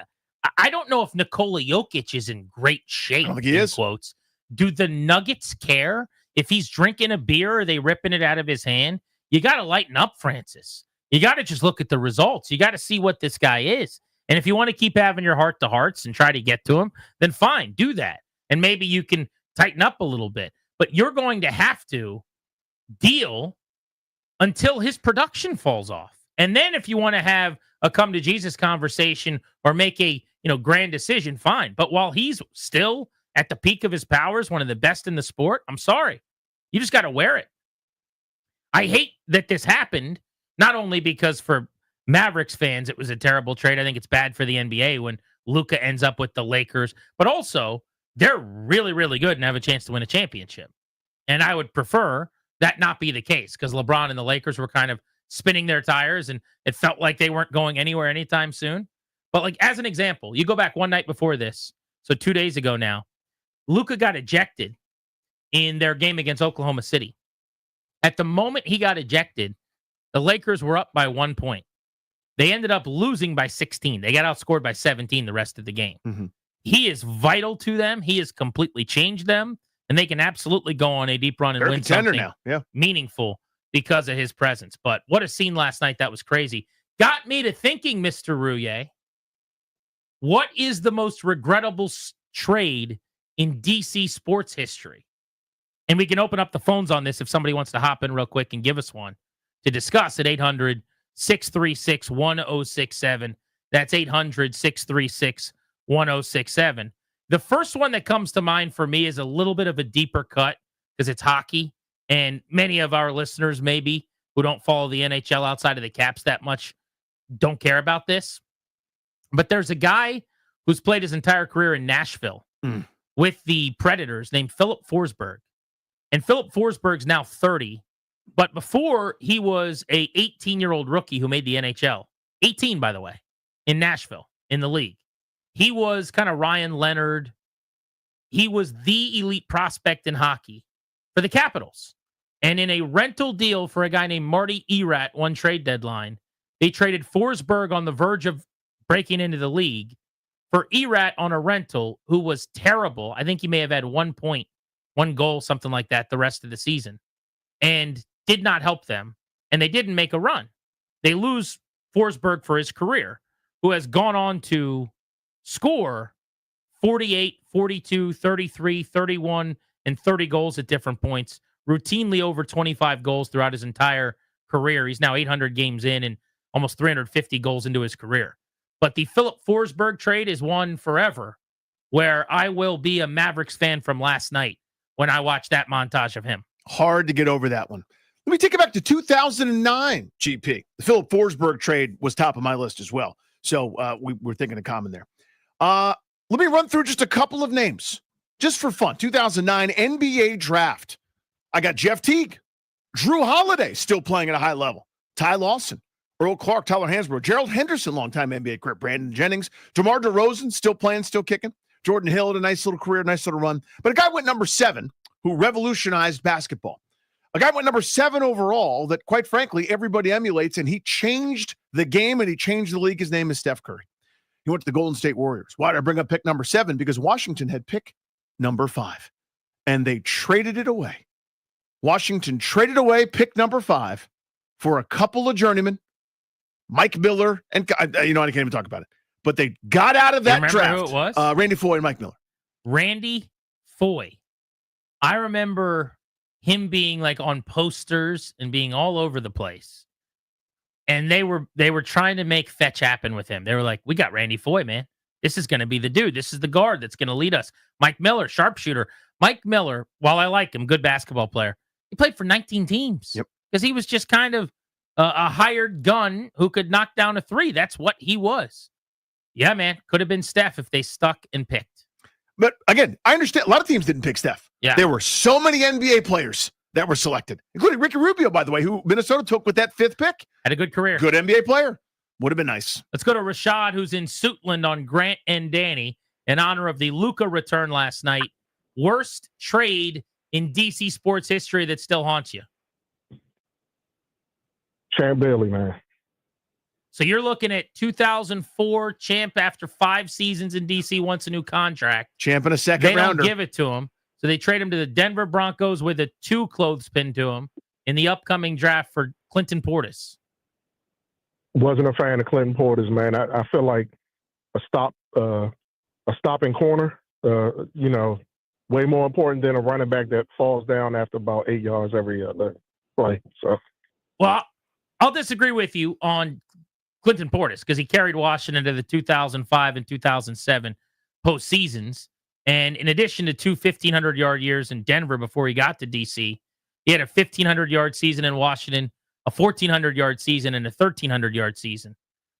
B: I don't know if Nikola Jokic is in great shape.
H: I don't think he is.
B: Quotes. Do the Nuggets care if he's drinking a beer or are they ripping it out of his hand? You got to lighten up, Francis. You got to just look at the results. You got to see what this guy is. And if you want to keep having your heart-to-hearts and try to get to him, then fine, do that. And maybe you can tighten up a little bit. But you're going to have to deal until his production falls off. And then if you want to have a come-to-Jesus conversation or make a grand decision, fine. But while he's still at the peak of his powers, one of the best in the sport, I'm sorry. You just got to wear it. I hate that this happened, not only because for Mavericks fans, it was a terrible trade. I think it's bad for the NBA when Luka ends up with the Lakers, but also they're really, really good and have a chance to win a championship. And I would prefer that not be the case because LeBron and the Lakers were kind of spinning their tires and it felt like they weren't going anywhere anytime soon. But like as an example, you go back one night before this, so 2 days ago now, Luka got ejected in their game against Oklahoma City. At the moment he got ejected, the Lakers were up by 1 point. They ended up losing by 16. They got outscored by 17 the rest of the game.
H: Mm-hmm.
B: He is vital to them. He has completely changed them, and they can absolutely go on a deep run and
H: They're a
B: win
H: contender
B: something
H: now.
B: meaningful because of his presence. But what a scene last night. That was crazy. Got me to thinking, Mr. Rouye, what is the most regrettable trade in DC sports history? And we can open up the phones on this if somebody wants to hop in real quick and give us one to discuss at 800-636-1067. That's 800-636-1067. The first one that comes to mind for me is a little bit of a deeper cut because it's hockey. And many of our listeners, maybe, who don't follow the NHL outside of the Caps that much, don't care about this. But there's a guy who's played his entire career in Nashville with the Predators named Philip Forsberg. And Philip Forsberg's now 30. But before, he was a 18-year-old rookie who made the NHL. 18, by the way, in Nashville, in the league. He was kind of Ryan Leonard. He was the elite prospect in hockey for the Capitals. And in a rental deal for a guy named Marty Erat, one trade deadline, they traded Forsberg on the verge of breaking into the league for Erat on a rental who was terrible. I think he may have had 1 point, 1 goal, something like that the rest of the season, and did not help them. And they didn't make a run. They lose Forsberg for his career, who has gone on to score 48, 42, 33, 31, and 30 goals at different points, routinely over 25 goals throughout his entire career. He's now 800 games in and almost 350 goals into his career. But the Philip Forsberg trade is one forever where I will be a Mavericks fan from last night when I watch that montage of him.
H: Hard to get over that one. Let me take it back to 2009, GP. The Philip Forsberg trade was top of my list as well. So we're thinking of common there. Let me run through just a couple of names, just for fun. 2009 NBA draft. I got Jeff Teague, Drew Holiday, still playing at a high level, Ty Lawson, Earl Clark, Tyler Hansbrough, Gerald Henderson, longtime NBA career, Brandon Jennings, DeMar DeRozan, still playing, still kicking, Jordan Hill had a nice little career, nice little run. But a guy went number 7 who revolutionized basketball. A guy went number 7 overall that, quite frankly, everybody emulates, and he changed the game and he changed the league. His name is Steph Curry. He went to the Golden State Warriors. Why did I bring up pick number 7? Because Washington had pick number 5, and they traded it away. Washington traded away pick number 5 for a couple of journeymen, Mike Miller, and I can't even talk about it. But they got out of that draft.
B: Who it was?
H: Randy Foye and Mike Miller.
B: Randy Foye. I remember him being like on posters and being all over the place. And they were trying to make fetch happen with him. They were like, we got Randy Foye, man. This is going to be the dude. This is the guard that's going to lead us. Mike Miller, sharpshooter. Mike Miller, while I like him, good basketball player, he played for 19 teams.
H: Yep.
B: Because he was just kind of a hired gun who could knock down a 3. That's what he was. Yeah, man. Could have been Steph if they stuck and picked.
H: But again, I understand a lot of teams didn't pick Steph.
B: Yeah.
H: There were so many NBA players that were selected, including Ricky Rubio, by the way, who Minnesota took with that 5th pick.
B: Had a good career.
H: Good NBA player. Would have been nice.
B: Let's go to Rashad, who's in Suitland on Grant and Danny in honor of the Luka return last night. Worst trade in DC sports history that still haunts you?
K: Champ Bailey, man.
B: So you're looking at 2004 champ after 5 seasons in DC, wants a new contract.
H: Champ and a second
B: They
H: rounder.
B: don't give it to him. So they trade him to the Denver Broncos with a 2 clothespin to him in the upcoming draft for Clinton Portis.
K: Wasn't a fan of Clinton Portis, man. I feel like a stopping corner, way more important than a running back that falls down after about 8 yards every other play. So,
B: well, I'll disagree with you on Clinton Portis because he carried Washington to the 2005 and 2007 postseasons. And in addition to 2 1,500-yard years in Denver before he got to DC, he had a 1,500-yard season in Washington, a 1,400-yard season, and a 1,300-yard season.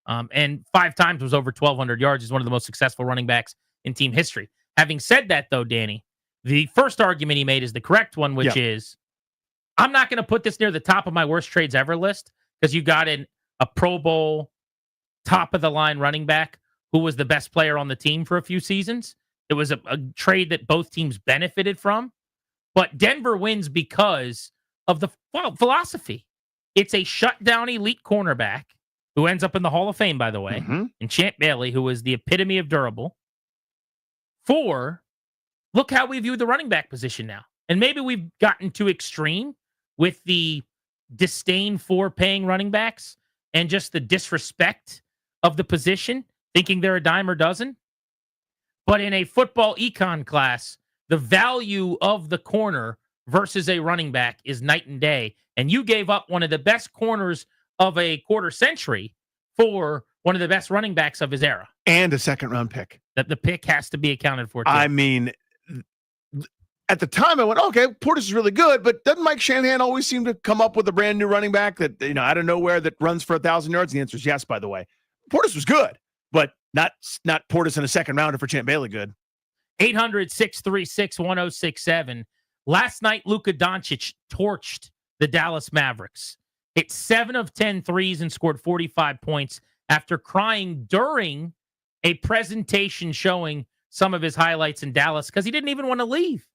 B: And 5 times was over 1,200 yards. He's one of the most successful running backs in team history. Having said that, though, Danny, the first argument he made is the correct one, which is I'm not going to put this near the top of my worst trades ever list because you got a Pro Bowl top of the line running back who was the best player on the team for a few seasons. It was a trade that both teams benefited from. But Denver wins because of the philosophy. It's a shutdown elite cornerback who ends up in the Hall of Fame, by the way, and Champ Bailey, who is the epitome of durable. 4, look how we view the running back position now. And maybe we've gotten too extreme with the disdain for paying running backs and just the disrespect of the position, thinking they're a dime a dozen. But in a football econ class, the value of the corner versus a running back is night and day. And you gave up one of the best corners of a quarter century for one of the best running backs of his era.
H: And a second-round pick.
B: That the pick has to be accounted for, too.
H: I mean, at the time I went, okay, Portis is really good, but doesn't Mike Shanahan always seem to come up with a brand new running back that, out of nowhere that runs for 1,000 yards? The answer is yes, by the way. Portis was good, but not Portis in a second rounder for Champ Bailey good.
B: 800-636-1067. Last night, Luka Doncic torched the Dallas Mavericks. Hit 7 of 10 threes and scored 45 points after crying during a presentation showing some of his highlights in Dallas because he didn't even want to leave.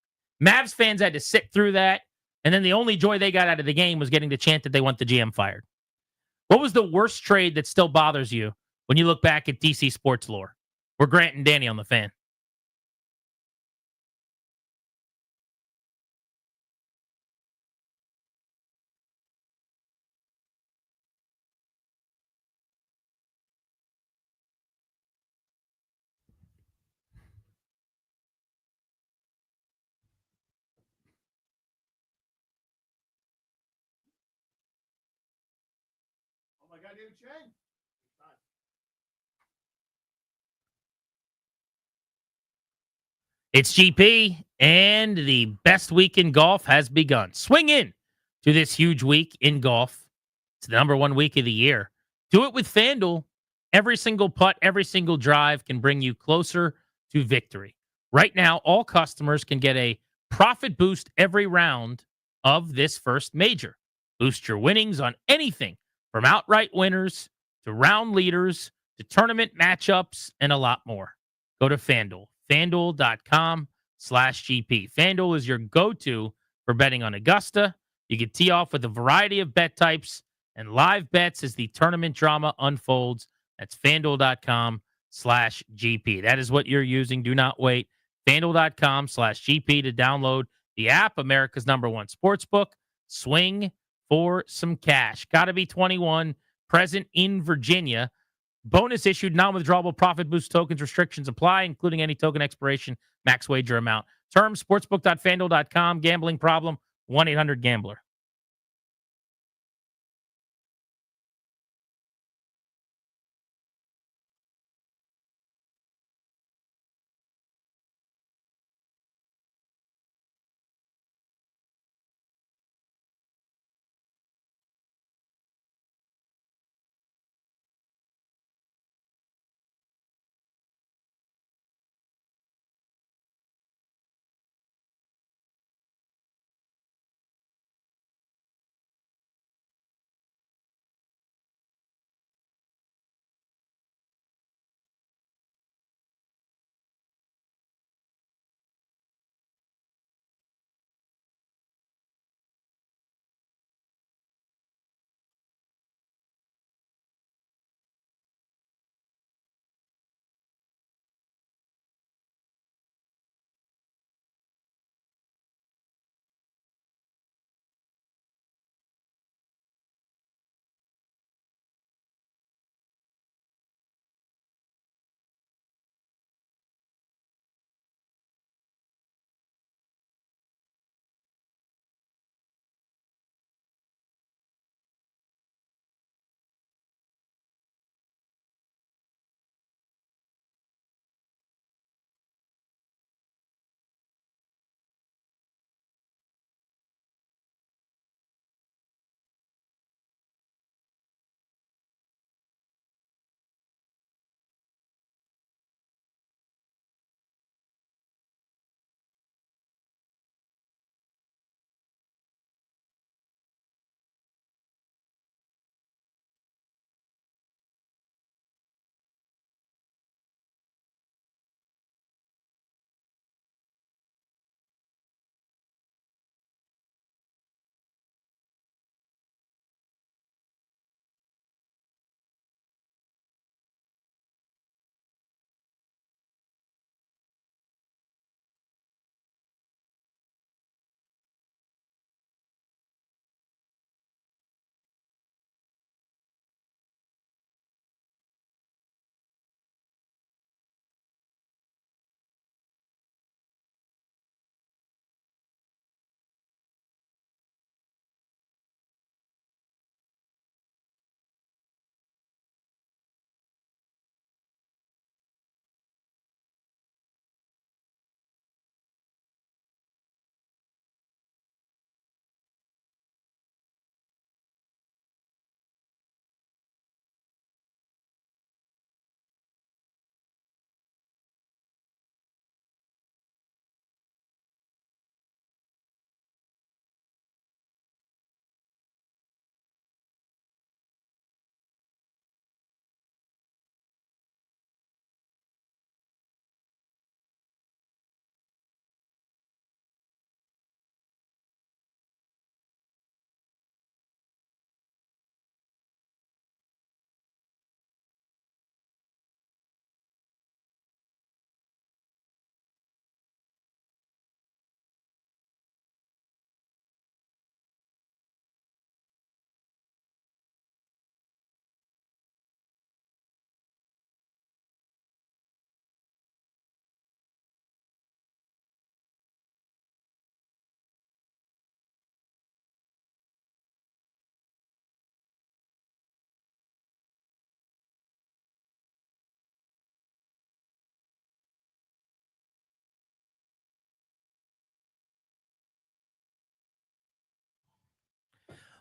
B: Mavs fans had to sit through that, and then the only joy they got out of the game was getting the chant that they want the GM fired. What was the worst trade that still bothers you when you look back at DC sports lore? We're Grant and Danny on the Fan. It's GP, and the best week in golf has begun. Swing in to this huge week in golf. It's the number 1 week of the year. Do it with FanDuel. Every single putt, every single drive can bring you closer to victory. Right now, all customers can get a profit boost every round of this first major. Boost your winnings on anything from outright winners to round leaders to tournament matchups and a lot more. Go to FanDuel. FanDuel.com/GP. FanDuel is your go-to for betting on Augusta. You can tee off with a variety of bet types and live bets as the tournament drama unfolds. That's FanDuel.com/GP. That is what you're using. Do not wait. FanDuel.com/GP to download the app, America's #1 sportsbook. Swing for some cash. Got to be 21, present in Virginia. Bonus issued, non-withdrawable profit boost tokens. Restrictions apply, including any token expiration, max wager amount. Terms, sportsbook.fanduel.com. Gambling problem, 1-800-GAMBLER.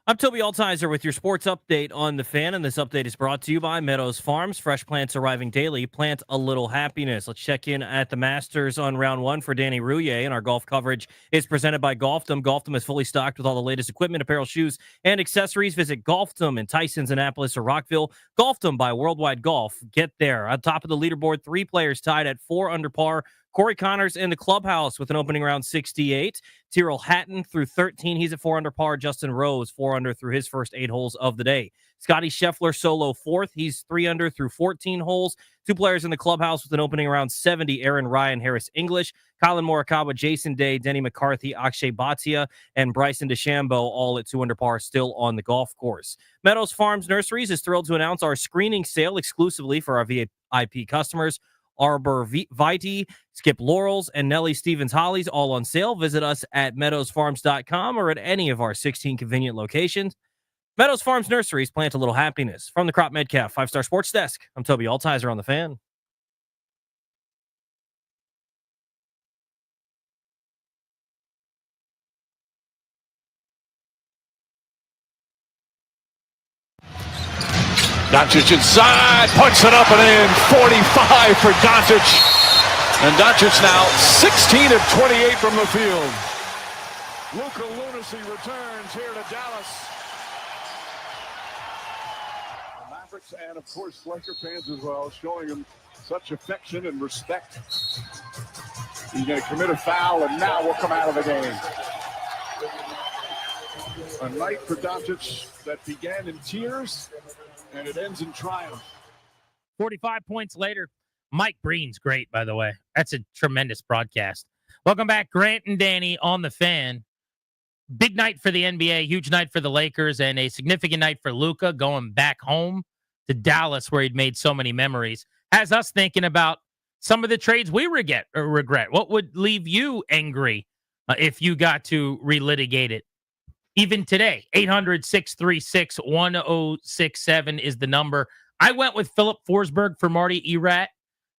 R: I'm Toby Altizer with your sports update on the Fan, and this update is brought to you by Meadows Farms. Fresh plants arriving daily. Plant a little happiness. Let's check in at the Masters on round one for Danny Rouillet, and our golf coverage is presented by Golfdom. Golfdom is fully stocked with all the latest equipment, apparel, shoes, and accessories. Visit Golfdom in Tysons, Annapolis, or Rockville. Golfdom by Worldwide Golf. Get there. On top of the leaderboard, 3 players tied at 4 under par. Corey Connors in the clubhouse with an opening round 68. Tyrrell Hatton through 13. He's at 4 under par. Justin Rose, 4 under through his first 8 holes of the day. Scotty Scheffler solo 4th. He's 3 under through 14 holes. 2 players in the clubhouse with an opening around 70. Aaron Ryan, Harris English, Colin Morikawa, Jason Day, Denny McCarthy, Akshay Bhatia, and Bryson DeChambeau all at 2 under par still on the golf course. Meadows Farms Nurseries is thrilled to announce our screening sale exclusively for our VIP customers. Arbor Vitae, Skip Laurels, and Nellie Stevens Hollies all on sale. Visit us at meadowsfarms.com or at any of our 16 convenient locations. Meadows Farms Nurseries, plant a little happiness. From the Crop Medcalf 5-Star Sports Desk, I'm Toby Altizer on the Fan.
L: Doncic inside, puts it up and in. 45 for Doncic. And Doncic now 16 of 28 from the field. Luka Lunacy returns here to Dallas. The Mavericks and, of course, Laker fans as well, showing him such affection and respect. He's going to commit a foul, and now will come out of the game. A night for Doncic that began in tears, and it ends in triumph.
B: 45 points later. Mike Breen's great, by the way. That's a tremendous broadcast. Welcome back, Grant and Danny on the Fan. Big night for the NBA, huge night for the Lakers, and a significant night for Luka going back home to Dallas where he'd made so many memories. Has us thinking about some of the trades we regret. What would leave you angry if you got to relitigate it? Even today, 800-636-1067 is the number. I went with Philip Forsberg for Marty Erat.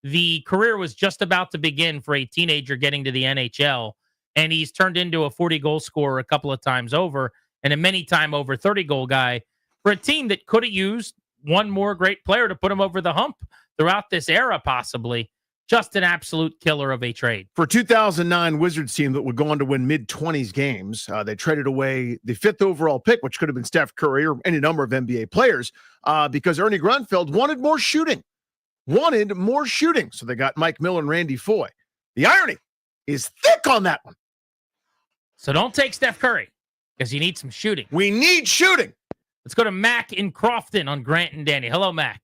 B: The career was just about to begin for a teenager getting to the NHL, and he's turned into a 40-goal scorer a couple of times over and a many-time over 30-goal guy for a team that could have used one more great player to put him over the hump throughout this era, possibly. Just an absolute killer of a trade.
H: For 2009 Wizards team that would go on to win mid-20s games, they traded away the 5th overall pick, which could have been Steph Curry or any number of NBA players, because Ernie Grunfeld wanted more shooting. So they got Mike Miller and Randy Foye. The irony is thick on that one.
B: So don't take Steph Curry because you need some shooting.
H: We need shooting.
B: Let's go to Mac in Crofton on Grant and Danny. Hello, Mac.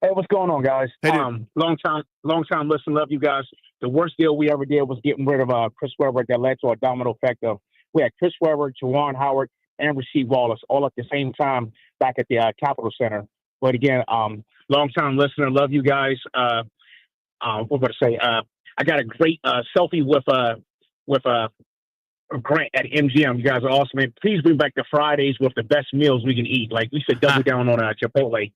M: Hey, what's going on, guys?
H: Hey,
M: long time listen, love you guys. The worst deal we ever did was getting rid of Chris Webber. That led to a domino effect of we had Chris Webber, Juwan Howard, and Rasheed Wallace all at the same time back at the Capitol Center. But again, long time listener, love you guys. What would I say? I got a great selfie with Grant at MGM. You guys are awesome, man. Please bring back the Fridays with the best meals we can eat. Like we should double down on Chipotle.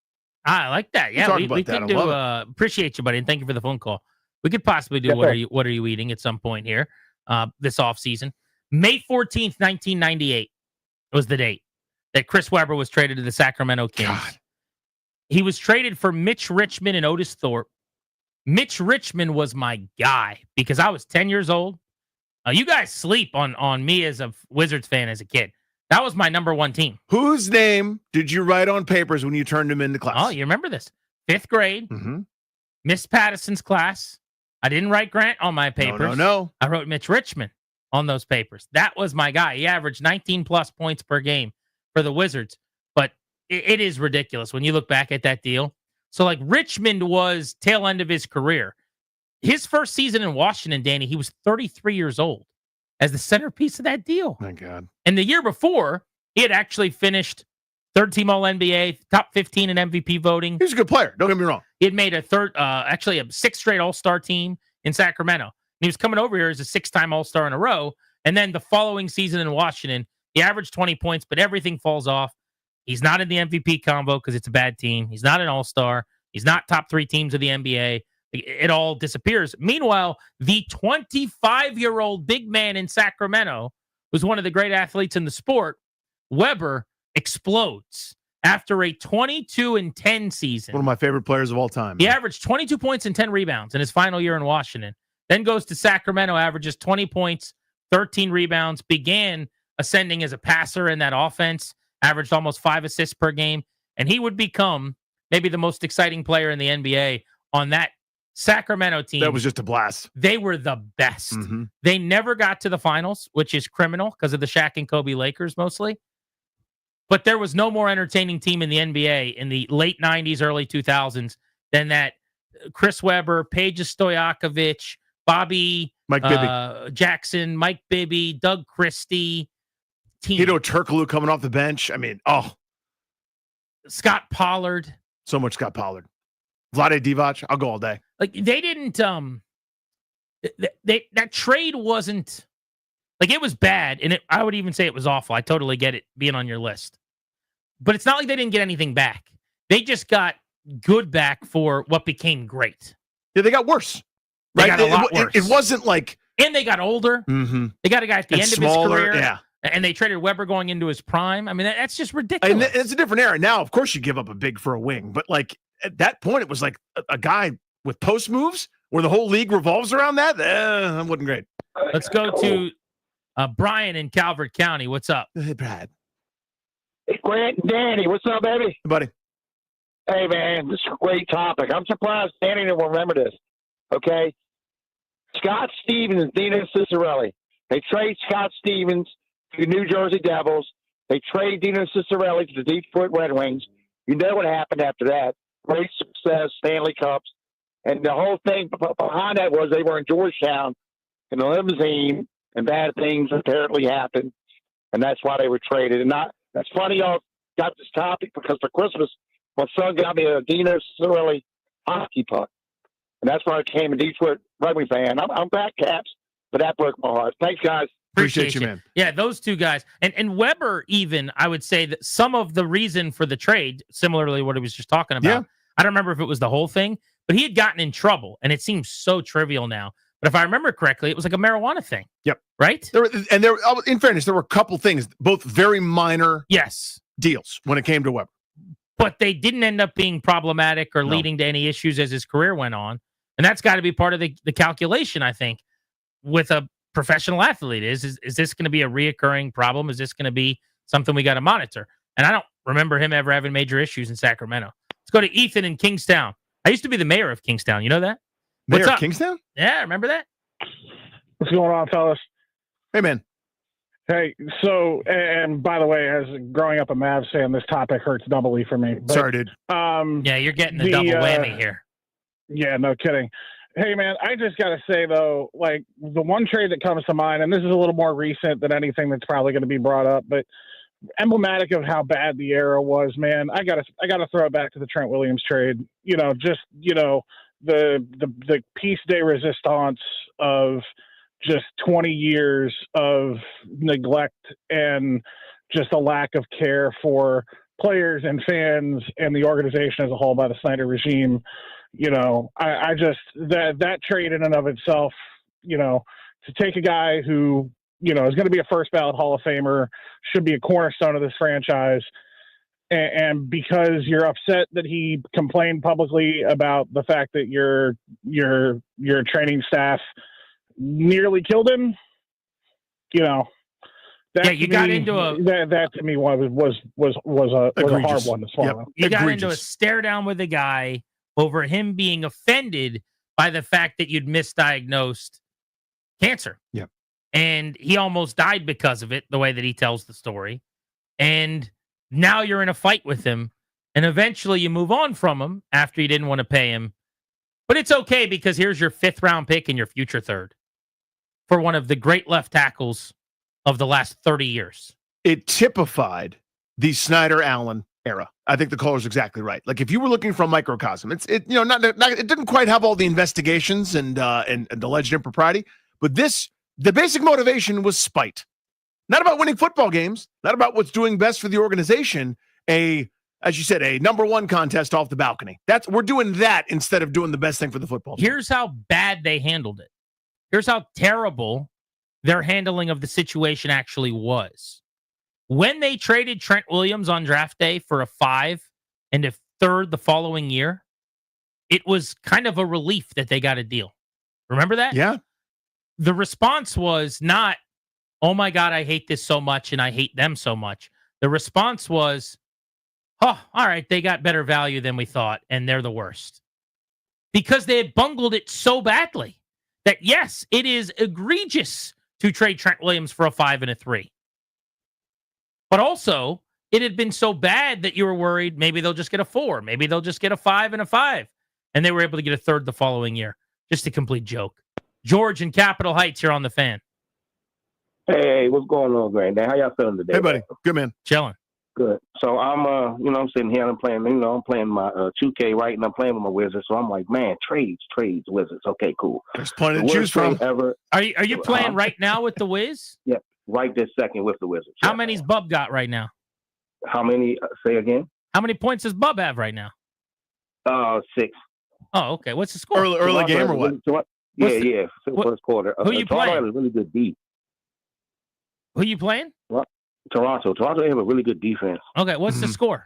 B: I like that. Yeah, we could do. Appreciate you, buddy, and thank you for the phone call. We could possibly do what are you eating at some point here this offseason. May 14th, 1998 was the date that Chris Webber was traded to the Sacramento Kings. God. He was traded for Mitch Richmond and Otis Thorpe. Mitch Richmond was my guy because I was 10 years old. You guys sleep on me as a Wizards fan as a kid. That was my number one team.
H: Whose name did you write on papers when you turned him into class?
B: Oh, you remember this. 5th grade, Miss Patterson's class. I didn't write Grant on my papers.
H: No.
B: I wrote Mitch Richmond on those papers. That was my guy. He averaged 19-plus points per game for the Wizards. But it is ridiculous when you look back at that deal. So, like, Richmond was tail end of his career. His first season in Washington, Danny, he was 33 years old as the centerpiece of that deal.
H: My God. And
B: the year before, he had actually finished third-team All-NBA, top 15 in MVP voting.
H: He's a good player. Don't get me wrong.
B: He had made a 6th straight All-Star team in Sacramento. And he was coming over here as a 6-time All-Star in a row. And then the following season in Washington, he averaged 20 points, but everything falls off. He's not in the MVP combo because it's a bad team. He's not an All-Star. He's not top 3 teams of the NBA. It all disappears. Meanwhile, the 25-year-old big man in Sacramento, who's one of the great athletes in the sport, Weber explodes after a 22-10 season.
H: One of my favorite players of all time.
B: He averaged 22 points and 10 rebounds in his final year in Washington. Then goes to Sacramento, averages 20 points, 13 rebounds, began ascending as a passer in that offense, averaged almost 5 assists per game, and he would become maybe the most exciting player in the NBA on that Sacramento team.
H: That was just a blast.
B: They were the best.
H: Mm-hmm.
B: They never got to the finals, which is criminal because of the Shaq and Kobe Lakers mostly. But there was no more entertaining team in the NBA in the late 90s, early 2000s than that Chris Webber, Peja Stojakovic,
H: Mike Bibby,
B: Jackson, Mike Bibby, Doug Christie team.
H: Hito Turkoglu coming off the bench. I mean,
B: Scott Pollard.
H: So much Scott Pollard. Vlade Divac. I'll go all day.
B: Like they didn't that trade wasn't like it was bad, and I would even say it was awful. I totally get it being on your list. But it's not like they didn't get anything back. They just got good back for what became great.
H: Yeah, they got worse.
B: They
H: Right?
B: got a lot worse.
H: It wasn't like...
B: And they got older.
H: Mm-hmm.
B: They got a guy at the end of his career.
H: Yeah.
B: And they traded Weber going into his prime. I mean, that's just ridiculous.
H: And it's a different era. Now, of course, you give up a big for a wing. But like at that point, it was like a guy with post moves where the whole league revolves around that. That wasn't great.
B: Let's go to Brian in Calvert County. What's up?
H: Hey, Brad.
N: Hey, Grant and Danny, what's up, baby?
H: Hey, buddy.
N: Hey, man, this is a great topic. I'm surprised Danny didn't remember this. Okay? Scott Stevens and Dino Ciccarelli. They trade Scott Stevens to the New Jersey Devils. They trade Dino Ciccarelli to the Detroit Red Wings. You know what happened after that. Great success, Stanley Cups. And the whole thing behind that was they were in Georgetown in a limousine, and bad things apparently happened. And that's why they were traded. And that's funny y'all got this topic because for Christmas, my son got me a Dino Ciccarelli hockey puck. And that's why I became a Detroit Red Wing fan. I'm back, Caps, but that broke my heart. Thanks, guys.
H: Appreciate you, man.
B: Yeah, those two guys. And Weber, even, I would say that some of the reason for the trade, similarly what he was just talking about, I don't remember if it was the whole thing, but he had gotten in trouble, and it seems so trivial now. But if I remember correctly, it was like a marijuana thing.
H: Yep.
B: Right?
H: In fairness, there were a couple things, both very minor deals when it came to Weber.
B: But they didn't end up being problematic or leading to any issues as his career went on. And that's got to be part of the calculation, I think, with a professional athlete. Is this going to be a reoccurring problem? Is this going to be something we got to monitor? And I don't remember him ever having major issues in Sacramento. Let's go to Ethan in Kingstown. I used to be the mayor of Kingstown. You know that?
H: Mayor of Kingstown?
B: Yeah, remember that?
K: What's going on, fellas?
H: Hey, man.
K: Hey, so, and by the way, as growing up a Mavs fan, this topic hurts doubly for me. But,
H: sorry, dude.
B: Yeah, you're getting the double whammy here.
K: Yeah, no kidding. Hey, man, I just got to say, though, like the one trade that comes to mind, and this is a little more recent than anything that's probably going to be brought up, but emblematic of how bad the era was, man, I gotta throw it back to the Trent Williams trade. The piece de resistance of just 20 years of neglect and just a lack of care for players and fans and the organization as a whole by the Snyder regime. I just that trade in and of itself, to take a guy who, is going to be a first ballot Hall of Famer, should be a cornerstone of this franchise. And because you're upset that he complained publicly about the fact that your training staff nearly killed him, that
B: you got into a
K: that to me was a hard one to swallow.
B: Yep. You got into a stare down with a guy over him being offended by the fact that you'd misdiagnosed cancer.
H: Yep.
B: And he almost died because of it, the way that he tells the story. And now you're in a fight with him, and eventually you move on from him after you didn't want to pay him. But it's okay because here's your 5th round pick and your future 3rd for one of the great left tackles of the last 30 years.
H: It typified the Snyder-Allen era. I think the caller's exactly right. Like if you were looking for a microcosm, it didn't quite have all the investigations and alleged impropriety, but the basic motivation was spite. Not about winning football games, not about what's doing best for the organization. As you said, a number 1 contest off the balcony. We're doing that instead of doing the best thing for the football team.
B: Here's how bad they handled it. Here's how terrible their handling of the situation actually was. When they traded Trent Williams on draft day for a 5 and a 3rd the following year, it was kind of a relief that they got a deal. Remember that?
H: Yeah.
B: The response was not, oh my God, I hate this so much and I hate them so much. The response was, oh, all right, they got better value than we thought, and they're the worst. Because they had bungled it so badly that, yes, it is egregious to trade Trent Williams for a 5 and a 3. But also, it had been so bad that you were worried maybe they'll just get a 4. Maybe they'll just get a 5 and a 5. And they were able to get a 3rd the following year. Just a complete joke. George in Capitol Heights here on the Fan.
O: Hey, what's going on, Granddad? How y'all feeling today?
H: Hey, buddy. Good, man.
B: Chilling.
O: Good. So I'm, I'm sitting here and I'm playing, I'm playing my 2K, right? And I'm playing with my Wizards. So I'm like, man, trades, Wizards. Okay, cool.
H: There's plenty to
O: The
H: choose
O: worst
H: from.
O: trade ever.
B: Are you playing right now with the Wiz?
O: Yep, right this second with the Wizards.
B: How many's Bub got right now?
O: How many? Say again.
B: How many points does Bub have right now?
O: 6.
B: Oh, okay. What's the score?
H: Early game or what?
O: Yeah. First quarter.
B: Who you
O: Toronto
B: playing?
O: has a really good D.
B: Who you playing?
O: Toronto. Toronto have a really good defense.
B: Okay, what's the score?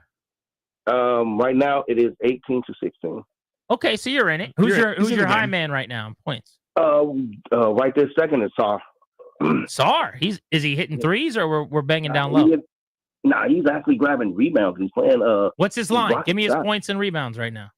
O: Right now it is 18-16.
B: Okay, so you're in it. Who's your high man right now in points?
O: Right this second is Sar.
B: Sar. Is he hitting threes or we're banging down low?
O: He's actually grabbing rebounds. He's playing.
B: What's his line?
O: rocket
B: Give me his
O: shot.
B: points and rebounds right now.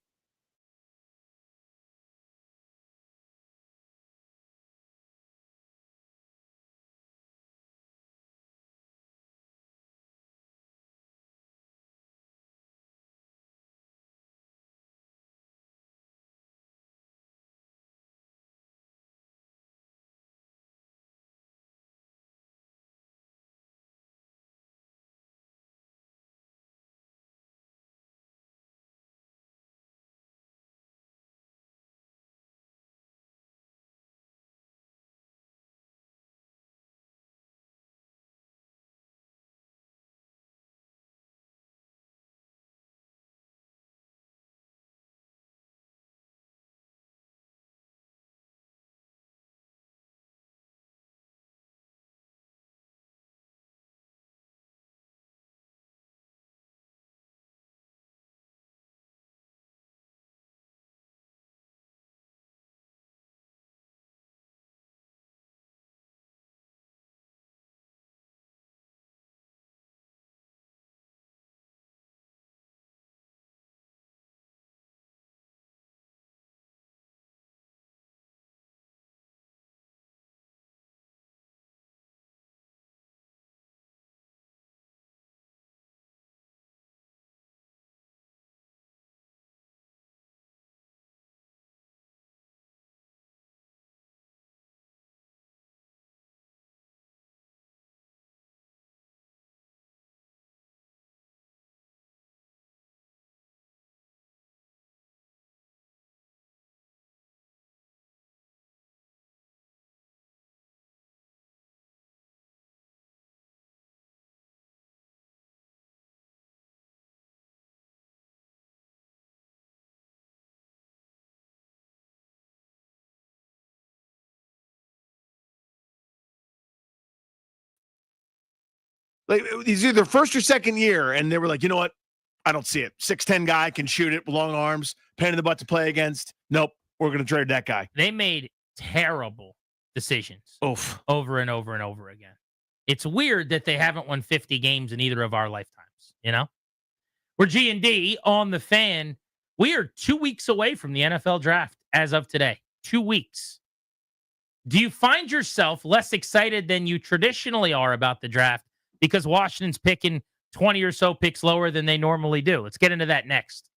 H: Like, he's either first or second year, and they were like, you know what? I don't see it. 6'10" guy can shoot it with long arms, pain in the butt to play against. Nope, we're going to trade that guy.
B: They made terrible decisions over and over and over again. It's weird that they haven't won 50 games in either of our lifetimes, you know? We're G&D on the Fan. We are 2 weeks away from the NFL draft as of today. 2 weeks. Do you find yourself less excited than you traditionally are about the draft because Washington's picking 20 or so picks lower than they normally do? Let's get into that next.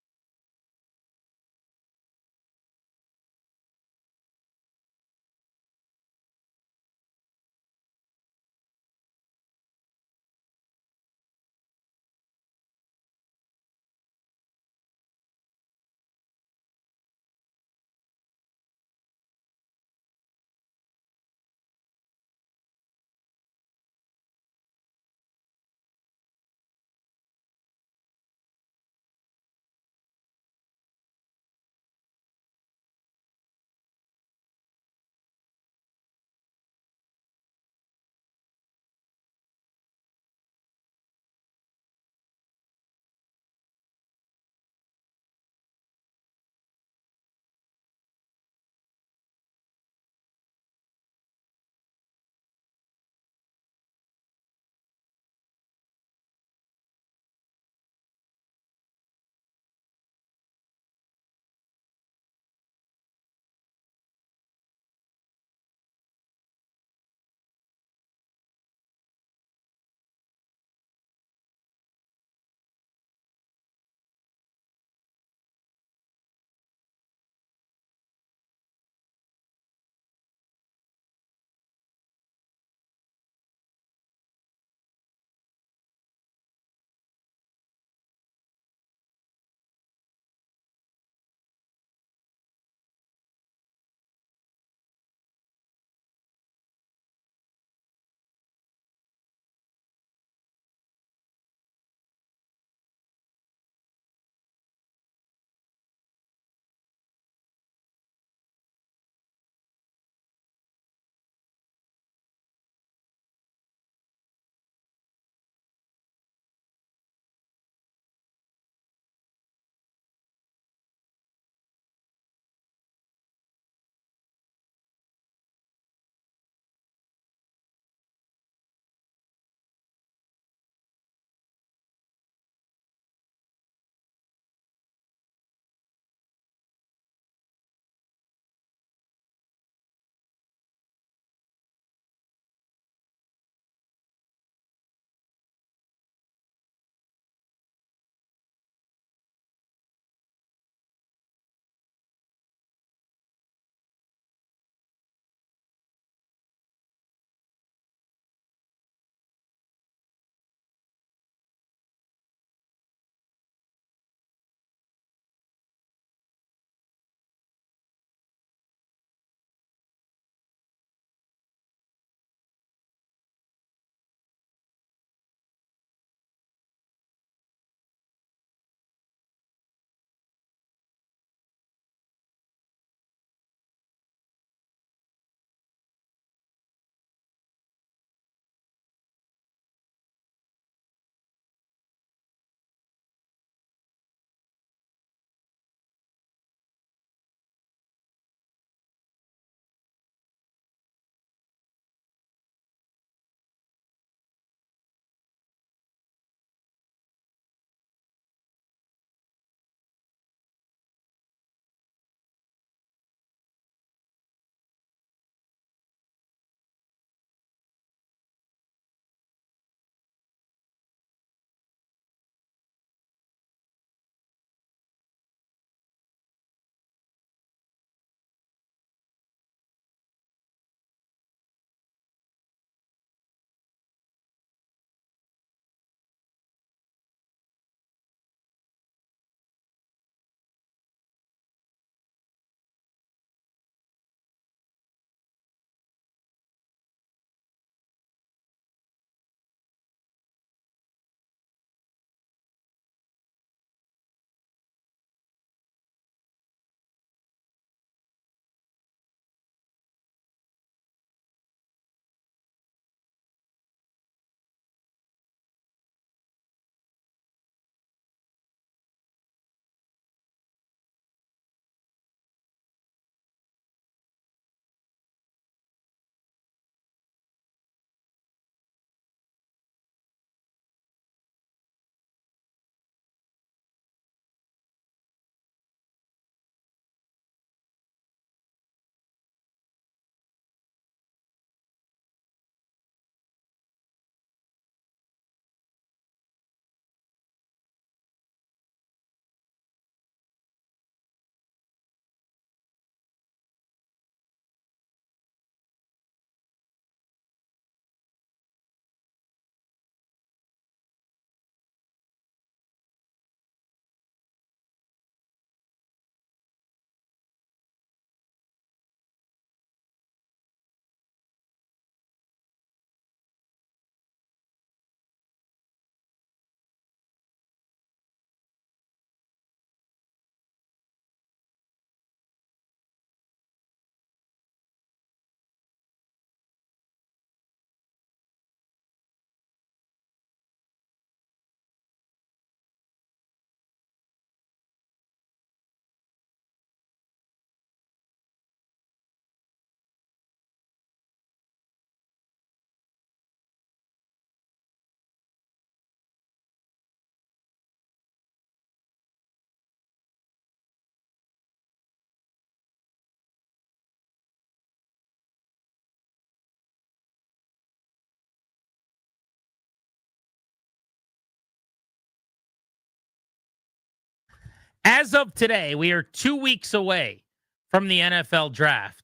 B: As of today, we are 2 weeks away from the NFL draft.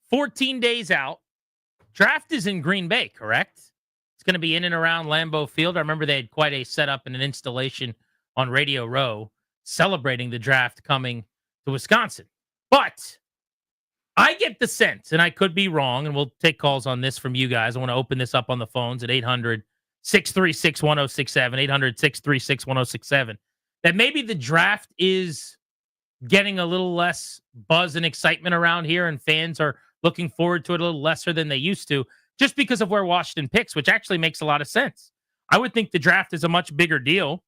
B: 14 days out. Draft is in Green Bay, correct? It's going to be in and around Lambeau Field. I remember they had quite a setup and an installation on Radio Row celebrating the draft coming to Wisconsin. But I get the sense, and I could be wrong, and we'll take calls on this from you guys. I want to open this up on the phones at 800-636-1067, 800-636-1067, that maybe the draft is getting a little less buzz and excitement around here, and fans are looking forward to it a little lesser than they used to, just because of where Washington picks, which actually makes a lot of sense. I would think the draft is a much bigger deal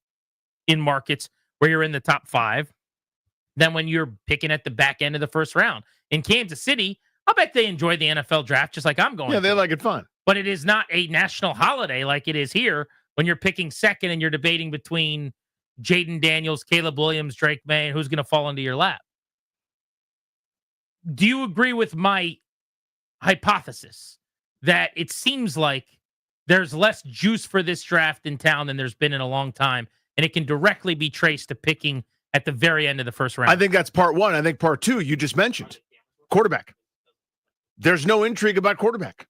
B: in markets where you're in the top 5 than when you're picking at the back end of the first round. In Kansas City, I'll bet they enjoy the NFL draft just like I'm going.
H: Yeah, they like it fun.
B: But it is not a national holiday like it is here when you're picking second and you're debating between Jaden Daniels, Caleb Williams, Drake May, and who's going to fall into your lap. Do you agree with my hypothesis that it seems like there's less juice for this draft in town than there's been in a long time, and it can directly be traced to picking at the very end of the first round?
H: I think that's part one. I think part two, you just mentioned quarterback. There's no intrigue about quarterback.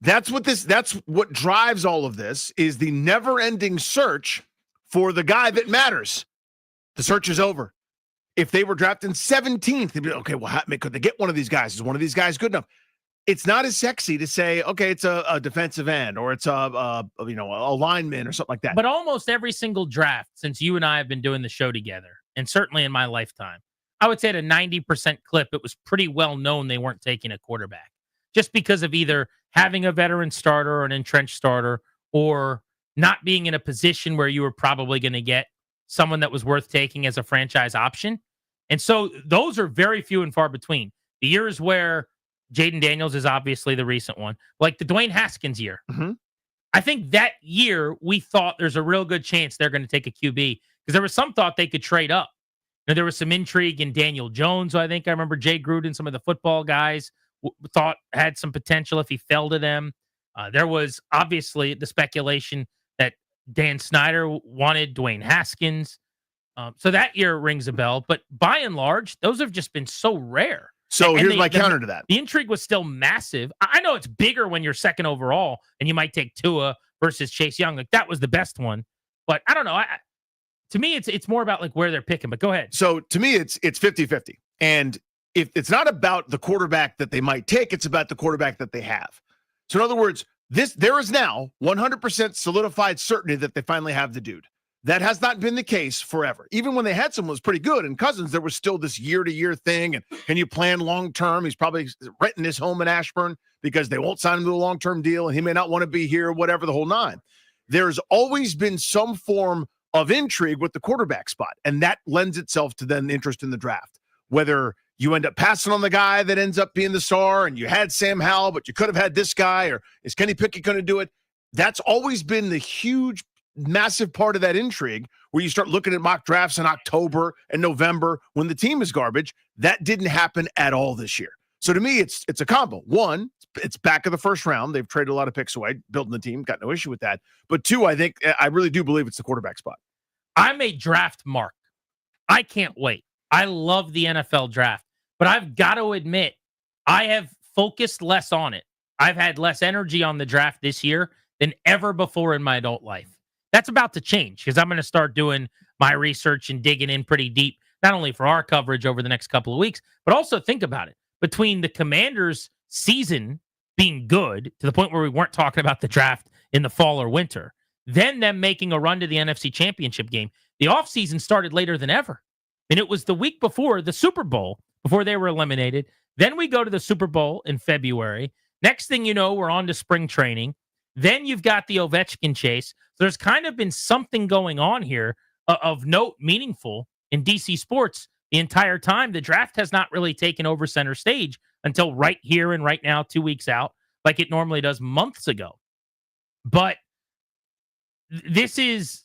H: That's what drives all of this, is the never-ending search for the guy that matters. The search is over. If they were drafting 17th, they'd be, okay, well, could they get one of these guys? Is one of these guys good enough? It's not as sexy to say, okay, it's a defensive end, or it's a lineman or something like that.
B: But almost every single draft since you and I have been doing the show together, and certainly in my lifetime, I would say at a 90% clip, it was pretty well known they weren't taking a quarterback, just because of either having a veteran starter or an entrenched starter, or not being in a position where you were probably going to get someone that was worth taking as a franchise option. And so those are very few and far between. The years where Jaden Daniels is obviously the recent one, like the Dwayne Haskins year.
H: Mm-hmm.
B: I think that year we thought there's a real good chance they're going to take a QB, because there was some thought they could trade up. You know, there was some intrigue in Daniel Jones. I think I remember Jay Gruden, some of the football guys thought had some potential if he fell to them. There was obviously the speculation that Dan Snyder wanted Dwayne Haskins. So that year rings a bell. But by and large, those have just been so rare.
H: So here's my counter to that.
B: The intrigue was still massive. I know it's bigger when you're second overall and you might take Tua versus Chase Young. Like, that was the best one. But I don't know. To me, it's more about like where they're picking. But go ahead.
H: So to me, it's 50-50. And if it's not about the quarterback that they might take, it's about the quarterback that they have. So in other words, there is now 100% solidified certainty that they finally have the dude. That has not been the case forever. Even when they had someone who was pretty good, and Cousins, there was still this year-to-year thing. And can you plan long-term? He's probably renting his home in Ashburn because they won't sign him to a long-term deal, and he may not want to be here, whatever, the whole nine. There's always been some form of intrigue with the quarterback spot, and that lends itself to then interest in the draft. Whether you end up passing on the guy that ends up being the star, and you had Sam Howell, but you could have had this guy, or is Kenny Pickett going to do it? That's always been the huge, massive part of that intrigue, where you start looking at mock drafts in October and November when the team is garbage. That didn't happen at all this year. So to me, it's a combo. One, it's back of the first round. They've traded a lot of picks away, building the team. Got no issue with that. But two, I really do believe it's the quarterback spot.
B: I'm a draft mark. I can't wait. I love the NFL draft, but I've got to admit, I have focused less on it. I've had less energy on the draft this year than ever before in my adult life. That's about to change, because I'm going to start doing my research and digging in pretty deep, not only for our coverage over the next couple of weeks, but also think about it. Between the Commanders' season being good to the point where we weren't talking about the draft in the fall or winter, then them making a run to the NFC Championship game, the offseason started later than ever. And it was the week before the Super Bowl, before they were eliminated. Then we go to the Super Bowl in February. Next thing you know, we're on to spring training. Then you've got the Ovechkin chase. So there's kind of been something going on here of note, meaningful in DC sports the entire time. The draft has not really taken over center stage until right here and right now, 2 weeks out, like it normally does months ago. But this is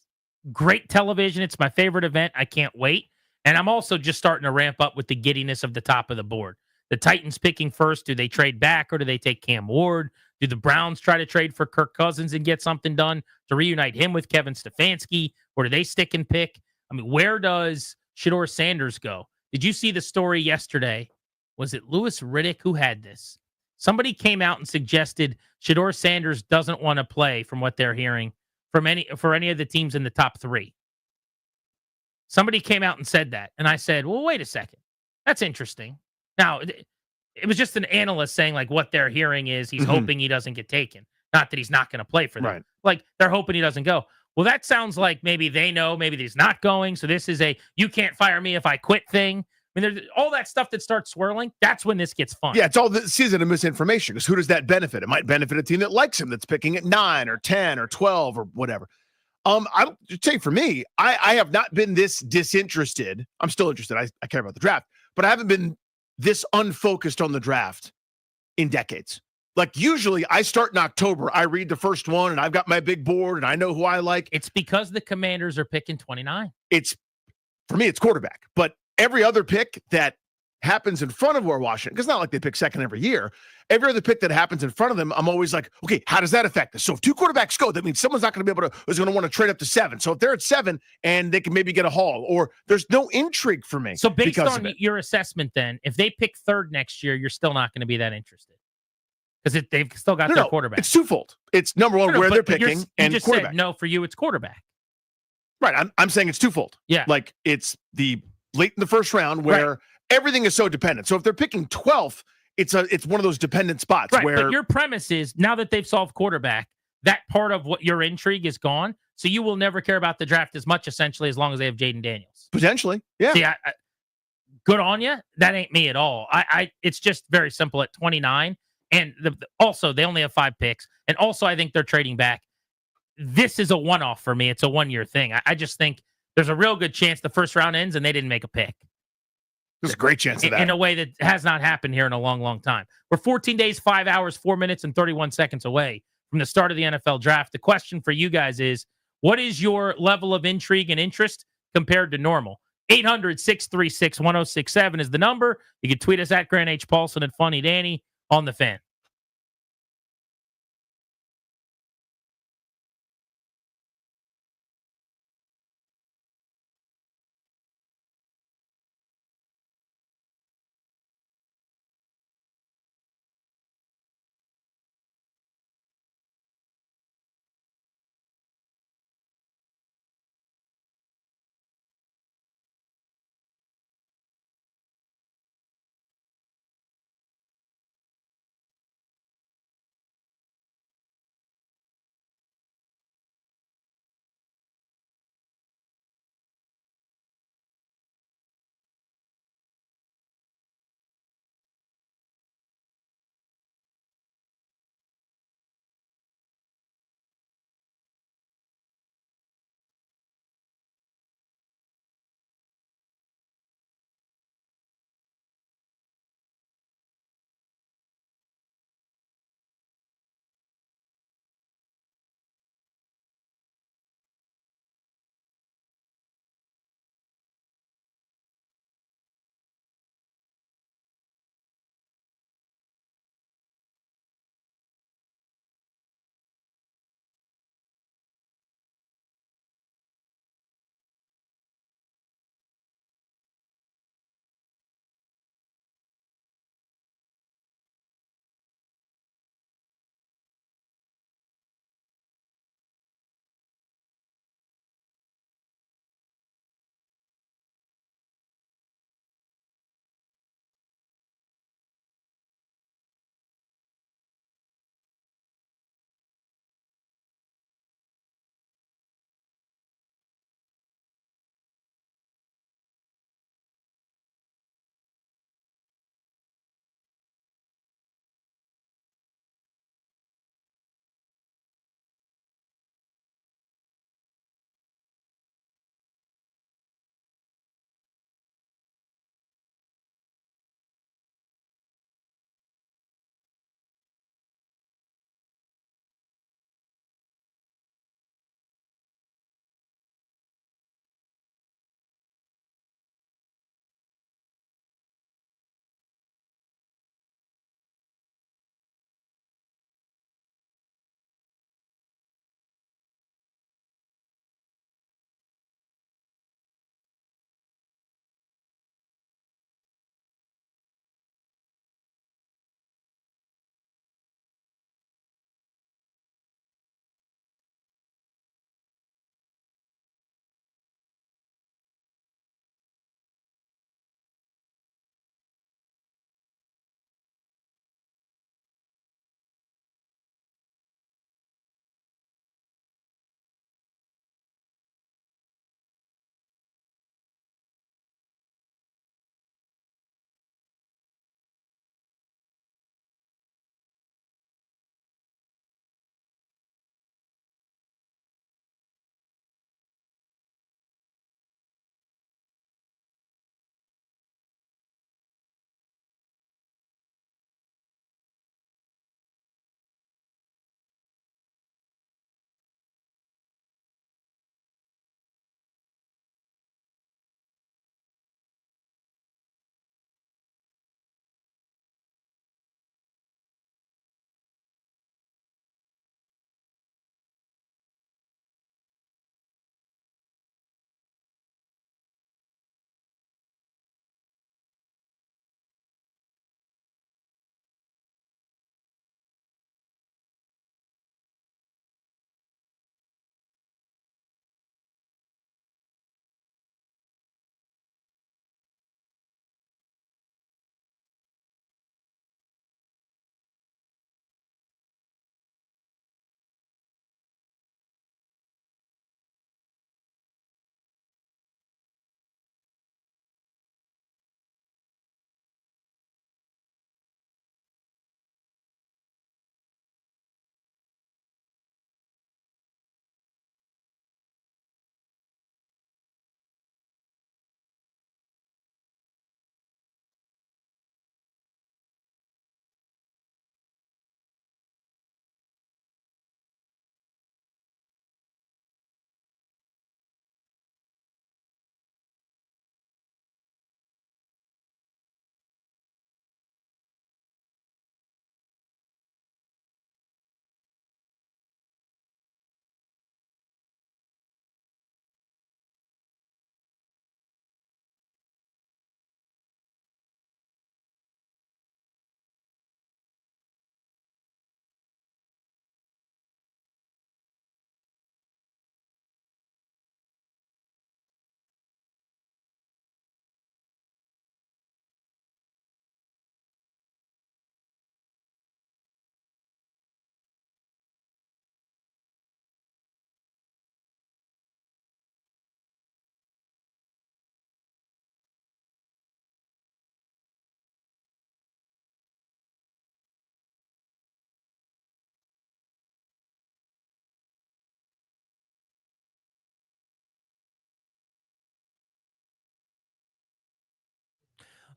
B: great television. It's my favorite event. I can't wait. And I'm also just starting to ramp up with the giddiness of the top of the board. The Titans picking first. Do they trade back, or do they take Cam Ward? Do the Browns try to trade for Kirk Cousins and get something done to reunite him with Kevin Stefanski? Or do they stick and pick? I mean, where does Shedeur Sanders go? Did you see the story yesterday? Was it Louis Riddick who had this? Somebody came out and suggested Shedeur Sanders doesn't want to play from what they're hearing for any of the teams in the top 3. Somebody came out and said that. And I said, well, wait a second. That's interesting. Now, it was just an analyst saying like what they're hearing is he's hoping he doesn't get taken. Not that he's not going to play for them.
H: Right.
B: Like they're hoping he doesn't go. Well, that sounds like maybe they know, maybe he's not going. So this is a you can't fire me if I quit thing. I mean, there's all that stuff that starts swirling. That's when this gets fun.
H: Yeah, it's all the season of misinformation because who does that benefit? It might benefit a team that likes him, that's picking at 9 or 10 or 12 or whatever. I would say for me, I have not been this disinterested. I'm still interested. I care about the draft, but I haven't been this unfocused on the draft in decades. Like usually I start in October, I read the first one and I've got my big board and I know who I like.
B: It's because the Commanders are picking 29.
H: For me, it's quarterback, but every other pick that happens in front of Washington, because it's not like they pick second every year. Every other pick that happens in front of them, I'm always like, okay, how does that affect us? So if 2 quarterbacks go, that means someone's not going to be able to, is going to want to trade up to 7. So if they're at 7 and they can maybe get a haul, or there's no intrigue for me.
B: So based on your assessment, then, if they pick 3rd next year, you're still not going to be that interested because they've still got their quarterback.
H: It's twofold. It's number one, where they're picking,
B: you
H: and
B: just
H: quarterback.
B: said, no, for you, it's quarterback.
H: Right. I'm saying it's twofold.
B: Yeah.
H: Like it's the late in the first round where everything is so dependent. So if they're picking 12th, it's one of those dependent spots where.
B: But your premise is now that they've solved quarterback, that part of what your intrigue is gone. So you will never care about the draft as much, essentially, as long as they have Jaden Daniels.
H: Potentially. Yeah.
B: See, good on you. That ain't me at all. It's just very simple at 29. And also, they only have 5 picks. And also, I think they're trading back. This is a one-off for me. It's a one-year thing. I just think there's a real good chance the first round ends and they didn't make a pick.
H: There's a great chance of that.
B: In a way that has not happened here in a long, long time. We're 14 days, 5 hours, 4 minutes, and 31 seconds away from the start of the NFL draft. The question for you guys is, what is your level of intrigue and interest compared to normal? 800-636-1067 is the number. You can tweet us at Grant H. Paulson and Funny Danny on the Fan.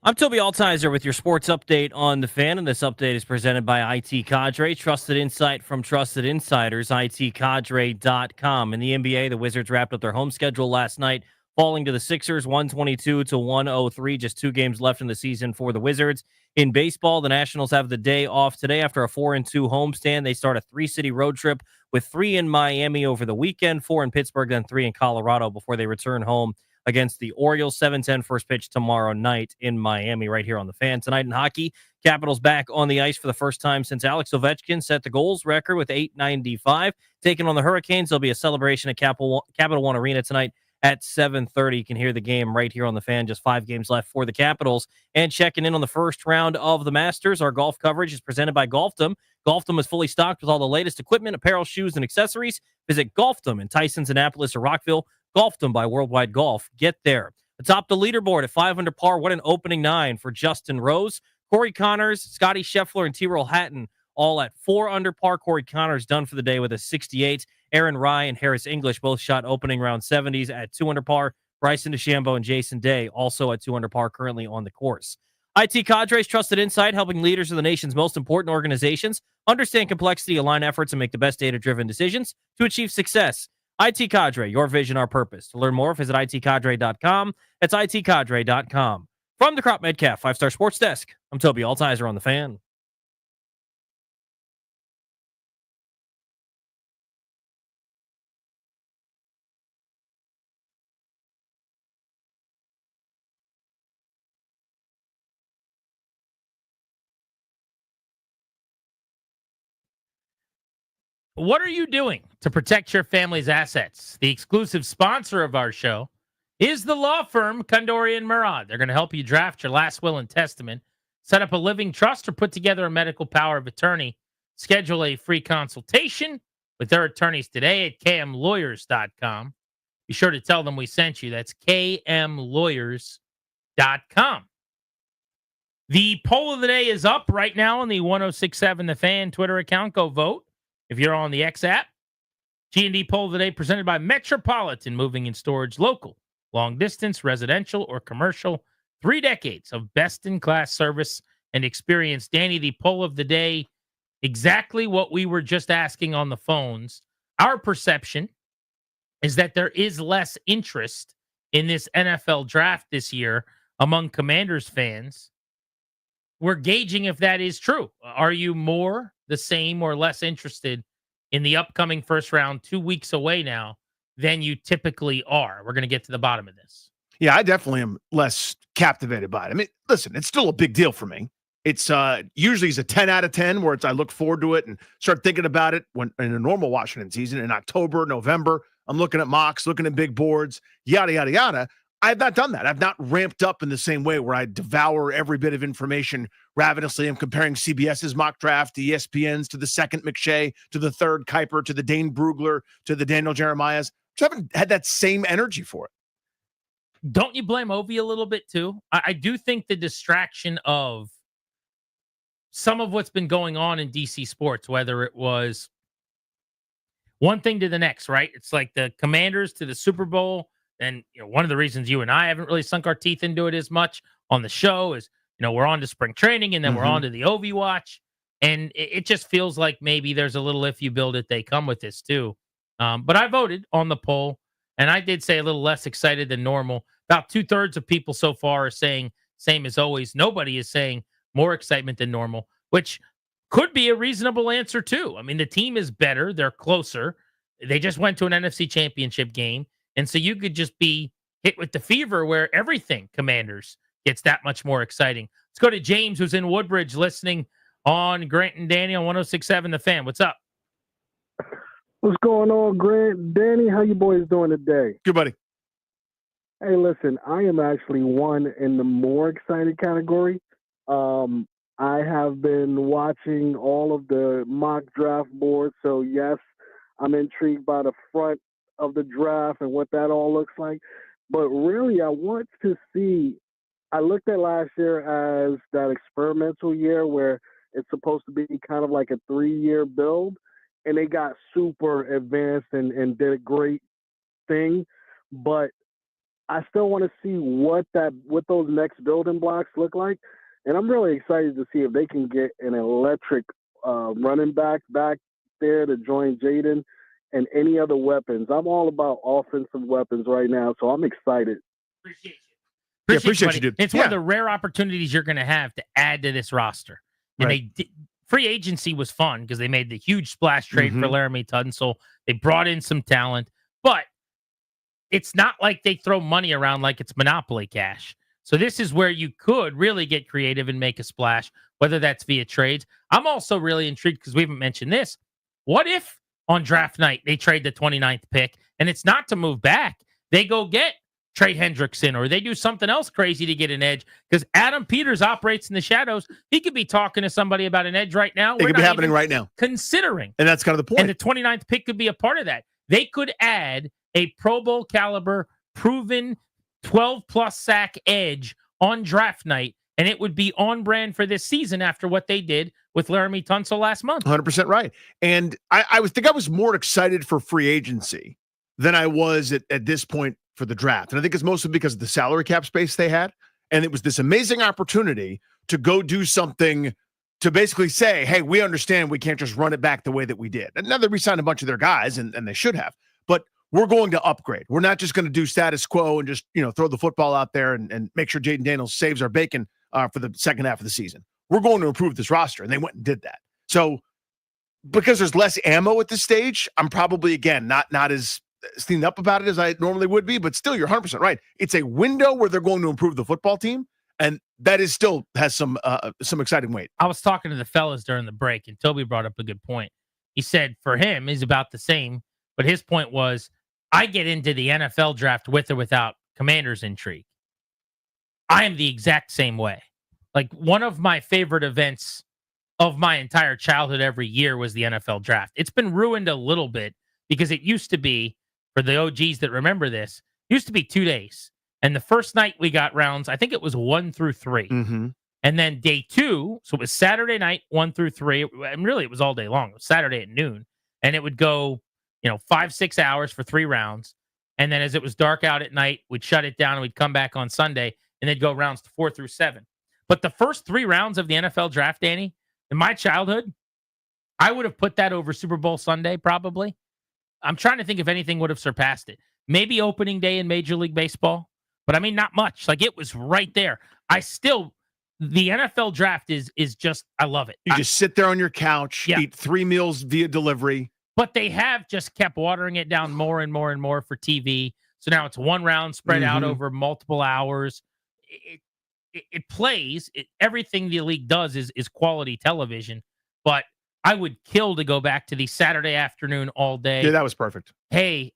R: I'm Toby Altizer with your sports update on the Fan, and this update is presented by IT Cadre. Trusted insight from trusted insiders, itcadre.com. In the NBA, the Wizards wrapped up their home schedule last night, falling to the Sixers 122-103, just 2 games left in the season for the Wizards. In baseball, the Nationals have the day off today after a 4-2 homestand. They start a 3-city road trip with 3 in Miami over the weekend, 4 in Pittsburgh, then 3 in Colorado before they return home against the Orioles. 7:10 first pitch tomorrow night in Miami right here on the Fan. Tonight in hockey, Capitals back on the ice for the first time since Alex Ovechkin set the goals record with 895. Taking on the Hurricanes, there'll be a celebration at Capital One Arena tonight at 7:30. You can hear the game right here on the Fan. Just 5 games left for the Capitals. And checking in on the first round of the Masters, our golf coverage is presented by Golfdom. Golfdom is fully stocked with all the latest equipment, apparel, shoes, and accessories. Visit Golfdom in Tysons, Annapolis, or Rockville. Golfdom by Worldwide Golf. Get there. Atop the leaderboard at 5 under par. What an opening 9 for Justin Rose. Corey Connors, Scotty Scheffler, and Tyrrell Hatton all at 4 under par. Corey Connors done for the day with a 68. Aaron Rye and Harris English both shot opening round 70s at 2 under par. Bryson DeChambeau and Jason Day also at 2 under par currently on the course. IT Cadre's trusted insight, helping leaders of the nation's most important organizations understand complexity, align efforts, and make the best data-driven decisions to achieve success. IT Cadre, your vision, our purpose. To learn more, visit itcadre.com. That's itcadre.com. From the Crop Medcalf 5-Star Sports Desk, I'm Toby Altizer on the Fan.
B: What are you doing to protect your family's assets? The exclusive sponsor of our show is the law firm Kondori and Murad. They're going to help you draft your last will and testament, set up a living trust, or put together a medical power of attorney. Schedule a free consultation with their attorneys today at kmlawyers.com. Be sure to tell them we sent you. That's kmlawyers.com. The poll of the day is up right now on the 1067 The Fan Twitter account. Go vote. If you're on the X app, G&D poll of the day presented by Metropolitan Moving and Storage, local, long distance, residential, or commercial. 3 decades of best-in-class service and experience. Danny, the poll of the day, exactly what we were just asking on the phones. Our perception is that there is less interest in this NFL draft this year among Commanders fans. We're gauging if that is true. Are you more, the same, or less interested in the upcoming first round 2 weeks away now than you typically are? We're going to get to the bottom of this.
H: Yeah, I definitely am less captivated by it. I mean, listen, it's still a big deal for me. It's usually a 10 out of 10 where I look forward to it and start thinking about it when in a normal Washington season in October, November. I'm looking at mocks, looking at big boards, yada, yada, yada. I've not done that. I've not ramped up in the same way where I devour every bit of information ravenously. I'm comparing CBS's mock draft to ESPN's, to the second McShay, to the third Kuiper, to the Dane Brugler, to the Daniel Jeremiah's. I haven't had that same energy for it.
B: Don't you blame Ovi a little bit too? I do think the distraction of some of what's been going on in DC sports, whether it was one thing to the next, right? It's like the Commanders to the Super Bowl. And one of the reasons you and I haven't really sunk our teeth into it as much on the show is, we're on to spring training and then we're on to the Ovi watch. And it just feels like maybe there's a little, if you build it, they come with this too. But I voted on the poll, and I did say a little less excited than normal. About 2/3 of people so far are saying same as always. Nobody is saying more excitement than normal, which could be a reasonable answer too. I mean, the team is better. They're closer. They just went to an NFC championship game. And so you could just be hit with the fever where everything Commanders gets that much more exciting. Let's go to James, who's in Woodbridge, listening on Grant and Danny on 1067 The Fan. What's up?
K: What's going on, Grant? Danny, how you boys doing today?
H: Good, buddy.
K: Hey, listen, I am actually one in the more excited category. I have been watching all of the mock draft boards, so yes, I'm intrigued by the front of the draft and what that all looks like. But really, I want to see, I looked at last year as that experimental year where it's supposed to be kind of like a 3-year build, and they got super advanced and did a great thing. But I still want to see what those next building blocks look like. And I'm really excited to see if they can get an electric running back there to join Jaden and any other weapons. I'm all about offensive weapons right now, so I'm excited.
H: Appreciate you, dude.
B: It's one of the rare opportunities you're going to have to add to this roster. And free agency was fun because they made the huge splash trade for Laramie Tunsil. They brought in some talent, but it's not like they throw money around like it's Monopoly cash. So this is where you could really get creative and make a splash, whether that's via trades. I'm also really intrigued because we haven't mentioned this. What if on draft night they trade the 29th pick and it's not to move back? They go get Trey Hendrickson or they do something else crazy to get an edge because Adam Peters operates in the shadows. He could be talking to somebody about an edge right now.
H: It could be happening right now.
B: Considering.
H: And that's kind of the point.
B: And the 29th pick could be a part of that. They could add a Pro Bowl caliber, proven 12-plus sack edge on draft night, and it would be on brand for this season after what they did with Laramie Tunsil last month.
H: 100% right. And I was more excited for free agency than I was at this point for the draft. And I think it's mostly because of the salary cap space they had. And it was this amazing opportunity to go do something to basically say, hey, we understand we can't just run it back the way that we did. And now they re-signed a bunch of their guys, and they should have. But we're going to upgrade. We're not just going to do status quo and just, throw the football out there and make sure Jaden Daniels saves our bacon for the second half of the season. We're going to improve this roster, and they went and did that. So because there's less ammo at this stage, I'm probably, again, not as steamed up about it as I normally would be, but still, you're 100% right. It's a window where they're going to improve the football team, and that is still has some exciting weight.
B: I was talking to the fellas during the break, and Toby brought up a good point. He said for him, he's about the same, but his point was, I get into the NFL draft with or without Commanders intrigue. I am the exact same way. Like, one of my favorite events of my entire childhood every year was the NFL draft. It's been ruined a little bit because it used to be, for the OGs that remember this, it used to be 2 days. And the first night we got rounds, I think it was 1 through 3.
H: Mm-hmm.
B: And then day 2, so it was Saturday night, 1 through 3. And really, it was all day long. It was Saturday at noon. And it would go 5-6 hours for 3 rounds. And then as it was dark out at night, we'd shut it down and we'd come back on Sunday and they'd go rounds 4 through 7. But the first 3 rounds of the NFL draft, Danny, in my childhood, I would have put that over Super Bowl Sunday, probably. I'm trying to think if anything would have surpassed it. Maybe opening day in Major League Baseball, but I mean, not much. Like, it was right there. The NFL draft is just, I love it.
H: You just sit there on your couch, eat 3 meals via delivery.
B: But they have just kept watering it down more and more and more for TV. So now it's 1 round spread out over multiple hours. It plays. Everything the league does is quality television. But I would kill to go back to the Saturday afternoon all day.
H: Yeah, that was perfect.
B: Hey,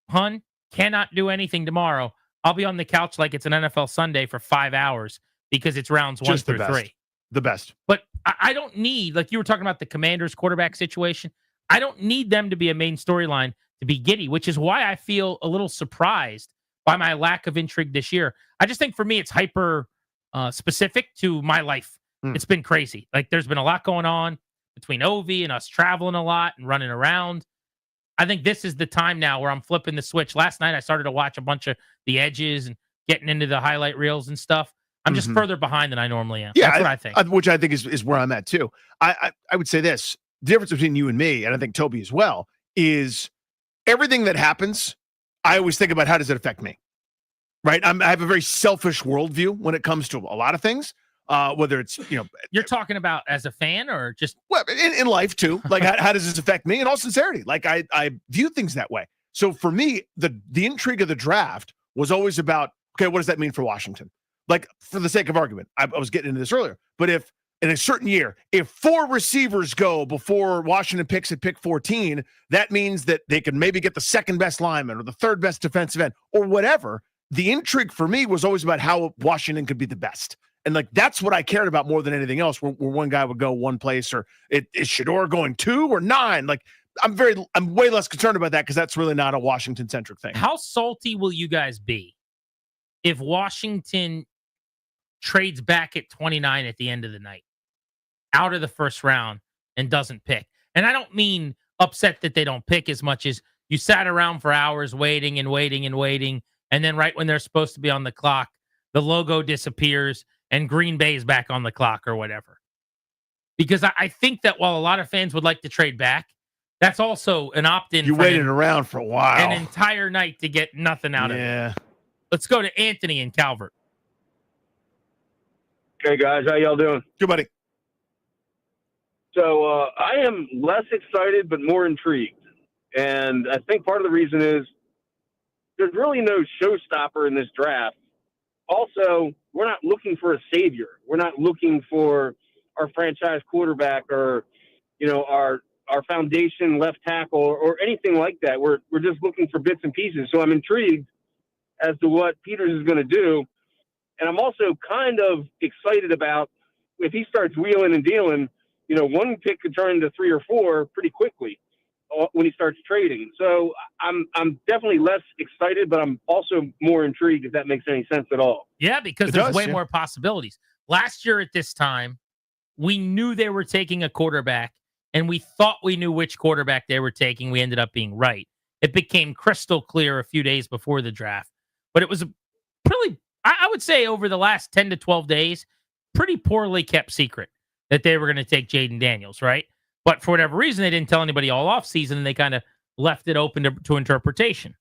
B: hun, cannot do anything tomorrow. I'll be on the couch like it's an NFL Sunday for 5 hours because it's rounds 1 through 3.
H: The best.
B: But I don't need, like you were talking about the Commanders quarterback situation, I don't need them to be a main storyline to be giddy, which is why I feel a little surprised by my lack of intrigue this year. I just think for me, it's hyper specific to my life. It's been crazy. Like, there's been a lot going on between Ovi and us traveling a lot and running around. I think this is the time now where I'm flipping the switch. Last night, I started to watch a bunch of the edges and getting into the highlight reels and stuff. I'm just further behind than I normally am.
H: Yeah,
B: that's what I think.
H: Which I think is where I'm at, too. I would say this. The difference between you and me, and I think Toby as well, is everything that happens, I always think about how does it affect me, right? I have a very selfish worldview when it comes to a lot of things, whether it's,
B: You're talking about as a fan or just...
H: Well, in life, too. Like, how does this affect me? In all sincerity, like, I view things that way. So for me, the intrigue of the draft was always about, okay, what does that mean for Washington? Like, for the sake of argument, I was getting into this earlier, but if in a certain year, if 4 receivers go before Washington picks at pick 14, that means that they could maybe get the second best lineman or the third best defensive end or whatever. The intrigue for me was always about how Washington could be the best. And like, that's what I cared about more than anything else, where one guy would go one place, or is Shador going 2 or 9? Like, I'm way less concerned about that because that's really not a Washington centric thing.
B: How salty will you guys be if Washington trades back at 29 at the end of the night, out of the first round, and doesn't pick? And I don't mean upset that they don't pick as much as you sat around for hours waiting and waiting and waiting, and then right when they're supposed to be on the clock, the logo disappears and Green Bay is back on the clock or whatever. Because I think that while a lot of fans would like to trade back, that's also an opt-in.
H: You waited around for a while.
B: An entire night to get nothing out of it. Let's go to Anthony in Calvert.
P: Hey, guys. How y'all doing?
H: Good, buddy.
P: So I am less excited but more intrigued. And I think part of the reason is there's really no showstopper in this draft. Also, we're not looking for a savior. We're not looking for our franchise quarterback or, our foundation left tackle or anything like that. We're just looking for bits and pieces. So I'm intrigued as to what Peters is going to do. And I'm also kind of excited about if he starts wheeling and dealing, one pick could turn into 3 or 4 pretty quickly when he starts trading. So I'm definitely less excited, but I'm also more intrigued, if that makes any sense at all.
B: Yeah, because there's way more possibilities. Last year at this time, we knew they were taking a quarterback, and we thought we knew which quarterback they were taking. We ended up being right. It became crystal clear a few days before the draft. But it was really, I would say over the last 10 to 12 days, pretty poorly kept secret that they were going to take Jaden Daniels, right? But for whatever reason, they didn't tell anybody all offseason, and they kind of left it open to interpretation.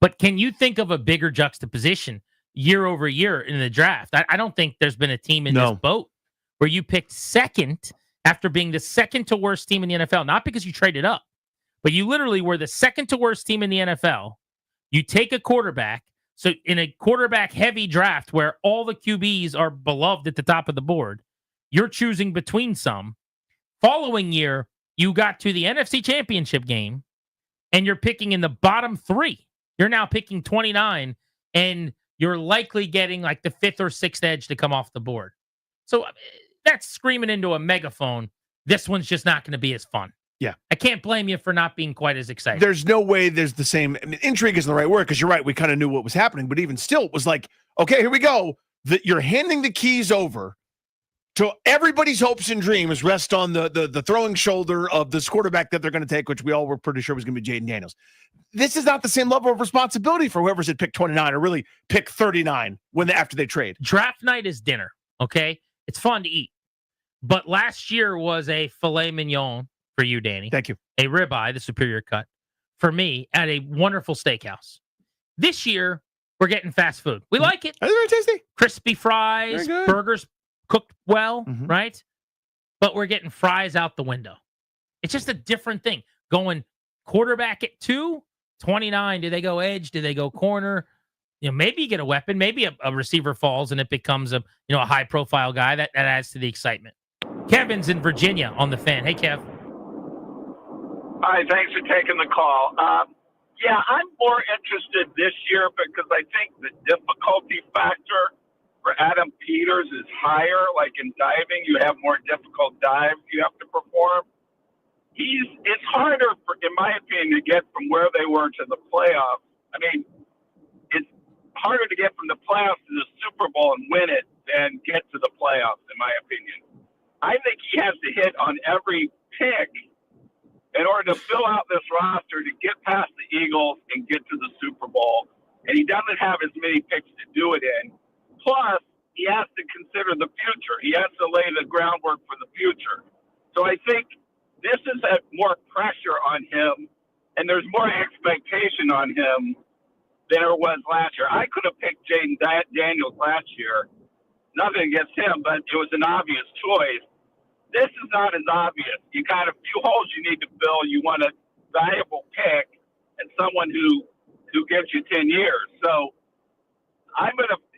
B: But can you think of a bigger juxtaposition year over year in the draft? I don't think there's been a team in this boat where you picked second after being the second to worst team in the NFL, not because you traded up, but you literally were the second to worst team in the NFL. You take a quarterback. So in a quarterback-heavy draft where all the QBs are beloved at the top of the board, you're choosing between some. Following year, you got to the NFC Championship game, and you're picking in the bottom 3. You're now picking 29, and you're likely getting like the 5th or 6th edge to come off the board. So that's screaming into a megaphone. This one's just not going to be as fun.
H: Yeah.
B: I can't blame you for not being quite as excited.
H: There's no way there's the same. I mean, intrigue isn't the right word because you're right. We kind of knew what was happening, but even still, it was like, okay, here we go. You're handing the keys over to everybody's hopes and dreams rest on the throwing shoulder of this quarterback that they're going to take, which we all were pretty sure was going to be Jaden Daniels. This is not the same level of responsibility for whoever's at pick 29 or really pick 39 after they trade.
B: Draft night is dinner, okay? It's fun to eat. But last year was a filet mignon for you, Danny.
H: Thank you.
B: A ribeye, the superior cut, for me at a wonderful steakhouse. This year, we're getting fast food. We like it.
H: Are they very tasty?
B: Crispy fries, burgers cooked well, right? But we're getting fries out the window. It's just a different thing. Going quarterback at 2, 29. Do they go edge? Do they go corner? Maybe you get a weapon. Maybe a receiver falls and it becomes a high-profile guy. That adds to the excitement. Kevin's in Virginia on the Fan. Hey, Kev.
Q: Hi, thanks for taking the call. Yeah, I'm more interested this year because I think the difficulty factor for Adam Peters is higher. Like in diving, you have more difficult dives you have to perform. It's harder, in my opinion, to get from where they were to the playoffs. I mean, it's harder to get from the playoffs to the Super Bowl and win it than get to the playoffs, in my opinion. I think he has to hit on every pick in order to fill out this roster to get past the Eagles and get to the Super Bowl. And he doesn't have as many picks to do it in. Plus, he has to consider the future. He has to lay the groundwork for the future. So I think this is more pressure on him, and there's more expectation on him than there was last year. I could have picked Jaden Daniels last year. Nothing against him, but it was an obvious choice. This is not as obvious. You got a few holes you need to fill. You want a valuable pick and someone who gives you 10 years. So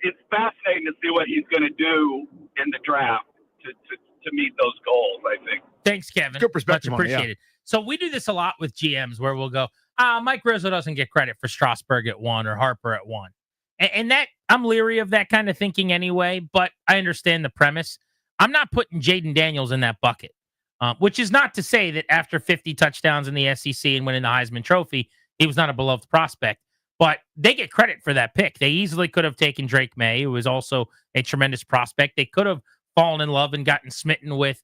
Q: it's fascinating to see what he's going to do in the draft to meet those goals, I think.
B: Thanks, Kevin.
H: Good perspective.
B: Much appreciated. So we do this a lot with GMs where we'll go, Mike Rizzo doesn't get credit for Strasburg at 1 or Harper at 1. And that I'm leery of that kind of thinking anyway, but I understand the premise. I'm not putting Jaden Daniels in that bucket, which is not to say that after 50 touchdowns in the SEC and winning the Heisman Trophy, he was not a beloved prospect. But they get credit for that pick. They easily could have taken Drake May, who was also a tremendous prospect. They could have fallen in love and gotten smitten with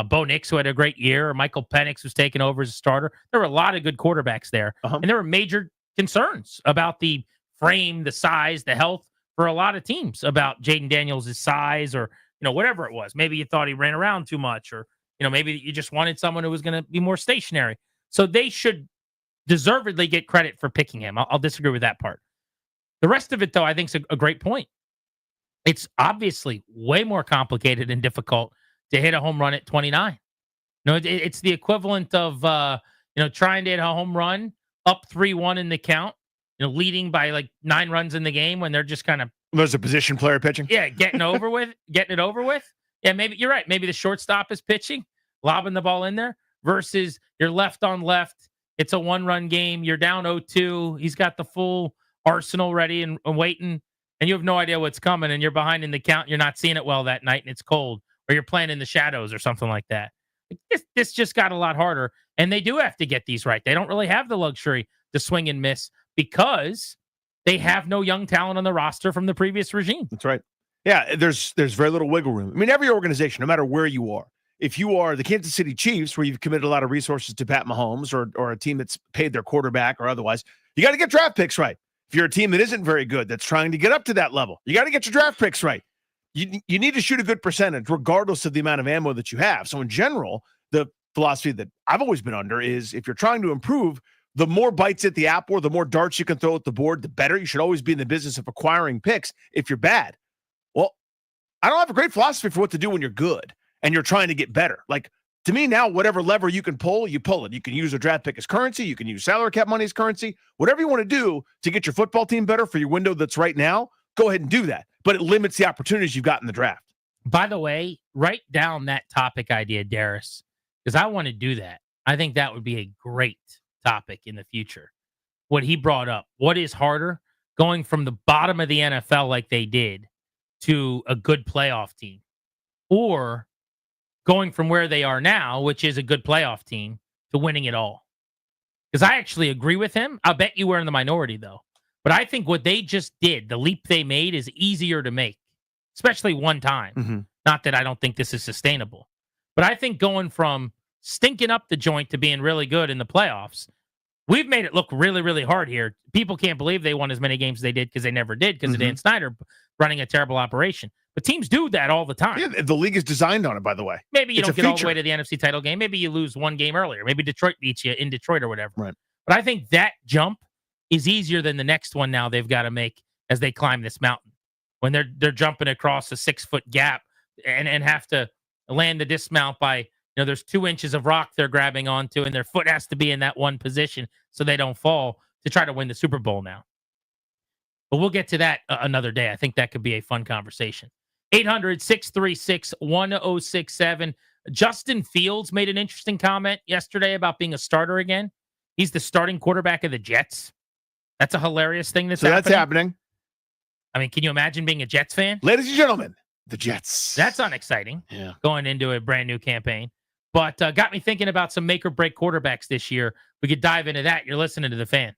B: Bo Nix, who had a great year, or Michael Penix, who's taken over as a starter. There were a lot of good quarterbacks there. And there were major concerns about the frame, the size, the health for a lot of teams about Jaden Daniels' size or, whatever it was. Maybe you thought he ran around too much or, maybe you just wanted someone who was going to be more stationary. So they should deservedly get credit for picking him. I'll disagree with that part. The rest of it, though, I think is a great point. It's obviously way more complicated and difficult to hit a home run at 29. It's the equivalent of, trying to hit a home run up 3-1 in the count, leading by like 9 runs in the game when they're just kind of.
H: There's a position player pitching.
B: Yeah, getting it over with. Yeah, maybe you're right. Maybe the shortstop is pitching, lobbing the ball in there versus you're left on left. It's a 1-run game. You're down 0-2. He's got the full arsenal ready and waiting, and you have no idea what's coming, and you're behind in the count. You're not seeing it well that night, and it's cold, or you're playing in the shadows or something like that. This just got a lot harder, and they do have to get these right. They don't really have the luxury to swing and miss because they have no young talent on the roster from the previous regime.
H: That's right. Yeah, there's very little wiggle room. I mean, every organization, no matter where you are, if you are the Kansas City Chiefs, where you've committed a lot of resources to Pat Mahomes or a team that's paid their quarterback or otherwise, you got to get draft picks right. If you're a team that isn't very good, that's trying to get up to that level, you got to get your draft picks right. You need to shoot a good percentage, regardless of the amount of ammo that you have. So in general, the philosophy that I've always been under is if you're trying to improve, the more bites at the apple, the more darts you can throw at the board, the better. You should always be in the business of acquiring picks if you're bad. Well, I don't have a great philosophy for what to do when you're good and you're trying to get better. Like, to me now, whatever lever you can pull, you pull it. You can use a draft pick as currency. You can use salary cap money as currency. Whatever you want to do to get your football team better for your window that's right now, go ahead and do that. But it limits the opportunities you've got in the draft.
B: By the way, write down that topic idea, Darius, because I want to do that. I think that would be a great topic in the future. What he brought up, what is harder, going from the bottom of the NFL like they did to a good playoff team, or going from where they are now, which is a good playoff team, to winning it all? Because I actually agree with him. I'll bet you were in the minority, though. But I think what they just did, the leap they made, is easier to make, especially one time.
H: Mm-hmm.
B: Not that I don't think this is sustainable. But I think going from stinking up the joint to being really good in the playoffs, we've made it look really, really hard here. People can't believe they won as many games as they did because they never did because of Dan Snyder running a terrible operation. But teams do that all the time.
H: Yeah, the league is designed on it, by the way.
B: Maybe you don't get all the way to the NFC title game. Maybe you lose one game earlier. Maybe Detroit beats you in Detroit or whatever.
H: Right.
B: But I think that jump is easier than the next one now they've got to make as they climb this mountain. When they're jumping across a 6-foot gap and have to land the dismount by, there's 2 inches of rock they're grabbing onto, and their foot has to be in that one position so they don't fall to try to win the Super Bowl now. But we'll get to that another day. I think that could be a fun conversation. 800-636-1067. Justin Fields made an interesting comment yesterday about being a starter again. He's the starting quarterback of the Jets. That's a hilarious thing that's happening. I mean, can you imagine being a Jets fan?
H: Ladies and gentlemen, the Jets.
B: That's unexciting.
H: Yeah.
B: Going into a brand new campaign. But got me thinking about some make or break quarterbacks this year. We could dive into that. You're listening to The Fan.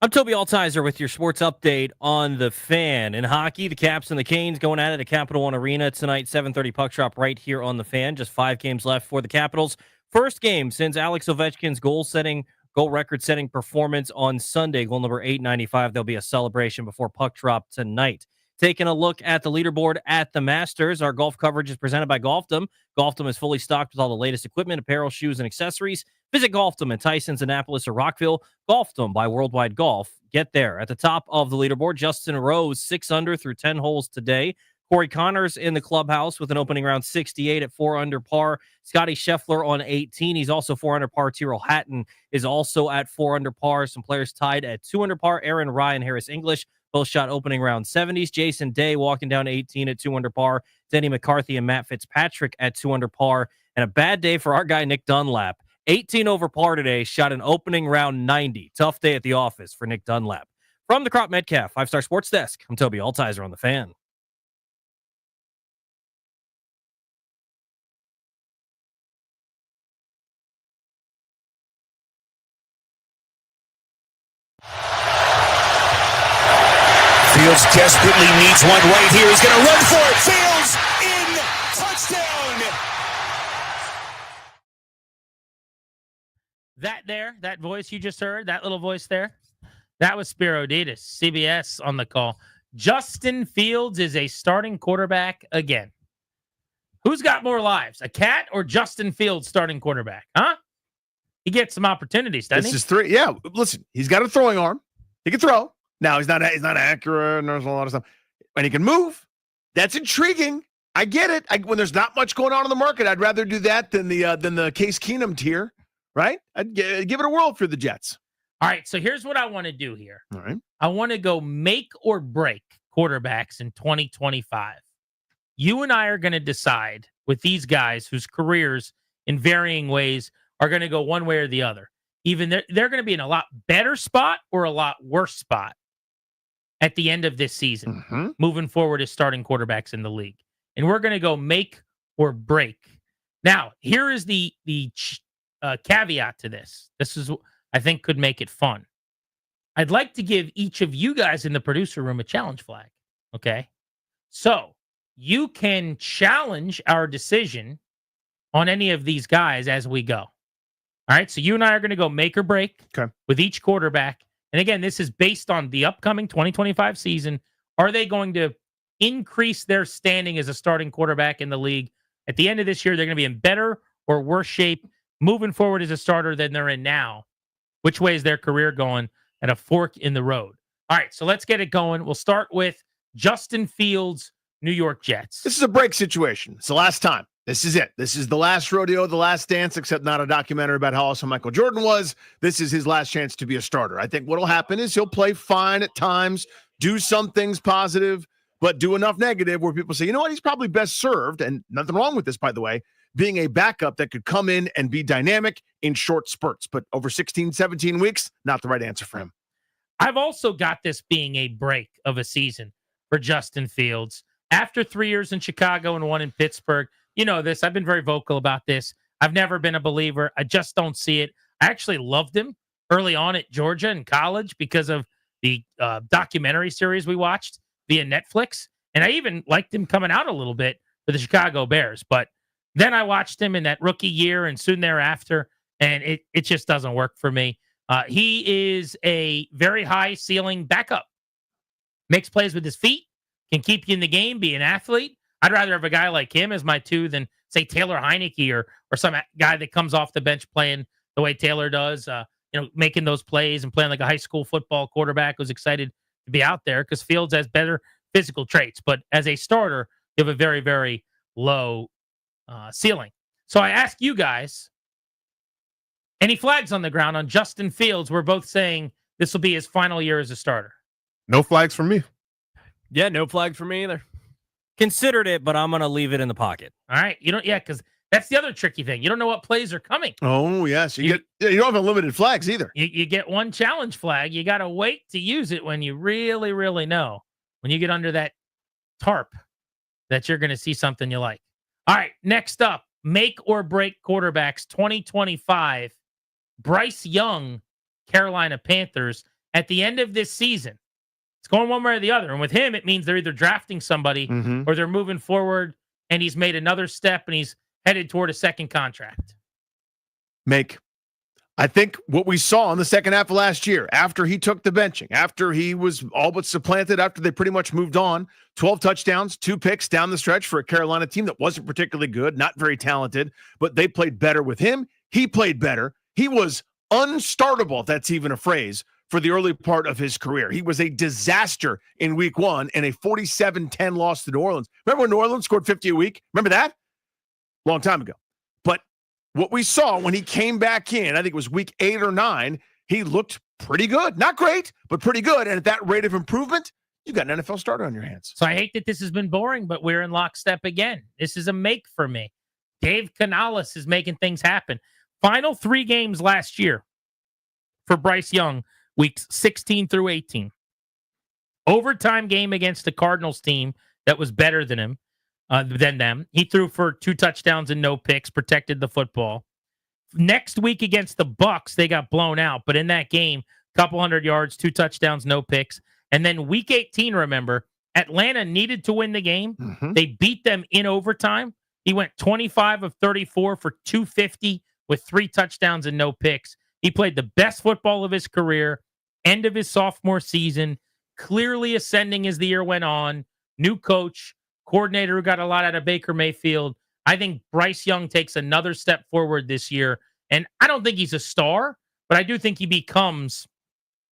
R: I'm Toby Altizer with your sports update on the Fan. In hockey, the Caps and the Canes going at it at Capital One Arena tonight, 7:30 puck drop right here on the Fan. Just 5 games left for the Capitals. First game since Alex Ovechkin's goal record-setting performance on Sunday, goal number 895. There'll be a celebration before puck drop tonight. Taking a look at the leaderboard at the Masters, our golf coverage is presented by Golfdom. Golfdom is fully stocked with all the latest equipment, apparel, shoes, and accessories. Visit Golfdom in Tysons, Annapolis, or Rockville. Golfdom by Worldwide Golf. Get there. At the top of the leaderboard, Justin Rose, 6 under through 10 holes today. Corey Connors in the clubhouse with an opening round 68 at 4 under par. Scotty Scheffler on 18. He's also 4 under par. Tyrrell Hatton is also at 4 under par. Some players tied at 2 under par. Aaron Ryan, Harris English, both shot opening round 70s. Jason Day walking down 18 at 2 under par. Denny McCarthy and Matt Fitzpatrick at 2 under par. And a bad day for our guy, Nick Dunlap. 18 over par today, shot an opening round 90. Tough day at the office for Nick Dunlap. From the Crop Metcalf 5-Star Sports Desk, I'm Toby Altizer on the Fan.
S: Fields desperately needs one right here. He's going to run for it. Fields in, touchdown.
B: That voice you just heard, that little voice there, that was Spiro Dedes, CBS on the call. Justin Fields is a starting quarterback again. Who's got more lives, a cat or Justin Fields starting quarterback? Huh? He gets some opportunities, doesn't he?
H: This is 3. Yeah, listen, he's got a throwing arm. He can throw. Now he's not accurate, and there's a lot of stuff, and he can move. That's intriguing. I get it. When there's not much going on in the market, I'd rather do that than the Case Keenum tier, right? I'd give it a whirl for the Jets.
B: All right, so here's what I want to do here.
H: All right,
B: I want to go make or break quarterbacks in 2025. You and I are going to decide with these guys whose careers in varying ways are going to go one way or the other. Even they're going to be in a lot better spot or a lot worse spot at the end of this season, moving forward as starting quarterbacks in the league. And we're going to go make or break. Now, here is the caveat to this. This is, I think, could make it fun. I'd like to give each of you guys in the producer room a challenge flag, okay? So you can challenge our decision on any of these guys as we go. All right, so you and I are going to go make or break with each quarterback. And again, this is based on the upcoming 2025 season. Are they going to increase their standing as a starting quarterback in the league? At the end of this year, they're going to be in better or worse shape moving forward as a starter than they're in now. Which way is their career going at a fork in the road? All right, so let's get it going. We'll start with Justin Fields, New York Jets.
H: This is a break situation. It's the last time. This is it. This is the last rodeo, the last dance, except not a documentary about how awesome Michael Jordan was. This is his last chance to be a starter. I think what will happen is he'll play fine at times, do some things positive, but do enough negative where people say, you know what, he's probably best served, and nothing wrong with this, by the way, being a backup that could come in and be dynamic in short spurts. But over 16, 17 weeks, not the right answer for him.
B: I've also got this being a break of a season for Justin Fields. After 3 years in Chicago and 1 in Pittsburgh, you know this. I've been very vocal about this. I've never been a believer. I just don't see it. I actually loved him early on at Georgia in college because of the documentary series we watched via Netflix. And I even liked him coming out a little bit for the Chicago Bears. But then I watched him in that rookie year and soon thereafter, and it just doesn't work for me. He is a very high ceiling backup. Makes plays with his feet, can keep you in the game, be an athlete. I'd rather have a guy like him as my 2 than, say, Taylor Heineke or some guy that comes off the bench playing the way Taylor does, making those plays and playing like a high school football quarterback who's excited to be out there because Fields has better physical traits. But as a starter, you have a very, very low ceiling. So I ask you guys, any flags on the ground on Justin Fields? We're both saying this will be his final year as a starter.
F: No flags for me.
R: Yeah, no flag for me either. Considered it, but I'm going to leave it in the pocket.
B: All right. Because that's the other tricky thing. You don't know what plays are coming.
H: Oh, yes. You don't have unlimited flags either.
B: You get one challenge flag. You got to wait to use it when you really, really know. When you get under that tarp that you're going to see something you like. All right. Next up, make or break quarterbacks 2025. Bryce Young, Carolina Panthers, at the end of this season, it's going one way or the other. And with him, it means they're either drafting somebody or they're moving forward and he's made another step and he's headed toward a second contract.
H: I think what we saw in the second half of last year, after he took the benching, after he was all but supplanted, after they pretty much moved on, 12 touchdowns, 2 picks down the stretch for a Carolina team that wasn't particularly good, not very talented, but they played better with him. He played better. He was unstartable, if that's even a phrase, for the early part of his career. He was a disaster in week 1 and a 47-10 loss to New Orleans. Remember when New Orleans scored 50 a week? Remember that? Long time ago. But what we saw when he came back in, I think it was week 8 or 9, he looked pretty good. Not great, but pretty good. And at that rate of improvement, you got an NFL starter on your hands.
B: So I hate that this has been boring, but we're in lockstep again. This is a make for me. Dave Canales is making things happen. Final 3 games last year for Bryce Young, weeks 16 through 18. Overtime game against the Cardinals team that was better than them. He threw for 2 touchdowns and no picks, protected the football. Next week against the Bucs, they got blown out, but in that game, a couple hundred yards, 2 touchdowns, no picks. And then week 18, remember, Atlanta needed to win the game. They beat them in overtime. He went 25 of 34 for 250 with 3 touchdowns and no picks. He played the best football of his career, end of his sophomore season, clearly ascending as the year went on. New coach, coordinator who got a lot out of Baker Mayfield. I think Bryce Young takes another step forward this year. And I don't think he's a star, but I do think he becomes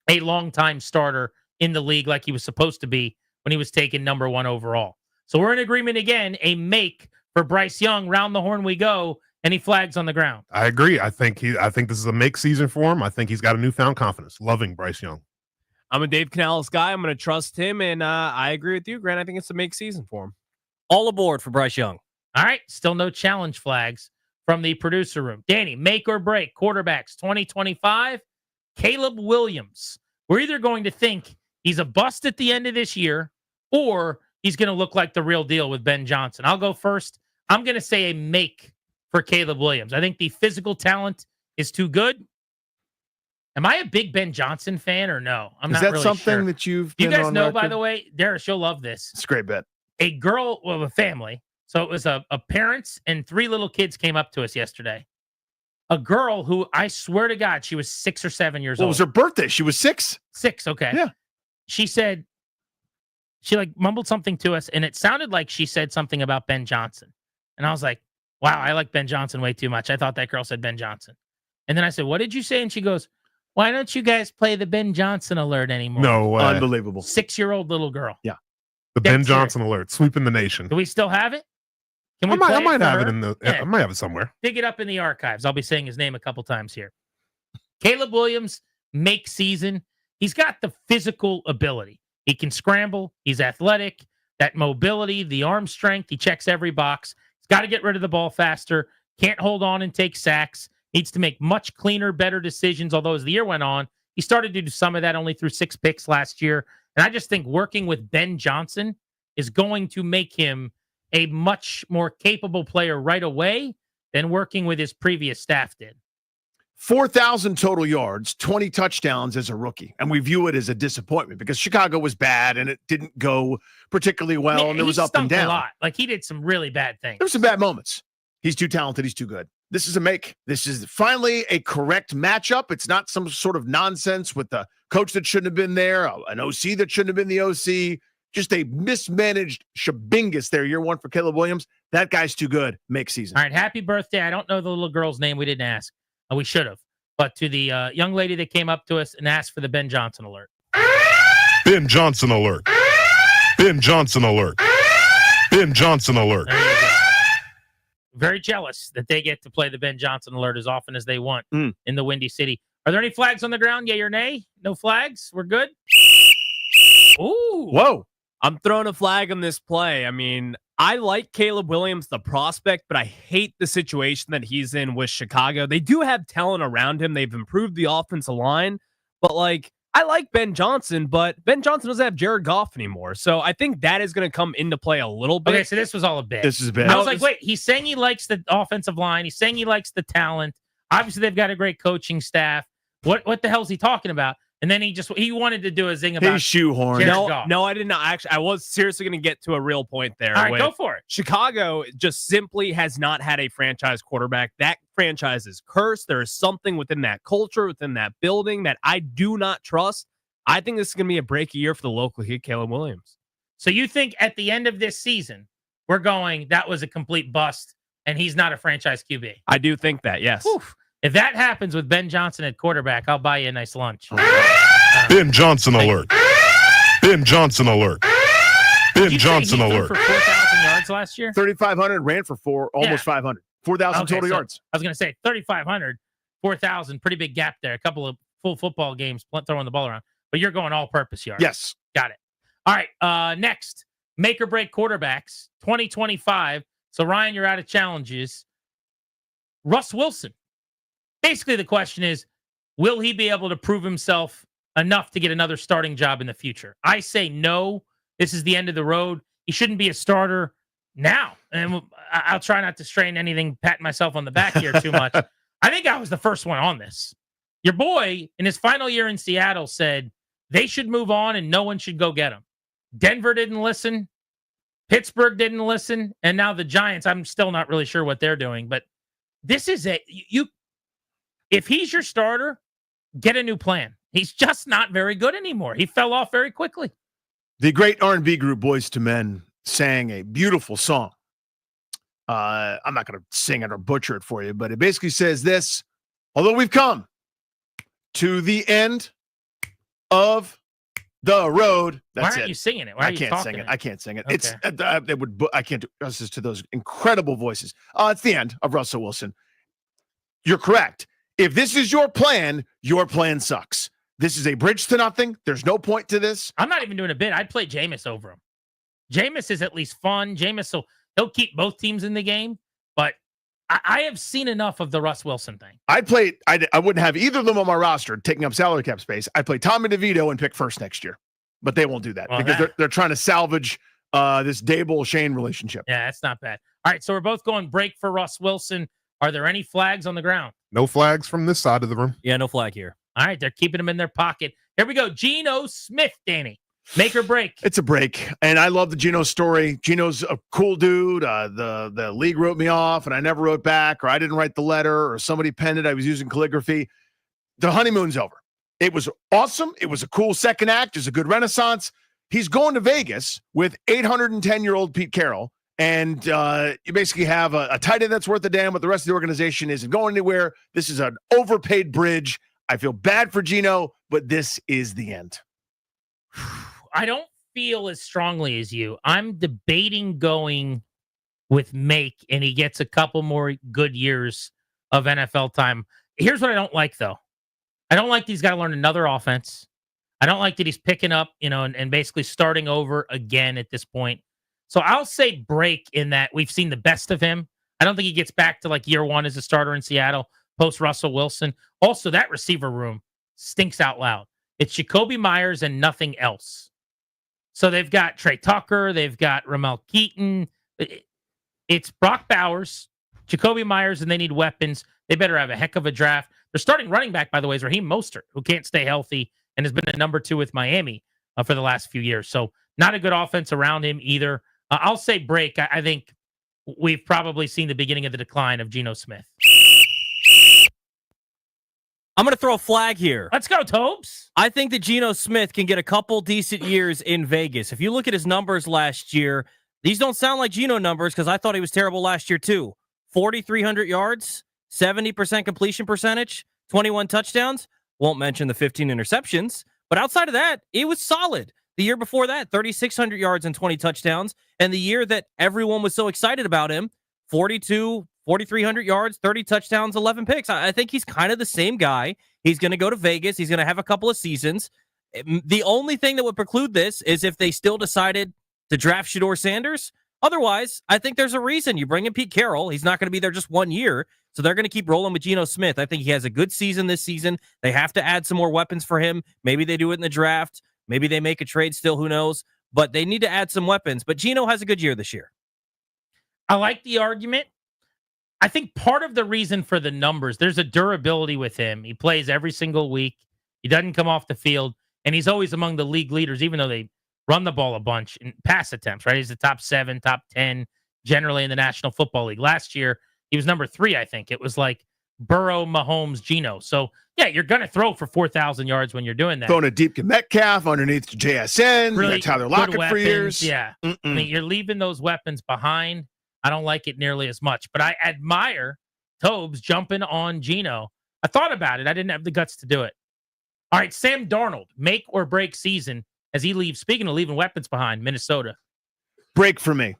B: a longtime starter in the league like he was supposed to be when he was taken number 1 overall. So we're in agreement again, a make for Bryce Young. Round the horn we go. Any flags on the ground?
G: I agree. I think this is a make season for him. I think he's got a newfound confidence. Loving Bryce Young.
T: I'm a Dave Canales guy. I'm going to trust him, and I agree with you, Grant. I think it's a make season for him.
R: All aboard for Bryce Young.
B: All right, still no challenge flags from the producer room. Danny, make or break quarterbacks 2025. Caleb Williams. We're either going to think he's a bust at the end of this year or he's going to look like the real deal with Ben Johnson. I'll go first. I'm going to say a make for Caleb Williams. I think the physical talent is too good. Am I a big Ben Johnson fan or no? I'm not really sure.
H: Is that something that you've been
B: You guys
H: on
B: know,
H: record?
B: by the way, Darius, you'll love this.
H: It's a great bet.
B: A girl of a family. So it was a parents and 3 little kids came up to us yesterday. A girl who I swear to God, she was 6 or 7 years old.
H: What was her birthday? She was 6?
B: 6, okay.
H: Yeah.
B: She said, she like mumbled something to us, and it sounded like she said something about Ben Johnson. And I was like, wow, I like Ben Johnson way too much. I thought that girl said Ben Johnson. And then I said, what did you say? And she goes, why don't you guys play the Ben Johnson alert anymore?
G: No way.
H: Unbelievable.
B: 6-year-old little girl.
H: Yeah.
G: The Ben Johnson alert, sweeping the nation.
B: Do we still have it? Can we
G: I might
B: for
G: have
B: her?
G: it in the.
B: Yeah.
G: I might have it somewhere.
B: Dig it up in the archives. I'll be saying his name a couple times here. Caleb Williams, make season. He's got the physical ability. He can scramble. He's athletic. That mobility, the arm strength. He checks every box. He's got to get rid of the ball faster. Can't hold on and take sacks. Needs to make much cleaner, better decisions. Although as the year went on, he started to do some of that, only threw 6 picks last year. And I just think working with Ben Johnson is going to make him a much more capable player right away than working with his previous staff did.
H: 4,000 total yards, 20 touchdowns as a rookie. And we view it as a disappointment because Chicago was bad and it didn't go particularly well. And there was up and down.
B: A lot. Like he did some really bad things.
H: There were some bad moments. He's too talented. He's too good. This is a make. This is finally a correct matchup. It's not some sort of nonsense with the coach that shouldn't have been there, an OC that shouldn't have been the OC. Just a mismanaged shabingus there. Year 1 for Caleb Williams. That guy's too good. Make season.
B: All right. Happy birthday. I don't know the little girl's name. We didn't ask. We should have. But to the young lady that came up to us and asked for the Ben Johnson alert.
G: Ben Johnson alert. Ben Johnson alert. Ben Johnson alert.
B: There you go. Very jealous that they get to play the Ben Johnson alert as often as they want in the Windy City. Are there any flags on the ground? Yay or nay? No flags? We're good?
T: Ooh.
H: Whoa.
T: I'm throwing a flag on this play. I mean, I like Caleb Williams, the prospect, but I hate the situation that he's in with Chicago. They do have talent around him. They've improved the offensive line, but like, I like Ben Johnson, but Ben Johnson doesn't have Jared Goff anymore. So I think that is going to come into play a little bit.
B: Okay, so this was all a bit.
H: This is a bit.
B: I was like, wait, he's saying he likes the offensive line. He's saying he likes the talent. Obviously, they've got a great coaching staff. What the hell is he talking about? And then he wanted to do a zing about
H: shoehorn.
B: Jared Goff.
T: No, I did not. Actually, I was seriously going to get to a real point there.
B: All right, go for it.
T: Chicago just simply has not had a franchise quarterback. That franchise is cursed. There is something within that culture, within that building that I do not trust. I think this is going to be a break year for the local kid, Caleb Williams.
B: So you think at the end of this season, we're going, that was a complete bust, and he's not a franchise QB?
T: I do think that, yes.
B: Whew. If that happens with Ben Johnson at quarterback, I'll buy you a nice lunch.
G: Ben Johnson alert. Ben Johnson alert. Ben Johnson alert.
B: For 4,000 yards last year?
H: 3,500, ran for almost 500. 4,000 total yards.
B: I was going to say 3,500, 4,000, pretty big gap there. A couple of full football games throwing the ball around. But you're going all-purpose yards.
H: Yes.
B: Got it. All right, next, make or break quarterbacks, 2025. So, Ryan, you're out of challenges. Russ Wilson. Basically, the question is, will he be able to prove himself enough to get another starting job in the future? I say no. This is the end of the road. He shouldn't be a starter now. And I'll try not to strain anything, patting myself on the back here too much. I think I was the first one on this. Your boy, in his final year in Seattle, said they should move on and no one should go get him. Denver didn't listen. Pittsburgh didn't listen. And now the Giants, I'm still not really sure what they're doing. But this is if he's your starter, get a new plan. He's just not very good anymore. He fell off very quickly.
H: The great R&B group Boyz II Men sang a beautiful song. I'm not going to sing it or butcher it for you, but it basically says this: although we've come to the end of the road. That's
B: Why aren't you singing it? Why are you
H: can't sing
B: talking
H: it. I can't sing it.
B: Okay.
H: It's I can't do justice to those incredible voices. It's the end of Russell Wilson. You're correct. If this is your plan sucks. This is a bridge to nothing. There's no point to this.
B: I'm not even doing a bit. I'd play Jameis over him. Jameis is at least fun. Jameis, he'll keep both teams in the game. But I have seen enough of the Russ Wilson thing.
H: I wouldn't have either of them on my roster taking up salary cap space. I'd play Tommy DeVito and pick first next year. But they won't do that because they're trying to salvage this Dable-Shane relationship.
B: Yeah, that's not bad. All right, so we're both going break for Russ Wilson. Are there any flags on the ground?
G: No flags from this side of the room.
R: Yeah, no flag here.
B: All right, they're keeping him in their pocket. Here we go. Geno Smith, Danny. Make or break.
H: It's a break. And I love the Geno story. Geno's a cool dude. The league wrote me off and I never wrote back, or I didn't write the letter, or somebody penned it. I was using calligraphy. The honeymoon's over. It was awesome. It was a cool second act. It was a good renaissance. He's going to Vegas with 810-year-old Pete Carroll. And you basically have a tight end that's worth a damn, but the rest of the organization isn't going anywhere. This is an overpaid bridge. I feel bad for Geno, but this is the end.
B: I don't feel as strongly as you. I'm debating going with Make, and he gets a couple more good years of NFL time. Here's what I don't like, though. I don't like that he's got to learn another offense. I don't like that he's picking up, and basically starting over again at this point. So I'll say break in that we've seen the best of him. I don't think he gets back to like year one as a starter in Seattle post Russell Wilson. Also, that receiver room stinks out loud. It's Jacoby Myers and nothing else. So they've got Trey Tucker. They've got Ramel Keaton. It's Brock Bowers, Jacoby Myers, and they need weapons. They better have a heck of a draft. Their starting running back, by the way, is Raheem Mostert, who can't stay healthy and has been the number 2 with Miami for the last few years. So not a good offense around him either. I'll say break. I think we've probably seen the beginning of the decline of Geno Smith.
R: I'm going to throw a flag here.
B: Let's go, Tobes.
R: I think that Geno Smith can get a couple decent years in Vegas. If you look at his numbers last year, these don't sound like Geno numbers because I thought he was terrible last year too. 4,300 yards, 70% completion percentage, 21 touchdowns. Won't mention the 15 interceptions. But outside of that, it was solid. The year before that, 3,600 yards and 20 touchdowns. And the year that everyone was so excited about him, 4,300 yards, 30 touchdowns, 11 picks. I think he's kind of the same guy. He's going to go to Vegas. He's going to have a couple of seasons. The only thing that would preclude this is if they still decided to draft Shedeur Sanders. Otherwise, I think there's a reason. You bring in Pete Carroll. He's not going to be there just 1 year. So they're going to keep rolling with Geno Smith. I think he has a good season this season. They have to add some more weapons for him. Maybe they do it in the draft. Maybe they make a trade still. Who knows? But they need to add some weapons. But Geno has a good year this year.
B: I like the argument. I think part of the reason for the numbers, there's a durability with him. He plays every single week. He doesn't come off the field, and he's always among the league leaders, even though they run the ball a bunch in pass attempts, right? He's the top 7, top 10 generally in the National Football League. Last year, he was number 3, I think. It was like Burrow, Mahomes, Geno. So, yeah, you're going to throw for 4,000 yards when you're doing that.
H: Throwing a deep to Metcalf underneath to JSN.
B: Really
H: You got Tyler
B: good
H: Lockett for
B: weapons,
H: years.
B: yeah. I mean, you're leaving those weapons behind. I don't like it nearly as much, but I admire Tobes jumping on Geno. I thought about it. I didn't have the guts to do it. All right, Sam Darnold, make or break season as he leaves. Speaking of leaving weapons behind, Minnesota.
H: Break for me.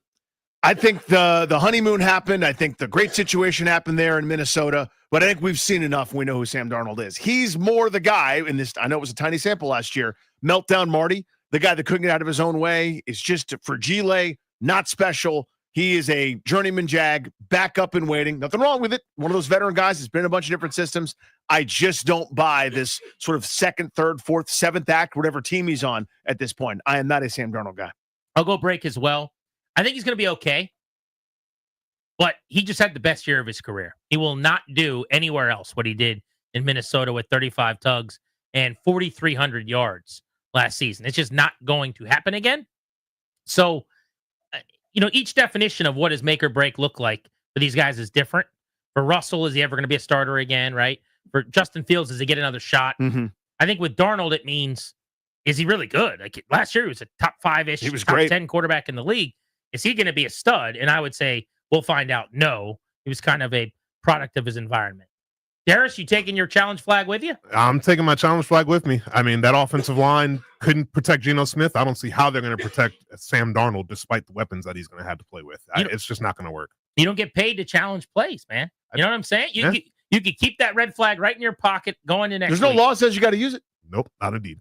H: I think the honeymoon happened. I think the great situation happened there in Minnesota, but I think we've seen enough. We know who Sam Darnold is. He's more the guy in this. I know it was a tiny sample last year. Meltdown Marty, the guy that couldn't get out of his own way, is just for Gile, not special. He is a journeyman jag, back up and waiting. Nothing wrong with it. One of those veteran guys has been in a bunch of different systems. I just don't buy this sort of second, third, fourth, seventh act, whatever team he's on at this point. I am not a Sam Darnold guy.
B: I'll go break as well. I think he's going to be okay, but he just had the best year of his career. He will not do anywhere else what he did in Minnesota with 35 tugs and 4,300 yards last season. It's just not going to happen again. So, each definition of what does make or break look like for these guys is different. For Russell, is he ever going to be a starter again, right? For Justin Fields, does he get another shot?
H: Mm-hmm.
B: I think with Darnold, it means, is he really good? Like last year, he was a top 5-ish,
H: he was
B: top
H: great.
B: 10 quarterback in the league. Is he going to be a stud? And I would say we'll find out. No, he was kind of a product of his environment. Darius, you taking your challenge flag with you?
G: I'm taking my challenge flag with me. I mean, that offensive line couldn't protect Geno Smith. I don't see how they're going to protect Sam Darnold despite the weapons that he's going to have to play with. It's just not going to work.
B: You don't get paid to challenge plays, man. You know what I'm saying? You could keep that red flag right in your pocket going into next
H: There's no
B: week.
H: law that says you got to use it.
G: Nope, not indeed.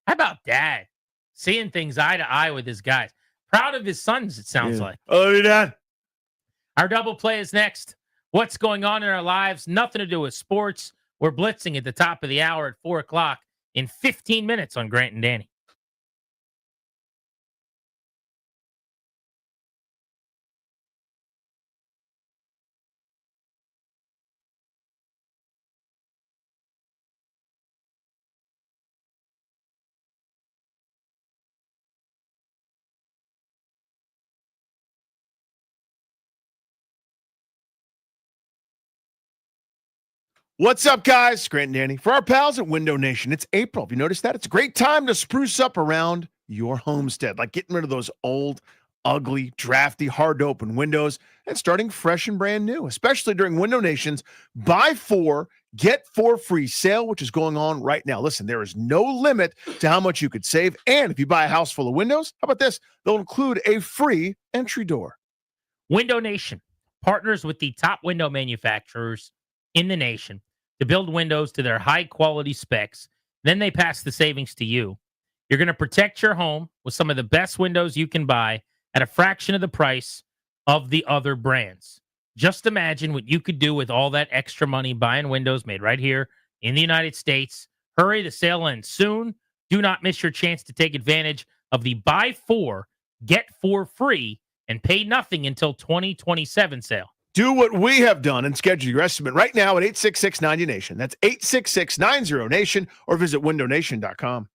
B: How about Dad? Seeing things eye to eye with his guys. Proud of his sons, it sounds like.
H: Oh, Dad.
B: Our double play is next. What's going on in our lives? Nothing to do with sports. We're blitzing at the top of the hour at 4 o'clock in 15 minutes on Grant and Danny.
H: What's up, guys? Grant and Danny. For our pals at Window Nation, it's April. Have you noticed that? It's a great time to spruce up around your homestead, like getting rid of those old, ugly, drafty, hard-to-open windows and starting fresh and brand new, especially during Window Nation's Buy 4, Get 4 free sale, which is going on right now. Listen, there is no limit to how much you could save, and if you buy a house full of windows, how about this? They'll include a free entry door.
B: Window Nation partners with the top window manufacturers in the nation to build windows to their high quality specs. Then they pass the savings to you. You're going to protect your home with some of the best windows you can buy at a fraction of the price of the other brands. Just imagine what you could do with all that extra money buying windows made right here in the United States. Hurry, the sale ends soon. Do not miss your chance to take advantage of the Buy 4, Get 4 free and pay nothing until 2027 sale.
H: Do what we have done and schedule your estimate right now at 866-90-NATION. That's 866-90-NATION or visit windownation.com.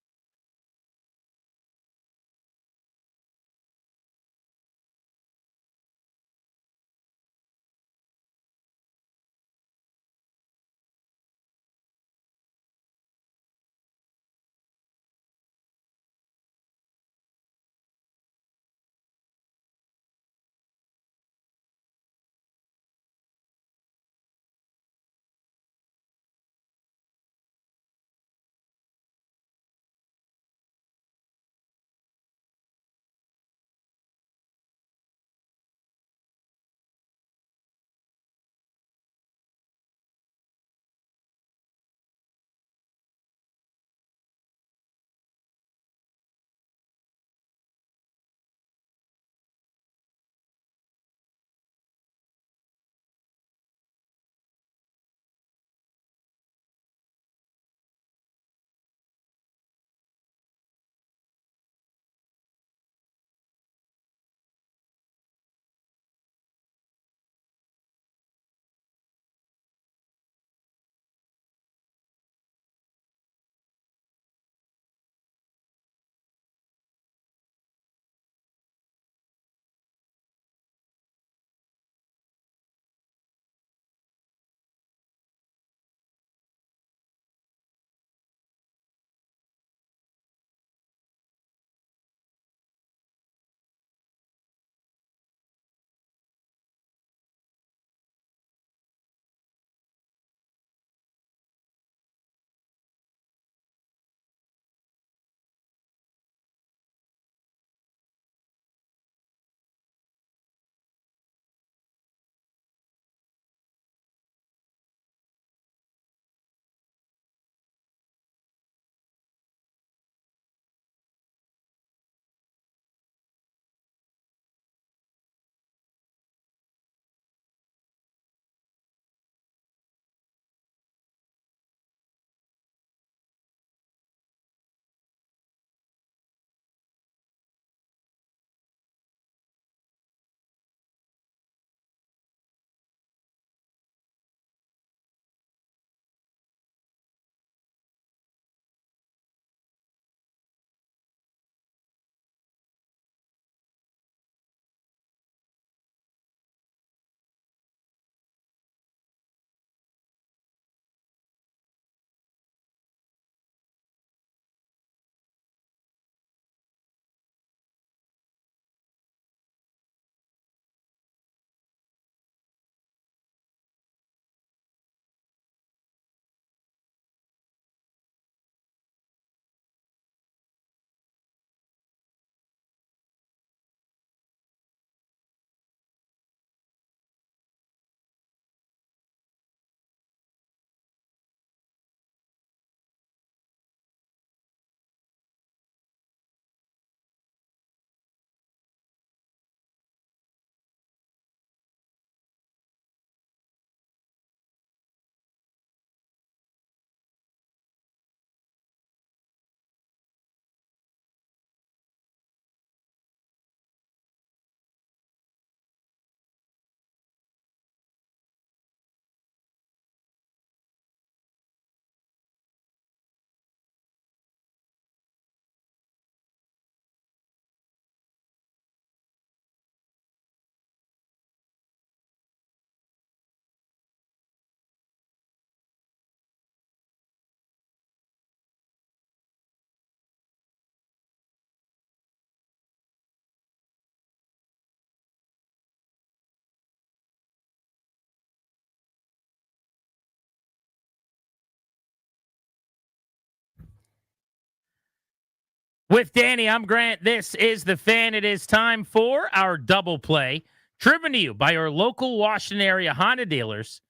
B: With Danny, I'm Grant. This is The Fan. It is time for our double play, driven to you by your local Washington area Honda dealers.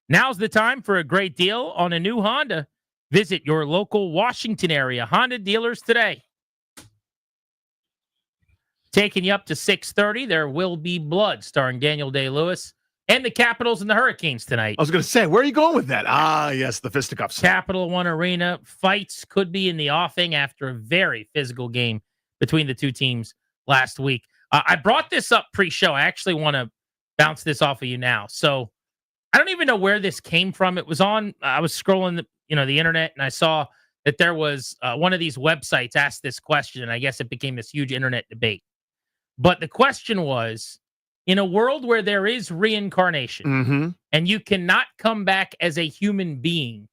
B: Now's the time for a great deal on a new Honda. Visit your local Washington area Honda dealers today. Taking you up to 6:30, There Will Be Blood, starring Daniel Day-Lewis, and the Capitals and the Hurricanes tonight.
H: I was going to say, where are you going with that? Ah, yes, the fisticuffs.
B: Capital One Arena. Fights could be in the offing after a very physical game between the two teams last week. I brought this up pre-show. I actually want to bounce this off of you now. So I don't even know where this came from. It was on, I was scrolling the internet, and I saw that there was one of these websites asked this question, and I guess it became this huge internet debate. But the question was, in a world where there is reincarnation and you cannot come back as a human being,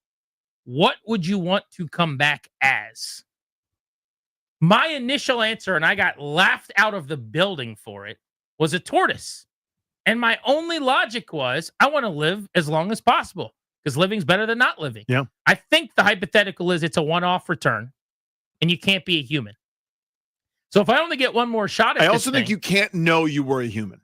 B: what would you want to come back as? My initial answer, and I got laughed out of the building for it, was a tortoise. And my only logic was, I want to live as long as possible because living's better than not living.
H: Yeah.
B: I think the hypothetical is it's a one-off return and you can't be a human. So if I only get one more shot at
H: I
B: this
H: also think
B: thing,
H: you can't know you were a human.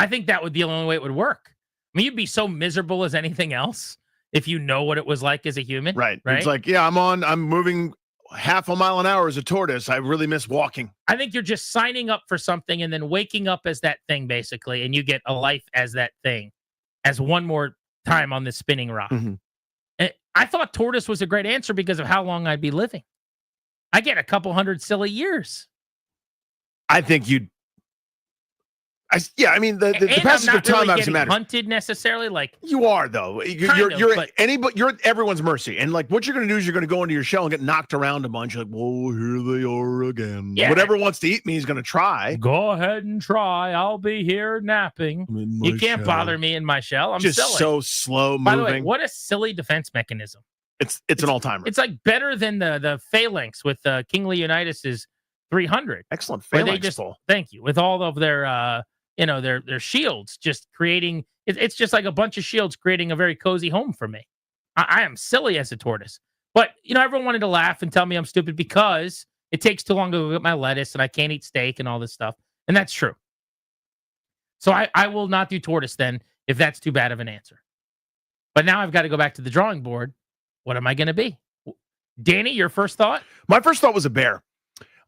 B: I think that would be the only way it would work. I mean, you'd be so miserable as anything else if you know what it was like as a human.
H: Right. It's like, yeah, I'm moving half a mile an hour as a tortoise. I really miss walking.
B: I think you're just signing up for something and then waking up as that thing, basically, and you get a life as that thing, as one more time on this spinning rock. And I thought tortoise was a great answer because of how long I'd be living. I get a couple hundred silly years.
H: I think the passage of time obviously matters.
B: Hunted necessarily, like
H: you are though. You're at everyone's mercy, and like what you're going to do is you're going to go into your shell and get knocked around a bunch. You're like, whoa, here they are again.
B: Yeah.
H: Whatever wants to eat me is going to try.
B: Go ahead and try. I'll be here napping. You can't bother me in my shell. I'm
H: just
B: silly.
H: so slow moving.
B: By the way, what a silly defense mechanism.
H: It's an all timer.
B: It's like better than the phalanx with King Leonidas's 300.
H: Excellent
B: phalanx ball. Thank you. With all of their their shields, just creating it's just like a bunch of shields creating a very cozy home for me. I am silly as a tortoise. But everyone wanted to laugh and tell me I'm stupid because it takes too long to go get my lettuce and I can't eat steak and all this stuff. And that's true. So I will not do tortoise then if that's too bad of an answer. But now I've got to go back to the drawing board. What am I going to be? Danny, your first thought?
H: My first thought was a bear.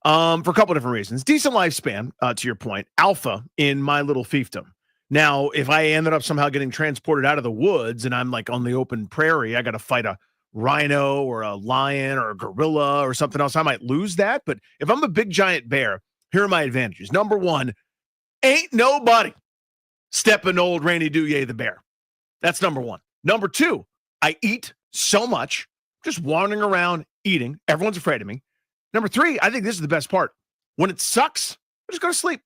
H: For a couple of different reasons. Decent lifespan, to your point. Alpha in my little fiefdom. Now, if I ended up somehow getting transported out of the woods and I'm like on the open prairie, I got to fight a rhino or a lion or a gorilla or something else, I might lose that. But if I'm a big giant bear, here are my advantages. Number one, ain't nobody stepping old Randy Douye the bear. That's number one. Number two, I eat so much, just wandering around eating. Everyone's afraid of me. Number three, I think this is the best part. When it sucks, I just go to sleep.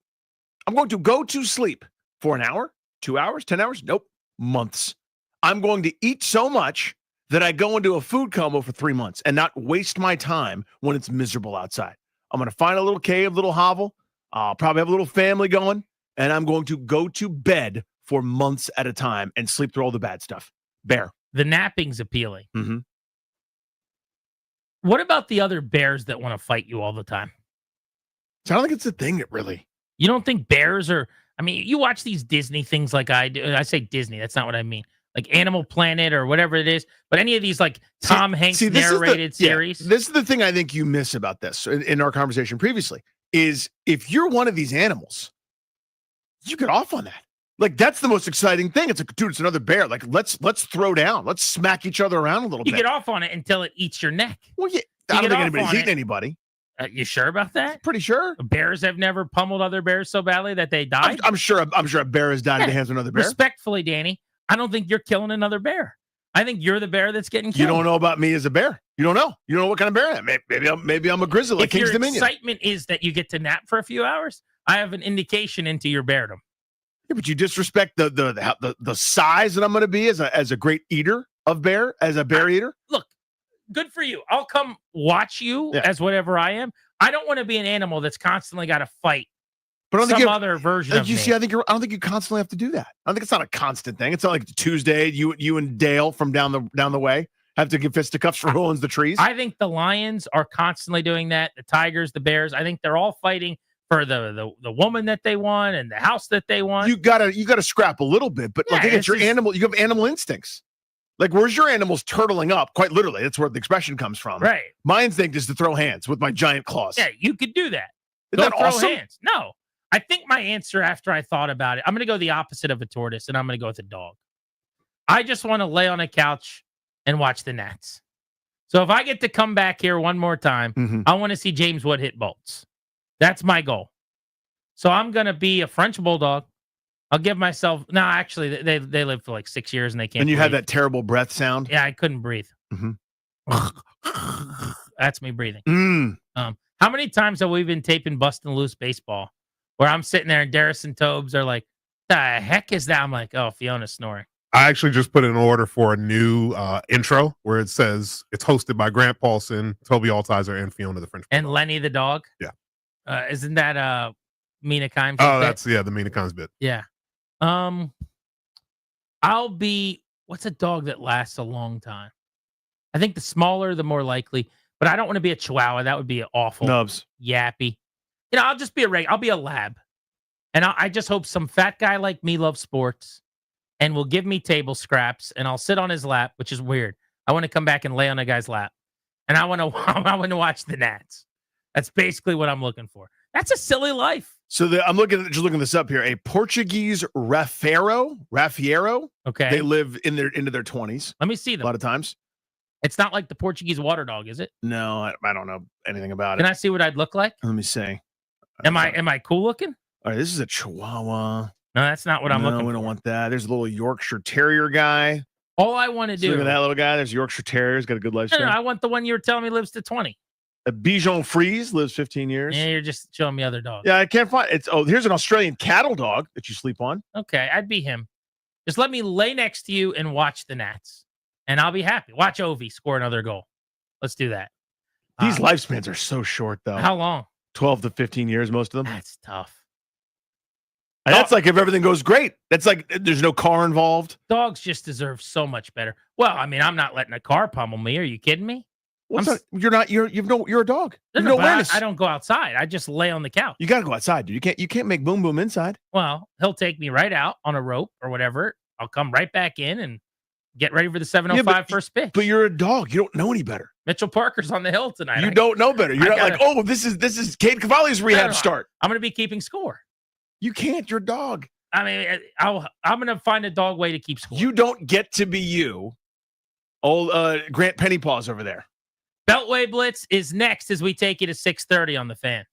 H: I'm going to go to sleep for an hour, 2 hours, 10 hours. Nope. Months. I'm going to eat so much that I go into a food coma for 3 months and not waste my time when it's miserable outside. I'm going to find a little cave, little hovel. I'll probably have a little family going, and I'm going to go to bed for months at a time and sleep through all the bad stuff. Bear.
B: The napping's appealing.
H: Mm-hmm.
B: What about the other bears that want to fight you all the time?
H: I don't think it's a thing that really.
B: You don't think bears are... I mean, you watch these Disney things like I do. I say Disney. That's not what I mean. Like Animal Planet or whatever it is. But any of these like Tom Hanks narrated series.
H: This is the thing I think you miss about this in our conversation previously is if you're one of these animals, you get off on that. Like, that's the most exciting thing. It's like, dude, it's another bear. Like, let's throw down. Let's smack each other around a little bit.
B: You get off on it until it eats your neck.
H: Well, yeah. I don't think anybody's eaten anybody.
B: You sure about that?
H: Pretty sure.
B: Bears have never pummeled other bears so badly that they died?
H: I'm sure a bear has died at the hands of another bear.
B: Respectfully, Danny, I don't think you're killing another bear. I think you're the bear that's getting killed.
H: You don't know about me as a bear. You don't know. You don't know what kind of bear I am. Maybe I'm a grizzly like King's Dominion.
B: If your excitement is that you get to nap for a few hours, I have an indication into your beardom.
H: Yeah, but you disrespect the size that I'm going to be as a great eater of bear, as a bear eater.
B: Look, good for you. I'll come watch you as whatever I am. I don't want to be an animal that's constantly got to fight.
H: But I don't
B: some other version of me.
H: See, I don't think you constantly have to do that. I think it's not a constant thing. It's not like Tuesday, you and Dale from down the way. Have to give fisticuffs for who owns the trees.
B: I think the Lions are constantly doing that. The Tigers, the Bears. I think they're all fighting for the woman that they want and the house that they want.
H: You gotta scrap a little bit, but look, it's your animal. You have animal instincts. Like, where's your animals turtling up? Quite literally, that's where the expression comes from.
B: Right.
H: My instinct is to throw hands with my giant claws.
B: Yeah, you could do that.
H: Isn't that
B: throw
H: awesome?
B: hands. No, I think my answer after I thought about it, I'm going to go the opposite of a tortoise, and I'm going to go with a dog. I just want to lay on a couch and watch the Nats. So if I get to come back here one more time, I want to see James Wood hit bolts. That's my goal. So I'm going to be a French bulldog. I'll give myself. No, actually, they live for like 6 years and they can't.
H: And you
B: breathe.
H: had that terrible breath sound.
B: Yeah, I couldn't breathe. That's me breathing.
H: Mm.
B: How many times have we been taping Bustin' Loose Baseball where I'm sitting there and Darris and Tobes are like, the heck is that? I'm like, oh, Fiona's snoring.
G: I actually just put in an order for a new intro where it says it's hosted by Grant Paulson, Toby Altizer, and Fiona the French
B: And Lenny the dog.
G: Yeah.
B: Isn't that Mina Kimes?
G: Oh, that's the Mina Kimes bit.
B: Yeah. I'll be, what's a dog that lasts a long time? I think the smaller, the more likely, but I don't want to be a Chihuahua. That would be awful.
H: Nubs.
B: Yappy. You know, I'll just be I'll be a lab. And I just hope some fat guy like me loves sports and will give me table scraps and I'll sit on his lap, which is weird. I want to come back and lay on a guy's lap. And I want to watch the Nats. That's basically what I'm looking for. That's a silly life.
H: So I'm just looking this up here. A Portuguese Rafeiro.
B: Okay.
H: They live into their 20s.
B: Let me see them.
H: A lot of times.
B: It's not like the Portuguese water dog, is it?
H: No, I don't know anything about
B: Can
H: it.
B: I see what I'd look like?
H: Let me see.
B: Am I cool looking?
H: All right, this is a Chihuahua.
B: No, that's not what I'm looking for.
H: We don't want that. There's a little Yorkshire Terrier guy.
B: All I want to do.
H: Look at that little guy. There's Yorkshire Terrier. He's got a good lifespan.
B: No, I want the one you were telling me lives to 20.
H: A Bichon Frise lives 15 years.
B: Yeah, you're just showing me other dogs.
H: Yeah, I can't find it. Here's an Australian cattle dog that you sleep on.
B: Okay, I'd be him. Just let me lay next to you and watch the Nats, and I'll be happy. Watch Ovi score another goal. Let's do that.
H: These lifespans are so short, though.
B: How long?
H: 12 to 15 years, most of them.
B: That's tough.
H: And that's like if everything goes great. That's like there's no car involved.
B: Dogs just deserve so much better. Well, I mean, I'm not letting a car pummel me. Are you kidding me?
H: You're not. You're a dog.
B: No, I don't go outside. I just lay on the couch.
H: You got to go outside, dude. You can't make boom boom inside.
B: Well, he'll take me right out on a rope or whatever. I'll come right back in and get ready for the 7:05 first pitch.
H: But you're a dog. You don't know any better.
B: Mitchell Parker's on the hill tonight.
H: You don't know better. You're not like, oh, this is Kate Cavalli's rehab start.
B: I'm going to be keeping score.
H: You can't. You're a dog.
B: I mean, I'm going to find a dog way to keep score.
H: You don't get to be you. Old Grant Pennypaws over there.
B: Beltway Blitz is next as we take you to 6:30 on the Fan.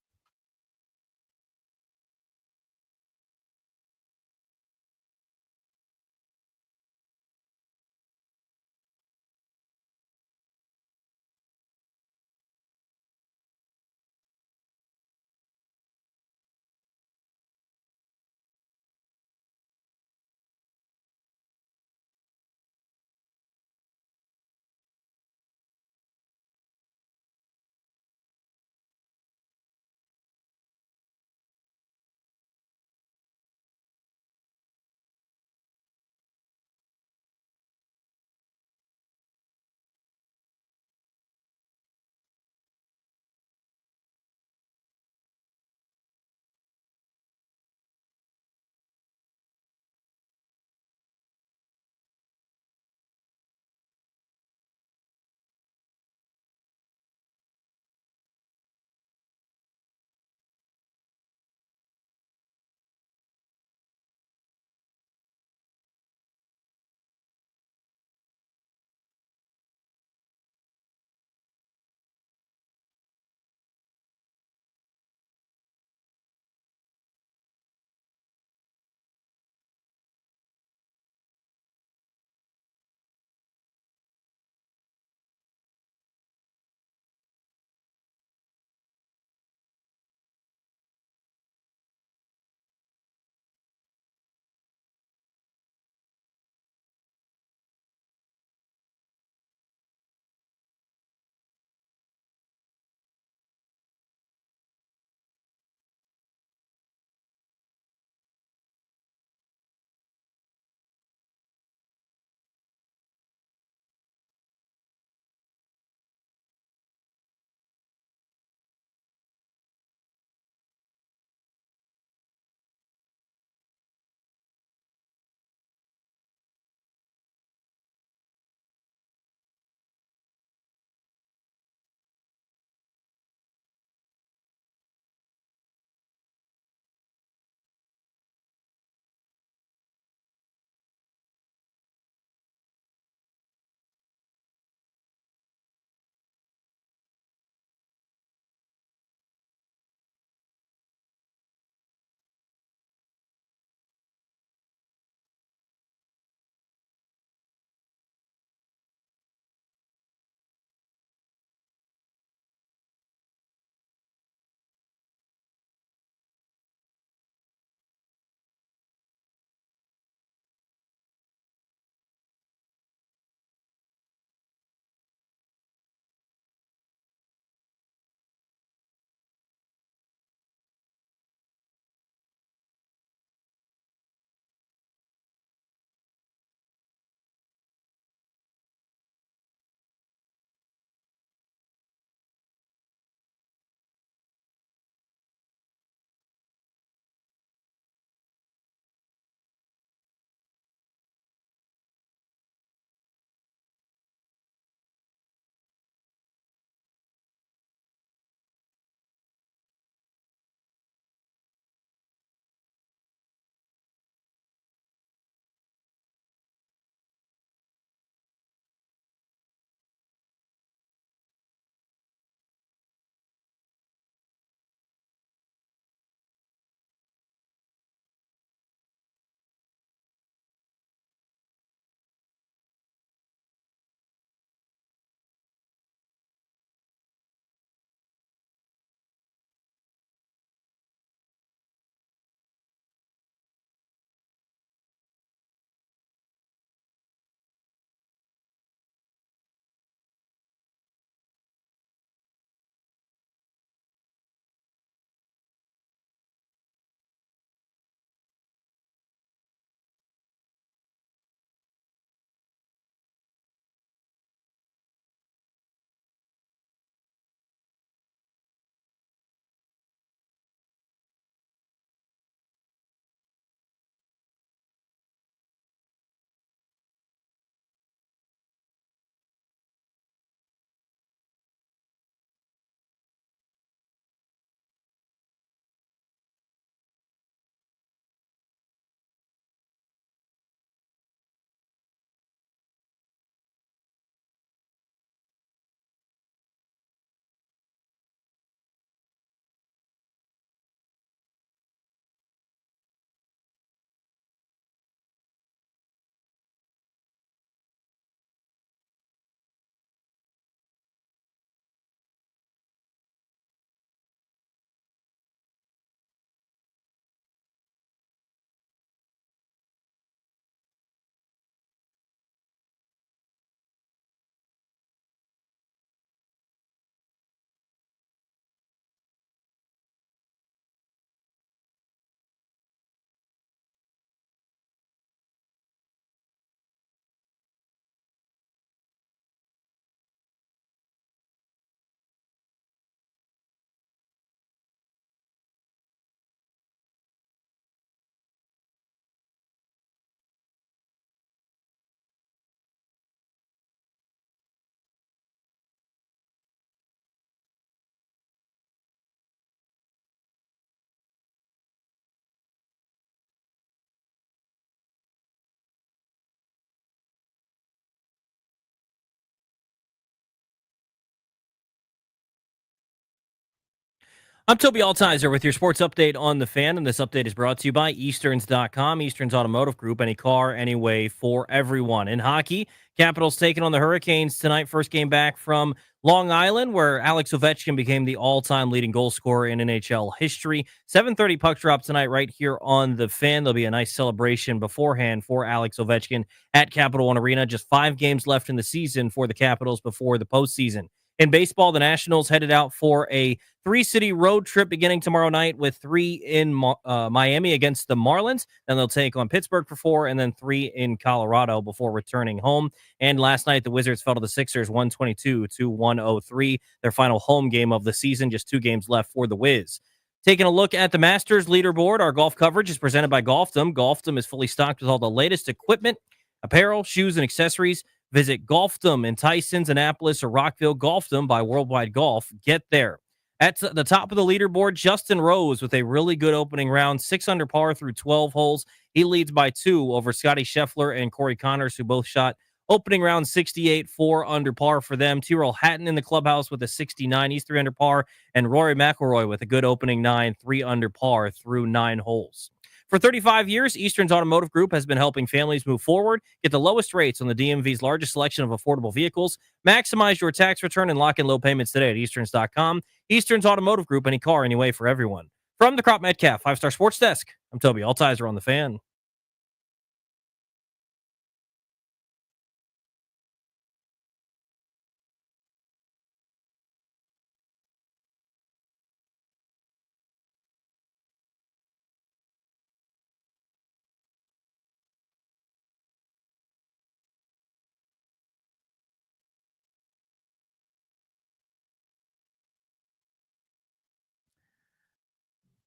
R: I'm Toby Altizer with your sports update on the Fan, and this update is brought to you by Easterns.com, Easterns Automotive Group, any car, any way for everyone. In hockey, Capitals taking on the Hurricanes tonight, first game back from Long Island, where Alex Ovechkin became the all-time leading goal scorer in NHL history. 7:30 puck drop tonight right here on the Fan. There'll be a nice celebration beforehand for Alex Ovechkin at Capital One Arena. Just 5 games left in the season for the Capitals before the postseason. In baseball, the Nationals headed out for a 3-city road trip beginning tomorrow night with 3 in Miami against the Marlins. Then they'll take on Pittsburgh for 4 and then 3 in Colorado before returning home. And last night, the Wizards fell to the Sixers 122-103, their final home game of the season. Just 2 games left for the Wiz. Taking a look at the Masters leaderboard, our golf coverage is presented by Golfdom. Golfdom is fully stocked with all the latest equipment, apparel, shoes, and accessories. Visit Golfdom in Tysons, Annapolis, or Rockville. Golfdom by Worldwide Golf. Get there. At the top of the leaderboard, Justin Rose with a really good opening round, 6 under par through 12 holes. He leads by 2 over Scotty Scheffler and Corey Connors, who both shot opening round 68, 4 under par for them. Tyrrell Hatton in the clubhouse with a 69. He's 3 under par. And Rory McIlroy with a good opening 9, 3 under par through 9 holes. For 35 years, Easterns Automotive Group has been helping families move forward, get the lowest rates on the DMV's largest selection of affordable vehicles, maximize your tax return, and lock in low payments today at Easterns.com. Easterns Automotive Group, any car, any way for everyone. From the Crop Metcalf 5-Star Sports Desk, I'm Toby Altizer on the Fan.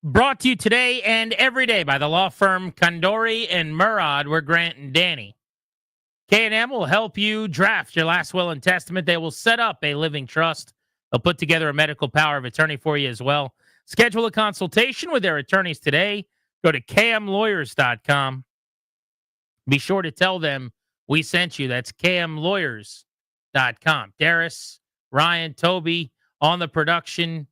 B: Brought to you today and every day by the law firm Condori and Murad. We're Grant and Danny. K&M will help you draft your last will and testament. They will set up a living trust. They'll put together a medical power of attorney for you as well. Schedule a consultation with their attorneys today. Go to kmlawyers.com. Be sure to tell them we sent you. That's kmlawyers.com. Darius, Ryan, Toby on the production.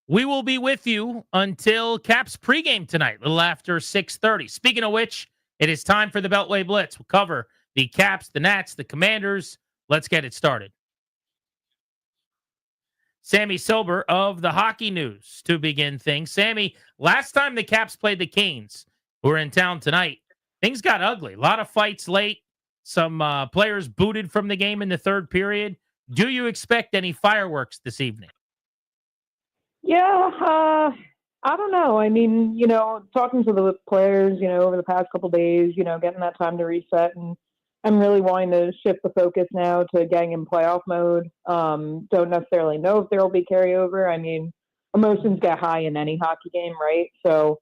B: We will be with you until Caps pregame tonight, a little after 6:30. Speaking of which, it is time for the Beltway Blitz. We'll cover the Caps, the Nats, the Commanders. Let's get it started. Sammy Sober of the Hockey News to begin things. Sammy, last time the Caps played the Canes, who are in town tonight, things got ugly. A lot of fights late. Some players booted from the game in the third period. Do you expect any fireworks this evening?
D: Yeah, I don't know. I mean, talking to the players, over the past couple of days, getting that time to reset, and I'm really wanting to shift the focus now to getting in playoff mode. Don't necessarily know if there will be carryover. I mean, emotions get high in any hockey game, right? So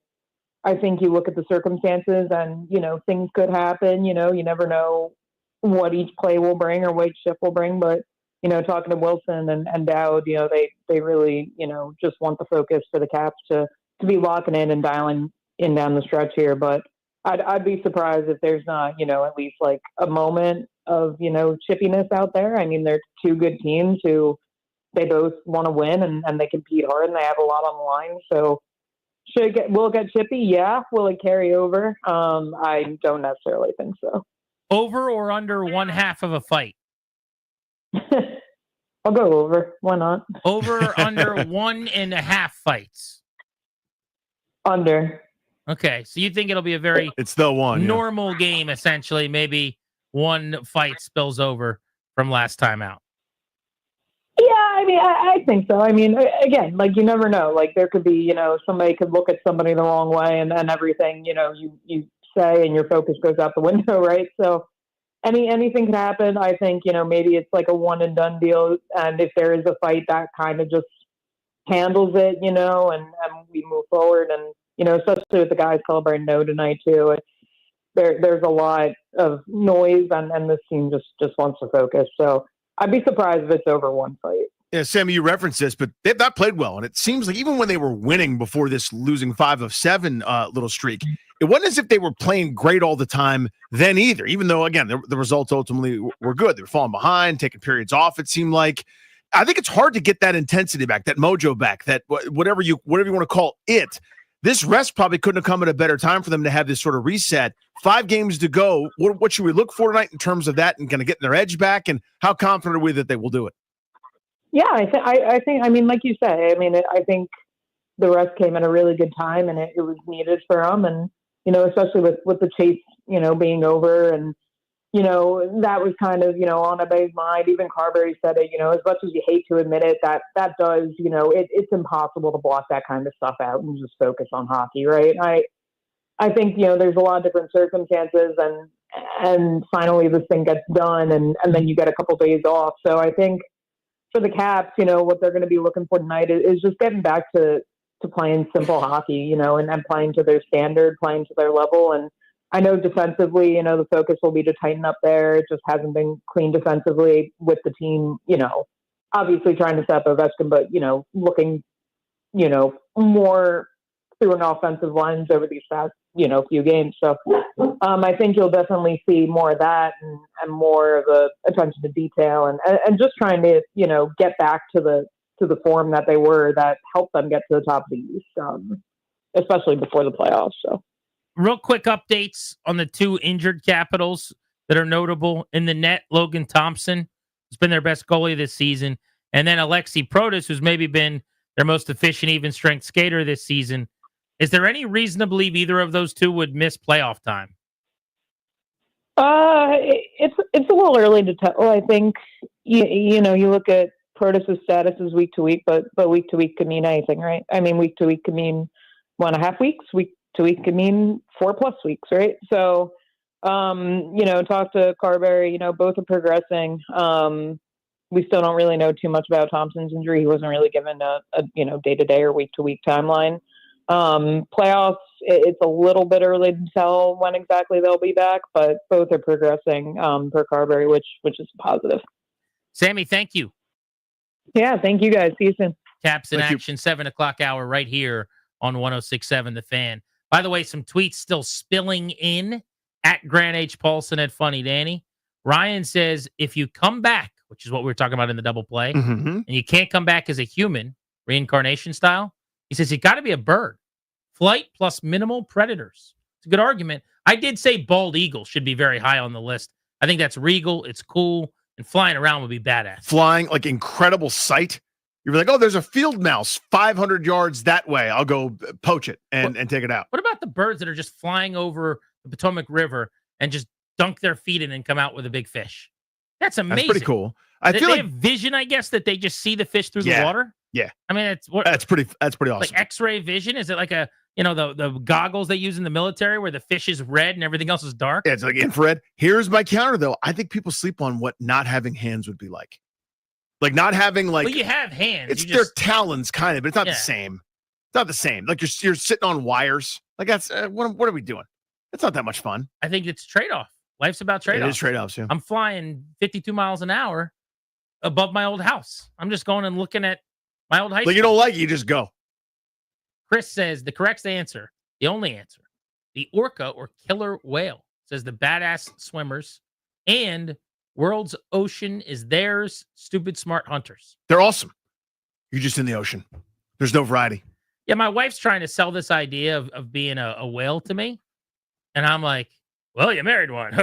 D: I think you look at the circumstances and, things could happen. You never know what each play will bring or what each shift will bring, but talking to Wilson and Dowd, they really, just want the focus for the Caps to be locking in and dialing in down the stretch here. But I'd be surprised if there's not, at least like a moment of, chippiness out there. I mean, they're 2 good teams who they both want to win and they compete hard and they have a lot on the line. So will it get chippy? Yeah. Will it carry over? I don't necessarily think so.
B: Over or under 1/2 of a fight?
D: I'll go over. Why not?
B: Over or under 1.5 fights?
D: Under.
B: Okay, so you think it'll be a very normal game, essentially. Maybe 1 fight spills over from last time out.
D: Yeah, I mean, I think so. I mean, again, like you never know. Like there could be, somebody could look at somebody the wrong way and everything, you say and your focus goes out the window, right? So anything could happen. I think, maybe it's like a one and done deal. And if there is a fight, that kind of just handles it, and we move forward. And, especially with the guys celebrating no tonight too, there's a lot of noise and this team just wants to focus. So I'd be surprised if it's over 1 fight.
H: Yeah, Sammy, you referenced this, but they've not played well. And it seems like even when they were winning before this losing 5 of 7 little streak, it wasn't as if they were playing great all the time then either, even though, again, the results ultimately were good. They were falling behind, taking periods off, it seemed like. I think it's hard to get that intensity back, that mojo back, that whatever you want to call it. This rest probably couldn't have come at a better time for them to have this sort of reset. 5 games to go. What should we look for tonight in terms of that and kind of getting their edge back? And how confident are we that they will do it?
D: Yeah, I think. I mean, like you say, I mean, I think the rest came at a really good time, and it was needed for them. And especially with the chase, being over, and that was kind of on everybody's mind. Even Carberry said it. As much as you hate to admit it, that does it's impossible to block that kind of stuff out and just focus on hockey, right? I think there's a lot of different circumstances, and finally this thing gets done, and then you get a couple days off. So I think for the Caps, what they're going to be looking for tonight is just getting back to playing simple hockey, and playing to their standard, playing to their level. And I know defensively, the focus will be to tighten up there. It just hasn't been clean defensively with the team, obviously trying to set up Ovechkin, but, looking, more through an offensive lens over these past, few games. So I think you'll definitely see more of that and more of the attention to detail and just trying to, get back to the form that they were that helped them get to the top of the East, especially before the playoffs. So.
B: Real quick updates on the 2 injured Capitals that are notable. In the net, Logan Thompson has been their best goalie this season. And then Alexei Protas, who's maybe been their most efficient, even strength skater this season. Is there any reason to believe either of those 2 would miss playoff time?
D: It's a little early to tell. I think, you look at Protas' status is week to week, but week to week could mean anything, right? I mean, week to week could mean 1.5 weeks. Week to week could mean 4+ weeks, right? So, talk to Carberry, both are progressing. We still don't really know too much about Thompson's injury. He wasn't really given a day-to-day or week-to-week timeline. Playoffs, it's a little bit early to tell when exactly they'll be back, but both are progressing per Carberry, which is positive.
B: Sammy, thank you.
D: Yeah, thank you guys. See you soon.
B: Caps in action, 7 o'clock hour right here on 106.7 The Fan. By the way, some tweets still spilling in at Grant H. Paulson at Funny Danny. Ryan says, if you come back, which is what we were talking about in the double play, and you can't come back as a human, reincarnation style, he says, you got to be a bird. Flight plus minimal predators. It's a good argument. I did say bald eagle should be very high on the list. I think that's regal. It's cool. And flying around would be badass.
H: Flying, like incredible sight. You're like, oh, there's a field mouse 500 yards that way. I'll go poach it and take it out.
B: What about the birds that are just flying over the Potomac River and just dunk their feet in and come out with a big fish? That's amazing.
H: That's pretty cool.
B: I feel they have vision, I guess, that they just see the fish through the water.
H: Yeah.
B: I mean,
H: that's pretty awesome.
B: Like X-ray vision? Is it like the goggles they use in the military where the fish is red and everything else is dark?
H: Yeah, it's like infrared. Here's my counter, though. I think people sleep on what not having hands would be like. Like not having
B: well, you have hands.
H: It's their talons, kind of, but it's not the same. It's not the same. Like you're sitting on wires. Like that's what are we doing? It's not that much fun.
B: I think it's trade-off. Life's about trade-offs.
H: It is trade-offs. Yeah.
B: I'm flying 52 miles an hour above my old house. I'm just going and looking at my old high school.
H: Like you don't like it, you just go.
B: Chris says the correct answer, the only answer, the orca or killer whale. Says the badass swimmers and world's ocean is theirs. Stupid, smart hunters.
H: They're awesome. You're just in the ocean. There's no variety.
B: Yeah, my wife's trying to sell this idea of being a whale to me. And I'm like, well, you married one.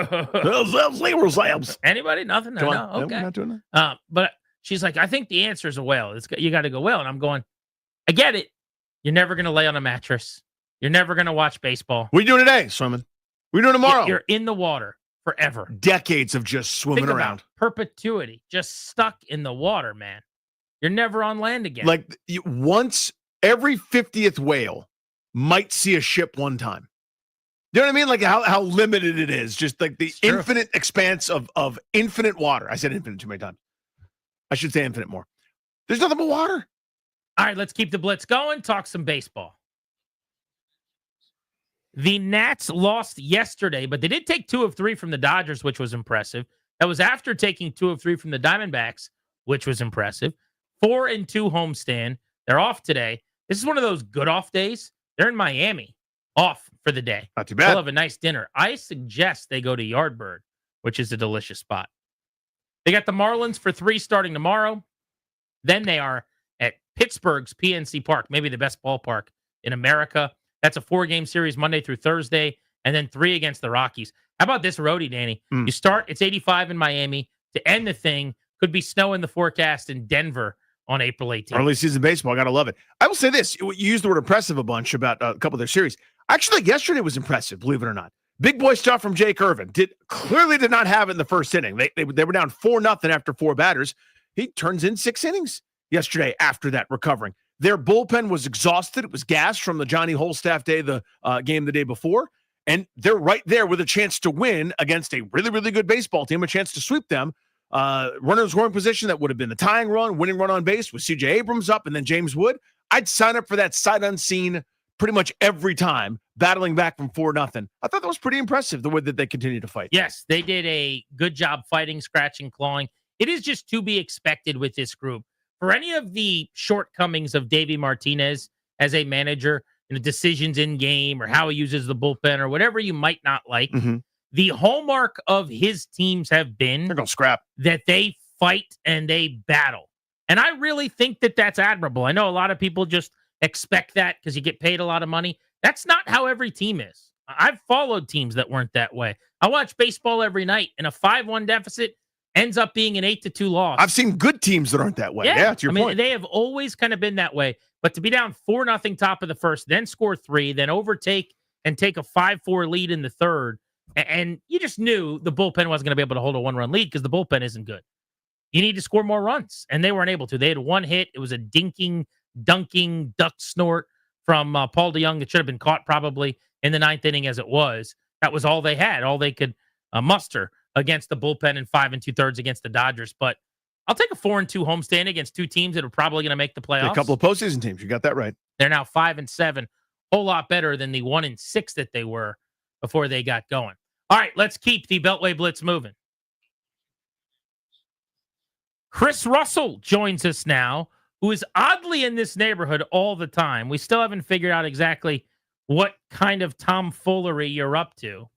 B: Anybody? Nothing? No, okay.
H: We're not doing that.
B: But she's like, I think the answer is a whale. You got to go whale. And I'm going, I get it. You're never going to lay on a mattress. You're never going to watch baseball.
H: What are you doing today, swimming? What are you doing tomorrow?
B: You're in the water forever.
H: Decades of just swimming
B: Think
H: around.
B: Perpetuity. Just stuck in the water, man. You're never on land again.
H: Like once every 50th whale might see a ship one time. You know what I mean? Like how limited it is. Just like the infinite expanse of infinite water. I said infinite too many times. I should say infinite more. There's nothing but water.
B: All right, let's keep the blitz going. Talk some baseball. The Nats lost yesterday, but they did take 2 of 3 from the Dodgers, which was impressive. That was after taking 2 of 3 from the Diamondbacks, which was impressive. 4-2 homestand. They're off today. This is one of those good off days. They're in Miami, off for the day.
H: Not too bad.
B: They'll have a nice dinner. I suggest they go to Yardbird, which is a delicious spot. They got the Marlins for 3 starting tomorrow. Then they are at Pittsburgh's PNC Park, maybe the best ballpark in America. That's a 4-game series Monday through Thursday, and then 3 against the Rockies. How about this roadie, Danny? You start, it's 85 in Miami. To end the thing, could be snow in the forecast in Denver on April 18th.
H: Early season baseball, got to love it. I will say this. You used the word impressive a bunch about a couple of their series. Actually, yesterday was impressive, believe it or not. Big boy stuff from Jake Irvin. Clearly did not have it in the first inning. They were down 4-0 after 4 batters. He turns in 6 innings yesterday after that, recovering. Their bullpen was exhausted. It was gassed from the Johnny Holstaff day, the game the day before. And they're right there with a chance to win against a really, really good baseball team, a chance to sweep them. Runner in scoring position, that would have been the tying run, winning run on base with C.J. Abrams up and then James Wood. I'd sign up for that sight unseen pretty much every time, battling back from 4-0. I thought that was pretty impressive, the way that they continue to fight.
B: Yes, they did a good job fighting, scratching, clawing. It is just to be expected with this group. For any of the shortcomings of Davey Martinez as a manager, decisions in game or how he uses the bullpen or whatever you might not like, the hallmark of his teams have been
H: they're gonna scrap,
B: that they fight and they battle. And I really think that that's admirable. I know a lot of people just expect that because you get paid a lot of money. That's not how every team is. I've followed teams that weren't that way. I watch baseball every night, and a 5-1 deficit ends up being an 8-2 loss.
H: I've seen good teams that aren't that way. Yeah, to your point.
B: They have always kind of been that way. But to be down 4-0 top of the first, then score 3, then overtake and take a 5-4 lead in the third, and you just knew the bullpen wasn't going to be able to hold a 1-run lead because the bullpen isn't good. You need to score more runs, and they weren't able to. They had 1 hit. It was a dunking, duck snort from Paul DeYoung that should have been caught probably in the 9th inning as it was. That was all they had, all they could muster against the bullpen in 5 2/3 against the Dodgers. But I'll take a 4-2 homestand against 2 teams that are probably going to make the playoffs.
H: A couple of postseason teams. You got that right.
B: They're now 5-7, a whole lot better than the 1-6 that they were before they got going. All right, let's keep the Beltway Blitz moving. Chris Russell joins us now, who is oddly in this neighborhood all the time. We still haven't figured out exactly what kind of tomfoolery you're up to.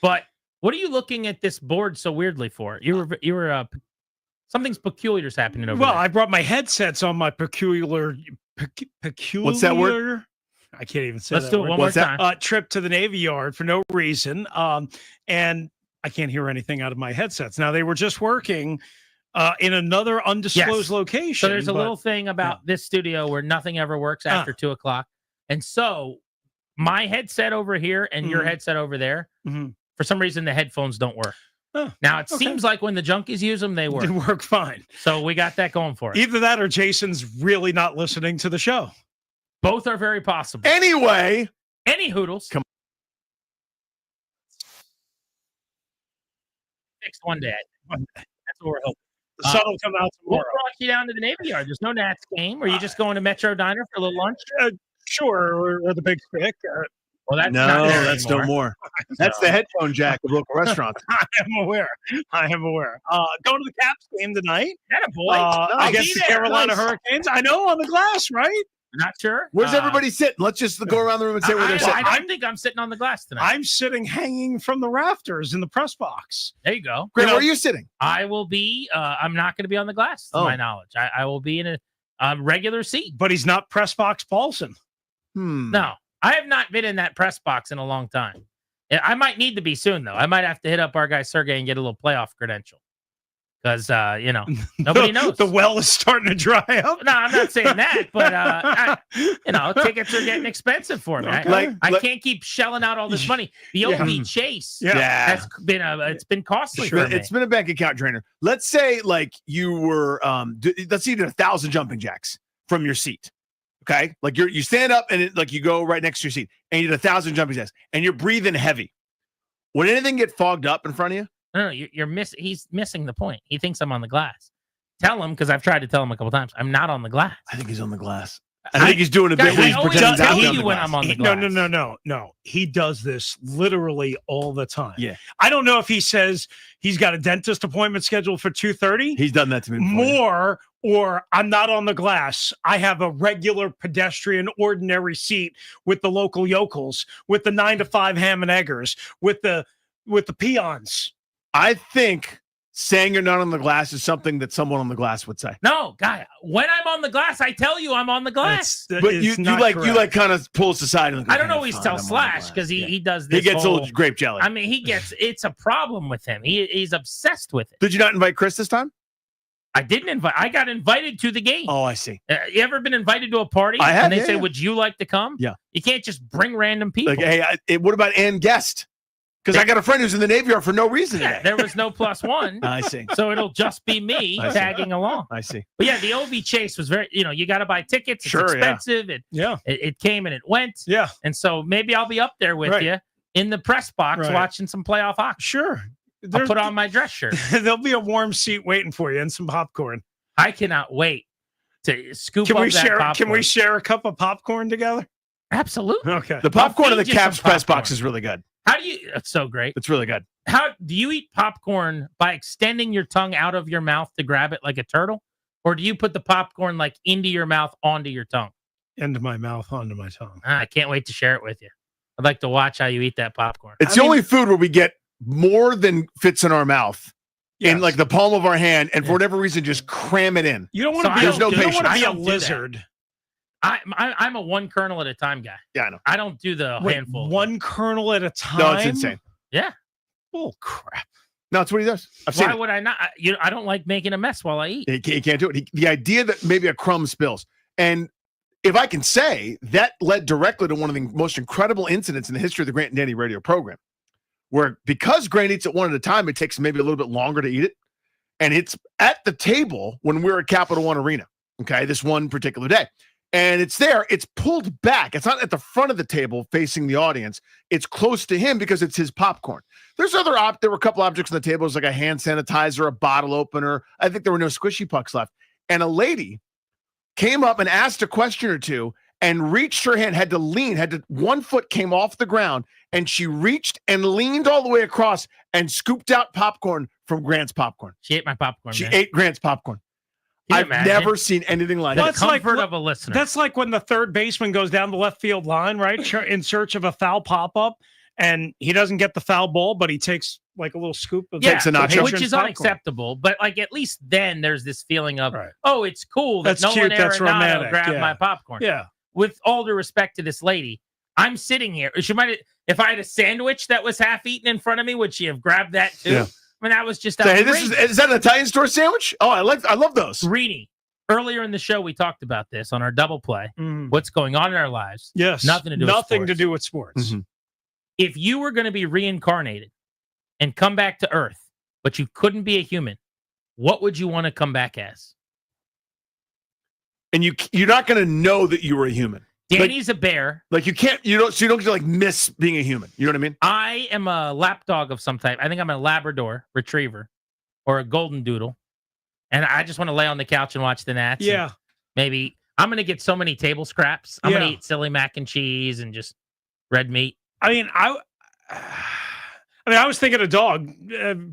B: But what are you looking at this board so weirdly for? You were something's peculiar's happening over there.
C: I brought my headsets on my peculiar.
H: What's that word?
C: I can't even say
B: Let's
C: that
B: do it
C: word.
B: one more time.
C: Trip to the Navy Yard for no reason. And I can't hear anything out of my headsets. Now, they were just working in another undisclosed location.
B: So there's a little thing about this studio where nothing ever works after 2 o'clock. And so my headset over here and your headset over there, for some reason, the headphones don't work. Now, it seems like when the junkies use them, they work.
C: They work fine.
B: So we got that going for us.
C: Either that or Jason's really not listening to the show.
B: Both are very possible.
H: Anyway.
B: Any hoodles.
H: Come
B: Fixed one day. That's what we're hoping.
C: The sun will come out tomorrow.
B: What brought you down to the Navy Yard? There's no Nats game. Were you just going to Metro Diner for a little lunch?
C: Sure, or the Big Stick.
B: Well, that's
H: no,
B: not
H: that's no more. That's the headphone jack of local restaurants.
C: I am aware. Going to the Caps game tonight.
B: Boy.
C: Against the Carolina Hurricanes. I know, on the glass, right?
B: Not sure.
H: Where's everybody sitting? Let's just go around the room and say where they're sitting.
B: I think I'm sitting on the glass tonight.
C: I'm sitting hanging from the rafters in the press box.
B: There you go.
H: Grant, where are you sitting?
B: I will be. I'm not going to be on the glass, to my knowledge. I will be in a regular seat.
C: But he's not press box Paulson.
B: No, I have not been in that press box in a long time. I might need to be soon, though. I might have to hit up our guy Sergey and get a little playoff credential. Because, nobody knows.
C: The well is starting to dry up.
B: No, I'm not saying that, but, tickets are getting expensive for me.
H: Okay.
B: I can't keep shelling out all this money. The OB Chase has been, it's been costly for me.
H: It's been a bank account drainer. Let's say, like, you were, let's say you did 1,000 jumping jacks from your seat. Okay? Like, you stand up and, you go right next to your seat, and you did 1,000 jumping jacks, and you're breathing heavy. Would anything get fogged up in front of you?
B: No, he's missing the point. He thinks I'm on the glass. Tell him, because I've tried to tell him a couple times, I'm not on the glass.
H: I think he's on the glass. I think he's doing a bit where he's pretending to
B: tell you when I'm on the glass.
C: No. He does this literally all the time.
H: Yeah.
C: I don't know if he says he's got a dentist appointment scheduled for 2:30.
H: He's done that to me
C: before. Or I'm not on the glass. I have a regular pedestrian, ordinary seat with the local yokels, with the 9 to 5 ham and eggers, with the peons.
H: I think saying you're not on the glass is something that someone on the glass would say.
B: No, guy. When I'm on the glass, I tell you I'm on the glass.
H: But you like kind of pull us aside. And
B: I don't always tell Slash because he does this.
H: He gets a little grape jelly.
B: I mean, it's a problem with him. He's obsessed with it.
H: Did you not invite Chris this time?
B: I didn't invite. I got invited to the game.
H: Oh, I see.
B: You ever been invited to a party?
H: I have.
B: And they say, "Would you like to come?"
H: Yeah.
B: You can't just bring random people.
H: Like, hey, what about and guest? Because I got a friend who's in the Navy Yard for no reason today.
B: There was no +1.
H: I see.
B: So it'll just be me tagging along.
H: I see.
B: But yeah, the OV chase was very. You got to buy tickets. It's expensive. It came and it went.
C: Yeah.
B: And so maybe I'll be up there with you in the press box watching some playoff hockey.
C: Sure.
B: I'll put on my dress shirt.
C: There'll be a warm seat waiting for you and some popcorn.
B: I cannot wait to scoop up that popcorn.
C: Can we share a cup of popcorn together?
B: Absolutely.
C: Okay.
H: The popcorn in the Caps press box is really good.
B: How do you? It's so great.
H: It's really good.
B: How do you eat popcorn? By extending your tongue out of your mouth to grab it like a turtle, or do you put the popcorn like into your mouth onto your tongue?
C: Into my mouth, onto my tongue.
B: I can't wait to share it with you. I'd like to watch how you eat that popcorn.
H: It's the only food where we get more than fits in our mouth. In like the palm of our hand, and for whatever reason, just cram it in.
C: You don't want to be.
H: There's no patience.
C: You don't want to be a lizard.
B: I'm a one kernel at a time guy.
H: Yeah, I know.
B: I don't do the handful.
C: One kernel at a time.
H: No, it's insane.
B: Yeah.
C: Oh crap.
H: No, that's what he does.
B: Why would I not? I don't like making a mess while I eat.
H: He can't do it. The idea that maybe a crumb spills, and if I can say, that led directly to one of the most incredible incidents in the history of the Grant and Danny radio program, where because Grant eats it one at a time, it takes maybe a little bit longer to eat it. And it's at the table when we're at Capital One Arena, okay, this one particular day. And it's there. It's pulled back. It's not at the front of the table facing the audience. It's close to him because it's his popcorn. There's there were a couple objects on the table. It was like a hand sanitizer, a bottle opener. I think there were no squishy pucks left. And a lady came up and asked a question or two and reached her hand, had to 1 foot came off the ground, and she reached and leaned all the way across and scooped out popcorn from Grant's popcorn.
B: She ate my popcorn.
H: She ate Grant's popcorn. I've never seen anything like that.
B: The comfort of a listener.
C: That's like when the third baseman goes down the left field line, right, in search of a foul pop-up, and he doesn't get the foul ball, but he takes like a little scoop of
B: takes a nacho, which is unacceptable. But like at least then there's this feeling of, oh, it's cool that
C: that's cute, that's
B: Arenado
C: romantic.
B: grabbed my popcorn.
C: Yeah.
B: With all due respect to this lady, I'm sitting here. If I had a sandwich that was half eaten in front of me, would she have grabbed that too?
H: Yeah.
B: I mean, that was just
H: hey, is that an Italian store sandwich? Oh, I love those.
B: Rini, earlier in the show, we talked about this on our double play. What's going on in our lives?
C: Yes.
B: Nothing to do with sports.
C: Mm-hmm.
B: If you were going to be reincarnated and come back to Earth, but you couldn't be a human, what would you want to come back as?
H: And you're not going to know that you were a human.
B: Danny's a bear.
H: Like you don't get to like miss being a human. You know what I mean?
B: I am a lapdog of some type. I think I'm a Labrador retriever or a golden doodle. And I just want to lay on the couch and watch the Nats.
C: Yeah.
B: Maybe I'm going to get so many table scraps. I'm going to eat silly mac and cheese and just red meat.
C: I mean, I was thinking a dog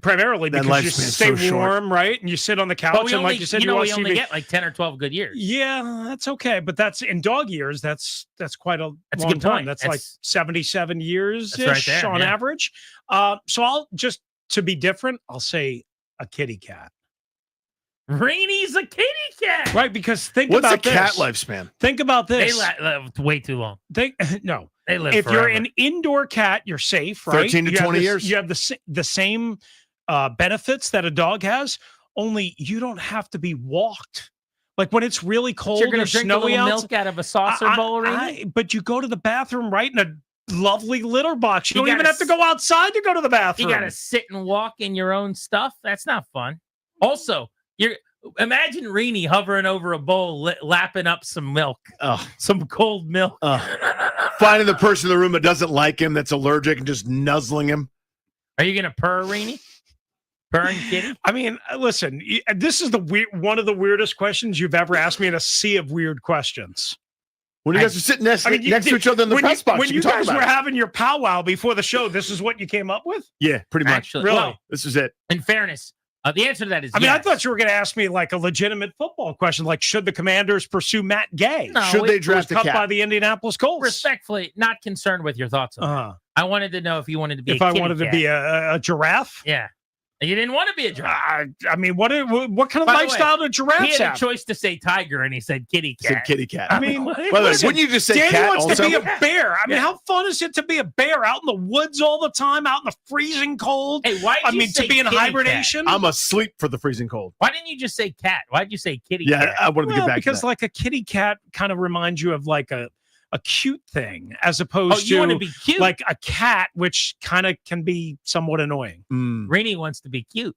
C: primarily because you stay warm, right? And you sit on the couch and like you said,
B: we only get like 10 or 12 good years.
C: Yeah, that's okay. But that's in dog years. That's quite a long
B: good
C: time.
B: point.
C: That's like 77 years
B: right
C: on average. So I'll just, to be different, I'll say a kitty cat.
B: Rainy's a kitty cat.
C: Right, because
H: what's
C: about
H: a cat
C: this.
H: lifespan?
C: Think about this.
B: They live way too long.
C: No.
B: They live
C: if
B: forever.
C: you're an indoor cat, you're safe, right?
H: 13 to 20 years.
C: You have the same benefits that a dog has, only you don't have to be walked. Like when it's really cold
B: You're going
C: or
B: to drink
C: snowy
B: a little
C: out,
B: milk out of a saucer bowl, Rainy?
C: but you go to the bathroom right in a lovely litter box. You don't even have to go outside to go to the bathroom.
B: You got to sit and walk in your own stuff. That's not fun. Also, imagine Rini hovering over a bowl, lapping up some milk, some cold milk.
H: Finding the person in the room that doesn't like him, that's allergic, and just nuzzling him.
B: Are you going to purr, Rini? Purring kitty?
C: I mean, listen, this is one of the weirdest questions you've ever asked me in a sea of weird questions.
H: When you guys are sitting next to each other in the press box,
C: when you guys were having your powwow before the show, this is what you came up with?
H: Yeah, pretty much.
B: Actually,
C: really?
B: Well,
H: this is it.
B: In fairness, the answer to that is
C: I mean,
B: yes.
C: I thought you were going to ask me like a legitimate football question, like should the Commanders pursue Matt Gay?
B: No,
H: should they draft a
C: cut
H: cat?
C: by the Indianapolis Colts?
B: Respectfully, not concerned with your thoughts on that. I wanted to know if you wanted to be
C: if
B: a
C: I
B: kitty
C: wanted
B: cat.
C: to be a giraffe?
B: Yeah. You didn't want to be a giraffe.
C: I mean, what kind of
B: By the
C: lifestyle
B: way,
C: do giraffes
B: he had
C: have?
B: a choice to say tiger, and he said kitty cat.
H: Said kitty cat.
C: I mean,
H: wouldn't you just say
C: Danny
H: cat
C: wants
H: also?
C: to be a bear. I mean, how fun is it to be a bear out in the woods all the time, out in the freezing cold?
B: Hey, why?
C: I mean, to be in hibernation.
H: I'm asleep for the freezing cold.
B: Why didn't you just say cat? Why'd you say kitty
H: Yeah,
B: cat?
H: I wanted to get back
C: because
H: to that.
C: like a kitty cat kind of reminds you of like a cute thing as
B: Oh,
C: opposed
B: you want
C: to
B: to be cute?
C: like a cat, which kind of can be somewhat annoying.
B: Rainey wants to be cute.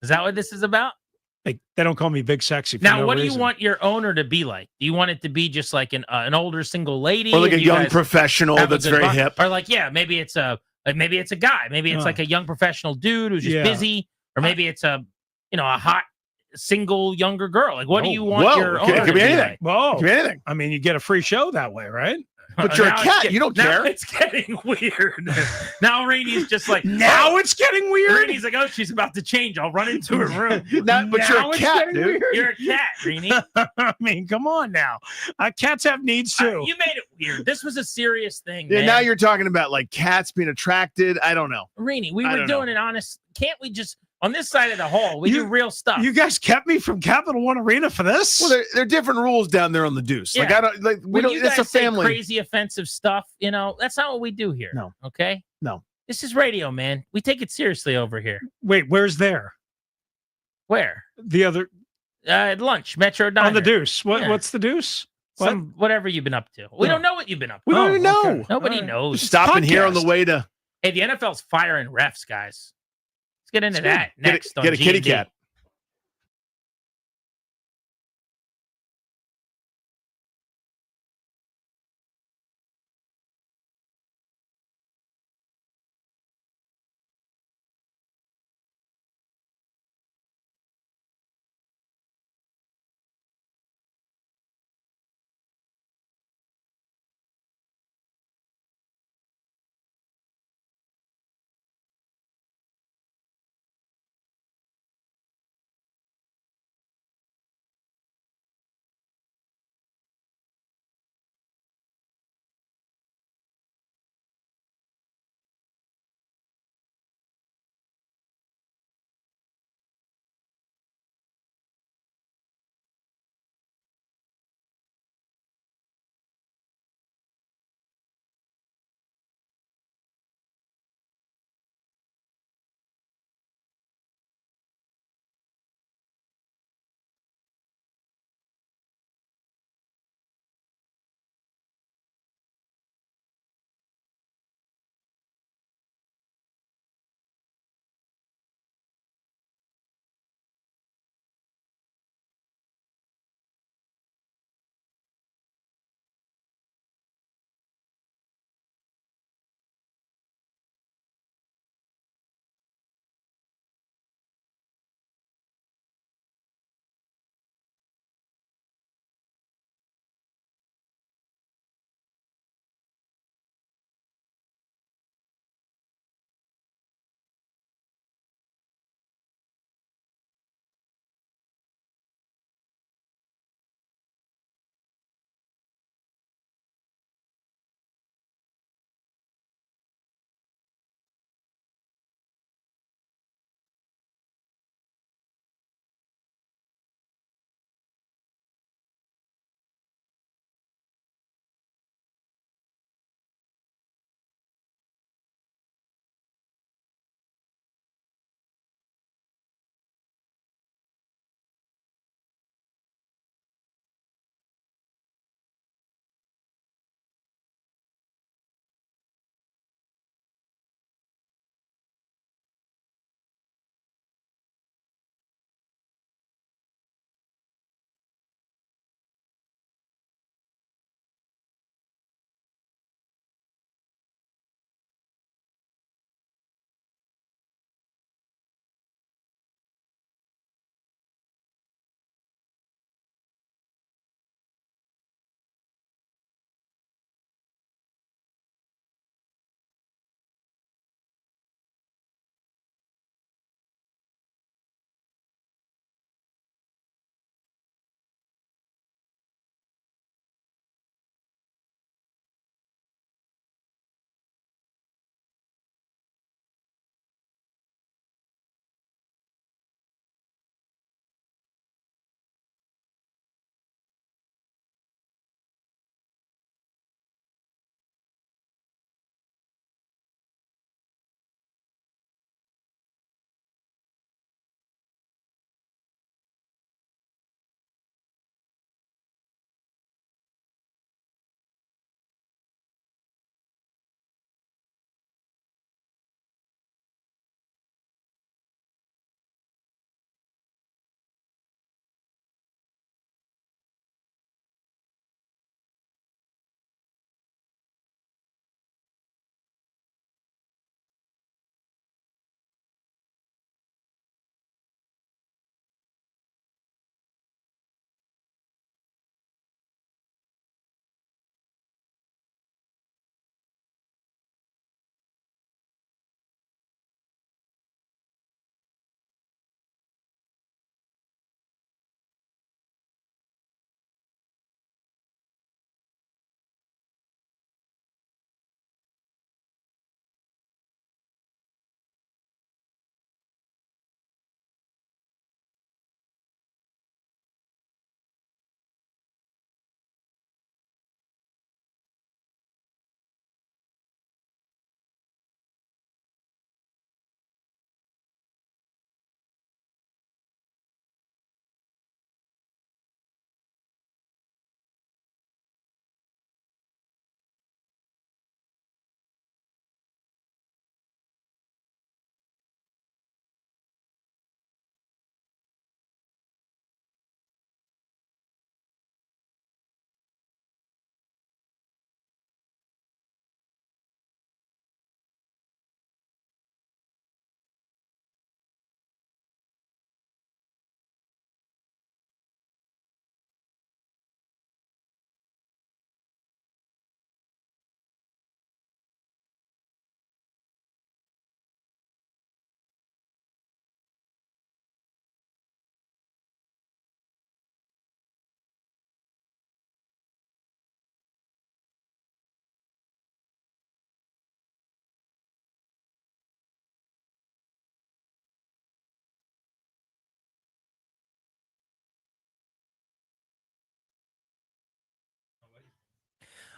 B: Is that what this is about?
C: They don't call me big sexy. For
B: Now,
C: no
B: what do
C: reason.
B: you want your owner to be like? Do you want it to be just like an older single lady,
H: Or like
B: and
H: a
B: you
H: young
B: guys
H: professional
B: have a
H: that's
B: good
H: very
B: bond?
H: hip.
B: Or like, yeah, maybe it's a guy, maybe it's like a young professional dude who's just
C: Yeah.
B: busy, or maybe it's a hot single younger girl. Like, what do you want
H: Whoa,
B: your
H: it
B: owner
H: could
B: to
H: be
B: be
H: anything.
B: like?
C: Whoa,
H: It could be anything.
C: I mean, you get a free show that way, right?
H: But you're a
B: Now
H: cat. You don't
B: now
H: care.
B: It's getting weird. Now Rainey's just like,
C: Now it's getting weird.
B: Rainey's like, oh, she's about to change. I'll run into her room.
H: But you're
C: Now
H: a
C: it's
H: cat,
C: getting
H: dude.
C: weird.
B: You're a cat, Rainey.
C: I mean, come on now. Cats have needs too.
B: You made it weird. This was a serious thing,
H: Yeah,
B: man.
H: now you're talking about like cats being attracted. I don't know.
B: Rainey, we
H: I
B: were
H: don't
B: doing
H: know.
B: an honest. Can't we just on this side of the hall? We do real stuff.
C: You guys kept me from Capital One Arena for this.
H: Well, there are different rules down there on the Deuce. Like
B: Yeah.
H: I don't like we
B: When
H: don't.
B: you
H: It's a
B: guys say
H: family.
B: crazy offensive stuff, that's not what we do here.
H: No.
B: Okay.
H: No.
B: This is radio, man. We take it seriously over here.
C: Wait, where's there?
B: Where?
C: The other
B: At lunch, Metro Diner.
C: on the Deuce.
B: Yeah.
C: What's the Deuce? What?
B: Whatever you've been up to. We
C: No.
B: don't know what you've been up to.
H: We don't even know.
C: okay.
B: Nobody
C: All right.
B: knows.
H: Stopping here on the
C: podcast.
H: way to
B: Hey, the NFL's firing refs, guys. Let's get into that
H: Get a-
B: next.
H: get a kitty
B: G&D.
H: cat.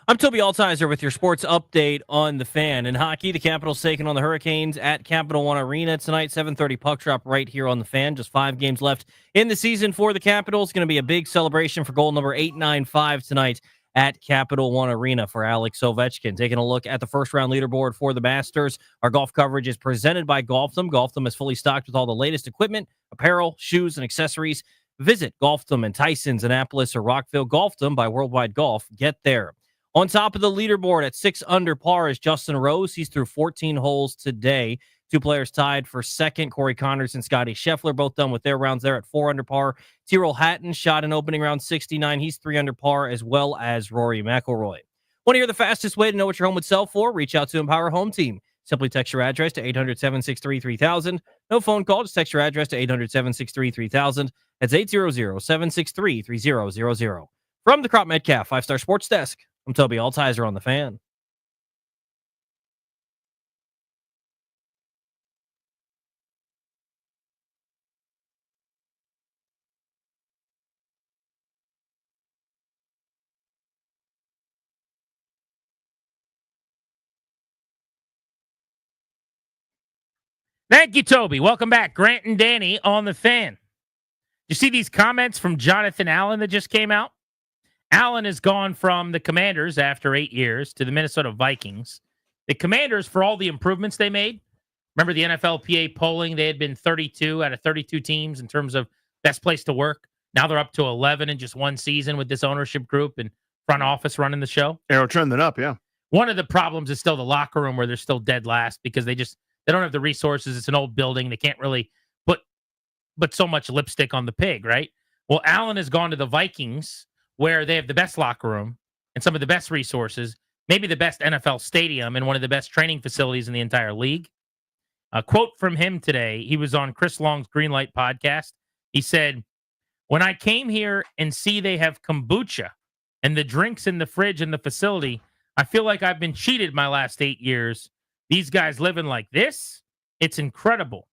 R: I'm Toby Altizer with your sports update on the Fan. In hockey, the Capitals taking on the Hurricanes at Capital One Arena tonight, 7:30 puck drop right here on the Fan. Just 5 games left in the season for the Capitals. Going to be a big celebration for goal number 895 tonight at Capital One Arena for Alex Ovechkin. Taking a look at the first-round leaderboard for the Masters. Our golf coverage is presented by Golfdom. Golfdom is fully stocked with all the latest equipment, apparel, shoes, and accessories. Visit Golfdom in Tysons, Annapolis, or Rockville. Golfdom by Worldwide Golf. Get there. On top of the leaderboard at 6 under par is Justin Rose. He's through 14 holes today. 2 players tied for second, Corey Connors and Scotty Scheffler, both done with their rounds there at 4 under par. Tyrrell Hatton shot an opening round 69. He's 3 under par, as well as Rory McIlroy. Want to hear the fastest way to know what your home would sell for? Reach out to Empower Home Team. Simply text your address to 800-763-3000. No phone call. Just text your address to 800-763-3000. That's 800-763-3000. From the Crop Metcalf 5-Star Sports Desk, I'm Toby Altizer on the Fan.
B: Thank you, Toby. Welcome back. Grant and Danny on the Fan. You see these comments from Jonathan Allen that just came out? Allen has gone from the Commanders after 8 years to the Minnesota Vikings. The Commanders, for all the improvements they made, remember the NFLPA polling, they had been 32 out of 32 teams in terms of best place to work. Now they're up to 11 in just one season with this ownership group and front office running the show.
H: Arrow trending up, yeah.
B: One of the problems is still the locker room where they're still dead last because they don't have the resources. It's an old building. They can't really put so much lipstick on the pig, right? Well, Allen has gone to the Vikings, where they have the best locker room and some of the best resources, maybe the best NFL stadium and one of the best training facilities in the entire league. A quote from him today, he was on Chris Long's Greenlight podcast. He said, "When I came here and see they have kombucha and the drinks in the fridge in the facility, I feel like I've been cheated my last 8 years. These guys living like this, it's incredible.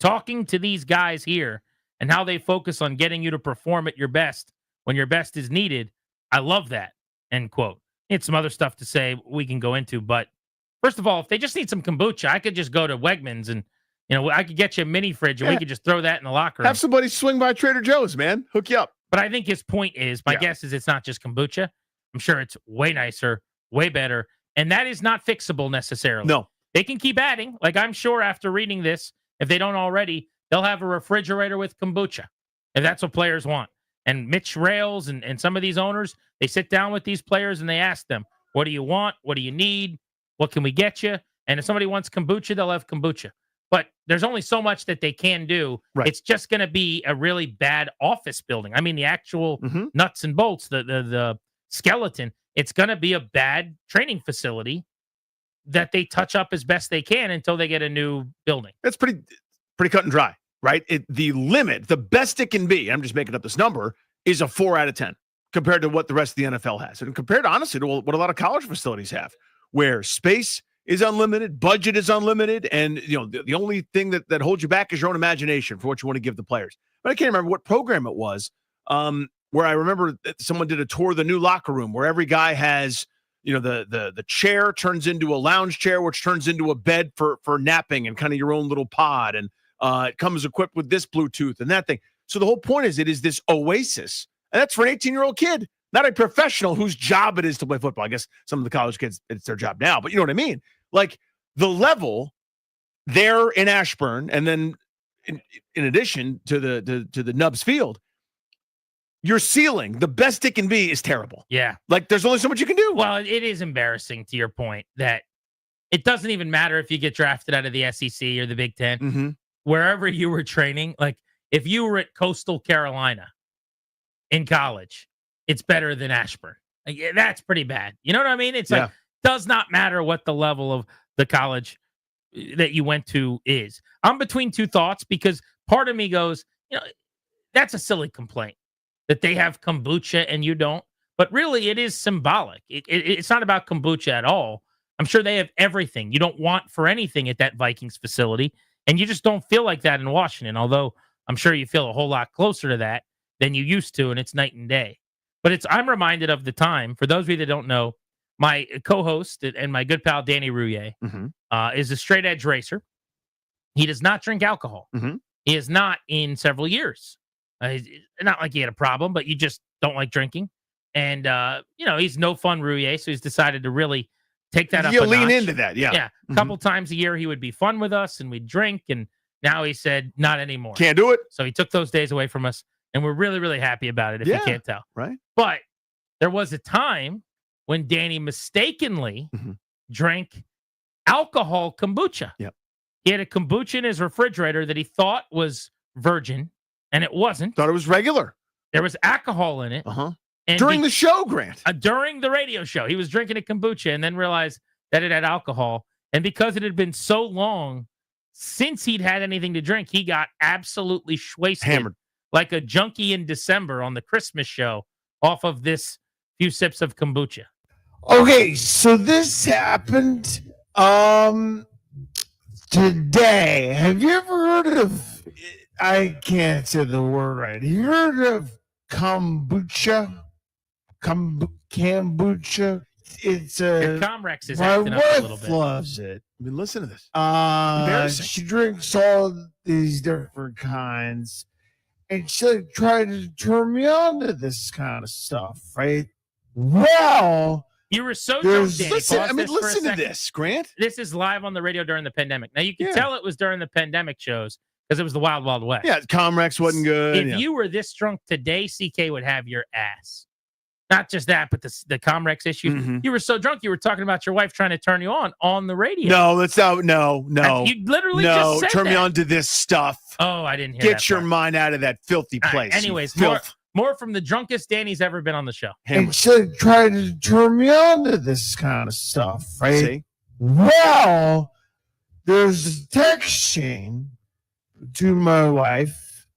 B: Talking to these guys here and how they focus on getting you to perform at your best when your best is needed, I love that," end quote. It's some other stuff to say we can go into, but first of all, if they just need some kombucha, I could just go to Wegmans and, I could get you a mini fridge and we could just throw that in the locker room.
H: Have somebody swing by Trader Joe's, man. Hook you up.
B: But I think his point is, my guess is it's not just kombucha. I'm sure it's way nicer, way better, and that is not fixable necessarily.
H: No.
B: They can keep adding. Like, I'm sure after reading this, if they don't already, they'll have a refrigerator with kombucha, if that's what players want. And Mitch Rails and some of these owners, they sit down with these players and they ask them, what do you want? What do you need? What can we get you? And if somebody wants kombucha, they'll have kombucha. But there's only so much that they can do.
H: Right.
B: It's just going to be a really bad office building. I mean, the actual nuts and bolts, the skeleton, it's going to be a bad training facility that they touch up as best they can until they get a new building.
H: That's pretty cut and dry, right? The limit, the best it can be, I'm just making up this number, is a 4 out of 10 compared to what the rest of the NFL has. And compared, honestly, to what a lot of college facilities have, where space is unlimited, budget is unlimited, and the only thing that holds you back is your own imagination for what you want to give the players. But I can't remember what program it was, where I remember that someone did a tour of the new locker room where every guy has, the chair turns into a lounge chair, which turns into a bed for napping and kind of your own little pod. And it comes equipped with this Bluetooth and that thing. So the whole point is it is this oasis. And that's for an 18-year-old kid, not a professional whose job it is to play football. I guess some of the college kids, it's their job now, but you know what I mean? Like the level there in Ashburn, and then in addition to the Nubs Field, your ceiling, the best it can be, is terrible.
B: Yeah.
H: Like there's only so much you can do.
B: Well, it is embarrassing, to your point, that it doesn't even matter if you get drafted out of the SEC or the Big Ten.
H: Mm-hmm.
B: Wherever you were training, like if you were at Coastal Carolina in college, it's better than Ashburn. Like, that's pretty bad. You know what I mean? It's like, does not matter what the level of the college that you went to is. I'm between two thoughts because part of me goes, that's a silly complaint that they have kombucha and you don't. But really, it is symbolic. It's not about kombucha at all. I'm sure they have everything you don't want for anything at that Vikings facility. And you just don't feel like that in Washington, although I'm sure you feel a whole lot closer to that than you used to, and it's night and day. But I'm reminded of the time, for those of you that don't know, my co-host and my good pal Danny Rouillet is a straight edge racer. He does not drink alcohol. He has not in several years. Not like he had a problem, but you just don't like drinking. And, he's no fun Rouillet, so he's decided to really take that up a
H: lean
B: notch.
H: into that, yeah.
B: Yeah, a couple times a year he would be fun with us, and we'd drink, and now he said, not anymore.
H: Can't do it.
B: So he took those days away from us, and we're really, really happy about it, if you can't tell.
H: Right.
B: But there was a time when Danny mistakenly drank alcohol kombucha.
H: Yep.
B: He had a kombucha in his refrigerator that he thought was virgin, and it wasn't.
H: Thought it was regular.
B: There was alcohol in it. And
H: During the show, Grant.
B: During the radio show, he was drinking a kombucha and then realized that it had alcohol. And because it had been so long since he'd had anything to drink, he got absolutely wasted,
H: hammered,
B: like a junkie in December on the Christmas show, off of this few sips of kombucha.
A: Okay, so this happened today. Have you ever heard of, I can't say the word right. Have you heard of kombucha? Kombucha? It's
B: Your Comrex is
A: my
B: acting up a
A: wife
B: little bit.
A: loves it.
H: I mean, listen to this.
A: She drinks all these different kinds, and she tried to turn me on to this kind of stuff, right? Well,
B: You were so drunk, Danny.
H: Listen,
B: Pause
H: I mean,
B: this for a
H: listen to
B: second.
H: this, Grant.
B: This is live on the radio during the pandemic. Now, you can
H: Yeah.
B: tell it was during the pandemic shows because it was the Wild, Wild West.
H: Yeah, Comrex wasn't good.
B: If you were this drunk today, CK would have your ass. Not just that, but the Comrex issue. You were so drunk, you were talking about your wife trying to turn you on the radio.
H: No, that's not. No.
B: You literally just said
H: turn me
B: that.
H: on to this stuff.
B: Oh, I didn't hear
H: Get
B: that
H: your
B: part.
H: mind out of that filthy
B: All
H: place.
B: right, anyways,
H: you
B: more,
H: filth.
B: more from the drunkest Danny's ever been on the show.
A: and she tried to turn me on to this kind of stuff, right?
H: See?
A: Well, there's a text chain between my wife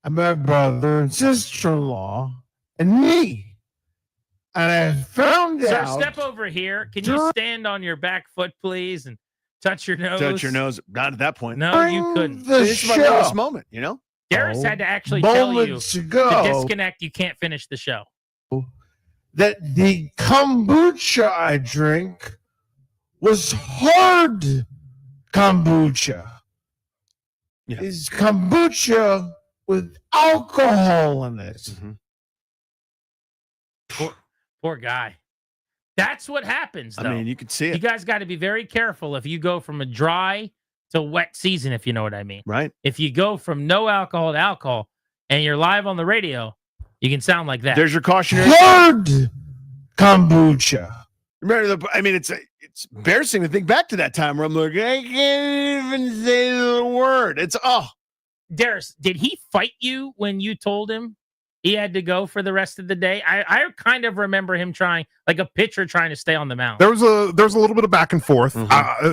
A: and my brother and sister-in-law and me. And I found
B: Sir,
A: out.
B: step over here. Can you stand on your back foot, please, and touch your nose?
H: Touch your nose. Not at that point.
B: No, you couldn't.
H: This is my lowest moment, you know?
B: Darius had to actually tell you
A: moments ago.
B: to disconnect. You can't finish the show.
A: That the kombucha I drink was hard kombucha.
H: Yeah.
A: Is kombucha with alcohol in it.
B: Poor guy. That's what happens, though.
H: I mean, you can see
B: You
H: it.
B: guys got to be very careful if you go from a dry to wet season, if you know what I mean.
H: Right.
B: If you go from no alcohol to alcohol and you're live on the radio, you can sound like that.
H: There's your cautionary.
A: Hard kombucha.
H: Remember, it's embarrassing to think back to that time where I'm like, I can't even say the word. It's
B: Darius, did he fight you when you told him he had to go for the rest of the day? I kind of remember him trying, like a pitcher trying to stay on the mound.
G: There was a little bit of back and forth.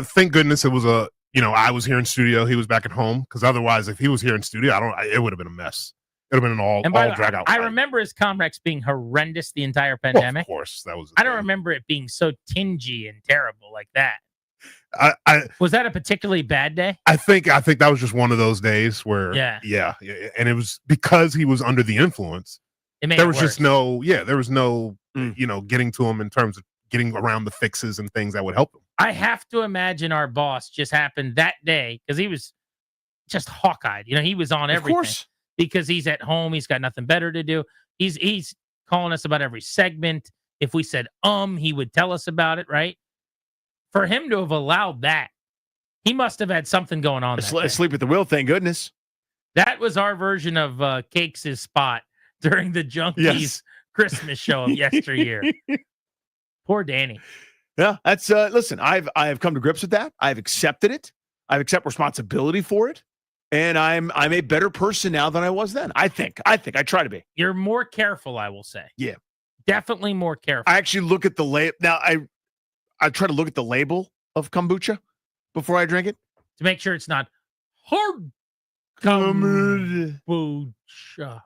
G: Thank goodness it was I was here in studio, he was back at home, because otherwise, if he was here in studio, it would have been a mess. It would have been an all drag out.
B: I remember his Comrex being horrendous the entire pandemic.
G: Well, of course, that was.
B: I don't remember it being so tingy and terrible like that. Was that a particularly bad day?
G: I think that was just one of those days where, yeah, and it was because he was under the influence. There was just no, getting to him in terms of getting around the fixes and things that would help him.
B: I have to imagine our boss just happened that day because he was just hawk-eyed. He was on everything.
H: Of course.
B: Because he's at home, he's got nothing better to do. He's calling us about every segment. If we said he would tell us about it, right? For him to have allowed that, he must have had something going on.
H: Sleep at the wheel, thank goodness.
B: That was our version of Cakes' spot during the Junkies Christmas show of yesteryear. Poor Danny.
H: Yeah, that's listen, I have come to grips with that. I've accepted it. I've accepted responsibility for it. And I'm a better person now than I was then. I think I try to be.
B: You're more careful, I will say.
H: Yeah.
B: Definitely more careful.
H: I actually look at the label. Now I try to look at the label of kombucha before I drink it
B: to make sure it's not hard kombucha.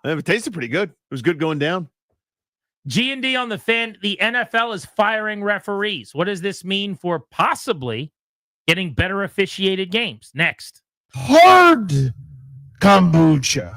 H: It tasted pretty good. It was good going down.
B: G&D on the Fan. The NFL is firing referees. What does this mean for possibly getting better officiated games? Next.
A: Hard kombucha.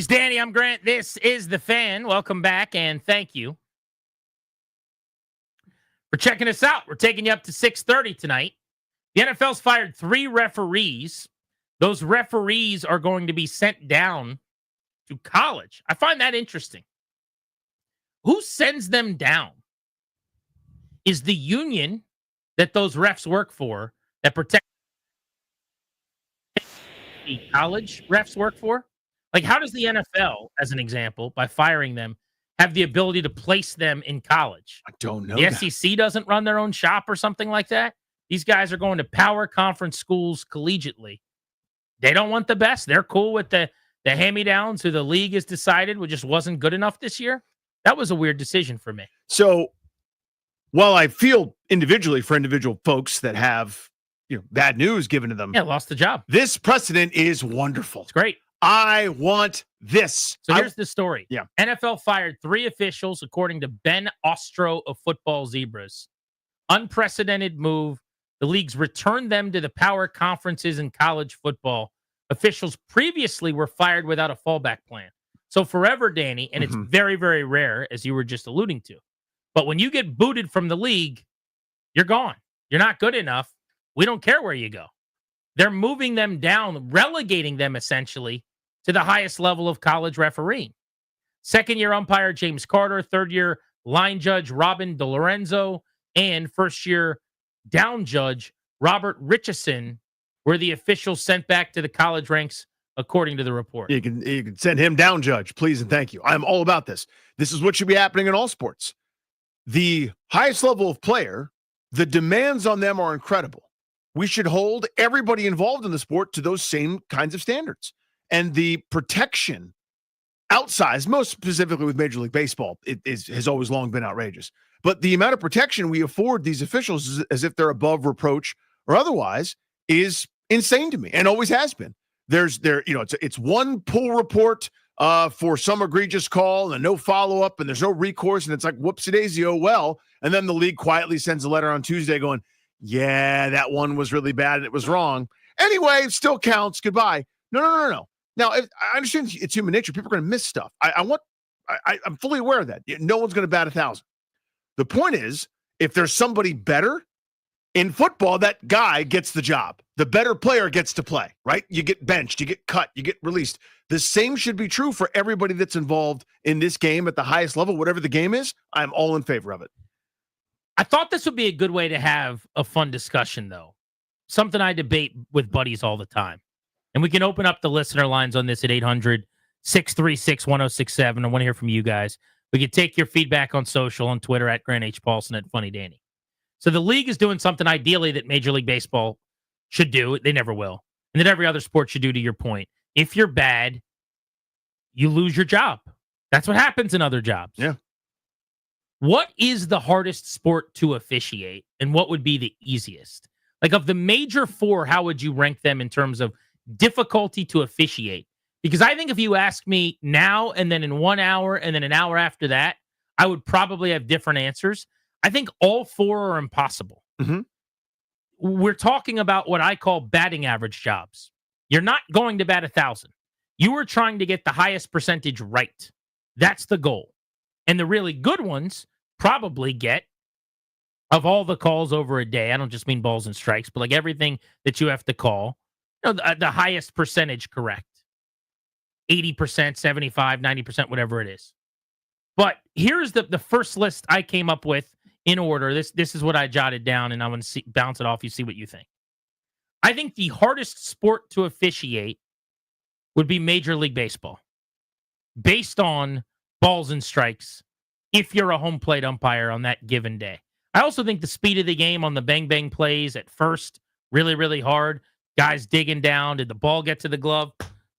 B: He's Danny. I'm Grant. This is The Fan. Welcome back, and thank you for checking us out. We're taking you up to 6:30 tonight. The NFL's fired 3 referees. Those referees are going to be sent down to college. I find that interesting. Who sends them down? Is the union that those refs work for that protect the college refs work for? Like, how does the NFL, as an example, by firing them, have the ability to place them in college?
H: I don't know.
B: The SEC doesn't run their own shop or something like that. These guys are going to power conference schools collegiately. They don't want the best. They're cool with the hand-me-downs who the league has decided just wasn't good enough this year. That was a weird decision for me.
H: So while I feel individually for individual folks that have bad news given to them,
B: lost the job.
H: This precedent is wonderful.
B: It's great.
H: I want this.
B: So here's the story.
H: Yeah.
B: NFL fired 3 officials, according to Ben Ostro of Football Zebras. Unprecedented move. The leagues returned them to the power conferences in college football. Officials previously were fired without a fallback plan. So forever, Danny, and it's very, very rare, as you were just alluding to. But when you get booted from the league, you're gone. You're not good enough. We don't care where you go. They're moving them down, relegating them essentially to the highest level of college refereeing. Second-year umpire James Carter, third-year line judge Robin DeLorenzo, and first-year down judge Robert Richardson were the officials sent back to the college ranks, according to the report.
H: You can send him down, judge, please and thank you. I'm all about this. This is what should be happening in all sports. The highest level of player, the demands on them are incredible. We should hold everybody involved in the sport to those same kinds of standards. And the protection outsized, most specifically with Major League Baseball, has always long been outrageous. But the amount of protection we afford these officials as if they're above reproach or otherwise is insane to me and always has been. It's one pull report for some egregious call and no follow-up and there's no recourse and it's like whoopsie-daisy, oh well. And then the league quietly sends a letter on Tuesday going, yeah, that one was really bad and it was wrong. Anyway, it still counts. Goodbye. No. Now, I understand it's human nature. People are going to miss stuff. I'm fully aware of that. No one's going to bat 1,000. The point is, if there's somebody better in football, that guy gets the job. The better player gets to play, right? You get benched, you get cut, you get released. The same should be true for everybody that's involved in this game at the highest level, whatever the game is. I'm all in favor of it.
B: I thought this would be a good way to have a fun discussion, though. Something I debate with buddies all the time. And we can open up the listener lines on this at 800-636-1067. I want to hear from you guys. We can take your feedback on social, on Twitter, at Grant H. Paulson, at Funny Danny. So the league is doing something ideally that Major League Baseball should do. They never will. And that every other sport should do, to your point. If you're bad, you lose your job. That's what happens in other jobs.
H: Yeah.
B: What is the hardest sport to officiate, and what would be the easiest? Like, of the major 4, how would you rank them in terms of difficulty to officiate? Because I think if you ask me now and then in 1 hour and then an hour after that, I would probably have different answers. I think all 4 are impossible. We're talking about what I call batting average jobs. You're not going to bat 1,000. You are trying to get the highest percentage right. That's the goal. And the really good ones probably get, of all the calls over a day, I don't just mean balls and strikes, but like everything that you have to call, the highest percentage correct. 80%, 75, 90%, whatever it is. But here's the first list I came up with in order. This is what I jotted down, and I'm going to bounce it off. You see what you think. I think the hardest sport to officiate would be Major League Baseball, based on balls and strikes, if you're a home plate umpire on that given day. I also think the speed of the game on the bang-bang plays at first, really, really hard. Guys digging down. Did the ball get to the glove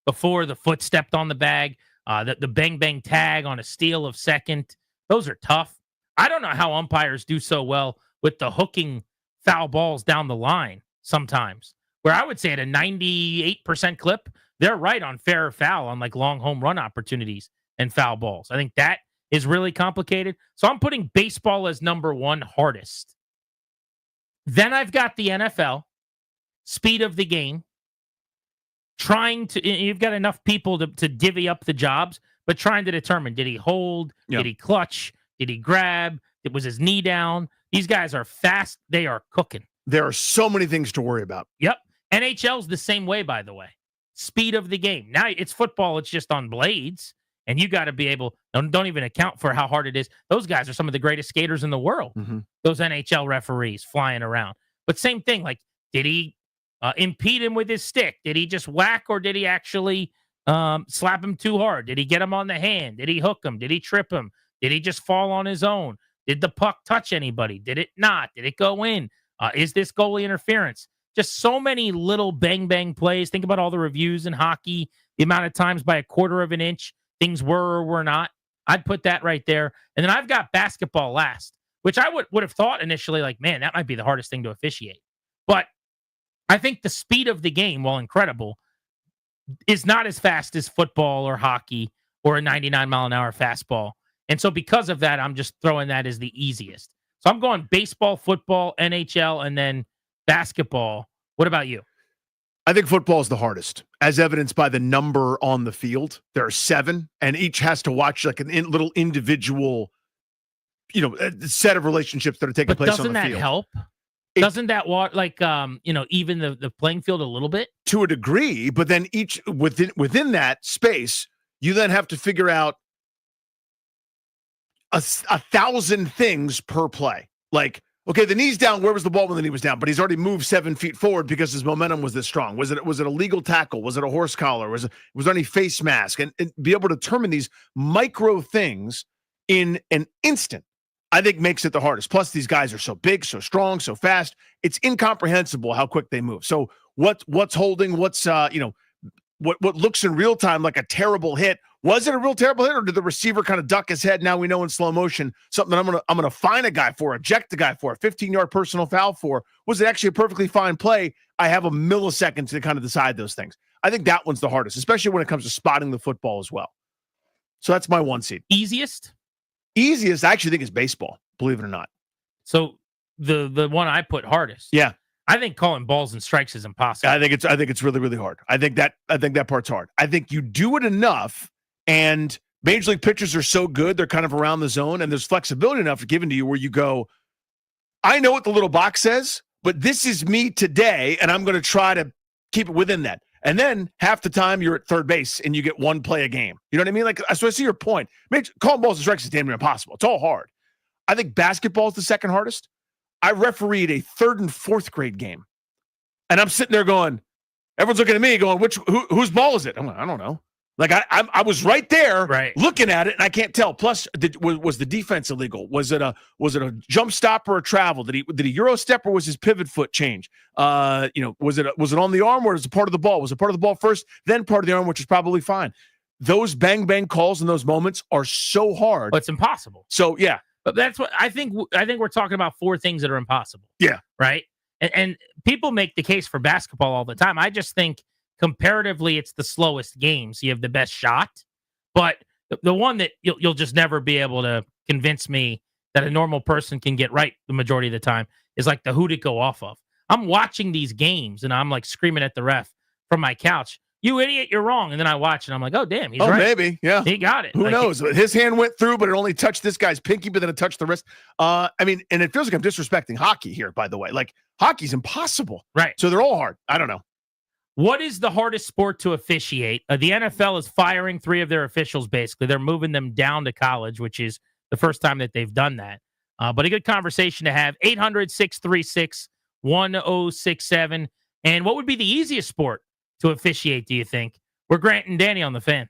B: before the foot stepped on the bag? The bang-bang tag on a steal of second. Those are tough. I don't know how umpires do so well with the hooking foul balls down the line sometimes, where I would say at a 98% clip, they're right on fair or foul on like long home run opportunities and foul balls. I think that is really complicated. So I'm putting baseball as number 1 hardest. Then I've got the NFL, speed of the game, you've got enough people to divvy up the jobs, but trying to determine, did he hold?
H: Yeah.
B: Did he clutch? Did he grab? Was his knee down? These guys are fast. They are cooking.
H: There are so many things to worry about.
B: Yep. NHL's the same way, by the way. Speed of the game. Now it's football. It's just on blades. And you got to be able, don't even account for how hard it is. Those guys are some of the greatest skaters in the world.
H: Mm-hmm.
B: Those NHL referees flying around. But same thing, like, did he impede him with his stick? Did he just whack, or did he actually slap him too hard? Did he get him on the hand? Did he hook him? Did he trip him? Did he just fall on his own? Did the puck touch anybody? Did it not? Did it go in? Is this goalie interference? Just so many little bang plays. Think about all the reviews in hockey, the amount of times by a quarter of an inch things were or were not. I'd put that right there. And then I've got basketball last, which I would have thought initially, like, man, that might be the hardest thing to officiate. But I think the speed of the game, while incredible, is not as fast as football or hockey or a 99-mile-an-hour fastball. And so because of that, I'm just throwing that as the easiest. So I'm going baseball, football, NHL, and then basketball. What about you?
H: I think football is the hardest, as evidenced by the number on the field. There are 7, and each has to watch like a little individual, set of relationships that are taking place on the field.
B: Doesn't that help? Doesn't that even the playing field a little bit?
H: To a degree, but then each within that space, you then have to figure out a 1,000 things per play. Like, okay, the knee's down. Where was the ball when the knee was down? But he's already moved 7 feet forward because his momentum was this strong. Was it a legal tackle? Was it a horse collar? Was there any face mask? And be able to determine these micro things in an instant, I think makes it the hardest. Plus, these guys are so big, so strong, so fast. It's incomprehensible how quick they move. So what's holding? What's what looks in real time like a terrible hit? Was it a real terrible hit, or did the receiver kind of duck his head? Now we know in slow motion something that I'm gonna fine a guy for, eject a guy for, a 15-yard personal foul for. Was it actually a perfectly fine play? I have a millisecond to kind of decide those things. I think that one's the hardest, especially when it comes to spotting the football as well. So that's my 1 seed.
B: Easiest,
H: I actually think is baseball. Believe it or not.
B: So the one I put hardest.
H: Yeah.
B: I think calling balls and strikes is impossible.
H: I think it's really, really hard. I think that part's hard. I think you do it enough, and major league pitchers are so good, they're kind of around the zone, and there's flexibility enough given to you where you go, I know what the little box says, but this is me today, and I'm going to try to keep it within that. And then half the time you're at third base and you get 1 play a game. You know what I mean? Like, so I see your point. Calling balls and strikes is damn near impossible. It's all hard. I think basketball is the second hardest. I refereed a 3rd and 4th grade game, and I'm sitting there going, everyone's looking at me going, whose ball is it? I'm like, I don't know. Like I was right there, looking at it, and I can't tell. Plus, was the defense illegal? Was it a jump stop or a travel? Did he Euro step, or was his pivot foot change? Was it on the arm, or was it part of the ball? Was it part of the ball first, then part of the arm, which is probably fine. Those bang calls in those moments are so hard.
B: But it's impossible.
H: So yeah.
B: But that's what I think we're talking about 4 things that are impossible.
H: Yeah.
B: Right. And people make the case for basketball all the time. I just think comparatively it's the slowest game, so you have the best shot. But the one that you'll just never be able to convince me that a normal person can get right the majority of the time is like the who'd it go off of. I'm watching these games and I'm like screaming at the ref from my couch, you idiot, you're wrong. And then I watch and I'm like, oh, damn, he's right.
H: Maybe, yeah.
B: He got it.
H: Who knows? His hand went through, but it only touched this guy's pinky, but then it touched the wrist. And it feels like I'm disrespecting hockey here, by the way. Like, hockey's impossible.
B: Right.
H: So they're all hard. I don't know.
B: What is the hardest sport to officiate? The NFL is firing 3 of their officials, basically. They're moving them down to college, which is the first time that they've done that. But a good conversation to have. 800-636-1067. And what would be the easiest sport to officiate, do you think? We're Grant and Danny on the Fan.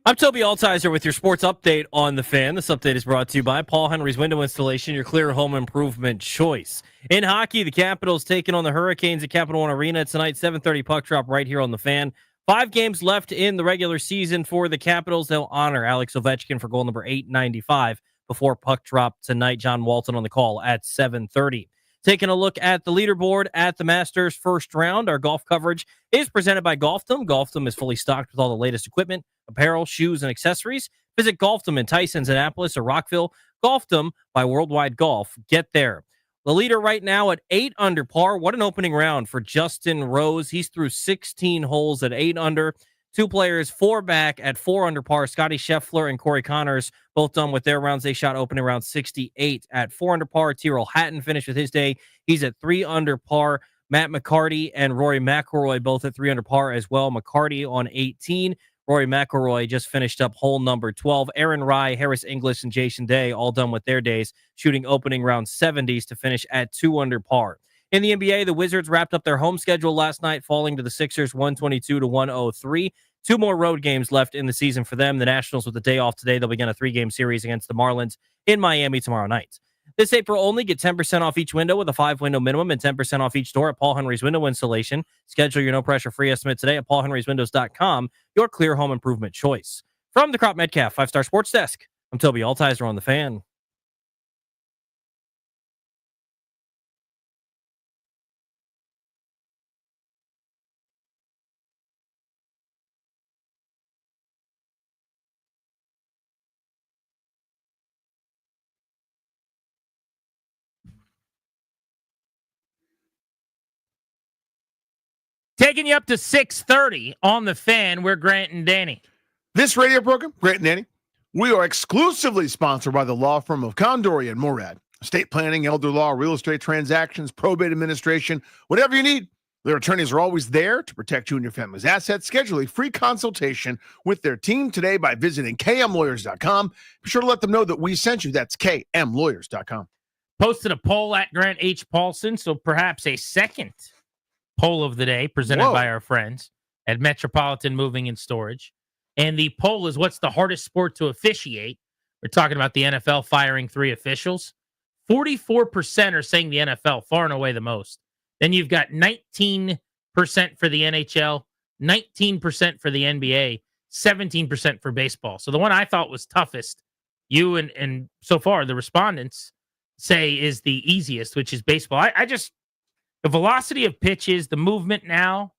R: I'm Toby Altizer with your sports update on The Fan. This update is brought to you by Paul Henry's Window Installation, your clear home improvement choice. In hockey, the Capitals taking on the Hurricanes at Capital One Arena tonight, 7:30 puck drop right here on The Fan. 5 games left in the regular season for the Capitals. They'll honor Alex Ovechkin for goal number 895 before puck drop tonight. John Walton on the call at 7:30. Taking a look at the leaderboard at the Masters first round, our golf coverage is presented by Golfdom. Golfdom is fully stocked with all the latest equipment, apparel, shoes, and accessories. Visit Golfdom in Tysons, Annapolis, or Rockville. Golfdom by Worldwide Golf. Get there. The leader right now at 8 under par. What an opening round for Justin Rose. He's through 16 holes at 8 under. 2 players, 4 back at 4 under par. Scotty Scheffler and Corey Connors both done with their rounds. They shot opening round 68 at 4 under par. Tyrrell Hatton finished with his day. He's at 3 under par. Matt McCarty and Rory McIlroy both at 3 under par as well. McCarty on 18. Rory McIlroy just finished up hole number 12. Aaron Rye, Harris English, and Jason Day all done with their days, shooting opening round 70s to finish at 2 under par. In the NBA, the Wizards wrapped up their home schedule last night, falling to the Sixers 122-103. 2 more road games left in the season for them. The Nationals with the day off today. They'll begin a 3-game series against the Marlins in Miami tomorrow night. This April only, get 10% off each window with a 5-window minimum and 10% off each door at Paul Henry's Window Installation. Schedule your no-pressure free estimate today at paulhenryswindows.com, your clear home improvement choice. From the Crop Metcalf 5-Star Sports Desk, I'm Toby Altizer on The Fan.
B: Taking you up to 6:30 on The Fan. We're Grant and Danny.
H: This radio program, Grant and Danny, we are exclusively sponsored by the law firm of Condori and Morad. Estate planning, elder law, real estate transactions, probate administration, whatever you need. Their attorneys are always there to protect you and your family's assets. Schedule a free consultation with their team today by visiting kmlawyers.com. Be sure to let them know that we sent you. That's kmlawyers.com.
B: Posted a poll at Grant H. Paulson, so perhaps a second poll of the day presented by our friends at Metropolitan Moving and Storage. And the poll is, what's the hardest sport to officiate? We're talking about the NFL firing 3 officials. 44% are saying the NFL, far and away the most. Then you've got 19% for the NHL, 19% for the NBA, 17% for baseball. So the one I thought was toughest, you and so far the respondents say is the easiest, which is baseball. I just, the velocity of pitches, the movement now,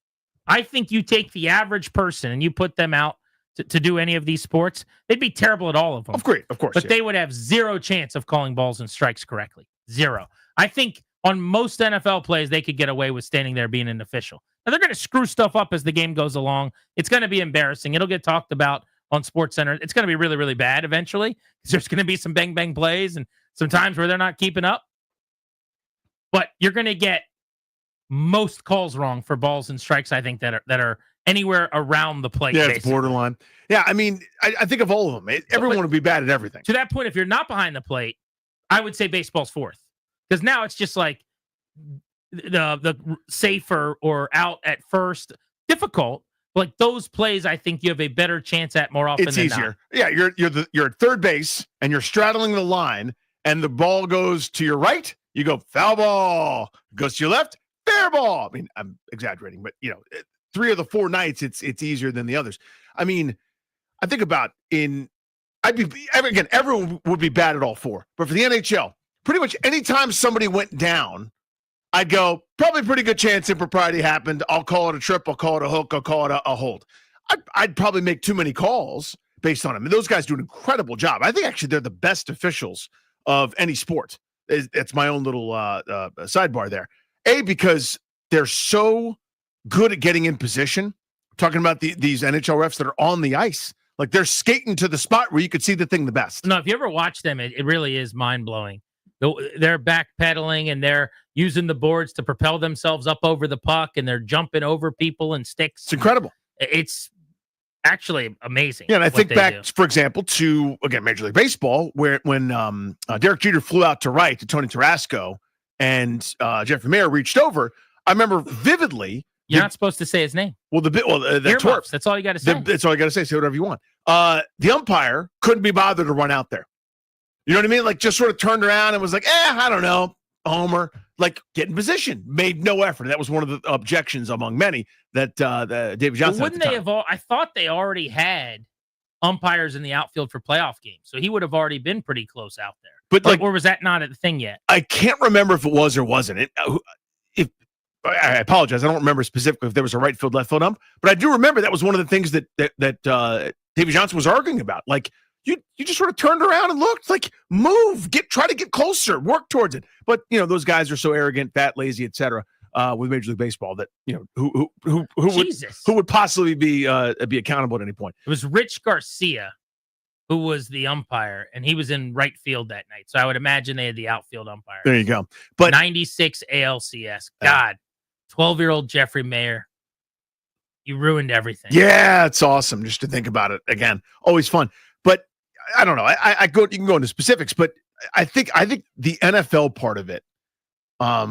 B: I think you take the average person and you put them out to do any of these sports, they'd be terrible at all of them.
H: Of course.
B: But they would have zero chance of calling balls and strikes correctly. Zero. I think on most NFL plays, they could get away with standing there being an official. Now, they're going to screw stuff up as the game goes along. It's going to be embarrassing. It'll get talked about on SportsCenter. It's going to be really, really bad eventually because there's going to be some bang-bang plays and some times where they're not keeping up. But you're going to get most calls wrong for balls and strikes, I think, that are anywhere around the plate.
H: Yeah, it's borderline. Yeah, I mean, I think of all of them. Everyone would be bad at everything.
B: To that point, if you're not behind the plate, I would say baseball's 4th. Because now it's just like the safer or out at first, difficult. Like those plays, I think you have a better chance at more often
H: it's
B: than
H: easier.
B: not.
H: Yeah, you're at third base and you're straddling the line and the ball goes to your right, you go foul ball. Goes to your left, fair ball. I mean, I'm exaggerating, but 3 of the 4 nights it's easier than the others. I mean, I think about everyone would be bad at all 4. But for the NHL, pretty much anytime somebody went down, I'd go, probably a pretty good chance impropriety happened. I'll call it a trip. I'll call it a hook. I'll call it a hold. I'd probably make too many calls based on them. And those guys do an incredible job. I think actually they're the best officials of any sport. It's my own little sidebar there. Because they're so good at getting in position. We're talking about these NHL refs that are on the ice. Like they're skating to the spot where you could see the thing the best.
B: No, if you ever watch them, it really is mind-blowing. They're backpedaling and they're using the boards to propel themselves up over the puck and they're jumping over people and sticks.
H: It's incredible.
B: It's actually amazing.
H: Yeah, and I think back, for example, to, again, Major League Baseball, when Derek Jeter flew out to right to Tony Tarasco and Jeffrey Mayer reached over. I remember vividly
B: You're not supposed to say his name.
H: Well, the
B: Earmuffs, that's all you got to say.
H: That's all you got to say. Say whatever you want. The umpire couldn't be bothered to run out there. You know what I mean? Like, just sort of turned around and was like, I don't know, homer. Like, get in position. Made no effort. That was one of the objections among many that David Johnson.
B: Well, wouldn't they have I thought they already had umpires in the outfield for playoff games, so he would have already been pretty close out there. But or was that not a thing yet?
H: I can't remember if it was or wasn't. I apologize, I don't remember specifically if there was a right field, left field ump, but I do remember that was one of the things that David Johnson was arguing about. Like, you just sort of turned around and looked, like, move, try to get closer, work towards it. But those guys are so arrogant, fat, lazy, etc. With Major League Baseball that who would possibly be accountable at any point.
B: It was Rich Garcia who was the umpire, and he was in right field that night. So I would imagine they had the outfield umpire.
H: There you go. But
B: 96 ALCS. God, 12-year-old Jeffrey Mayer, you ruined everything.
H: Yeah, it's awesome just to think about it again. Always fun. But I don't know. You can go into specifics, but I think the NFL part of it,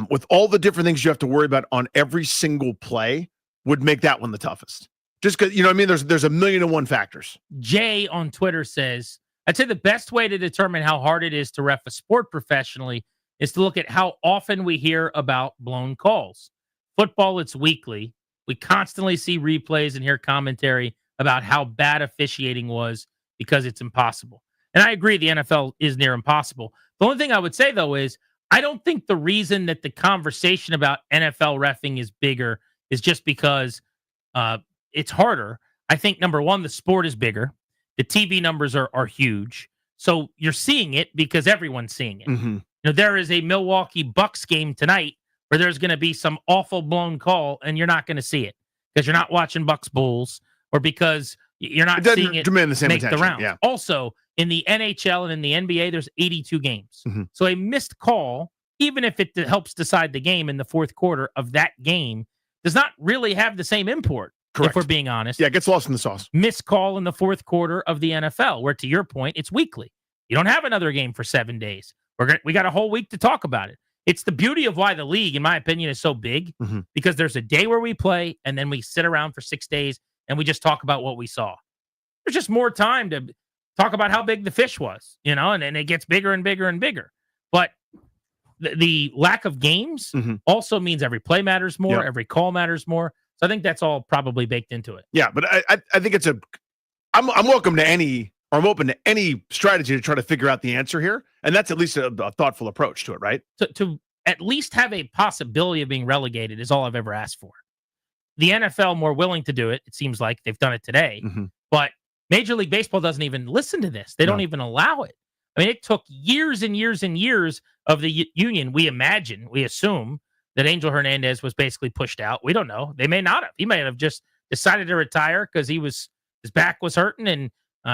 H: with all the different things you have to worry about on every single play, would make that one the toughest. Just because, you know what I mean? There's a million and one factors.
B: Jay on Twitter says, I'd say the best way to determine how hard it is to ref a sport professionally is to look at how often we hear about blown calls. Football, it's weekly. We constantly see replays and hear commentary about how bad officiating was because it's impossible. And I agree the NFL is near impossible. The only thing I would say, though, is I don't think the reason that the conversation about NFL reffing is bigger is just because it's harder. I think, number one, the sport is bigger. The TV numbers are huge. So you're seeing it because everyone's seeing it.
H: Mm-hmm.
B: There is a Milwaukee Bucks game tonight where there's going to be some awful blown call and you're not going to see it because you're not watching Bucks Bulls or because you're not seeing it
H: demand the same
B: make
H: attention.
B: the rounds.
H: Yeah.
B: Also, in the NHL and in the NBA, there's 82 games.
H: Mm-hmm.
B: So a missed call, even if it helps decide the game in the fourth quarter of that game, does not really have the same import.
H: Correct.
B: If we're being honest.
H: Yeah, it gets lost in the sauce.
B: Missed call in the fourth quarter of the NFL, where, to your point, it's weekly. You don't have another game for 7 days. We got a whole week to talk about it. It's the beauty of why the league, in my opinion, is so big, because there's a day where we play, and then we sit around for 6 days, and we just talk about what we saw. There's just more time to talk about how big the fish was, and it gets bigger and bigger and bigger. But the lack of games also means every play matters more, every call matters more. So I think that's all probably baked into it.
H: Yeah, but I think I'm welcome to I'm open to any strategy to try to figure out the answer here. And that's at least a thoughtful approach to it, right?
B: To at least have a possibility of being relegated is all I've ever asked for. The NFL more willing to do it. It seems like they've done it today, but Major League Baseball doesn't even listen to this. They don't even allow it. I mean, it took years and years and years of the union. We assume that Angel Hernandez was basically pushed out. We don't know. They may not have. He may have just decided to retire because his back was hurting and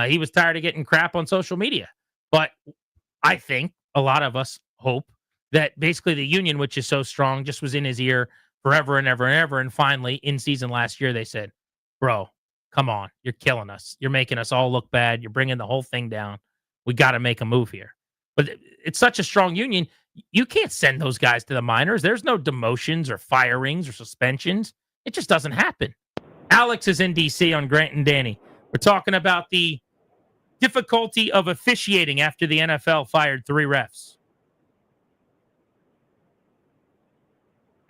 B: he was tired of getting crap on social media. But I think a lot of us hope that basically the union, which is so strong, just was in his ear forever and ever and ever. And finally, in season last year, they said, bro, come on. You're killing us. You're making us all look bad. You're bringing the whole thing down. We got to make a move here. But it's such a strong union. You can't send those guys to the minors. There's no demotions or firings or suspensions. It just doesn't happen. Alex is in DC on Grant and Danny. We're talking about the difficulty of officiating after the NFL fired 3 refs.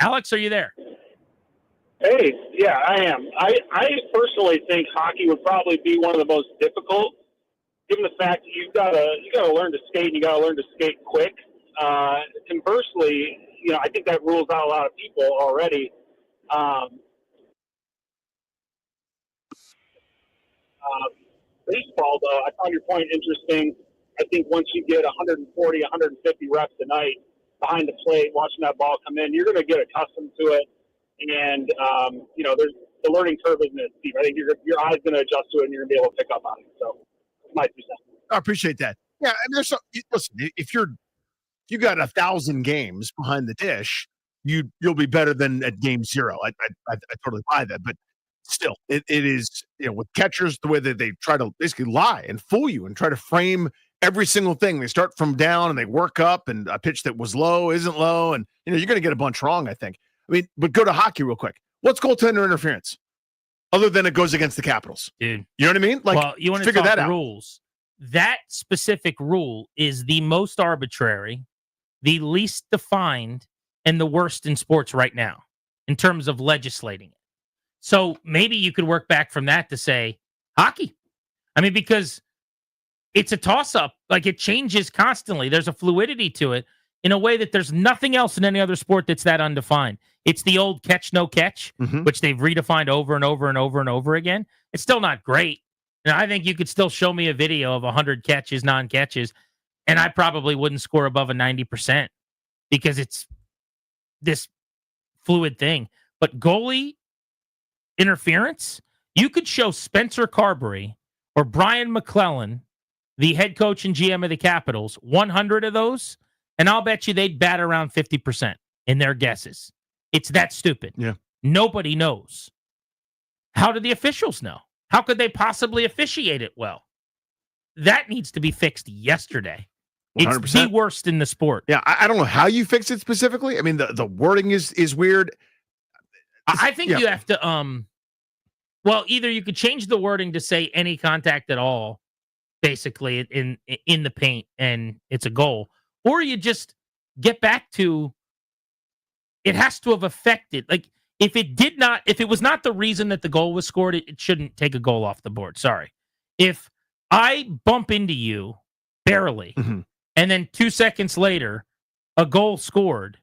B: Alex, are you there?
E: Hey, yeah, I am. I personally think hockey would probably be one of the most difficult, given the fact that you gotta learn to skate and you gotta learn to skate quick. Conversely, I think that rules out a lot of people already. Baseball, though, I found your point interesting. I think once you get 140, 150 reps a night behind the plate, watching that ball come in, you're going to get accustomed to it. And, there's the learning curve isn't as steep. I think your eye's going to adjust to it and you're going to be able to pick up on it. So that's my 2 cents.
H: I appreciate that. Yeah, and listen, if you got 1,000 games behind the dish, you'll be better than at game 0. I totally buy that, but still, it is, with catchers, the way that they try to basically lie and fool you and try to frame every single thing. They start from down and they work up, and a pitch that was low isn't low, and you're going to get a bunch wrong, I think. I mean, but go to hockey real quick. What's goaltender interference? Other than it goes against the Capitals.
B: Dude.
H: You know what I mean? Like,
B: well, you want to
H: figure
B: talk
H: that out.
B: rules. That specific rule is the most arbitrary, the least defined, and the worst in sports right now in terms of legislating it. So maybe you could work back from that to say hockey. I mean, because it's a toss-up. Like, it changes constantly. There's a fluidity to it in a way that there's nothing else in any other sport that's that undefined. It's the old catch, no catch, which they've redefined over and over and over and over again. It's still not great. And I think you could still show me a video of 100 catches, non-catches, and I probably wouldn't score above a 90% because it's this fluid thing. But goalie interference, you could show Spencer Carberry or Brian McClellan, the head coach and GM of the Capitals, 100 of those, and I'll bet you they'd bat around 50% in their guesses. It's that stupid.
H: Yeah.
B: Nobody knows. How do the officials know? How could they possibly officiate it well? That needs to be fixed yesterday. 100%. It's the worst in the sport.
H: Yeah, I don't know how you fix it specifically. I mean, the wording is weird.
B: I think you have to well, either you could change the wording to say any contact at all, basically in the paint, and it's a goal, or you just get back to it has to have affected. Like, if it was not the reason that the goal was scored, it shouldn't take a goal off the board. Sorry. If I bump into you barely, and then 2 seconds later, a goal scored,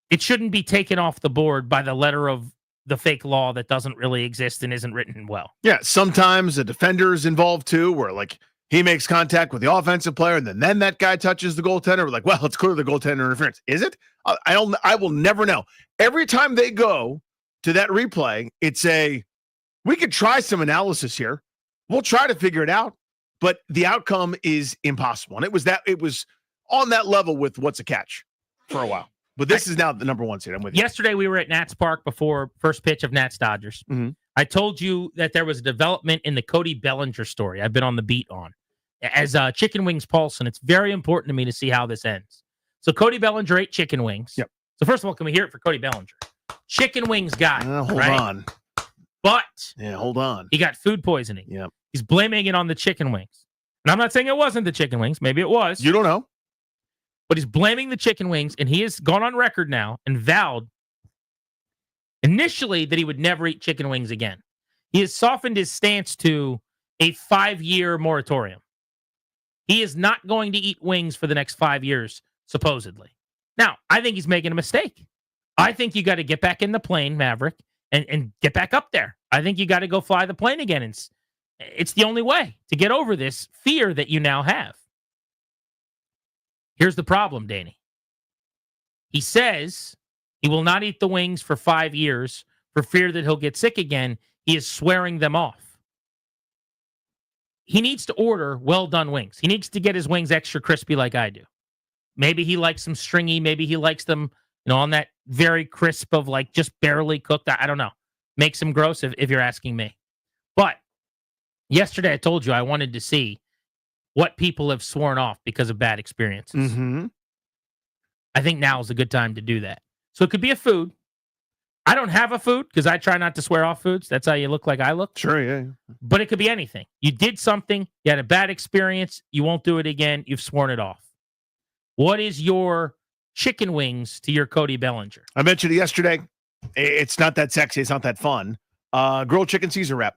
B: it shouldn't be taken off the board by the letter of the fake law that doesn't really exist and isn't written well.
H: Yeah, sometimes a defender is involved too, where like he makes contact with the offensive player, and then that guy touches the goaltender. We're like, well, it's clearly the goaltender interference. Is it? I will never know. Every time they go to that replay, we could try some analysis here. We'll try to figure it out, but the outcome is impossible. And it was on that level with what's a catch for a while. But this is now the number one seed. I'm with you.
B: Yesterday, we were at Nats Park before first pitch of Nats Dodgers. I told you that there was a development in the Cody Bellinger story I've been on the beat on. As Chicken Wings Pulse, and it's very important to me to see how this ends. So Cody Bellinger ate chicken wings.
H: Yep.
B: So first of all, can we hear it for Cody Bellinger? Chicken wings guy.
H: Hold on.
B: But
H: hold on.
B: He got food poisoning.
H: Yep.
B: He's blaming it on the chicken wings. And I'm not saying it wasn't the chicken wings. Maybe it was.
H: You don't know.
B: But he's blaming the chicken wings, and he has gone on record now and vowed initially that he would never eat chicken wings again. He has softened his stance to a 5-year moratorium. He is not going to eat wings for the next 5 years, supposedly. Now, I think he's making a mistake. I think you got to get back in the plane, Maverick, and get back up there. I think you got to go fly the plane again. It's the only way to get over this fear that you now have. Here's the problem, Danny. He says he will not eat the wings for 5 years for fear that he'll get sick again. He is swearing them off. He needs to order well-done wings. He needs to get his wings extra crispy like I do. Maybe he likes them stringy. Maybe he likes them, on that very crisp of like just barely cooked. I don't know. Makes them gross if you're asking me. But yesterday I told you I wanted to see what people have sworn off because of bad experiences. I think now is a good time to do that. So it could be a food. I don't have a food because I try not to swear off foods. That's how you look like I look.
H: Sure, yeah.
B: But it could be anything. You did something. You had a bad experience. You won't do it again. You've sworn it off. What is your chicken wings to your Cody Bellinger?
H: I mentioned it yesterday. It's not that sexy. It's not that fun. Grilled chicken Caesar wrap.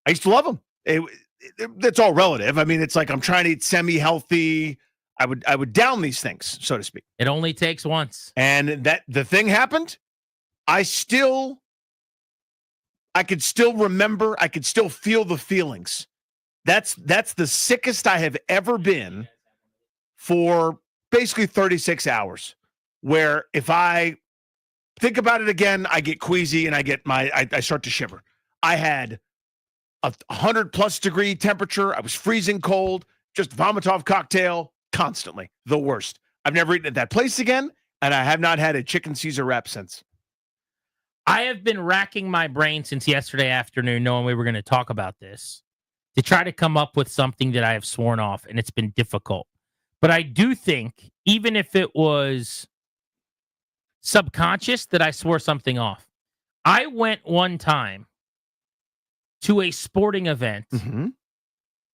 H: I used to love them. It's all relative. I mean, it's like I'm trying to eat semi-healthy. I would down these things, so to speak.
B: It only takes once.
H: And that the thing happened. I could still remember. I could still feel the feelings. That's the sickest I have ever been for basically 36 hours. Where if I think about it again, I get queasy and I start to shiver. I had a 100+ degree temperature. I was freezing cold. Just Vomitov cocktail constantly. The worst. I've never eaten at that place again, and I have not had a chicken Caesar wrap since.
B: I have been racking my brain since yesterday afternoon, knowing we were going to talk about this, to try to come up with something that I have sworn off, and it's been difficult. But I do think, even if it was subconscious, that I swore something off. I went one time to a sporting event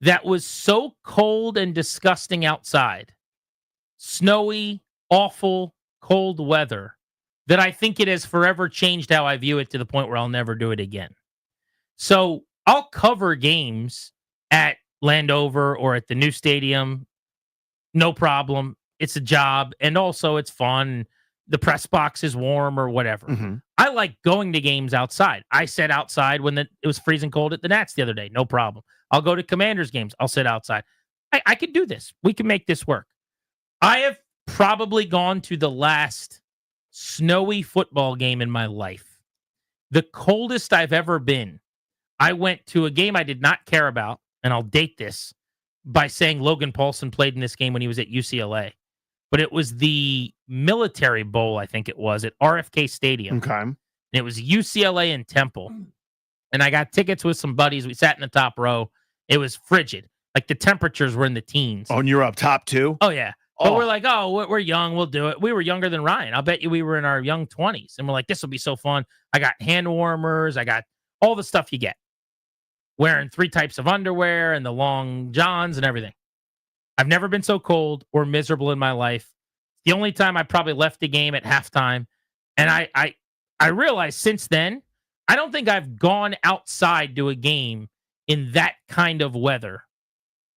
B: that was so cold and disgusting outside, snowy, awful, cold weather, that I think it has forever changed how I view it to the point where I'll never do it again. So I'll cover games at Landover or at the new stadium. No problem. It's a job. And also it's fun. The press box is warm or whatever. I like going to games outside. I sat outside when it was freezing cold at the Nats the other day. No problem. I'll go to Commanders games. I'll sit outside. I can do this. We can make this work. I have probably gone to the last snowy football game in my life. The coldest I've ever been. I went to a game I did not care about, and I'll date this by saying Logan Paulson played in this game when he was at UCLA. But it was the Military Bowl, I think it was, at RFK Stadium.
H: Okay.
B: And it was UCLA and Temple. And I got tickets with some buddies. We sat in the top row. It was frigid. Like the temperatures were in the teens.
H: Oh, and you're up top too?
B: Oh, yeah. But we're like, we're young. We'll do it. We were younger than Ryan. I'll bet you we were in our young 20s. And we're like, this will be so fun. I got hand warmers. I got all the stuff you get. Wearing 3 types of underwear and the long johns and everything. I've never been so cold or miserable in my life. The only time I probably left the game at halftime. And I realized since then, I don't think I've gone outside to a game in that kind of weather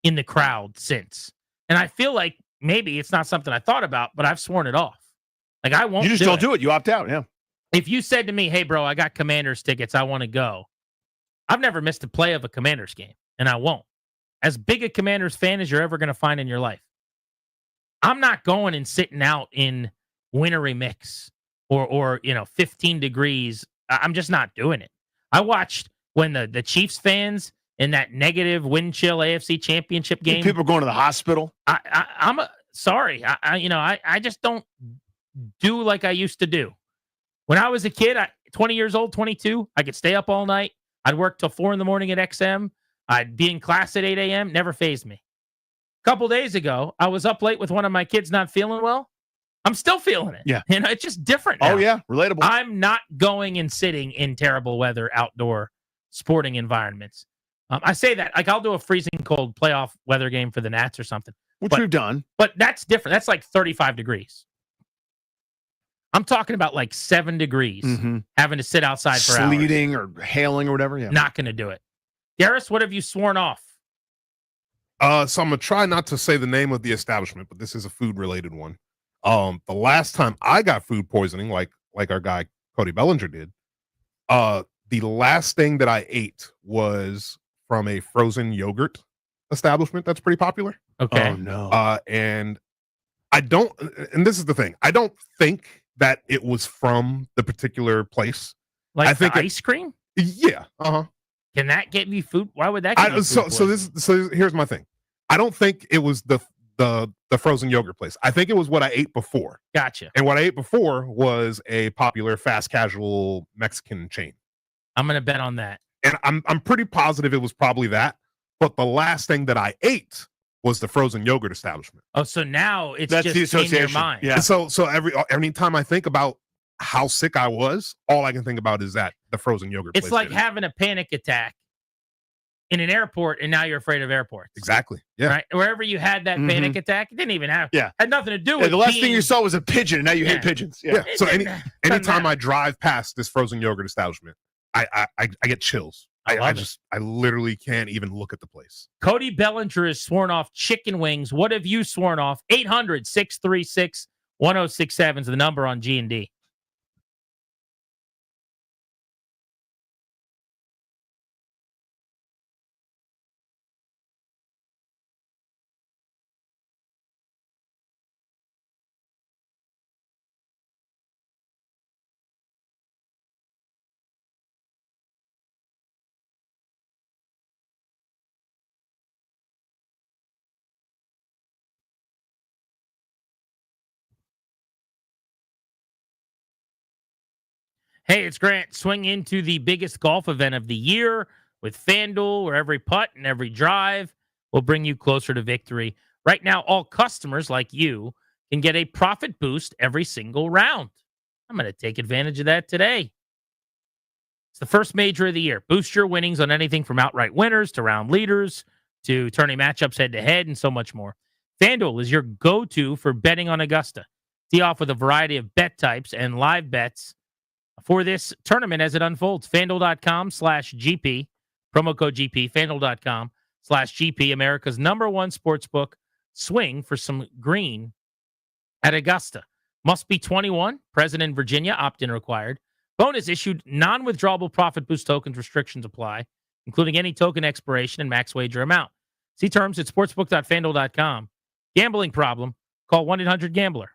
B: in the crowd since. And I feel like maybe it's not something I thought about, but I've sworn it off. Like I won't.
H: You just don't do it. You opt out. Yeah.
B: If you said to me, hey, bro, I got Commanders tickets. I want to go. I've never missed a play of a Commanders game, and I won't. As big a Commanders fan as you're ever going to find in your life. I'm not going and sitting out in wintry mix or 15 degrees. I'm just not doing it. I watched when the Chiefs fans in that negative wind chill AFC Championship game.
H: People going to the hospital.
B: I'm sorry. I just don't do like I used to do. When I was a kid, 20 years old, 22, I could stay up all night. I'd work till 4 a.m. at XM. I'd be in class at 8 a.m. Never fazed me. A couple days ago, I was up late with one of my kids not feeling well. I'm still feeling it.
H: Yeah.
B: It's just different now.
H: Oh, yeah. Relatable.
B: I'm not going and sitting in terrible weather outdoor sporting environments. I say that. Like, I'll do a freezing cold playoff weather game for the Nats or something.
H: Which we've done.
B: But that's different. That's like 35 degrees. I'm talking about like 7 degrees, having to sit outside for hours.
H: Sleeting or hailing or whatever. Yeah.
B: Not going to do it. Darius, what have you sworn off?
G: So I'm going to try not to say the name of the establishment, but this is a food-related one. The last time I got food poisoning, like our guy Cody Bellinger did, the last thing that I ate was from a frozen yogurt establishment that's pretty popular.
B: Okay.
H: Oh, no.
G: And I don't, and this is the thing, I don't think that it was from the particular place.
B: Like
G: I think
B: ice cream?
G: Yeah.
B: Can that get me food? Why would that get me food
G: So here's my thing. I don't think it was the frozen yogurt place. I think it was what I ate before.
B: Gotcha.
G: And what I ate before was a popular fast casual Mexican chain.
B: I'm going to bet on that.
G: And I'm pretty positive it was probably that. But the last thing that I ate was the frozen yogurt establishment.
B: Oh, so now it's
H: That's
B: just
H: the
B: in
H: association.
B: your mind.
H: Yeah.
G: So every time I think about how sick I was, all I can think about is that the frozen yogurt
B: It's
G: place
B: like
G: did it.
B: having a panic attack in an airport, and now you're afraid of airports.
G: Exactly. Yeah.
B: Right? Wherever you had that panic attack, it didn't even have.
H: Yeah.
B: Had nothing to do with.
H: The last
B: being,
H: thing you saw was a pigeon, and now you hate pigeons.
G: Yeah. So
B: Doesn't
G: anytime
B: matter.
G: I drive past this frozen yogurt establishment, I get chills. I literally can't even look at the place.
B: Cody Bellinger has sworn off chicken wings. What have you sworn off? 800-636-1067 is the number on G&D. Hey, it's Grant. Swing into the biggest golf event of the year with FanDuel, where every putt and every drive will bring you closer to victory. Right now, all customers like you can get a profit boost every single round. I'm going to take advantage of that today. It's the first major of the year. Boost your winnings on anything from outright winners to round leaders to turning matchups head-to-head and so much more. FanDuel is your go-to for betting on Augusta. Tee off with a variety of bet types and live bets for this tournament as it unfolds. FanDuel.com/GP, promo code GP, FanDuel.com/GP, America's #1 sportsbook. Swing for some green at Augusta. Must be 21, present in Virginia, opt-in required. Bonus issued non-withdrawable profit boost tokens. Restrictions apply, including any token expiration and max wager amount. See terms at sportsbook.fanduel.com. Gambling problem? Call 1-800-GAMBLER.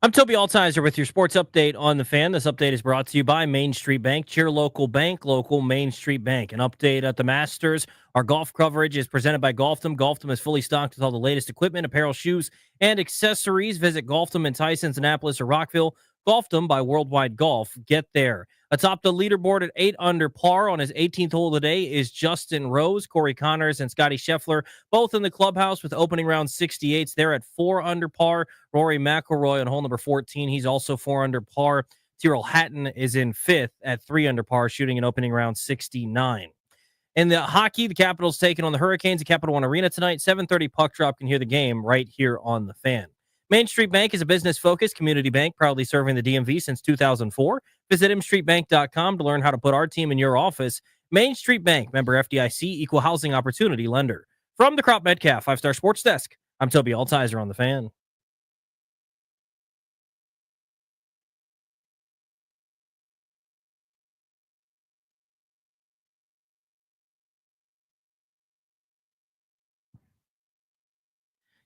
R: I'm Toby Altizer with your sports update on the Fan. This update is brought to you by Main Street Bank. Cheer local bank, local Main Street Bank. An update at the Masters. Our golf coverage is presented by Golfdom. Golfdom is fully stocked with all the latest equipment, apparel, shoes, and accessories. Visit Golfdom in Tysons, Annapolis, or Rockville. Golfdom by Worldwide Golf. Get there. Atop the leaderboard at 8 under par on his 18th hole of the day is Justin Rose, Corey Connors, and Scotty Scheffler, both in the clubhouse with opening round 68s. They're at 4 under par. Rory McIlroy on hole number 14. He's also 4 under par. Tyrrell Hatton is in 5th at 3 under par, shooting an opening round 69. In the hockey, the Capitals taking on the Hurricanes at Capital One Arena tonight. 7:30 puck drop. Can hear the game right here on the Fan. Main Street Bank is a business-focused community bank proudly serving the DMV since 2004. Visit mstreetbank.com to learn how to put our team in your office. Main Street Bank, member FDIC, equal housing opportunity lender. From the Crop Metcalf 5-Star Sports Desk, I'm Toby Altizer on the Fan.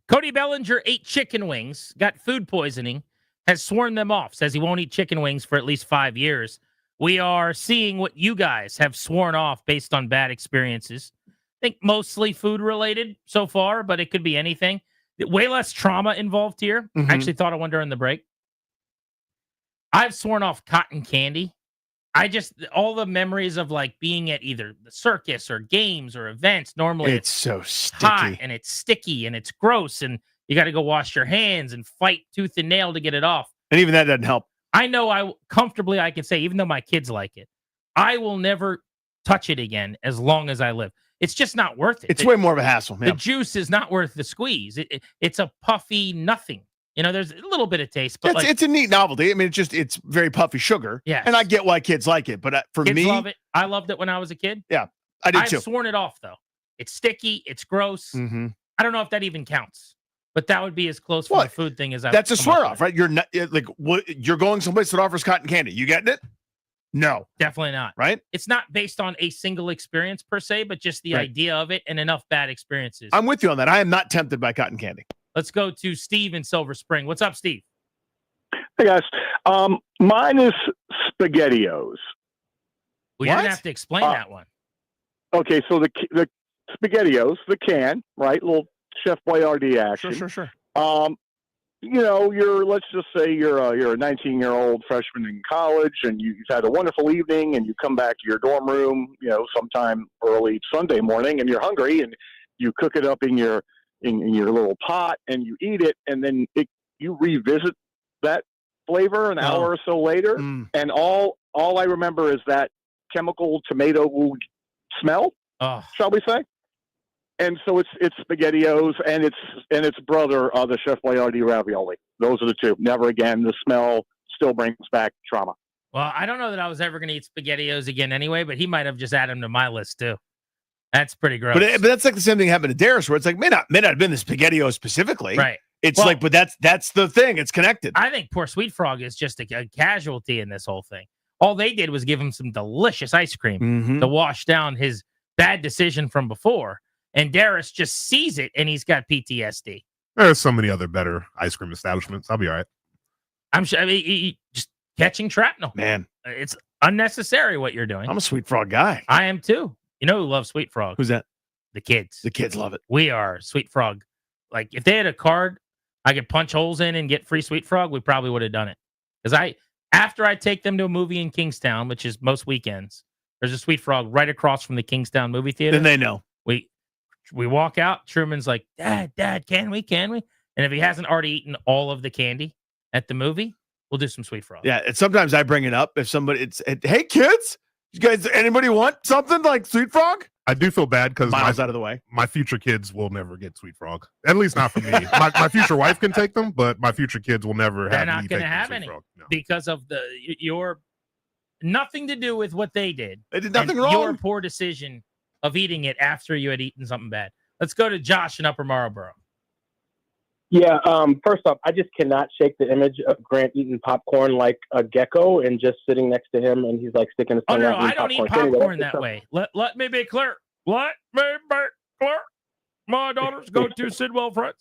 B: Cody Bellinger ate chicken wings, got food poisoning, has sworn them off, says he won't eat chicken wings for at least 5 years. We are seeing what you guys have sworn off based on bad experiences. I think mostly food related so far, but it could be anything. Way less trauma involved here.
H: Mm-hmm.
B: I actually thought of one during the break. I've sworn off cotton candy. All the memories of like being at either the circus or games or events, normally
H: It's so sticky.
B: hot and it's sticky and it's gross and you got to go wash your hands and fight tooth and nail to get it off.
H: And even that doesn't help.
B: I know I can say, even though my kids like it, I will never touch it again as long as I live. It's just not worth it.
H: It's way more of a hassle.
B: The juice is not worth the squeeze. It's a puffy nothing. You know, there's a little bit of taste, but
H: It's a neat novelty. I mean, it's very puffy sugar.
B: Yes.
H: And I get why kids like it. But for
B: kids
H: me,
B: love it. I loved it when I was a kid.
H: Yeah, I did
B: I've
H: too.
B: sworn it off, though. It's sticky. It's gross.
H: Mm-hmm.
B: I don't know if that even counts, but that would be as close for the food thing as I.
H: That's a swear off, right? You're not like what you're going someplace that offers cotton candy. You getting it? No,
B: definitely not.
H: Right?
B: It's not based on a single experience per se, but just the idea of it and enough bad experiences.
H: I'm with you on that. I am not tempted by cotton candy.
B: Let's go to Steve in Silver Spring. What's up, Steve?
U: Hey guys, mine is SpaghettiOs.
B: Well, you're gonna have to explain that one.
U: Okay, so the SpaghettiOs, the can, right? Little Chef Boyardee action.
H: Sure.
U: You know, let's just say you're a 19-year-old freshman in college, and you've had a wonderful evening, and you come back to your dorm room, you know, sometime early Sunday morning, and you're hungry, and you cook it up in your little pot, and you eat it, and then you revisit that flavor an hour or so later, and all I remember is that chemical tomato smell, shall we say? And so it's SpaghettiOs and its brother, the Chef Boyardee ravioli. Those are the two. Never again. The smell still brings back trauma.
B: Well, I don't know that I was ever going to eat SpaghettiOs again anyway, but he might have just added them to my list too. That's pretty gross.
H: But that's like the same thing happened to Darius, where it's like may not have been the SpaghettiOs specifically,
B: right?
H: It's but that's the thing. It's connected.
B: I think poor Sweet Frog is just a casualty in this whole thing. All they did was give him some delicious ice cream to wash down his bad decision from before. And Darius just sees it, and he's got PTSD.
G: There's so many other better ice cream establishments. I'll be all right.
B: I'm sure. I mean, just catching shrapnel.
H: Man,
B: it's unnecessary what you're doing.
H: I'm a Sweet Frog guy.
B: I am too. You know who loves Sweet Frog?
H: Who's that?
B: The kids.
H: The kids love it.
B: We are Sweet Frog. Like, if they had a card I could punch holes in and get free Sweet Frog, we probably would have done it. Because after I take them to a movie in Kingstown, which is most weekends, there's a Sweet Frog right across from the Kingstown movie theater.
H: Then they know.
B: We walk out. Truman's like, Dad, can we? And if he hasn't already eaten all of the candy at the movie, we'll do some Sweet Frog.
H: Yeah, and sometimes I bring it up if somebody. Hey kids, you guys, anybody want something like Sweet Frog?
G: I do feel bad because
H: miles out of the way.
G: My future kids will never get Sweet Frog. At least not from me. my future wife can take them, but my future kids will never
B: They're
G: have.
B: not going to have any because of your nothing to do with what they did.
H: They did nothing wrong.
B: Your poor decision of eating it after you had eaten something bad. Let's go to Josh in Upper Marlboro.
V: Yeah, first off, I just cannot shake the image of Grant eating popcorn like a gecko and just sitting next to him and he's like sticking his tongue out.
B: I don't eat popcorn that way. Let me be clear. My daughters go to Sidwell Friends.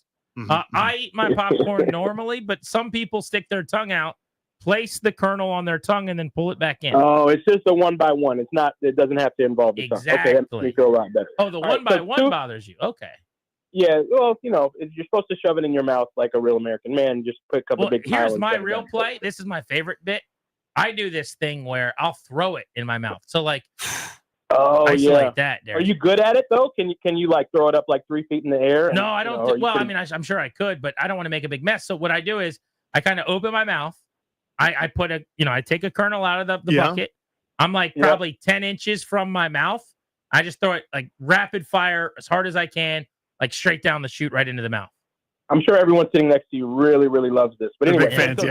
B: I eat my popcorn normally, but some people stick their tongue out, place the kernel on their tongue, and then pull it back in.
V: Oh, it's just a one by one. It's not. It doesn't have to involve the tongue. Okay, that makes me feel a lot better.
B: Oh, the one by one bothers you. Okay.
V: Yeah, well, you know, you're supposed to shove it in your mouth like a real American man. Just pick up a big pile.
B: Here's my real play. This is my favorite bit. I do this thing where I'll throw it in my mouth. So like,
V: isolate
B: that. There.
V: Are you good at it though? Can you like throw it up like 3 feet in the air?
B: No, I don't. I mean, I'm sure I could, but I don't want to make a big mess. So what I do is I kind of open my mouth. I put I take a kernel out of the bucket. I'm like probably 10 inches from my mouth. I just throw it like rapid fire as hard as I can, like straight down the chute right into the mouth.
V: I'm sure everyone sitting next to you really, really loves this. But anyway,
H: fans,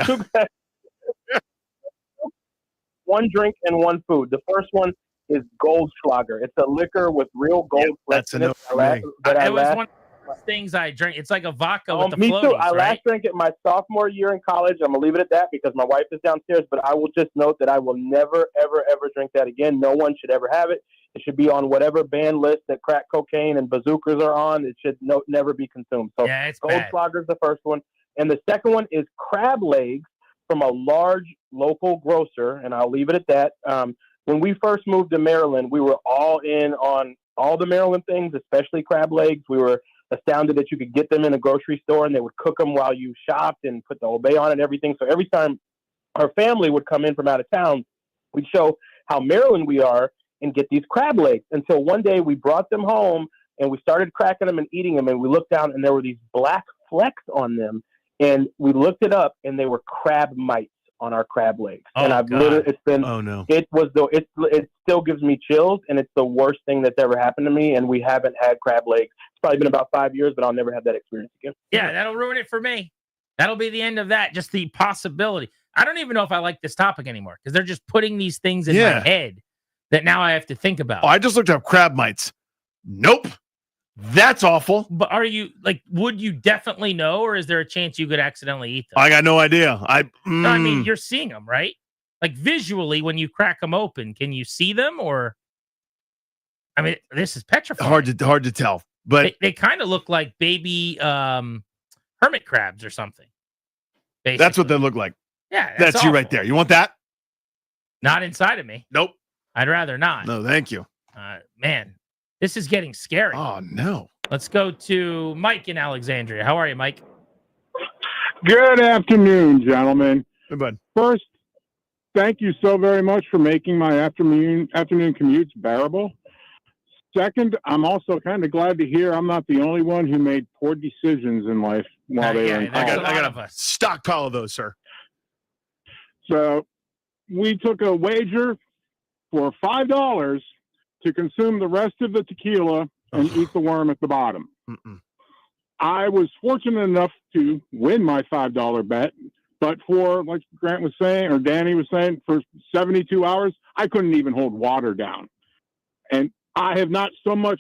V: one drink and one food. The first one is Goldschlager. It's a liquor with real gold.
H: That's enough for me.
B: It was one of the things I drink. It's like a vodka with the
V: me
B: floaties,
V: too. I
B: right?
V: last drank it my sophomore year in college. I'm gonna leave it at that because my wife is downstairs. But I will just note that I will never, ever, ever drink that again. No one should ever have it. It should be on whatever banned list that crack cocaine and bazookas are on. It should never be consumed. So
B: it's
V: Goldschlager is the first one. And the second one is crab legs from a large local grocer. And I'll leave it at that. When we first moved to Maryland, we were all in on all the Maryland things, especially crab legs. We were astounded that you could get them in a grocery store and they would cook them while you shopped and put the Old Bay on and everything. So every time our family would come in from out of town, we'd show how Maryland we are and get these crab legs. And so one day we brought them home and we started cracking them and eating them. And we looked down and there were these black flecks on them. And we looked it up and they were crab mites on our crab legs. And I've literally, it's been, it still gives me chills and it's the worst thing that's ever happened to me. And we haven't had crab legs. It's probably been about 5 years, but I'll never have that experience again.
B: Yeah, that'll ruin it for me. That'll be the end of that. Just the possibility. I don't even know if I like this topic anymore because they're just putting these things in my head that now I have to think about.
H: Oh, I just looked up crab mites. Nope. That's awful.
B: But are you would you definitely know, or is there a chance you could accidentally eat them?
H: I got no idea.
B: No, I mean, you're seeing them, right? Like visually, when you crack them open, can you see them? Or, I mean, this is petrifying.
H: Hard to tell. But
B: they kind of look like baby hermit crabs or something. Basically.
H: That's what they look like.
B: Yeah,
H: that's you right there. You want that?
B: Not inside of me.
H: Nope.
B: I'd rather not.
H: No, thank you.
B: Man, this is getting scary.
H: Oh, no.
B: Let's go to Mike in Alexandria. How are you, Mike?
I: Good afternoon, gentlemen.
H: Hey, bud.
I: First, thank you so very much for making my afternoon commutes bearable. Second, I'm also kind of glad to hear I'm not the only one who made poor decisions in life while they were in college.
H: I got a stockpile of those, sir.
I: So we took a wager for $5 to consume the rest of the tequila and eat the worm at the bottom. I was fortunate enough to win my $5 bet, but for, like Grant was saying, or Danny was saying, for 72 hours, I couldn't even hold water down. And I have not so much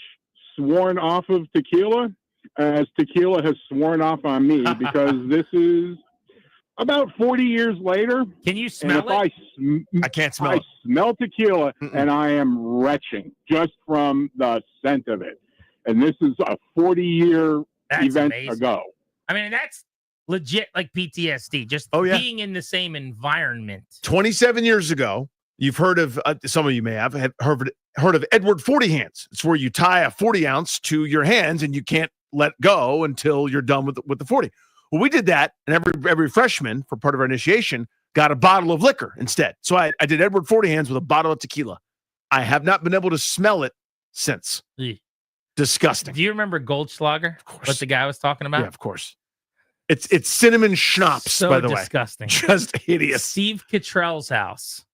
I: sworn off of tequila as tequila has sworn off on me because this is about 40 years later.
B: Can you smell it?
H: I can't smell it.
I: I smell tequila and I am retching just from the scent of it. And this is a 40-year event ago.
B: I mean, that's legit like PTSD, just being in the same environment.
H: 27 years ago, you've heard of, some of you may have heard of Edward 40 hands. It's where you tie a 40 ounce to your hands and you can't let go until you're done with the 40. Well, we did that, and every freshman, for part of our initiation, got a bottle of liquor instead. So I did Edward 40 hands with a bottle of tequila. I have not been able to smell it since. Disgusting.
B: Do you remember Goldschlager? Of course. What the guy was talking about?
H: Yeah, of course. It's cinnamon schnapps, by the way.
B: So disgusting.
H: Just hideous.
B: Steve Cottrell's house,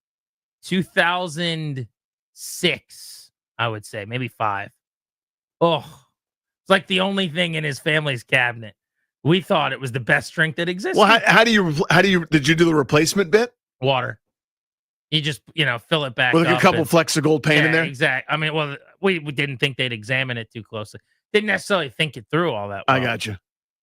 B: 2006, I would say, maybe 5. Oh, it's like the only thing in his family's cabinet. We thought it was the best drink that existed.
H: Well, how do you did you do the replacement bit?
B: Water. You just, fill it back
H: with like
B: up
H: a couple flecks of gold paint in there?
B: Exactly. I mean, well, we didn't think they'd examine it too closely. Didn't necessarily think it through all that well.
H: I got you.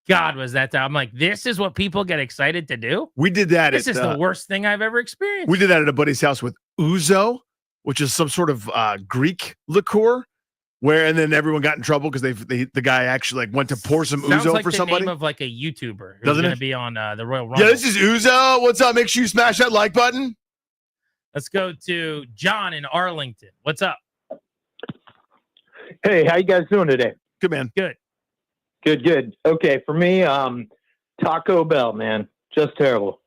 B: God, was that time. I'm like, this is what people get excited to do?
H: We did that.
B: This is the worst thing I've ever experienced.
H: We did that at a buddy's house with ouzo, which is some sort of Greek liqueur. And then everyone got in trouble because the guy actually went to pour some ouzo for somebody. Sounds like the name
B: of like a YouTuber who's going to be on the Royal Rumble.
H: Yeah, this is ouzo. What's up? Make sure you smash that like button.
B: Let's go to John in Arlington. What's up?
J: Hey, how you guys doing today?
H: Good, man.
B: Good.
J: Good. Okay, for me, Taco Bell, man, just terrible.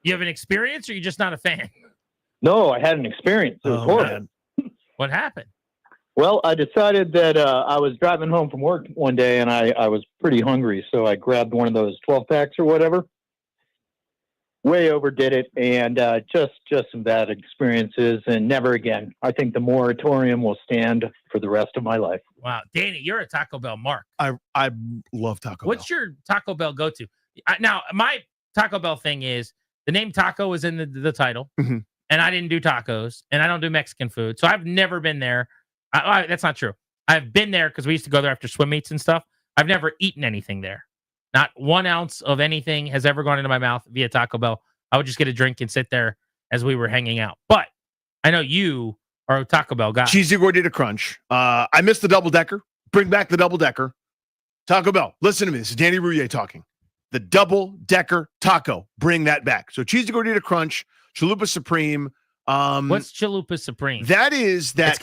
B: You have an experience, or you're just not a fan?
J: No, I had an experience. It was horrible.
B: Man. What happened?
J: Well, I decided that I was driving home from work one day, and I was pretty hungry, so I grabbed one of those 12-packs or whatever. Way overdid it, and just some bad experiences, and never again. I think the moratorium will stand for the rest of my life.
B: Wow, Danny, you're a Taco Bell mark.
H: I love Taco Bell.
B: What's your Taco Bell go-to? Now, my Taco Bell thing is the name taco is in the title, and I didn't do tacos, and I don't do Mexican food, so I've never been there. That's not true. I've been there because we used to go there after swim meets and stuff. I've never eaten anything there. Not 1 ounce of anything has ever gone into my mouth via Taco Bell. I would just get a drink and sit there as we were hanging out. But I know you are a Taco Bell guy.
H: Cheesy Gordita Crunch. I missed the double-decker. Bring back the double-decker. Taco Bell. Listen to me. This is Danny Rouillet talking. The double-decker taco. Bring that back. So Cheesy Gordita Crunch, Chalupa Supreme.
B: What's Chalupa Supreme?
H: That is that.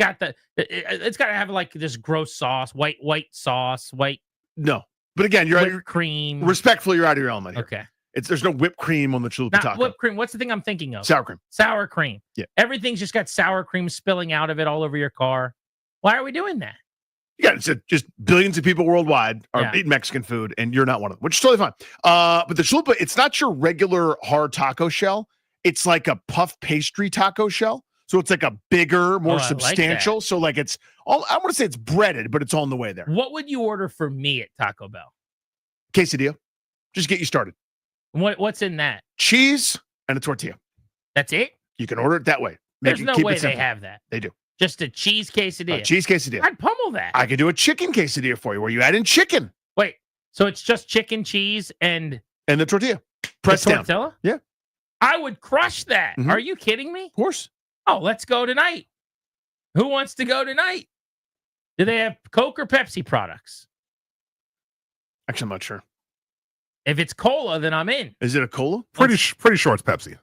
B: It's got to have like this gross sauce, white sauce, white.
H: No. But again, you're
B: whipped cream.
H: Respectfully, you're out of your element here.
B: Okay.
H: There's no whipped cream on the chalupa
B: Not
H: taco.
B: whipped cream. What's the thing I'm thinking of?
H: Sour cream.
B: Sour cream.
H: Yeah.
B: Everything's just got sour cream spilling out of it all over your car. Why are we doing that?
H: Yeah, it's just billions of people worldwide are eating Mexican food, and you're not one of them, which is totally fine. But the chalupa, it's not your regular hard taco shell. It's like a puff pastry taco shell. So it's like a bigger, more substantial.
B: Like
H: so like it's all, I want to say it's breaded, but it's on the way there.
B: What would you order for me at Taco Bell?
H: Quesadilla. Just get you started.
B: What's in that?
H: Cheese and a tortilla.
B: That's it?
H: You can order it that way.
B: There's no way they have that.
H: They do.
B: Just a cheese quesadilla.
H: Cheese quesadilla.
B: I'd pummel that.
H: I could do a chicken quesadilla for you where you add in chicken.
B: Wait, so it's just chicken, cheese, and
H: the tortilla. Press down.
B: Tortilla?
H: Yeah.
B: I would crush that. Are you kidding me?
H: Of course.
B: Oh, let's go tonight. Who wants to go tonight? Do they have Coke or Pepsi products?
H: Actually, I'm not sure.
B: If it's cola, then I'm in.
H: Is it a cola?
G: Pretty sure it's Pepsi.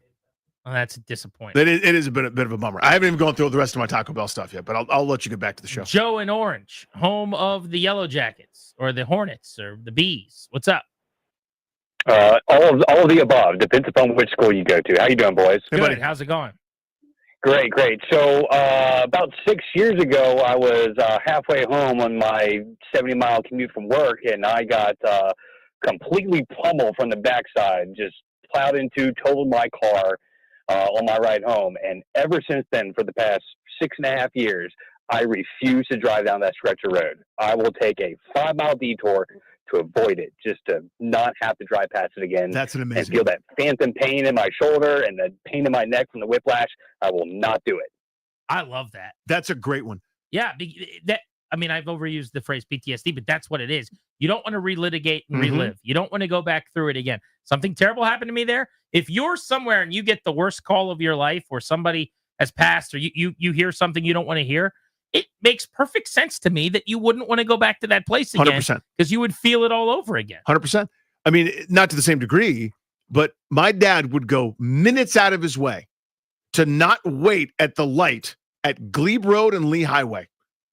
B: Well, that's a disappointment.
H: It is a bit of a bummer. I haven't even gone through the rest of my Taco Bell stuff yet, but I'll let you get back to the show.
B: Joe in Orange, home of the Yellow Jackets or the Hornets or the Bees. What's up?
L: All of the above. Depends upon which school you go to. How you doing, boys?
B: Good. How's it going?
L: Great. So about 6 years ago, I was halfway home on my 70-mile commute from work, and I got completely pummeled from the backside, just plowed into, totaled my car on my ride home. And ever since then, for the past 6.5 years, I refuse to drive down that stretch of road. I will take a 5-mile detour to avoid it, just to not have to drive past it again.
H: That's an amazing.
L: And feel that phantom pain in my shoulder and the pain in my neck from the whiplash. I will not do it.
B: I love that.
H: That's a great one.
B: Yeah, I've overused the phrase PTSD, but that's what it is. You don't want to relitigate and relive. You don't want to go back through it again. Something terrible happened to me there. If you're somewhere and you get the worst call of your life, or somebody has passed, or you hear something you don't want to hear, it makes perfect sense to me that you wouldn't want to go back to that place again.
H: 100%.
B: Because you would feel it all over again.
H: 100%. I mean, not to the same degree, but my dad would go minutes out of his way to not wait at the light at Glebe Road and Lee Highway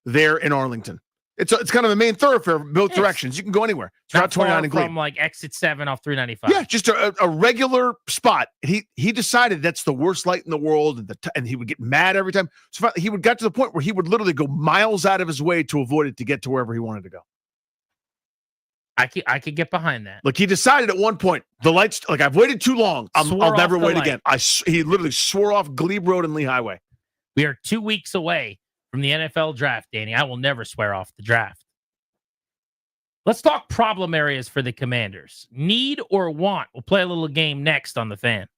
H: there in Arlington. It's kind of the main thoroughfare both directions. You can go anywhere. It's Route 29 and Glebe.
B: From like exit 7 off 395.
H: Yeah, just a regular spot. He decided that's the worst light in the world, and he would get mad every time. So he would get to the point where he would literally go miles out of his way to avoid it to get to wherever he wanted to go.
B: I could get behind that.
H: Look, he decided at one point, the lights, like, I've waited too long. I'll never wait again. He literally swore off Glebe Road and Lee Highway.
B: We are 2 weeks away from the NFL draft, Danny. I will never swear off the draft. Let's talk problem areas for the Commanders. Need or want? We'll play a little game next on The Fan.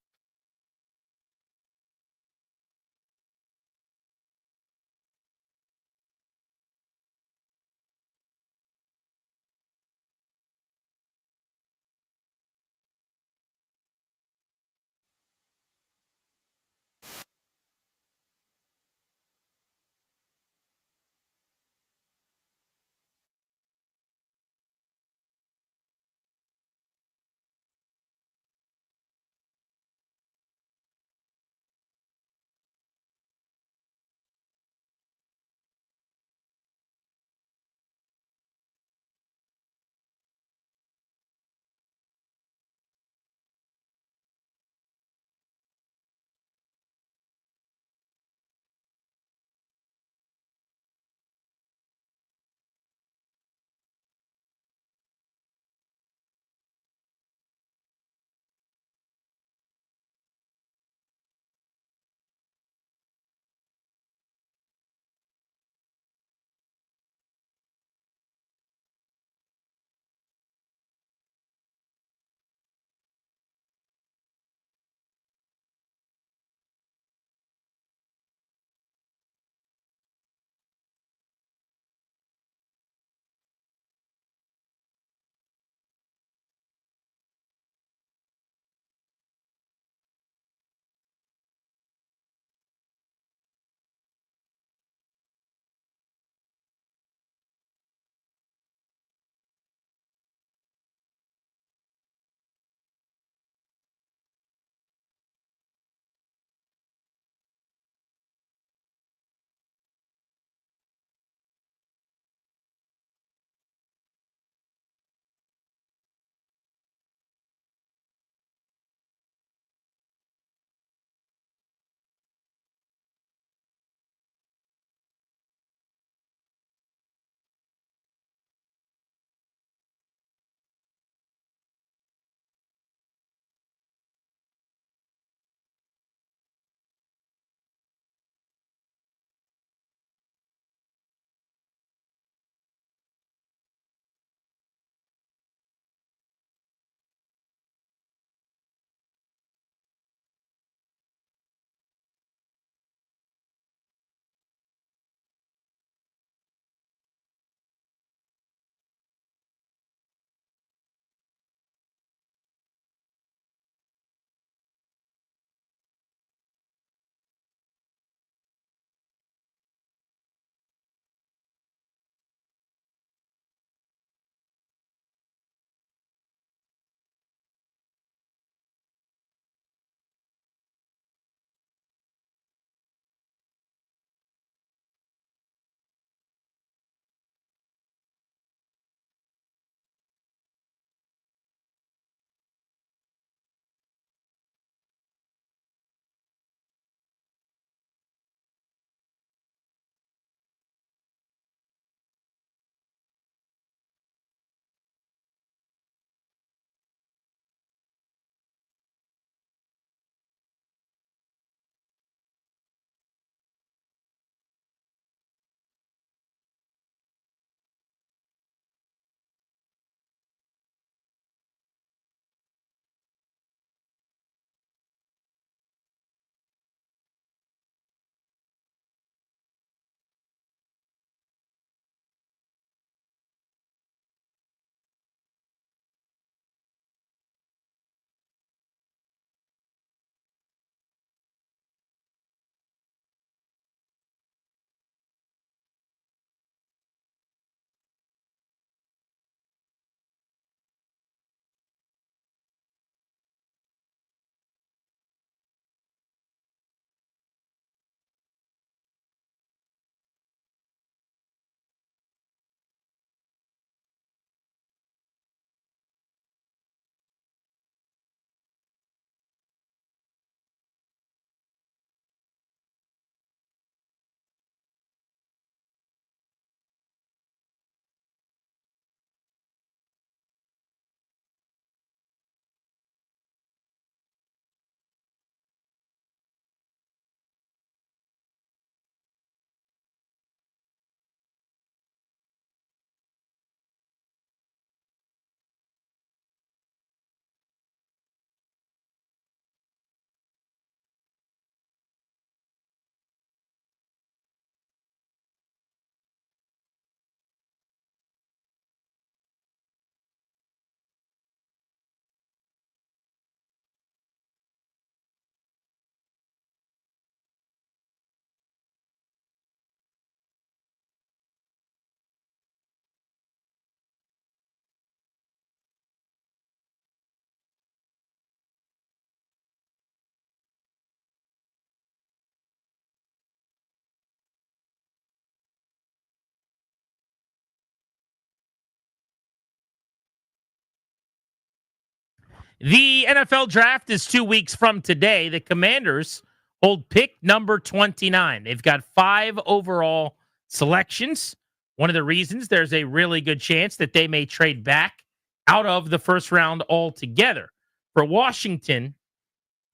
B: The NFL draft is 2 weeks from today. The Commanders hold pick number 29. They've got 5 overall selections. One of the reasons there's a really good chance that they may trade back out of the first round altogether. For Washington,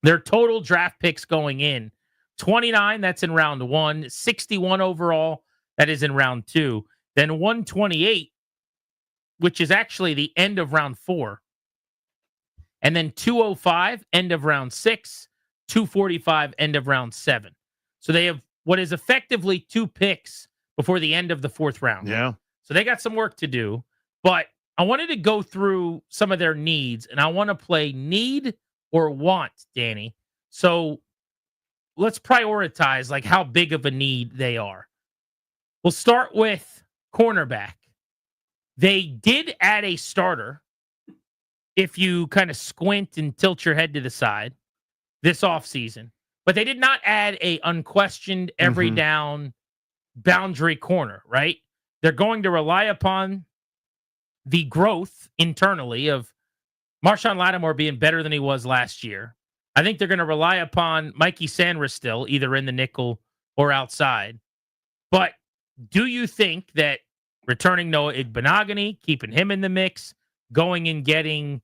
B: their total draft picks going in, 29, that's in round 1, 61 overall, that is in round 2, then 128, which is actually the end of round 4, and then 205, end of round 6, 245, end of round 7. So they have what is effectively 2 picks before the end of the 4th round.
H: Yeah.
B: So they got some work to do, but I wanted to go through some of their needs, and I want to play need or want, Danny. So let's prioritize like how big of a need they are. We'll start with cornerback. They did add a starter, if you kind of squint and tilt your head to the side, this offseason. But they did not add a unquestioned every down boundary corner, right? They're going to rely upon the growth internally of Marshawn Lattimore being better than he was last year. I think they're going to rely upon Mikey Sanders still, either in the nickel or outside. But do you think that returning Noah Igbenogany, keeping him in the mix, going and getting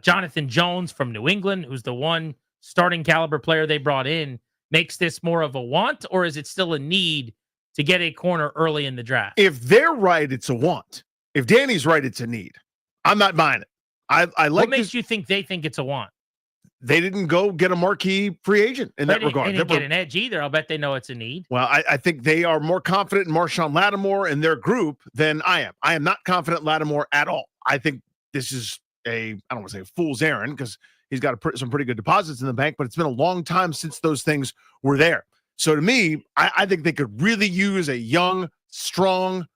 B: Jonathan Jones from New England, who's the one starting caliber player they brought in, makes this more of a want, or is it still a need to get a corner early in the draft?
H: If they're right, it's a want. If Danny's right, it's a need. I'm not buying it. I like.
B: What makes you think they think it's a want?
H: They didn't go get a marquee free agent in that regard.
B: They didn't get an edge either. I'll bet they know it's a need.
H: Well, I think they are more confident in Marshawn Lattimore and their group than I am. I am not confident in Lattimore at all. I think this is I don't want to say a fool's errand because he's got some pretty good deposits in the bank, but it's been a long time since those things were there. So to me, I think they could really use a young, strong,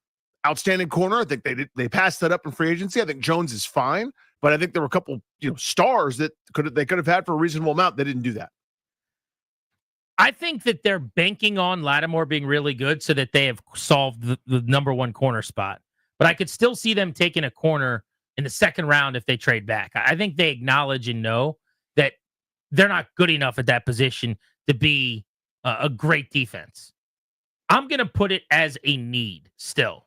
H: outstanding corner. I think they passed that up in free agency. I think Jones is fine, but I think there were a couple stars that they could have had for a reasonable amount. They didn't do that.
B: I think that they're banking on Lattimore being really good so that they have solved the number 1 corner spot. But I could still see them taking a corner in the 2nd round if they trade back. I think they acknowledge and know that they're not good enough at that position to be a great defense. I'm going to put it as a need still.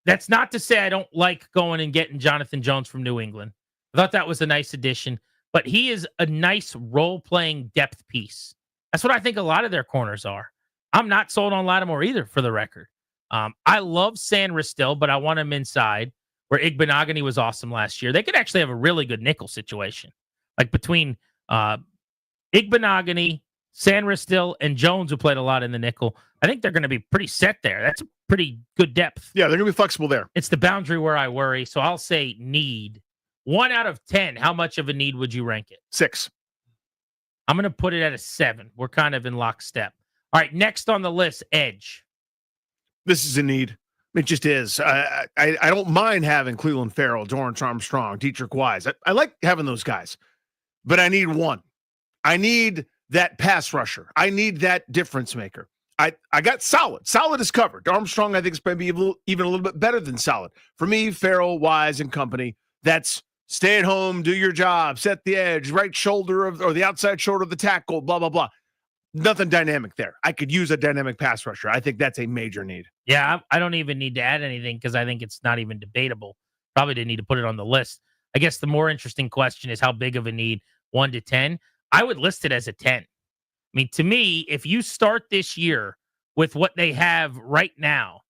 B: That's not to say I don't like going and getting Jonathan Jones from New England. I thought that was a nice addition, but he is a nice role-playing depth piece. That's what I think a lot of their corners are. I'm not sold on Lattimore either, for the record. I love Sanders still, but I want him inside where Igbenogany was awesome last year. They could actually have a really good nickel situation. Like between Igbenogany, Sanders still, and Jones, who played a lot in the nickel. I think they're going to be pretty set there. That's a pretty good depth.
H: Yeah, they're going to be flexible there.
B: It's the boundary where I worry. So I'll say need. 1 out of 10, how much of a need would you rank it?
H: 6.
B: I'm going to put it at a 7. We're kind of in lockstep. All right, next on the list, edge.
H: This is a need. It just is. I don't mind having Cleveland Farrell, Dorrance Armstrong, Dietrich Wise. I like having those guys, but I need one. I need that pass rusher. I need that difference maker. I got solid. Solid is covered. Armstrong, I think, is maybe even a little bit better than solid. For me, Farrell, Wise, and company, that's stay at home, do your job, set the edge, right shoulder or the outside shoulder of the tackle, blah, blah, blah. Nothing dynamic there. I could use a dynamic pass rusher. I think that's a major need.
B: Yeah, I don't even need to add anything because I think it's not even debatable. Probably didn't need to put it on the list. I guess the more interesting question is how big of a need, 1 to 10. I would list it as a 10. I mean, to me, if you start this year with what they have right now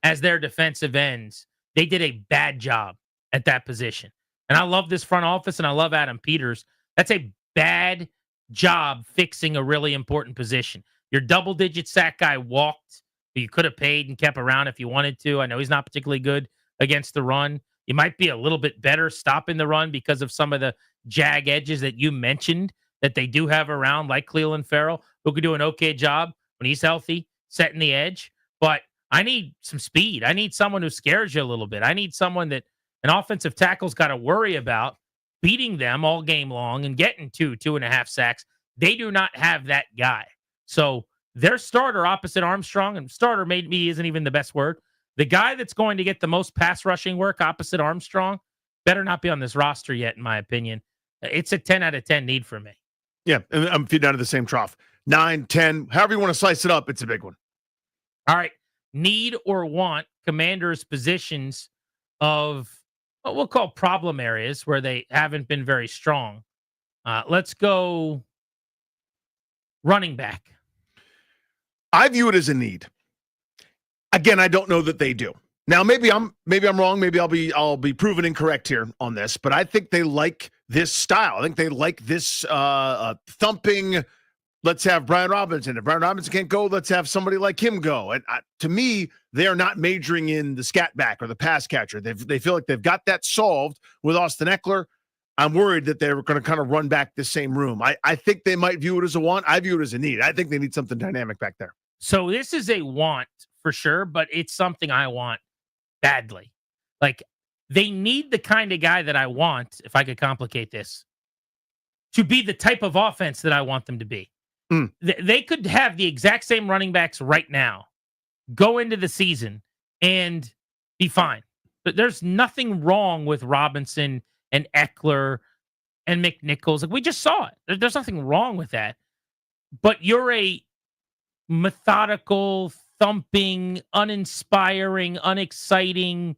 B: as their defensive ends, they did a bad job at that position. And I love this front office, and I love Adam Peters. That's a bad job fixing a really important position. Your double-digit sack guy walked, who you could have paid and kept around if you wanted to. I know he's not particularly good against the run. You might be a little bit better stopping the run because of some of the jag edges that you mentioned that they do have around, like Cleveland Farrell, who could do an okay job when he's healthy, setting the edge. But I need some speed. I need someone who scares you a little bit. I need someone that an offensive tackle's got to worry about beating them all game long and getting 2.5 sacks. They do not have that guy. So their starter opposite Armstrong, and starter maybe isn't even the best word, the guy that's going to get the most pass rushing work opposite Armstrong better not be on this roster yet, in my opinion. It's a 10 out of 10 need for me.
H: Yeah, and I'm feeding out of the same trough. 9, 10, however you want to slice it up, it's a big one.
B: All right. Need or want Commanders positions of what we'll call problem areas where they haven't been very strong. Let's go running back.
H: I view it as a need. Again, I don't know that they do. Now, maybe I'm wrong. Maybe I'll be proven incorrect here on this, but I think they like this style. I think they like this thumping. Let's have Brian Robinson. If Brian Robinson can't go, let's have somebody like him go. And to me, they are not majoring in the scat back or the pass catcher. They feel like they've got that solved with Austin Eckler. I'm worried that they're going to kind of run back the same room. I think they might view it as a want. I view it as a need. I think they need something dynamic back there.
B: So this is a want for sure, but it's something I want badly. Like, they need the kind of guy that I want, if I could complicate this, to be the type of offense that I want them to be. They could have the exact same running backs right now, go into the season, and be fine. But there's nothing wrong with Robinson and Eckler and McNichols. Like, we just saw it. There's nothing wrong with that. But you're a methodical, thumping, uninspiring, unexciting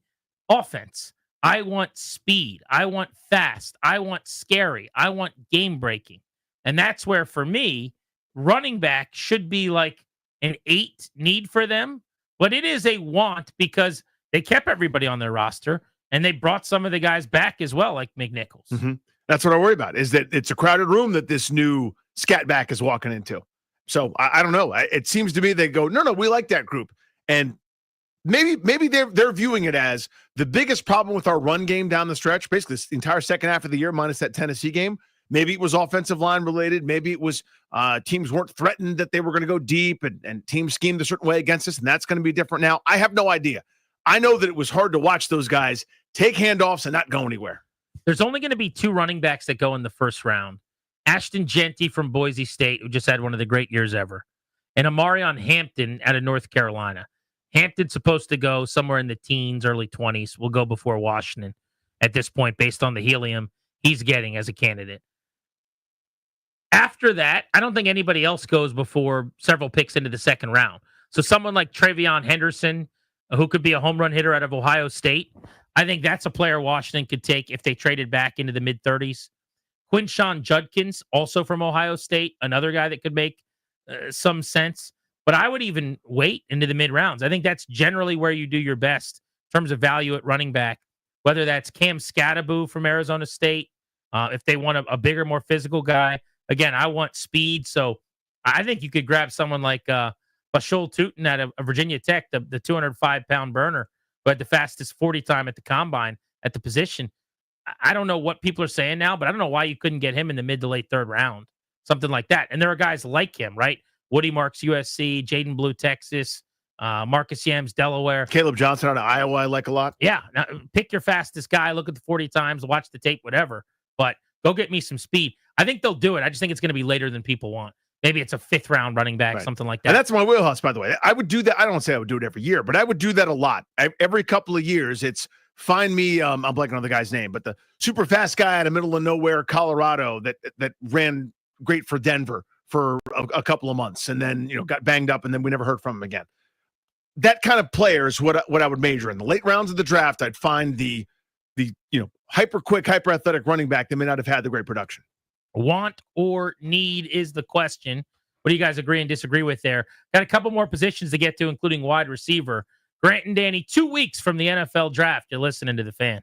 B: offense. I want speed. I want fast. I want scary. I want game breaking. And that's where, for me, running back should be like an 8 need for them. But it is a want because they kept everybody on their roster and they brought some of the guys back as well, like McNichols.
H: Mm-hmm. That's what I worry about, is that it's a crowded room that this new scat back is walking into. So I don't know. It seems to me they go, no, we like that group. And maybe they're viewing it as the biggest problem with our run game down the stretch, basically this entire second half of the year, minus that Tennessee game. Maybe it was offensive line related. Maybe it was teams weren't threatened that they were going to go deep and teams schemed a certain way against us, and that's going to be different now. I have no idea. I know that it was hard to watch those guys take handoffs and not go anywhere.
B: There's only going to be 2 running backs that go in the first round. Ashton Genty from Boise State, who just had one of the great years ever, and Amarion Hampton out of North Carolina. Hampton's supposed to go somewhere in the teens, early 20s. Will go before Washington at this point, based on the helium he's getting as a candidate. After that, I don't think anybody else goes before several picks into the second round. So someone like Travion Henderson, who could be a home run hitter out of Ohio State, I think that's a player Washington could take if they traded back into the mid-30s. Quinshawn Judkins, also from Ohio State, another guy that could make some sense. But I would even wait into the mid-rounds. I think that's generally where you do your best in terms of value at running back, whether that's Cam Scatterbo from Arizona State, if they want a bigger, more physical guy. Again, I want speed, so I think you could grab someone like Bashul Tutin out of Virginia Tech, the 205-pound burner, who had the fastest 40 time at the combine at the position. I don't know what people are saying now, but I don't know why you couldn't get him in the mid to late third round, something like that. And there are guys like him, right? Woody Marks, USC, Jaden Blue, Texas, Marcus Yams, Delaware.
H: Caleb Johnson out of Iowa, I like a lot.
B: Yeah. Now, pick your fastest guy, look at the 40 times, watch the tape, whatever. But go get me some speed. I think they'll do it. I just think it's going to be later than people want. Maybe it's a 5th round running back, right, something like that.
H: And that's my wheelhouse, by the way. I would do that. I don't say I would do it every year, but I would do that a lot. Every couple of years, it's find me, I'm blanking on the guy's name, but the super fast guy out of middle of nowhere, Colorado, that ran great for Denver for a couple of months and then, got banged up and then we never heard from him again. That kind of player is what I would major in. The late rounds of the draft, I'd find the hyper quick, hyper athletic running back that may not have had the great production.
B: Want or need is the question. What do you guys agree and disagree with there? Got a couple more positions to get to, including wide receiver. Grant and Danny, 2 weeks from the NFL draft. You're listening to The Fan.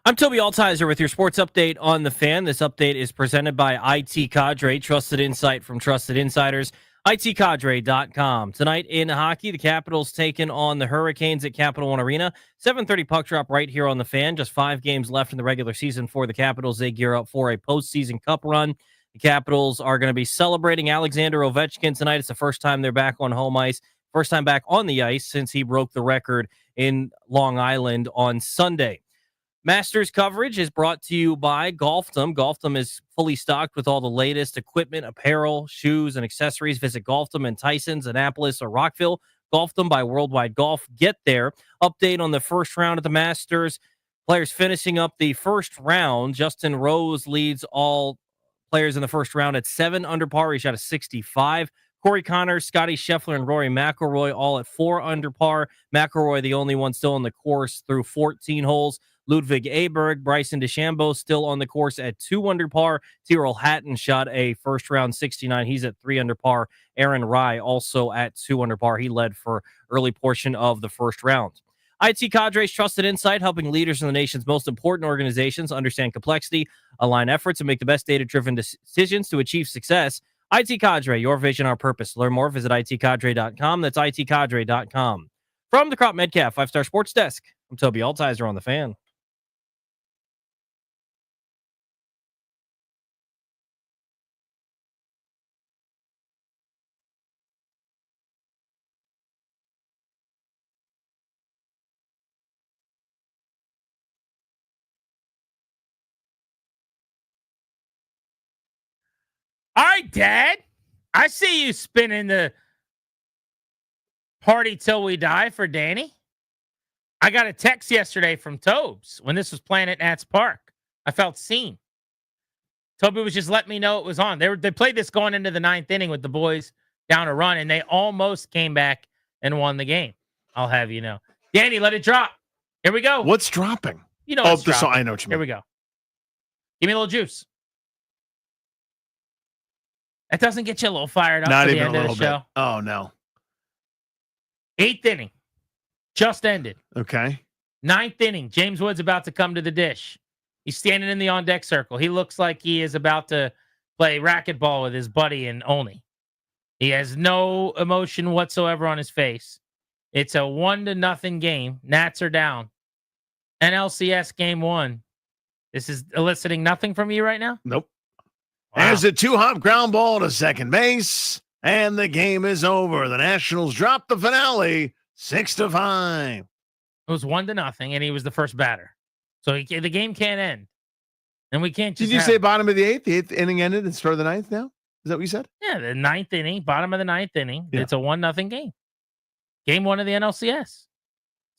R: I'm Toby Altizer with your sports update on the Fan. This update is presented by IT Cadre, trusted insight from trusted insiders. ITCadre.com. Tonight in hockey, the Capitals taking on the Hurricanes at Capital One Arena. 7:30 puck drop right here on the Fan. Just 5 games left in the regular season for the Capitals. They gear up for a postseason cup run. The Capitals are going to be celebrating Alexander Ovechkin tonight. It's the first time they're back on home ice. First time back on the ice since he broke the record in Long Island on Sunday. Masters coverage is brought to you by Golfdom. Golfdom is fully stocked with all the latest equipment, apparel, shoes, and accessories. Visit Golfdom in Tysons, Annapolis, or Rockville. Golfdom by Worldwide Golf. Get there. Update on the first round of the Masters. Players finishing up the first round. Justin Rose leads all players in the first round at 7 under par. He shot a 65. Corey Connors, Scotty Scheffler, and Rory McIlroy all at 4 under par. McIlroy, the only one still on the course through 14 holes. Ludwig Aberg, Bryson DeChambeau still on the course at 2 under par. Tyrrell Hatton shot a first round 69. He's at 3 under par. Aaron Rye also at 2 under par. He led for early portion of the first round. IT Cadre's trusted insight, helping leaders in the nation's most important organizations understand complexity, align efforts, and make the best data-driven decisions to achieve success. IT Cadre, your vision, our purpose. Learn more, visit itcadre.com. That's itcadre.com. From the Crop Metcalf 5-Star Sports Desk, I'm Toby Altizer on the Fan.
B: All right, Dad. I see you spinning the party till we die for Danny. I got a text yesterday from Tobes when this was playing at Nats Park. I felt seen. Toby was just letting me know it was on. They played this going into the 9th inning with the boys down a run, and they almost came back and won the game. I'll have you know. Danny, let it drop. Here we go.
H: What's dropping?
B: You know
H: oh,
B: what's dropping.
H: I know what you mean.
B: Here we go. Give me a little juice. That doesn't get you a little fired up
H: Not
B: for the
H: even
B: end
H: a
B: of the
H: little
B: show.
H: bit. Oh, no.
B: 8th inning. Just ended.
H: Okay.
B: 9th inning. James Wood's about to come to the dish. He's standing in the on-deck circle. He looks like he is about to play racquetball with his buddy in Olney. He has no emotion whatsoever on his face. It's a 1-0 game. Nats are down. NLCS game 1. This is eliciting nothing from you right now?
H: Nope.
B: Wow.
H: There's a 2-hop ground ball to second base, and the game is over. The Nationals drop the finale 6-5.
B: It was 1-0, and he was the first batter. So the game can't end. And we can't just
H: Did you say bottom of the 8th? The 8th inning ended and start of the 9th now? Is that what you said?
B: Yeah, the 9th inning, bottom of the 9th inning.
H: Yeah.
B: It's a 1-0 game. Game 1 of the NLCS. So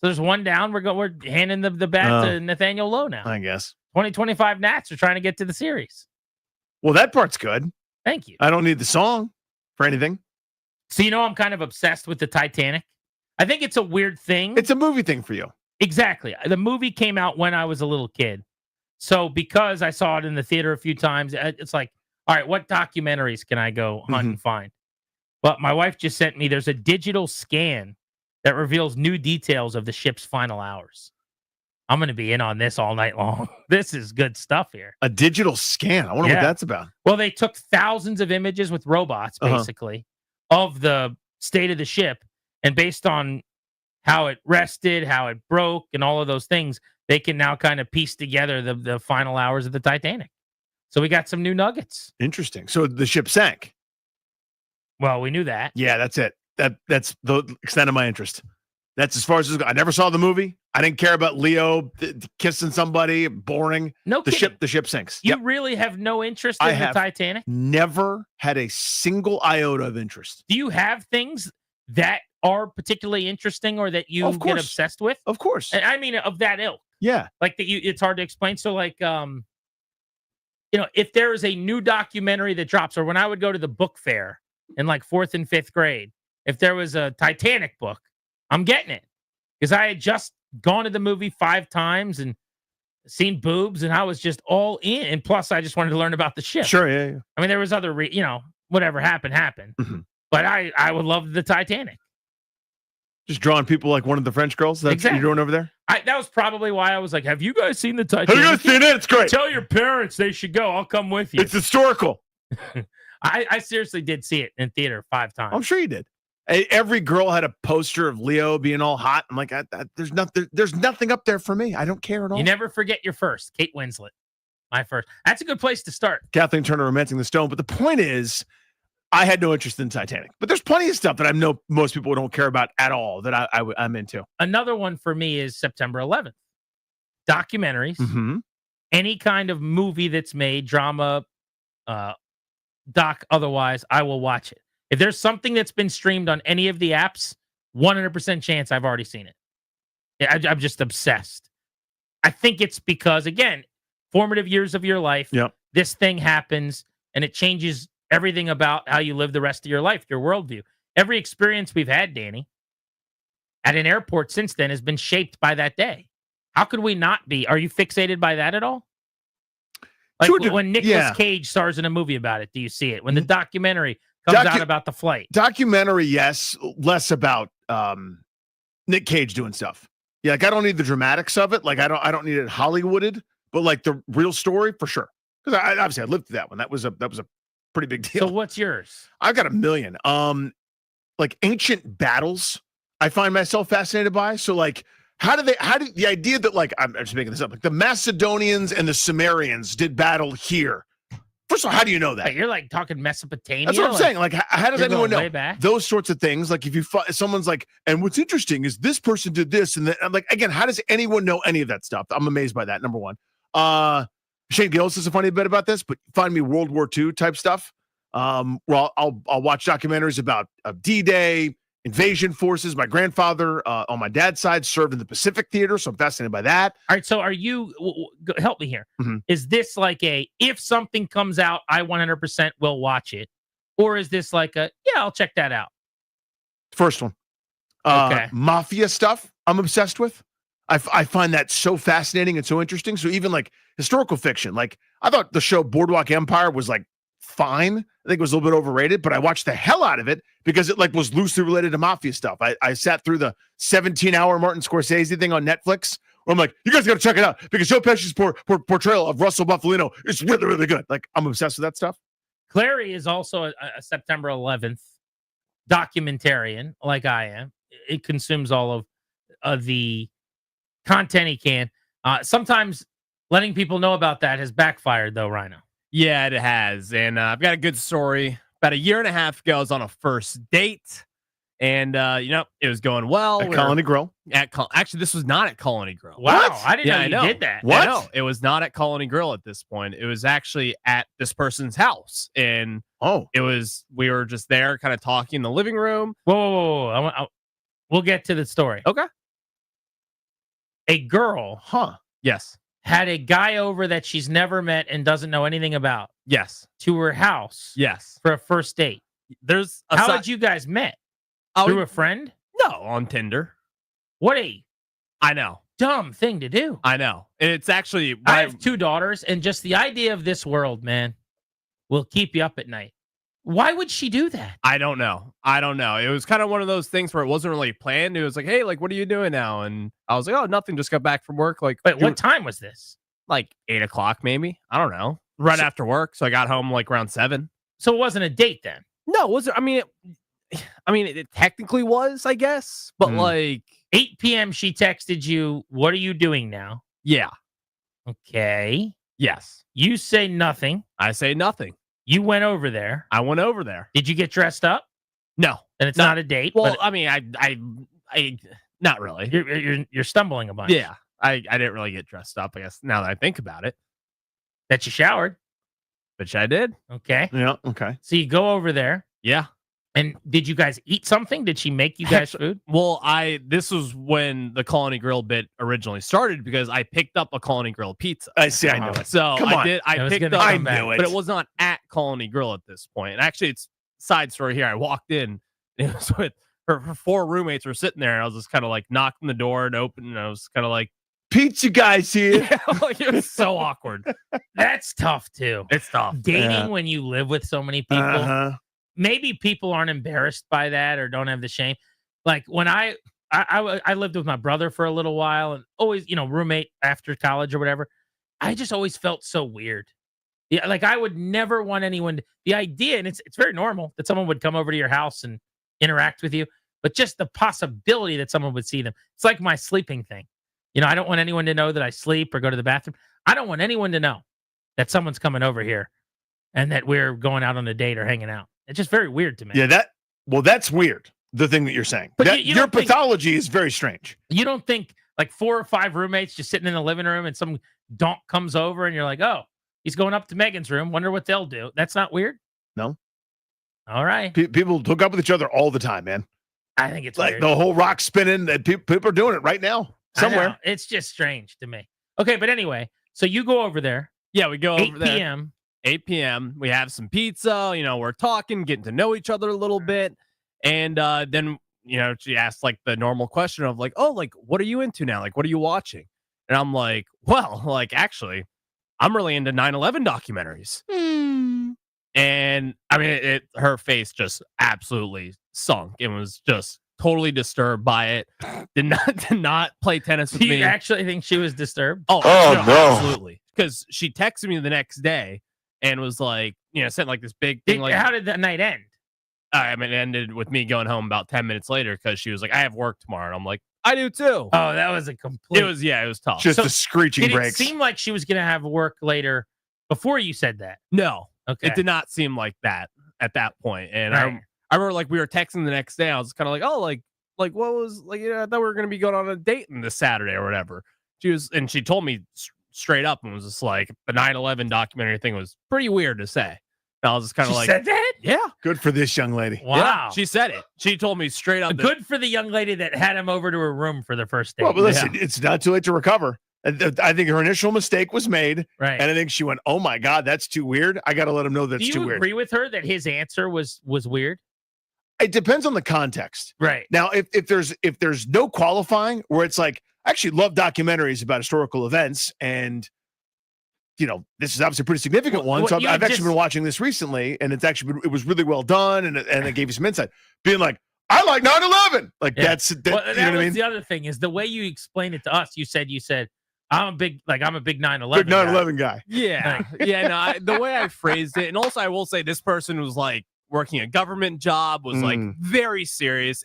B: there's one down. We're handing the bat to Nathaniel Lowe now.
H: I guess.
B: 2025 Nats are trying to get to the series.
H: Well, that part's good.
B: Thank you.
H: I don't need the song for anything.
B: So I'm kind of obsessed with the Titanic. I think it's a weird thing.
H: It's a movie thing for you.
B: Exactly. The movie came out when I was a little kid. So because I saw it in the theater a few times, it's like, all right, what documentaries can I go hunt and find? But my wife just sent me, there's a digital scan that reveals new details of the ship's final hours. I'm going to be in on this all night long. This is good stuff here.
H: A digital scan. I wonder what that's about.
B: Well, they took thousands of images with robots, basically, of the state of the ship. And based on how it rested, how it broke, and all of those things, they can now kind of piece together the final hours of the Titanic. So we got some new nuggets.
H: Interesting. So the ship sank.
B: Well, we knew that.
H: Yeah, that's it. That's the extent of my interest. That's as far as I never saw the movie. I didn't care about Leo kissing somebody. Boring.
B: No kidding.
H: The ship sinks.
B: You really have no interest in the Titanic?
H: Never had a single iota of interest.
B: Do you have things that are particularly interesting or that you get obsessed with?
H: Of course.
B: I mean, of that ilk.
H: Yeah.
B: Like that it's hard to explain. So like, if there is a new documentary that drops, or when I would go to the book fair in like 4th and 5th grade, if there was a Titanic book, I'm getting it because I had just gone to the movie 5 times and seen boobs, and I was just all in. And plus, I just wanted to learn about the ship.
H: Sure, yeah.
B: I mean, there was other, whatever happened. But I would love the Titanic.
H: Just drawing people like one of the French girls. That's what you're doing over there?
B: That was probably why I was like, have you guys seen the Titanic?
H: Have you guys seen it? It's great.
B: Tell your parents they should go. I'll come with you.
H: It's historical.
B: I seriously did see it in theater 5 times.
H: I'm sure you did. Every girl had a poster of Leo being all hot. I'm like, there's nothing up there for me. I don't care at all.
B: You never forget your first. Kate Winslet. My first. That's a good place to start.
H: Kathleen Turner romancing the stone. But the point is, I had no interest in Titanic. But there's plenty of stuff that I know most people don't care about at all that I'm into.
B: Another one for me is September 11th. Documentaries.
H: Mm-hmm.
B: Any kind of movie that's made, drama, doc, otherwise, I will watch it. If there's something that's been streamed on any of the apps, 100% chance I've already seen it. I'm just obsessed. I think it's because, again, formative years of your life, this thing happens, and it changes everything about how you live the rest of your life, your worldview. Every experience we've had, Danny, at an airport since then has been shaped by that day. How could we not be? Are you fixated by that at all? Like when Nicolas Cage stars in a movie about it, do you see it? When the documentary comes out about the flight.
H: Documentary, yes. Less about Nick Cage doing stuff. Yeah, like I don't need the dramatics of it. Like I don't need it Hollywooded, but like the real story for sure. Because obviously I lived through that one. That was a pretty big deal.
B: So what's yours?
H: I've got a million. Like ancient battles, I find myself fascinated by. So like how do the idea that like I'm just making this up, like the Macedonians and the Sumerians did battle here. First of all, how do you know that?
B: Wait, you're like talking Mesopotamia.
H: That's what I'm saying. Like, how does anyone know
B: back?
H: Those sorts of things? Like, if someone's like, and what's interesting is this person did this, and I'm like, again, how does anyone know any of that stuff? I'm amazed by that. Number one. Shane Gillis is a funny bit about this, but find me World War II type stuff. Well, I'll watch documentaries about D-Day, invasion forces. My grandfather on my dad's side served in the Pacific Theater, so I'm fascinated by that.
B: All right, so are you, help me here.
H: Mm-hmm.
B: Is this like if something comes out, I 100% will watch it? Or is this like I'll check that out?
H: First one.
B: Okay.
H: Mafia stuff I'm obsessed with. I find that so fascinating and so interesting. So even like historical fiction, like I thought the show Boardwalk Empire was like fine. I think it was a little bit overrated, but I watched the hell out of it because it like was loosely related to mafia stuff. I sat through the 17-hour Martin Scorsese thing on Netflix where I'm like, you guys got to check it out because Joe Pesci's portrayal of Russell Buffalino is really, really good. Like I'm obsessed with that stuff.
B: Clary is also a September 11th documentarian like I am. It consumes all of the content he can. Sometimes letting people know about that has backfired though, Rhino.
T: Yeah, it has. And I've got a good story. About a year and a half ago, I was on a first date. And, it was going well.
H: At Colony Grill?
T: Actually, this was not at Colony Grill.
B: Wow, what? I didn't know you did that.
T: What? No, it was not at Colony Grill at this point. It was actually at this person's house. And we were just there kind of talking in the living room.
B: Whoa. We'll get to the story.
T: Okay.
B: A girl,
T: Yes.
B: had a guy over that she's never met and doesn't know anything about.
T: Yes.
B: To her house.
T: Yes.
B: For a first date. How had you guys met? Through a friend?
T: No, on Tinder.
B: What a
T: I know.
B: dumb thing to do.
T: I know. And it's actually
B: I have 2 daughters, and just the idea of this world, man, will keep you up at night. Why would she do that?
T: I don't know. It was kind of one of those things where it wasn't really planned. It was like, hey, like, what are you doing now? And I was like, oh, nothing. Just got back from work. Like,
B: wait, what time was this?
T: Like 8 o'clock, maybe. I don't know. Right after work. So I got home like around 7.
B: So it wasn't a date then?
T: No, was it? I mean, it technically was, I guess. But like
B: 8 p.m. she texted you, what are you doing now?
T: Yeah.
B: Okay.
T: Yes.
B: You say nothing.
T: I say nothing.
B: You went over there.
T: I went over there.
B: Did you get dressed up?
T: No.
B: And it's not a date.
T: Well, I mean, I not really.
B: You're stumbling a bunch.
T: Yeah. I didn't really get dressed up, I guess, now that I think about it.
B: That you showered.
T: Which I did.
B: Okay.
H: Yeah. Okay.
B: So you go over there.
T: Yeah.
B: And did you guys eat something? Did she make you guys food?
T: Well, this was when the Colony Grill bit originally started because I picked up a Colony Grill pizza.
H: I see. I know it.
T: So
H: Come on.
T: I picked up.
H: I knew it.
T: But it was not at Colony Grill at this point. And actually, it's side story here. I walked in. And it was with her 4 roommates were sitting there. And I was just kind of like knocking the door and open. And I was kind of like,
H: pizza guys here.
T: Yeah, like, it was so awkward.
B: That's tough too.
T: It's tough.
B: Dating when you live with so many people. Maybe people aren't embarrassed by that or don't have the shame. Like when I I lived with my brother for a little while, and always, roommate after college or whatever. I just always felt so weird. Yeah, like I would never want anyone. The idea, and it's very normal that someone would come over to your house and interact with you, but just the possibility that someone would see them. It's like my sleeping thing. I don't want anyone to know that I sleep or go to the bathroom. I don't want anyone to know that someone's coming over here and that we're going out on a date or hanging out. It's just very weird to me.
H: Yeah, that's weird. The thing that you're saying, but your pathology is very strange.
B: You don't think like 4 or 5 roommates just sitting in the living room and some donk comes over and you're like, oh, he's going up to Megan's room. Wonder what they'll do. That's not weird.
H: No.
B: All right.
H: People hook up with each other all the time, man.
B: I think it's
H: like
B: weird.
H: The whole rock spinning. That people are doing it right now somewhere.
B: It's just strange to me. Okay, but anyway, so you go over there.
T: Yeah, we go
B: 8
T: over there.
B: p.m.
T: 8 p.m. We have some pizza. We're talking, getting to know each other a little bit. And then, she asked like the normal question of like, oh, like, what are you into now? Like, what are you watching? And I'm like, well, like, actually, I'm really into 9/11 documentaries. And I mean, her face just absolutely sunk. It was just totally disturbed by it. Did not play tennis with me.
B: You actually think she was disturbed?
T: Oh no, absolutely. Because she texted me the next day and was like, sent like this big thing.
B: How did that night end?
T: I mean, it ended with me going home about 10 minutes later because she was like, I have work tomorrow. And I'm like, I do too.
B: Oh, that was a complete.
T: It was tough.
H: Just the screeching brakes.
B: Did it seem like she was going to have work later before you said that?
T: No.
B: Okay.
T: It did not seem like that at that point. And
B: right.
T: I remember like we were texting the next day. I was kind of like, oh, like what was like, I thought we were going to be going on a date this Saturday or whatever. She told me straight up and was just like, the 9/11 documentary thing was pretty weird to say. And I was just kind of like,
B: said that?
T: Yeah.
H: Good for this young lady.
B: Wow.
T: Yeah, she said it. She told me straight up.
B: Good for the young lady that had him over to her room for the first date.
H: Well, but listen, it's not too late to recover. I think her initial mistake was made.
B: Right.
H: And I think she went, oh my God, that's too weird. I got to let him know that's too weird.
B: Do you agree with her that his answer was weird?
H: It depends on the context.
B: Right.
H: Now, if there's no qualifying where it's like, I actually love documentaries about historical events, and this is obviously a pretty significant one. So I've actually been watching this recently, and it was really well done, and it gave you some insight. Being like, I like 9/11. Like that's you know what I mean?
B: The other thing is the way you explain it to us. You said I'm a big 9/11
H: big 9/11 guy.
T: Yeah. Yeah. No, the way I phrased it, and also I will say this person was like working a government job, was like very serious.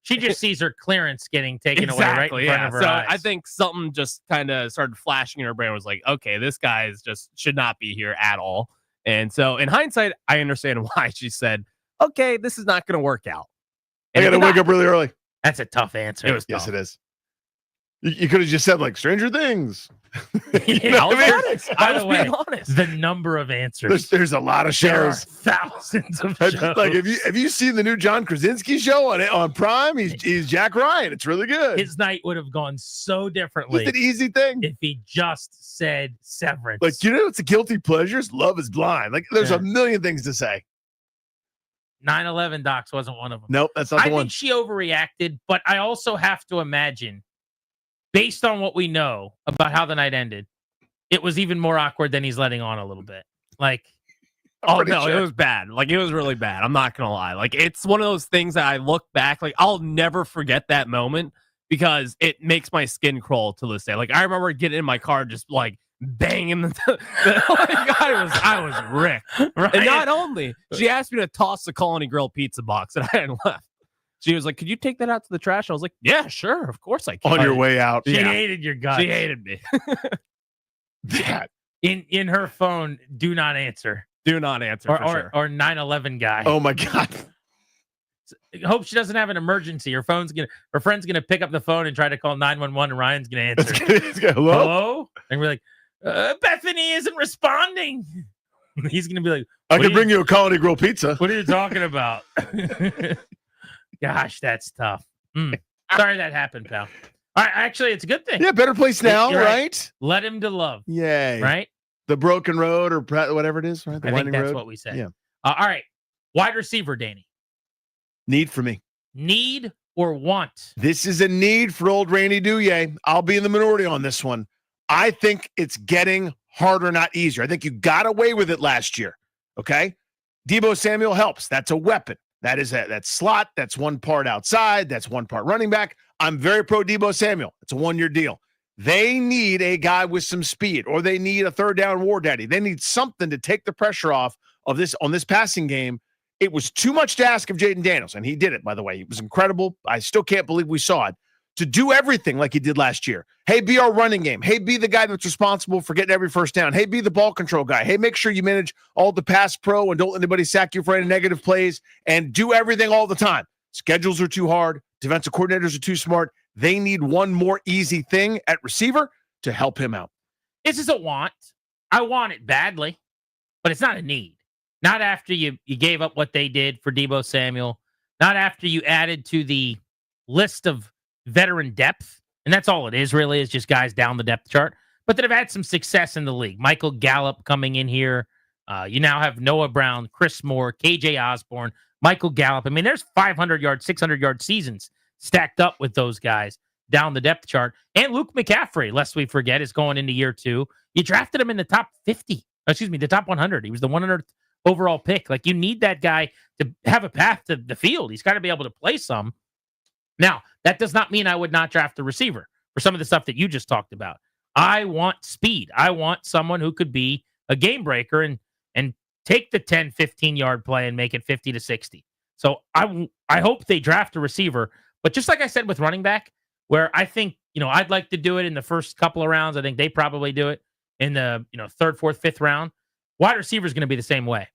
B: She just sees her clearance getting taken away right in front of her
T: so
B: eyes.
T: I think something just kind of started flashing in her brain. Was like, okay, this guy should not be here at all. And so in hindsight, I understand why she said, okay, this is not going to work out.
H: I got to wake up really early.
B: That's a tough answer.
T: It was
H: yes,
T: tough.
H: it is. You could have just said like Stranger Things.
B: I was
T: honest.
B: By the way, honest. The number of answers.
H: There's a lot of shows.
B: Thousands of shows.
H: Like have you seen the new John Krasinski show on Prime? He's Jack Ryan. It's really good.
B: His night would have gone so differently.
H: It's an easy thing
B: if he just said Severance.
H: Like it's a guilty pleasures. Love is blind. Like there's a million things to say.
B: 9/11 docs wasn't one of them.
H: Nope, that's not the one.
B: I think she overreacted, but I also have to imagine, based on what we know about how the night ended, it was even more awkward than he's letting on a little bit. Like,
T: it was bad. Like, it was really bad. I'm not going to lie. Like, it's one of those things that I look back, like, I'll never forget that moment because it makes my skin crawl to this day. Like, I remember getting in my car just, like, banging like, I was wrecked. Right? And not only, she asked me to toss the Colony Grill pizza box that I had left. She was like, could you take that out to the trash? I was like, yeah, sure. Of course I can.
H: On your way out.
B: She hated your guts.
T: She hated me.
H: That.
B: In her phone, do not answer.
T: Do not answer
B: or 9/11 guy.
H: Oh my God.
B: Hope she doesn't have an emergency. Her friend's gonna pick up the phone and try to call 911 and Ryan's gonna answer. Hello? And we're like, Bethany isn't responding. He's gonna be like,
H: I can bring you a Colony Grill pizza.
B: What are you talking about? Gosh, that's tough. Sorry that happened, pal. All right, actually, it's a good thing.
H: Yeah, better place now,
B: You're
H: right?
B: Let him to love.
H: Yay.
B: Right?
H: The broken road or whatever it is, right? The
B: I
H: winding
B: think that's
H: road.
B: what we said.
H: Yeah.
B: All right. Wide receiver, Danny.
H: Need for me.
B: Need or want?
H: This is a need for old Randy Douye. I'll be in the minority on this one. I think it's getting harder, not easier. I think you got away with it last year. Okay. Debo Samuel helps. That's a weapon. That's slot. That's one part outside. That's one part running back. I'm very pro Debo Samuel. It's a 1-year deal. They need a guy with some speed, or they need a third down war daddy. They need something to take the pressure off of this on this passing game. It was too much to ask of Jaden Daniels, and he did it, by the way. It was incredible. I still can't believe we saw it. To do everything like he did last year. Hey, be our running game. Hey, be the guy that's responsible for getting every first down. Hey, be the ball control guy. Hey, make sure you manage all the pass pro and don't let anybody sack you for any negative plays, and do everything all the time. Schedules are too hard. Defensive coordinators are too smart. They need one more easy thing at receiver to help him out.
B: This is a want. I want it badly, but it's not a need. Not after you gave up what they did for Debo Samuel. Not after you added to the list of veteran depth. And that's all it is, really, is just guys down the depth chart. But that have had some success in the league. Michael Gallup coming in here. You now have Noah Brown, Chris Moore, KJ Osborne, Michael Gallup. I mean, there's 500-yard, 600-yard seasons stacked up with those guys down the depth chart. And Luke McCaffrey, lest we forget, is going into year 2. You drafted him in the top 50. Excuse me, the top 100. He was the 100th overall pick. Like, you need that guy to have a path to the field. He's got to be able to play some. Now, that does not mean I would not draft a receiver for some of the stuff that you just talked about. I want speed. I want someone who could be a game breaker and take the 10, 15-yard play and make it 50 to 60. So I hope they draft a receiver. But just like I said with running back, where I think, I'd like to do it in the first couple of rounds. I think they probably do it in the, 3rd, 4th, 5th round. Wide receiver is going to be the same way.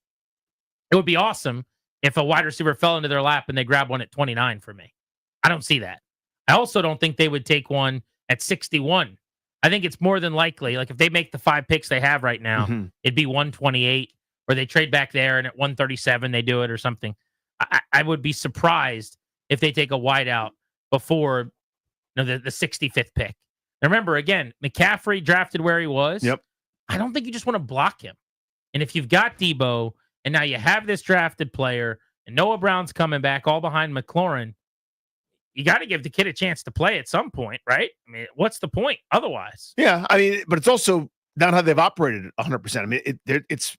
B: It would be awesome if a wide receiver fell into their lap and they grab one at 29 for me. I don't see that. I also don't think they would take one at 61. I think it's more than likely, like if they make the 5 picks they have right now, it'd be 128, or they trade back there and at 137 they do it or something. I would be surprised if they take a wideout before the 65th pick. Now remember, again, McCaffrey drafted where he was.
H: Yep.
B: I don't think you just want to block him. And if you've got Debo, and now you have this drafted player, and Noah Brown's coming back all behind McLaurin, you got to give the kid a chance to play at some point, right? I mean, what's the point otherwise?
H: Yeah, I mean, but it's also not how they've operated 100%. I mean, it's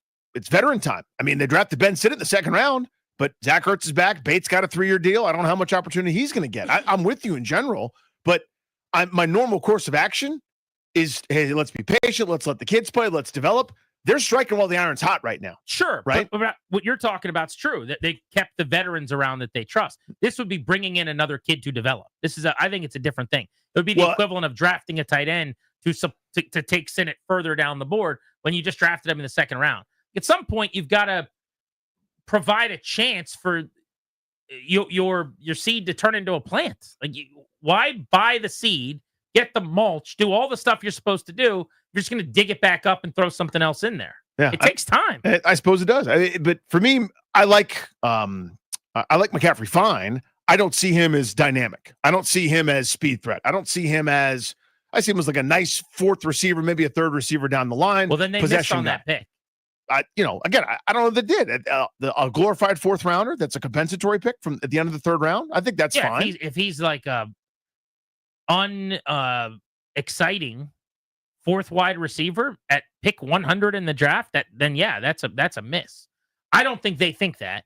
H: veteran time. I mean, they drafted Ben Sinnott in the 2nd round, but Zach Ertz is back. Bates got a 3-year deal. I don't know how much opportunity he's going to get. I'm with you in general, but my normal course of action is, hey, let's be patient. Let's let the kids play. Let's develop. They're striking while the iron's hot right now.
B: Sure,
H: right?
B: But what you're talking about is true. That they kept the veterans around that they trust. This would be bringing in another kid to develop. I think it's a different thing. It would be the equivalent of drafting a tight end to take Sinnott further down the board when you just drafted him in the 2nd round. At some point, you've got to provide a chance for your seed to turn into a plant. Like, why buy the seed, get the mulch, do all the stuff you're supposed to do? You're just going to dig it back up and throw something else in there. Yeah, it takes time.
H: I suppose it does. But for me, I like McCaffrey fine. I don't see him as dynamic. I don't see him as speed threat. I see him as like a nice 4th receiver, maybe a 3rd receiver down the line.
B: Well, then they missed on that pick.
H: Again, I don't know if they did. A glorified 4th rounder that's a compensatory pick from at the end of the 3rd round. I think that's fine.
B: If he's like a exciting 4th wide receiver at pick 100 in the draft, that's a miss. I don't think they think that.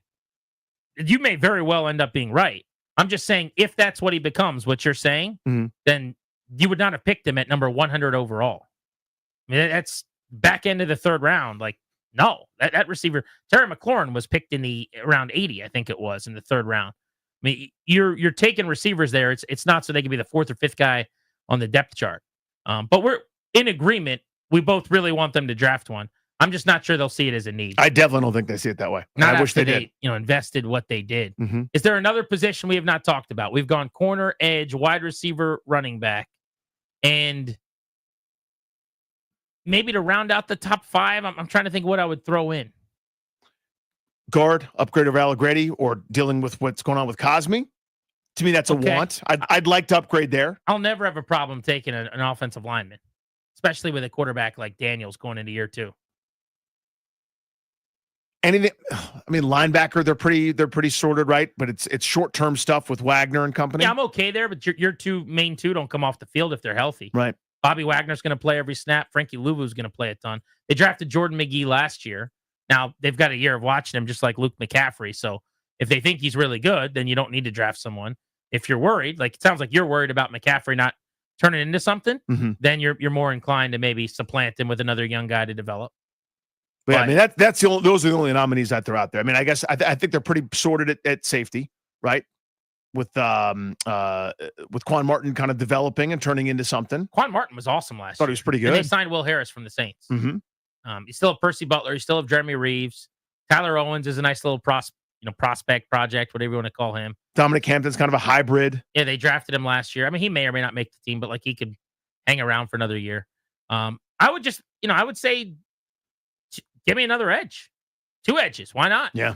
B: You may very well end up being right. I'm just saying, if that's what he becomes, what you're saying, then you would not have picked him at number 100 overall. I mean, that's back end of the 3rd round. Like, no, that receiver, Terry McLaurin, was picked in the around 80, I think it was, in the 3rd round. I mean, you're taking receivers there. It's not so they can be the 4th or 5th guy on the depth chart. But we're in agreement. We both really want them to draft one. I'm just not sure they'll see it as a need.
H: I definitely don't think they see it that way.
B: Not
H: I wish they did.
B: Invested what they did. Is there another position we have not talked about? We've gone corner, edge, wide receiver, running back, and maybe to round out the top 5. I'm trying to think what I would throw in.
H: Guard, upgrade over Allegretti, or dealing with what's going on with Cosme. To me, that's a want. I'd like to upgrade there.
B: I'll never have a problem taking an offensive lineman, especially with a quarterback like Daniels going into year 2.
H: Anything? I mean, linebacker, they're pretty sorted, right? But it's short-term stuff with Wagner and company.
B: Yeah, I'm okay there, but your main two don't come off the field if they're healthy.
H: Right.
B: Bobby Wagner's going to play every snap. Frankie Louvu's going to play a ton. They drafted Jordan McGee last year. Now, they've got a year of watching him just like Luke McCaffrey. So if they think he's really good, then you don't need to draft someone. if you're worried, like it sounds like you're worried about McCaffrey not turning into something, then you're more inclined to maybe supplant him with another young guy to develop.
H: But I mean, those are the only nominees that they're out there. I mean, I guess I think they're pretty sorted at safety, right? With Quan Martin kind of developing and turning into something.
B: Quan Martin was awesome last year.
H: Thought he was pretty good.
B: And they signed Will Harris from the Saints.
H: Mm-hmm.
B: You still have Percy Butler. You still have Jeremy Reeves. Tyler Owens is a nice little prospect project, whatever you want to call him.
H: Dominic Hampton's kind of a hybrid.
B: Yeah, they drafted him last year. I mean, he may or may not make the team, but like he could hang around for another year. I would say, give me another edge, 2 edges. Why not?
H: Yeah.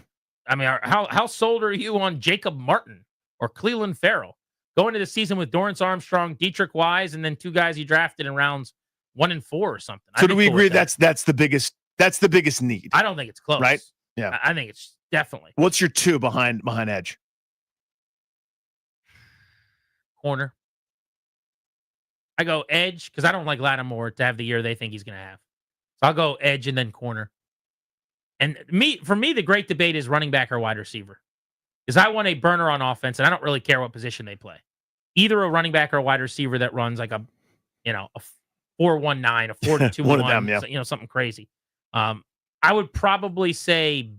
B: I mean, how sold are you on Jacob Martin or Cleveland Farrell going into the season with Dorrance Armstrong, Dietrich Wise, and then 2 guys you drafted in rounds 1 and 4 or something?
H: So do we agree that's the biggest need?
B: I don't think it's close.
H: Right? Yeah.
B: I think it's definitely.
H: What's your 2 behind edge?
B: Corner. I go edge because I don't like Lattimore to have the year they think he's going to have. So I'll go edge and then corner. And for me, the great debate is running back or wide receiver. Because I want a burner on offense, and I don't really care what position they play. Either a running back or a wide receiver that runs like a 4-1-9, a 4-2-1,
H: One of them, yeah.
B: Something crazy. I would probably say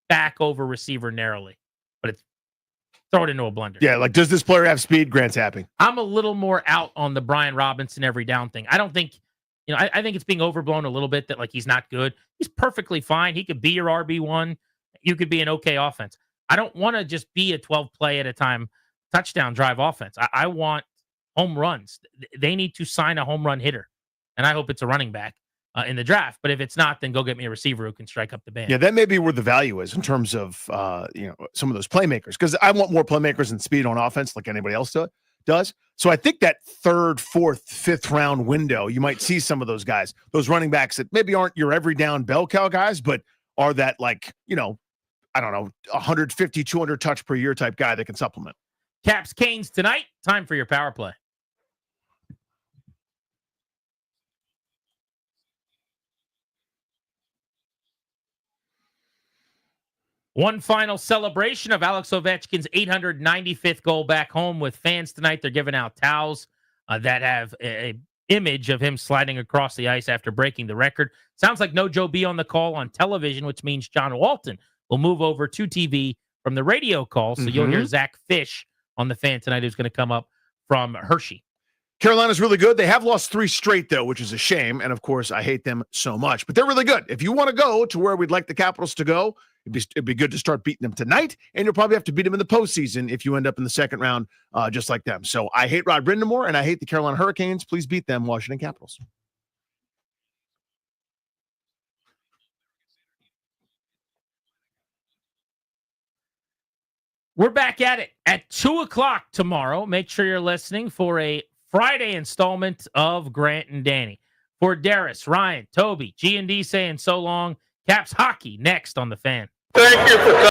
B: back over receiver narrowly, but throw it into a blender.
H: Yeah, like does this player have speed? Grant's happy.
B: I'm a little more out on the Brian Robinson every down thing. I don't think, I think it's being overblown a little bit that like he's not good. He's perfectly fine. He could be your RB1. You could be an okay offense. I don't want to just be a 12 play at a time touchdown drive offense. I want home runs. They need to sign a home run hitter, and I hope it's a running back in the draft. But if it's not, then go get me a receiver who can strike up the band.
H: Yeah, that may be where the value is in terms of some of those playmakers, because I want more playmakers and speed on offense like anybody else does. So I think that 3rd, 4th, 5th round window, you might see some of those guys, those running backs that maybe aren't your every down bell cow guys, but are that like, I don't know, 150, 200 touch per year type guy that can supplement.
B: Caps Canes tonight. Time for your power play. One final celebration of Alex Ovechkin's 895th goal back home with fans tonight. They're giving out towels that have a image of him sliding across the ice after breaking the record. Sounds like no Joe B on the call on television, which means John Walton will move over to TV from the radio call. So you'll hear Zach Fish on the fan tonight, who's going to come up from Hershey.
H: Carolina's really good. They have lost 3 straight, though, which is a shame. And, of course, I hate them so much. But they're really good. If you want to go to where we'd like the Capitals to go, it'd be good to start beating them tonight. And you'll probably have to beat them in the postseason if you end up in the second round just like them. So I hate Rod Brindamore, and I hate the Carolina Hurricanes. Please beat them, Washington Capitals.
B: We're back at it at 2 o'clock tomorrow. Make sure you're listening for a Friday installment of Grant and Danny. For Darius, Ryan, Toby, G&D saying so long. Caps hockey next on the Fan.
Q: Thank you for